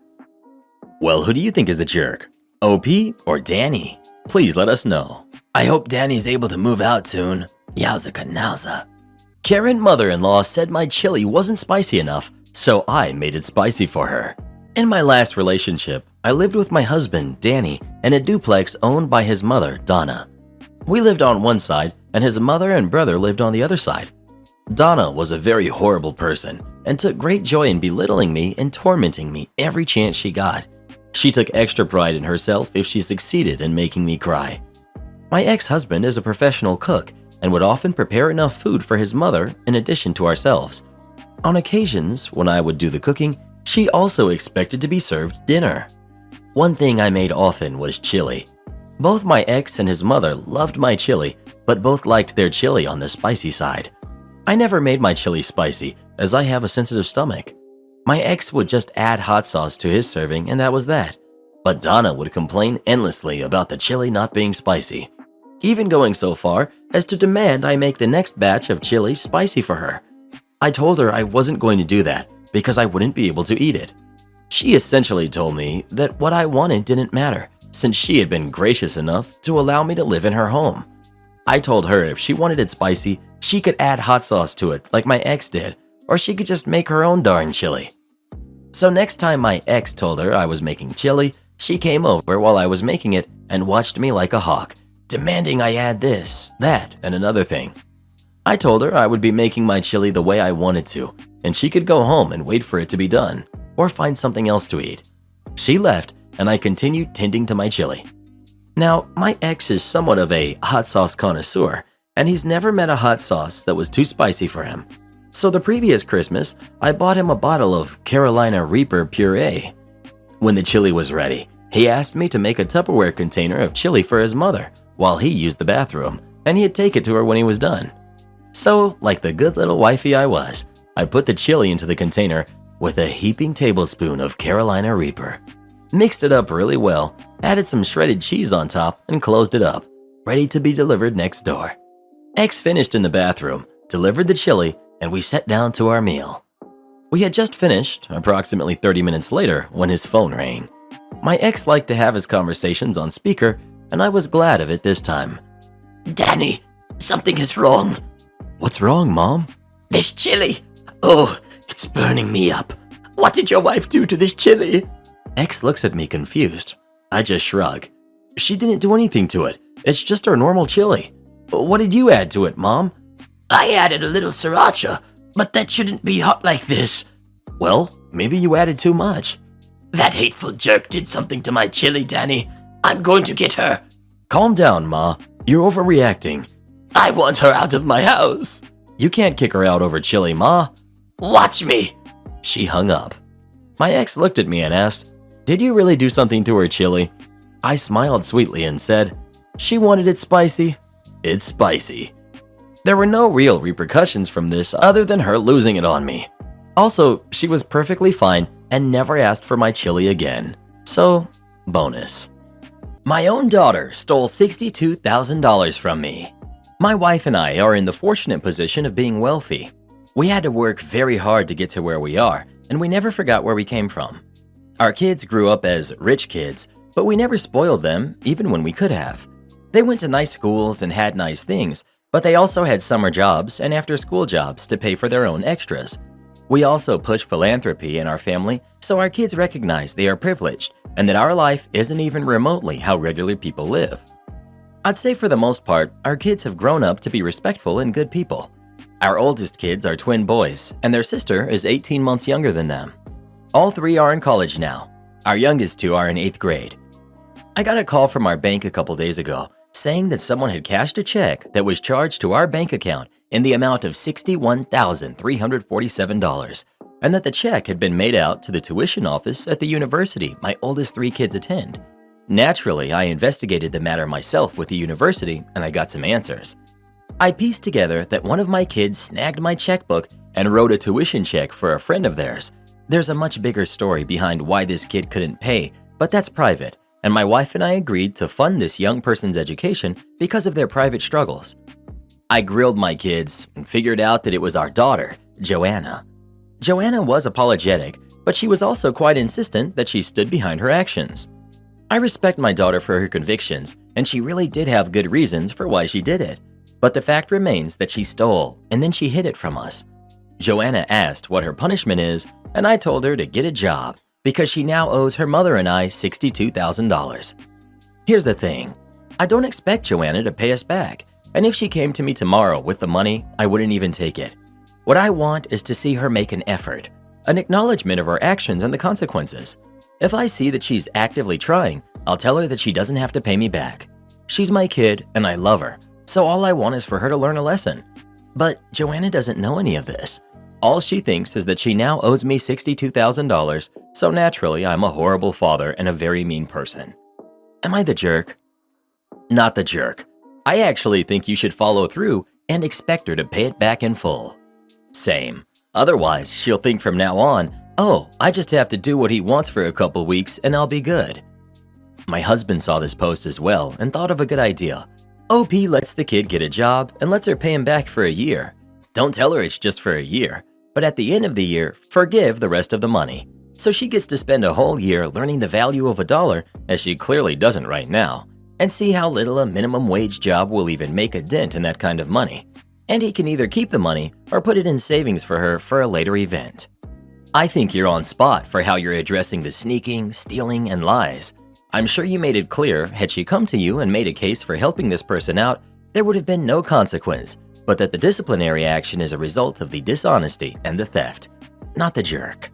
Well, who do you think is the jerk? OP or Danny? Please let us know. I hope Danny's able to move out soon. Yowza kanowza. Karen mother-in-law said my chili wasn't spicy enough, so I made it spicy for her. In my last relationship, I lived with my husband, Danny, in a duplex owned by his mother, Donna. We lived on one side, and his mother and brother lived on the other side. Donna was a very horrible person and took great joy in belittling me and tormenting me every chance she got. She took extra pride in herself if she succeeded in making me cry. My ex-husband is a professional cook and would often prepare enough food for his mother in addition to ourselves. On occasions, when I would do the cooking, she also expected to be served dinner. One thing I made often was chili. Both my ex and his mother loved my chili, but both liked their chili on the spicy side. I never made my chili spicy, as I have a sensitive stomach. My ex would just add hot sauce to his serving, and that was that. But Donna would complain endlessly about the chili not being spicy, even going so far as to demand I make the next batch of chili spicy for her. I told her I wasn't going to do that because I wouldn't be able to eat it. She essentially told me that what I wanted didn't matter, since she had been gracious enough to allow me to live in her home. I told her if she wanted it spicy, she could add hot sauce to it like my ex did, or she could just make her own darn chili. So next time my ex told her I was making chili, she came over while I was making it and watched me like a hawk, demanding I add this, that, and another thing. I told her I would be making my chili the way I wanted to, and she could go home and wait for it to be done, or find something else to eat. She left, and I continued tending to my chili. Now, my ex is somewhat of a hot sauce connoisseur, and he's never met a hot sauce that was too spicy for him. So the previous Christmas, I bought him a bottle of Carolina Reaper puree. When the chili was ready, he asked me to make a Tupperware container of chili for his mother while he used the bathroom, and he'd take it to her when he was done. So, like the good little wifey I was, I put the chili into the container with a heaping tablespoon of Carolina Reaper, mixed it up really well, added some shredded cheese on top, and closed it up, ready to be delivered next door. Ex finished in the bathroom, delivered the chili, and we sat down to our meal. We had just finished, approximately 30 minutes later, when his phone rang. My ex liked to have his conversations on speaker, and I was glad of it this time. Danny, something is wrong. What's wrong, Mom? This chili. Oh, it's burning me up. What did your wife do to this chili? Ex looks at me confused. I just shrug. She didn't do anything to it. It's just our normal chili. What did you add to it, Mom? I added a little sriracha, but that shouldn't be hot like this. Well, maybe you added too much. That hateful jerk did something to my chili, Danny. I'm going to get her. Calm down, Ma. You're overreacting. I want her out of my house. You can't kick her out over chili, Ma. Watch me. She hung up. My ex looked at me and asked, "Did you really do something to her chili?" I smiled sweetly and said, "She wanted it spicy. It's spicy." There were no real repercussions from this other than her losing it on me. Also, she was perfectly fine and never asked for my chili again. So, bonus. My own daughter stole $62,000 from me. My wife and I are in the fortunate position of being wealthy. We had to work very hard to get to where we are, and we never forgot where we came from. Our kids grew up as rich kids, But we never spoiled them, even when we could have. They went to nice schools and had nice things, but they also had summer jobs and after-school jobs to pay for their own extras. We also push philanthropy in our family so our kids recognize they are privileged and that our life isn't even remotely how regular people live. I'd say for the most part, our kids have grown up to be respectful and good people. Our oldest kids are twin boys, and their sister is 18 months younger than them. All three are in college now. Our youngest two are in 8th grade. I got a call from our bank a couple days ago saying that someone had cashed a check that was charged to our bank account in the amount of $61,347, and that the check had been made out to the tuition office at the university my oldest three kids attend. Naturally, I investigated the matter myself with the university, and I got some answers. I pieced together that one of my kids snagged my checkbook and wrote a tuition check for a friend of theirs. There's a much bigger story behind why this kid couldn't pay, but that's private, and my wife and I agreed to fund this young person's education because of their private struggles. I grilled my kids and figured out that it was our daughter, Joanna. Joanna was apologetic, but she was also quite insistent that she stood behind her actions. I respect my daughter for her convictions, and she really did have good reasons for why she did it. But the fact remains that she stole, and then she hid it from us. Joanna asked what her punishment is, and I told her to get a job because she now owes her mother and I $62,000. Here's the thing. I don't expect Joanna to pay us back, and if she came to me tomorrow with the money, I wouldn't even take it. What I want is to see her make an effort, an acknowledgement of her actions and the consequences. If I see that she's actively trying, I'll tell her that she doesn't have to pay me back. She's my kid, and I love her, so all I want is for her to learn a lesson. But Joanna doesn't know any of this. All she thinks is that she now owes me $62,000, so naturally I'm a horrible father and a very mean person. Am I the jerk? Not the jerk. I actually think you should follow through and expect her to pay it back in full. Same. Otherwise, she'll think from now on, oh, I just have to do what he wants for a couple weeks and I'll be good. My husband saw this post as well and thought of a good idea. OP lets the kid get a job and lets her pay him back for a year. Don't tell her it's just for a year, but at the end of the year, forgive the rest of the money. So she gets to spend a whole year learning the value of $1, as she clearly doesn't right now, and see how little a minimum wage job will even make a dent in that kind of money. And he can either keep the money or put it in savings for her for a later event. I think you're on spot for how you're addressing the sneaking, stealing, and lies. I'm sure you made it clear had she come to you and made a case for helping this person out, there would have been no consequence, but that the disciplinary action is a result of the dishonesty and the theft, not the jerk.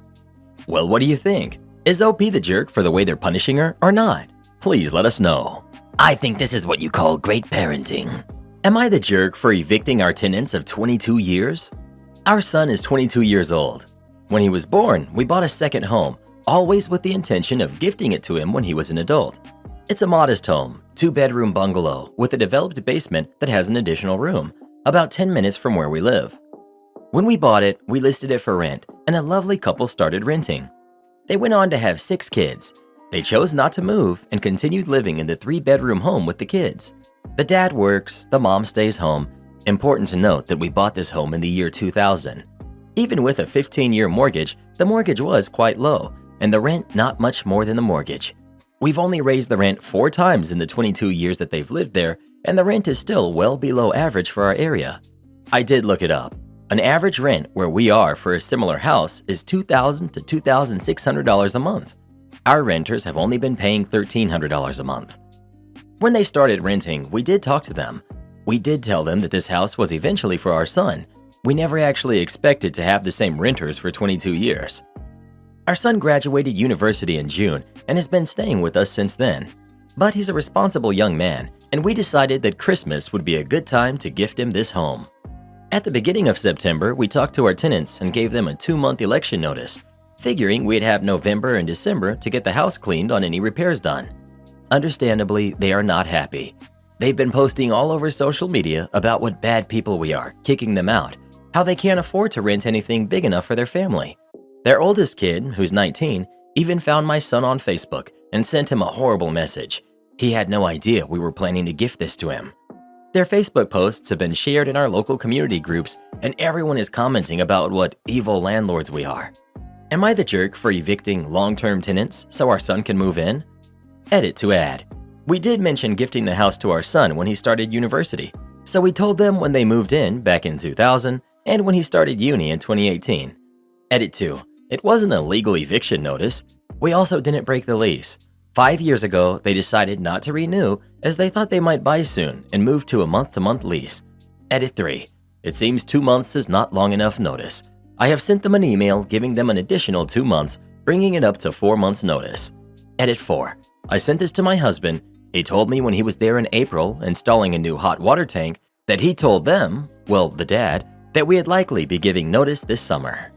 Well, what do you think? Is OP the jerk for the way they're punishing her or not? Please let us know. I think this is what you call great parenting. Am I the jerk for evicting our tenants of 22 years? Our son is 22 years old. When he was born, we bought a second home, always with the intention of gifting it to him when he was an adult. It's a modest home, 2-bedroom bungalow with a developed basement that has an additional room, about 10 minutes from where we live. When we bought it, we listed it for rent, and a lovely couple started renting. They went on to have 6 kids. They chose not to move and continued living in the 3-bedroom home with the kids. The dad works, the mom stays home. Important to note that we bought this home in the year 2000. Even with a 15-year mortgage, the mortgage was quite low, and the rent not much more than the mortgage. We've only raised the rent 4 times in the 22 years that they've lived there, and the rent is still well below average for our area. I did look it up. An average rent where we are for a similar house is $2,000 to $2,600 a month. Our renters have only been paying $1,300 a month. When they started renting, we did talk to them. We did tell them that this house was eventually for our son. We never actually expected to have the same renters for 22 years. Our son graduated university in June and has been staying with us since then. But he's a responsible young man, and we decided that Christmas would be a good time to gift him this home. At the beginning of September, we talked to our tenants and gave them a 2-month election notice, figuring we'd have November and December to get the house cleaned on any repairs done. Understandably, they are not happy. They've been posting all over social media about what bad people we are, kicking them out, how they can't afford to rent anything big enough for their family. Their oldest kid, who's 19, even found my son on Facebook and sent him a horrible message. He had no idea we were planning to gift this to him. Their Facebook posts have been shared in our local community groups, and everyone is commenting about what evil landlords we are. Am I the jerk for evicting long-term tenants so our son can move in? Edit to add. We did mention gifting the house to our son when he started university, so we told them when they moved in back in 2000 and when he started uni in 2018. Edit 2. It wasn't a legal eviction notice. We also didn't break the lease. 5 years ago, they decided not to renew as they thought they might buy soon and move to a month-to-month lease. Edit 3. It seems 2 months is not long enough notice. I have sent them an email giving them an additional 2 months, bringing it up to 4 months notice. Edit 4. I sent this to my husband. He told me when he was there in April installing a new hot water tank that he told them, well, the dad, that we'd likely be giving notice this summer.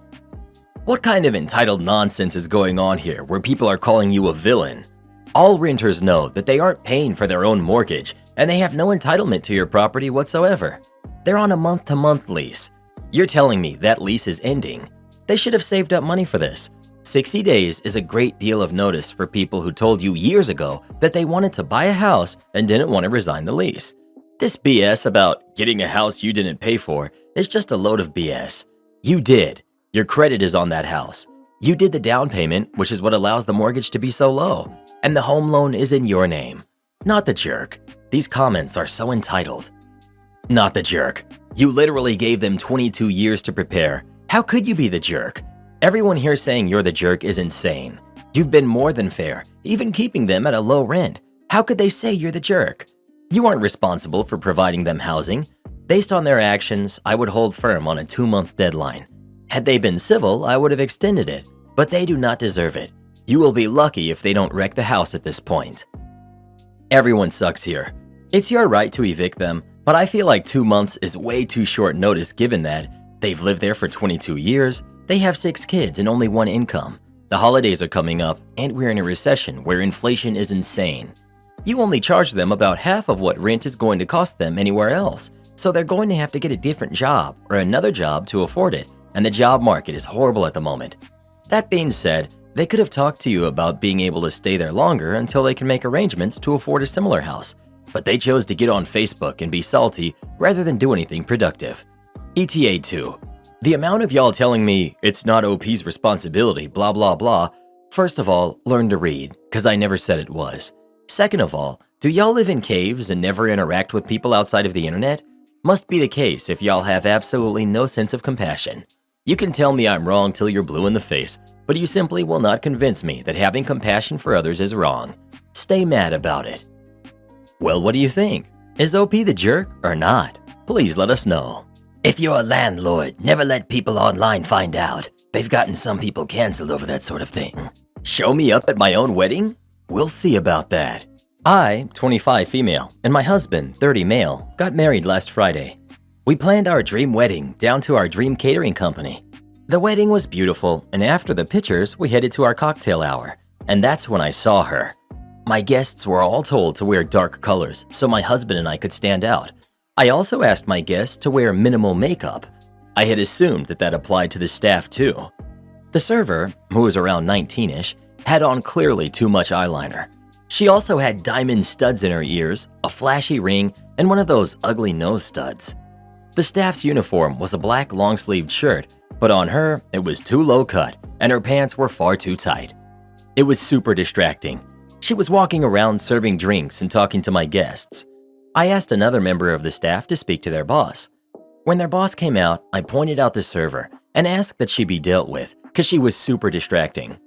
What kind of entitled nonsense is going on here where people are calling you a villain? All renters know that they aren't paying for their own mortgage and they have no entitlement to your property whatsoever. They're on a month-to-month lease. You're telling me that lease is ending. They should have saved up money for this. 60 days is a great deal of notice for people who told you years ago that they wanted to buy a house and didn't want to resign the lease. This BS about getting a house you didn't pay for is just a load of BS. You did. Your credit is on that house. You did the down payment, which is what allows the mortgage to be so low, and the home loan is in your name. Not the jerk. These comments are so entitled. Not the jerk. You literally gave them 22 years to prepare. How could you be the jerk? Everyone here saying you're the jerk is insane. You've been more than fair, even keeping them at a low rent. How could they say you're the jerk? You aren't responsible for providing them housing. Based on their actions, I would hold firm on a 2-month deadline. Had they been civil, I would have extended it, but they do not deserve it. You will be lucky if they don't wreck the house at this point. Everyone sucks here. It's your right to evict them, but I feel like 2 months is way too short notice given that they've lived there for 22 years, they have 6 kids and only 1 income. The holidays are coming up, and we're in a recession where inflation is insane. You only charge them about half of what rent is going to cost them anywhere else, so they're going to have to get a different job or another job to afford it, and the job market is horrible at the moment. That being said, they could have talked to you about being able to stay there longer until they can make arrangements to afford a similar house, but they chose to get on Facebook and be salty rather than do anything productive. ETA 2. The amount of y'all telling me it's not OP's responsibility, blah blah blah. First of all, learn to read, cause I never said it was. Second of all, do y'all live in caves and never interact with people outside of the internet? Must be the case if y'all have absolutely no sense of compassion. You can tell me I'm wrong till you're blue in the face, but you simply will not convince me that having compassion for others is wrong. Stay mad about it. Well, what do you think? Is OP the jerk or not? Please let us know. If you're a landlord, never let people online find out. They've gotten some people canceled over that sort of thing. Show me up at my own wedding? We'll see about that. I, 25 female, and my husband, 30 male, got married last Friday. We planned our dream wedding down to our dream catering company. The wedding was beautiful, and after the pictures, we headed to our cocktail hour, and that's when I saw her. My guests were all told to wear dark colors so my husband and I could stand out. I also asked my guests to wear minimal makeup. I had assumed that applied to the staff too. The server, who was around 19-ish, had on clearly too much eyeliner. She also had diamond studs in her ears, a flashy ring, and one of those ugly nose studs. The staff's uniform was a black long-sleeved shirt, but on her, it was too low cut, and her pants were far too tight. It was super distracting. She was walking around serving drinks and talking to my guests. I asked another member of the staff to speak to their boss. When their boss came out, I pointed out the server and asked that she be dealt with because she was super distracting.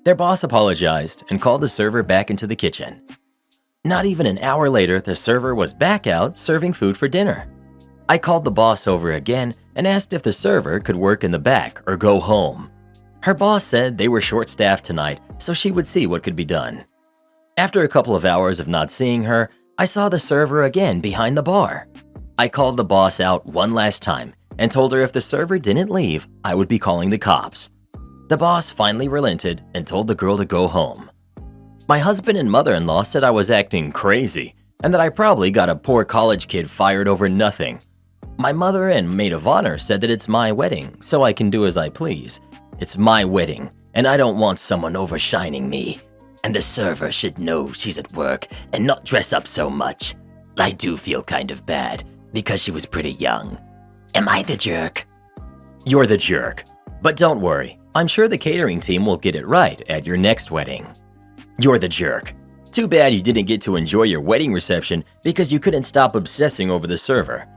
Their boss apologized and called the server back into the kitchen. Not even an hour later, the server was back out serving food for dinner. I called the boss over again and asked if the server could work in the back or go home. Her boss said they were short-staffed tonight, so she would see what could be done. After a couple of hours of not seeing her, I saw the server again behind the bar. I called the boss out one last time and told her if the server didn't leave, I would be calling the cops. The boss finally relented and told the girl to go home. My husband and mother-in-law said I was acting crazy and that I probably got a poor college kid fired over nothing. My mother and maid of honor said that it's my wedding, so I can do as I please. It's my wedding, and I don't want someone overshining me. And the server should know she's at work and not dress up so much. I do feel kind of bad because she was pretty young. Am I the jerk? You're the jerk. But don't worry, I'm sure the catering team will get it right at your next wedding. You're the jerk. Too bad you didn't get to enjoy your wedding reception because you couldn't stop obsessing over the server.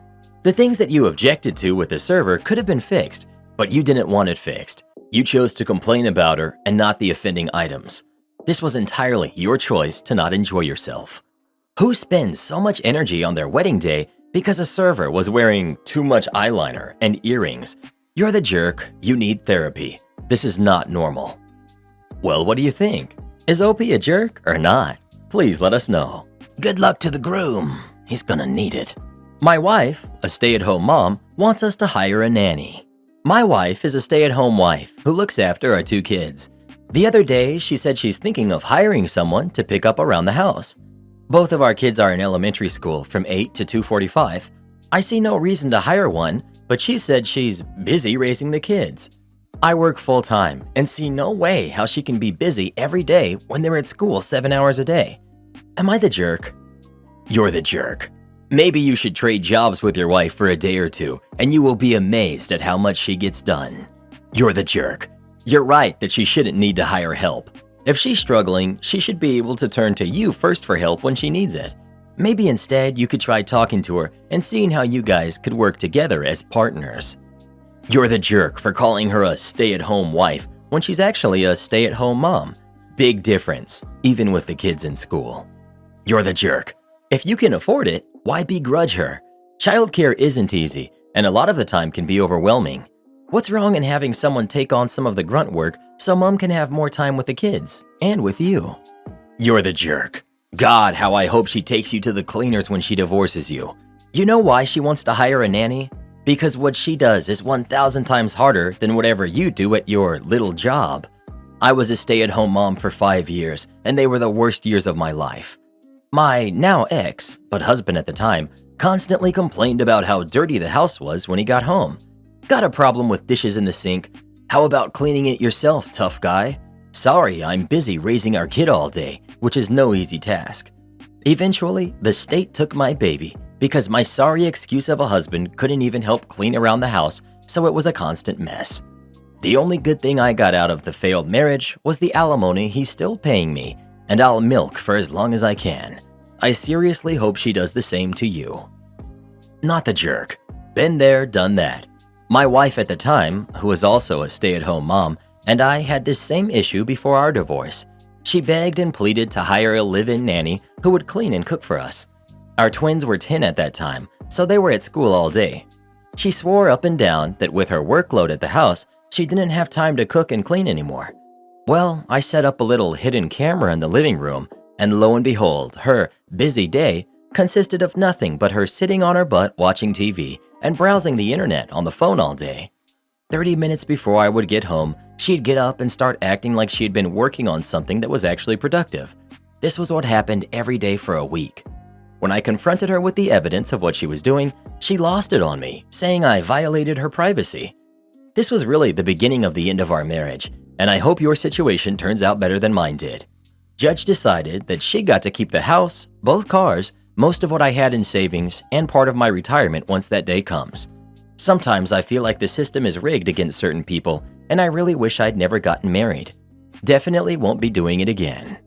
The things that you objected to with the server could have been fixed, but you didn't want it fixed. You chose to complain about her and not the offending items. This was entirely your choice to not enjoy yourself. Who spends so much energy on their wedding day because a server was wearing too much eyeliner and earrings? You're the jerk. You need therapy. This is not normal. Well, what do you think? Is Opie a jerk or not? Please let us know. Good luck to the groom. He's gonna need it. My wife, a stay-at-home mom, wants us to hire a nanny. My wife is a stay-at-home wife who looks after our 2 kids. The other day, she said she's thinking of hiring someone to pick up around the house. Both of our kids are in elementary school from 8 to 2:45. I see no reason to hire one, but she said she's busy raising the kids. I work full-time and see no way how she can be busy every day when they're at school 7 hours a day. Am I the jerk? You're the jerk. Maybe you should trade jobs with your wife for a day or two, and you will be amazed at how much she gets done. You're the jerk. You're right that she shouldn't need to hire help. If she's struggling, she should be able to turn to you first for help when she needs it. Maybe instead you could try talking to her and seeing how you guys could work together as partners. You're the jerk for calling her a stay-at-home wife when she's actually a stay-at-home mom. Big difference, even with the kids in school. You're the jerk. If you can afford it, why begrudge her? Childcare isn't easy, and a lot of the time can be overwhelming. What's wrong in having someone take on some of the grunt work so mom can have more time with the kids and with you? You're the jerk. God, how I hope she takes you to the cleaners when she divorces you. You know why she wants to hire a nanny? Because what she does is 1,000 times harder than whatever you do at your little job. I was a stay-at-home mom for 5 years, and they were the worst years of my life. My now ex, but husband at the time, constantly complained about how dirty the house was when he got home. Got a problem with dishes in the sink? How about cleaning it yourself, tough guy? Sorry, I'm busy raising our kid all day, which is no easy task. Eventually, the state took my baby because my sorry excuse of a husband couldn't even help clean around the house, so it was a constant mess. The only good thing I got out of the failed marriage was the alimony he's still paying me, and I'll milk for as long as I can. I seriously hope she does the same to you. Not the jerk. Been there, done that. My wife at the time, who was also a stay-at-home mom, and I had this same issue before our divorce. She begged and pleaded to hire a live-in nanny who would clean and cook for us. Our twins were 10 at that time, so they were at school all day. She swore up and down that with her workload at the house, she didn't have time to cook and clean anymore. Well, I set up a little hidden camera in the living room, and lo and behold, her busy day consisted of nothing but her sitting on her butt watching TV and browsing the internet on the phone all day. 30 minutes before I would get home, she'd get up and start acting like she had been working on something that was actually productive. This was what happened every day for a week. When I confronted her with the evidence of what she was doing, she lost it on me, saying I violated her privacy. This was really the beginning of the end of our marriage, and I hope your situation turns out better than mine did. Judge decided that she got to keep the house, both cars, most of what I had in savings, and part of my retirement once that day comes. Sometimes I feel like the system is rigged against certain people, and I really wish I'd never gotten married. Definitely won't be doing it again.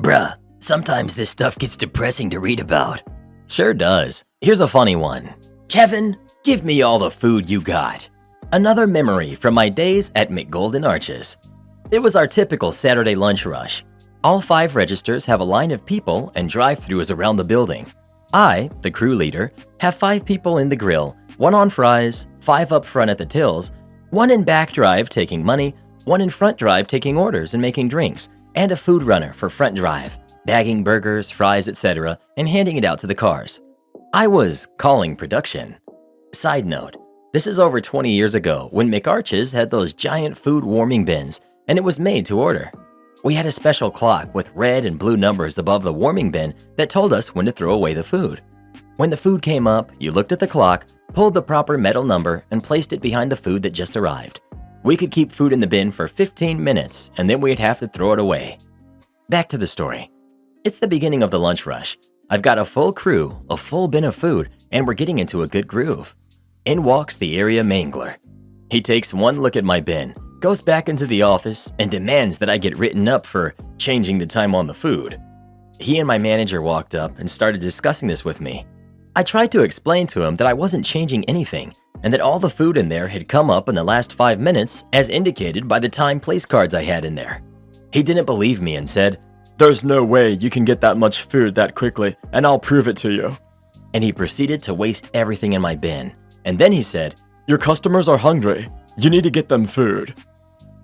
Bruh, sometimes this stuff gets depressing to read about. Sure does. Here's a funny one. Kevin, give me all the food you got. Another memory from my days at McGolden Arches. It was our typical Saturday lunch rush. All 5 registers have a line of people and drive-thrus around the building. I, the crew leader, have 5 people in the grill, 1 on fries, 5 up front at the tills, 1 in back drive taking money, 1 in front drive taking orders and making drinks, and a food runner for front drive, bagging burgers, fries, etc., and handing it out to the cars. I was calling production. Side note, this is over 20 years ago when McArches had those giant food warming bins, and it was made to order. We had a special clock with red and blue numbers above the warming bin that told us when to throw away the food. When the food came up, you looked at the clock, pulled the proper metal number, and placed it behind the food that just arrived. We could keep food in the bin for 15 minutes, and then we'd have to throw it away. Back to the story. It's the beginning of the lunch rush. I've got a full crew, a full bin of food, and we're getting into a good groove. In walks the area mangler. He takes one look at my bin, goes back into the office, and demands that I get written up for changing the time on the food. He and my manager walked up and started discussing this with me. I tried to explain to him that I wasn't changing anything and that all the food in there had come up in the last 5 minutes as indicated by the time place cards I had in there. He didn't believe me and said, "There's no way you can get that much food that quickly, and I'll prove it to you." And he proceeded to waste everything in my bin. And then he said, "Your customers are hungry. You need to get them food."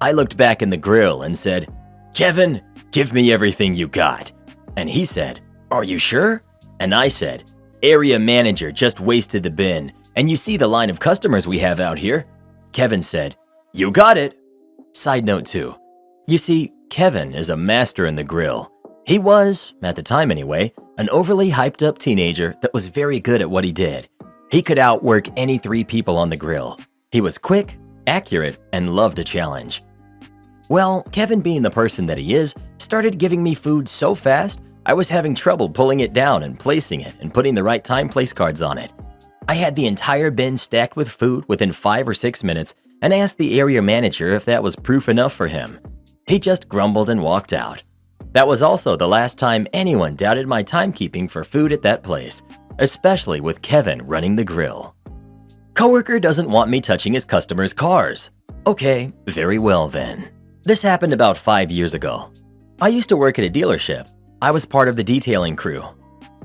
I looked back in the grill and said, "Kevin, give me everything you got." And he said, "Are you sure?" And I said, "Area manager just wasted the bin, and you see the line of customers we have out here." Kevin said, "You got it." Side note 2. You see, Kevin is a master in the grill. He was, at the time anyway, an overly hyped up teenager that was very good at what he did. He could outwork any 3 people on the grill. He was quick, accurate, and loved a challenge. Well, Kevin, being the person that he is, started giving me food so fast, I was having trouble pulling it down and placing it and putting the right time place cards on it. I had the entire bin stacked with food within 5 or 6 minutes and asked the area manager if that was proof enough for him. He just grumbled and walked out. That was also the last time anyone doubted my timekeeping for food at that place, especially with Kevin running the grill. Coworker doesn't want me touching his customers' cars. Okay, very well then. This happened about 5 years ago. I used to work at a dealership. I was part of the detailing crew.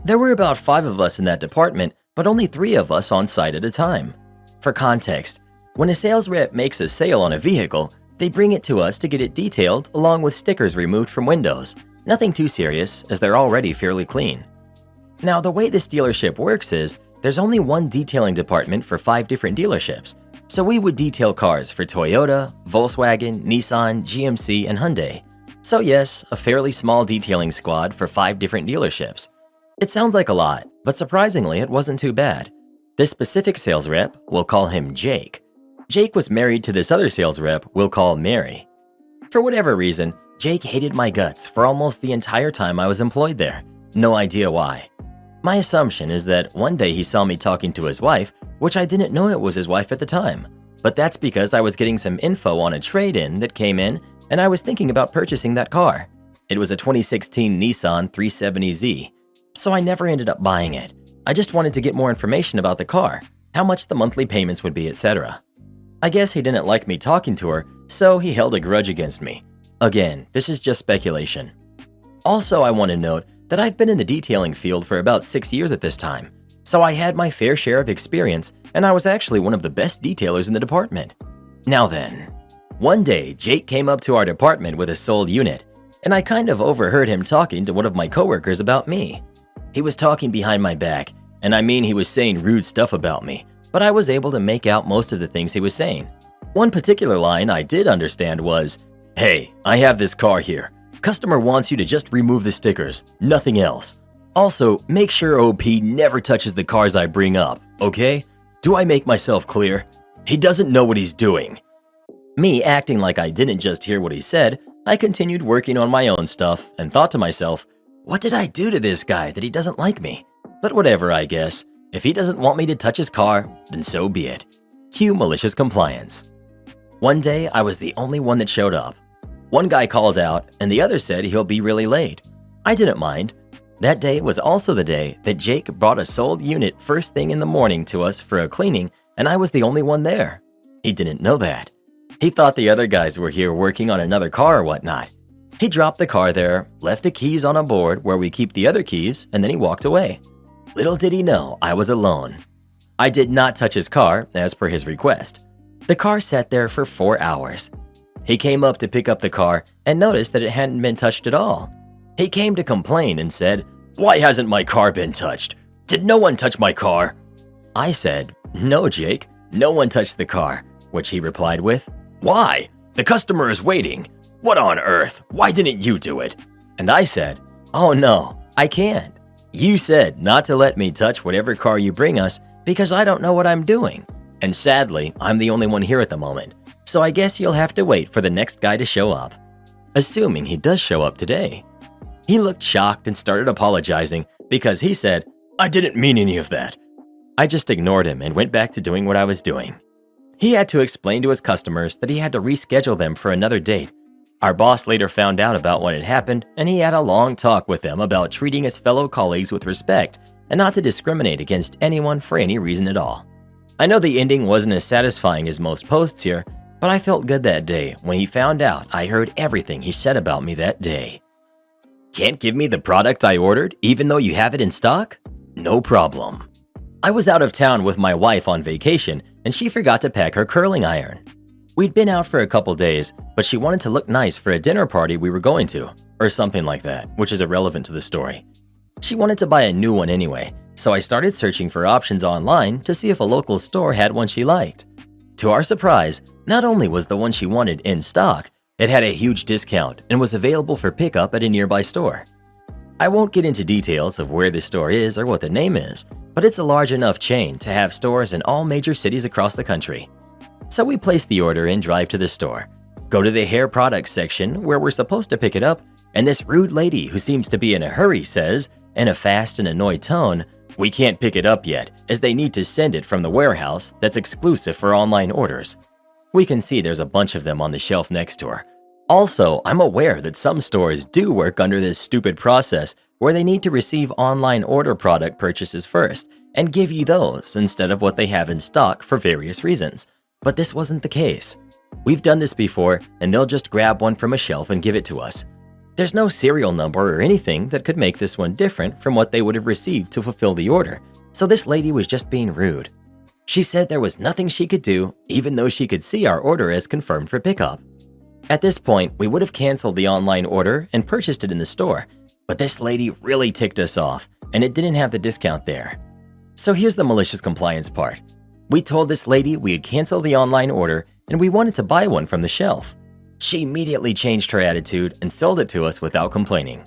There were about 5 of us in that department, but only 3 of us on site at a time. For context, when a sales rep makes a sale on a vehicle, they bring it to us to get it detailed along with stickers removed from windows. Nothing too serious, as they're already fairly clean. Now, the way this dealership works is there's only one detailing department for 5 different dealerships. So we would detail cars for Toyota, Volkswagen, Nissan, GMC, and Hyundai. So yes, a fairly small detailing squad for 5 different dealerships. It sounds like a lot, but surprisingly it wasn't too bad. This specific sales rep, we'll call him Jake. Jake was married to this other sales rep we'll call Mary. For whatever reason, Jake hated my guts for almost the entire time I was employed there. No idea why. My assumption is that one day he saw me talking to his wife, which I didn't know it was his wife at the time. But that's because I was getting some info on a trade-in that came in, and I was thinking about purchasing that car. It was a 2016 Nissan 370Z, so I never ended up buying it. I just wanted to get more information about the car, how much the monthly payments would be, etc. I guess he didn't like me talking to her, so he held a grudge against me. Again, this is just speculation. Also, I want to note that I've been in the detailing field for about 6 years at this time, so I had my fair share of experience, and I was actually one of the best detailers in the department. Now then, one day Jake came up to our department with a sold unit, and I kind of overheard him talking to one of my coworkers about me. He was talking behind my back, and I mean he was saying rude stuff about me, but I was able to make out most of the things he was saying. One particular line I did understand was, "Hey, I have this car here. Customer wants you to just remove the stickers, nothing else. Also, make sure OP never touches the cars I bring up, okay? Do I make myself clear? He doesn't know what he's doing." Me acting like I didn't just hear what he said, I continued working on my own stuff and thought to myself, what did I do to this guy that he doesn't like me? But whatever, I guess. If he doesn't want me to touch his car, then so be it. Cue malicious compliance. One day, I was the only one that showed up. One guy called out, and the other said he'll be really late. I didn't mind. That day was also the day that Jake brought a sold unit first thing in the morning to us for a cleaning, and I was the only one there. He didn't know that. He thought the other guys were here working on another car or whatnot. He dropped the car there, left the keys on a board where we keep the other keys, and then he walked away. Little did he know I was alone. I did not touch his car, as per his request. The car sat there for 4 hours. He came up to pick up the car and noticed that it hadn't been touched at all. He came to complain and said, "Why hasn't my car been touched? Did no one touch my car?" I said, "No, Jake, no one touched the car," which he replied with, "Why? The customer is waiting. What on earth? Why didn't you do it?" And I said, "Oh no, I can't. You said not to let me touch whatever car you bring us because I don't know what I'm doing. And sadly, I'm the only one here at the moment, so I guess you'll have to wait for the next guy to show up." Assuming he does show up today. He looked shocked and started apologizing because he said, "I didn't mean any of that." I just ignored him and went back to doing what I was doing. He had to explain to his customers that he had to reschedule them for another date, Our boss later found out about what had happened, and he had a long talk with them about treating his fellow colleagues with respect and not to discriminate against anyone for any reason at all. I know the ending wasn't as satisfying as most posts here, but I felt good that day when he found out I heard everything he said about me that day. Can't give me the product I ordered even though you have it in stock? No problem. I was out of town with my wife on vacation and she forgot to pack her curling iron. We'd been out for a couple days, but she wanted to look nice for a dinner party we were going to, or something like that, which is irrelevant to the story. She wanted to buy a new one anyway, so I started searching for options online to see if a local store had one she liked. To our surprise, not only was the one she wanted in stock, it had a huge discount and was available for pickup at a nearby store. I won't get into details of where this store is or what the name is, but it's a large enough chain to have stores in all major cities across the country. So we place the order and drive to the store, go to the hair products section where we're supposed to pick it up, and this rude lady who seems to be in a hurry says, in a fast and annoyed tone, we can't pick it up yet as they need to send it from the warehouse that's exclusive for online orders. We can see there's a bunch of them on the shelf next to her. Also, I'm aware that some stores do work under this stupid process where they need to receive online order product purchases first and give you those instead of what they have in stock for various reasons. But this wasn't the case. We've done this before and they'll just grab one from a shelf and give it to us. There's no serial number or anything that could make this one different from what they would have received to fulfill the order, so this lady was just being rude. She said there was nothing she could do, even though she could see our order as confirmed for pickup. At this point, we would have canceled the online order and purchased it in the store, but this lady really ticked us off, and it didn't have the discount there. So here's the malicious compliance part. We told this lady we had canceled the online order and we wanted to buy one from the shelf. She immediately changed her attitude and sold it to us without complaining.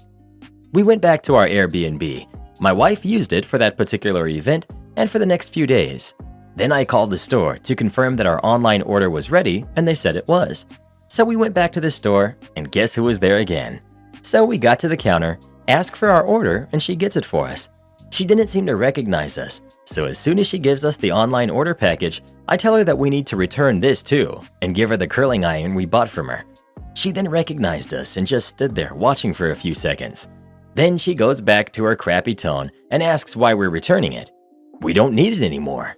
We went back to our Airbnb. My wife used it for that particular event and for the next few days. Then I called the store to confirm that our online order was ready and they said it was. So we went back to the store and guess who was there again? So we got to the counter, asked for our order, and she gets it for us. She didn't seem to recognize us, so as soon as she gives us the online order package, I tell her that we need to return this too and give her the curling iron we bought from her. She then recognized us and just stood there watching for a few seconds. Then she goes back to her crappy tone and asks why we're returning it. We don't need it anymore.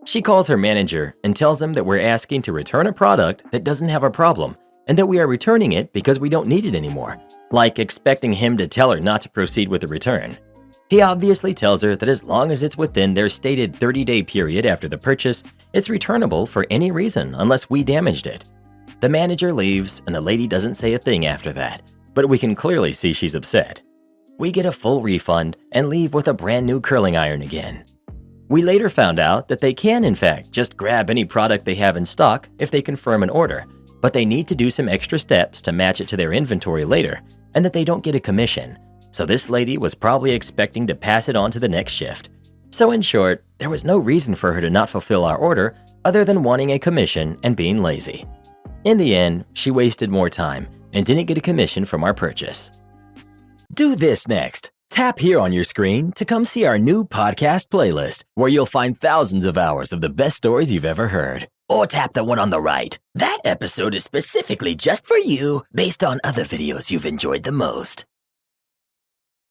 She calls her manager and tells him that we're asking to return a product that doesn't have a problem and that we are returning it because we don't need it anymore, like expecting him to tell her not to proceed with the return. He obviously tells her that as long as it's within their stated 30-day period after the purchase, it's returnable for any reason unless we damaged it. The manager leaves and the lady doesn't say a thing after that, but we can clearly see she's upset. We get a full refund and leave with a brand new curling iron again. We later found out that they can in fact just grab any product they have in stock if they confirm an order, but they need to do some extra steps to match it to their inventory later and that they don't get a commission. So this lady was probably expecting to pass it on to the next shift. So in short, there was no reason for her to not fulfill our order other than wanting a commission and being lazy. In the end, she wasted more time and didn't get a commission from our purchase. Do this next. Tap here on your screen to come see our new podcast playlist, where you'll find thousands of hours of the best stories you've ever heard. Or tap the one on the right. That episode is specifically just for you, based on other videos you've enjoyed the most.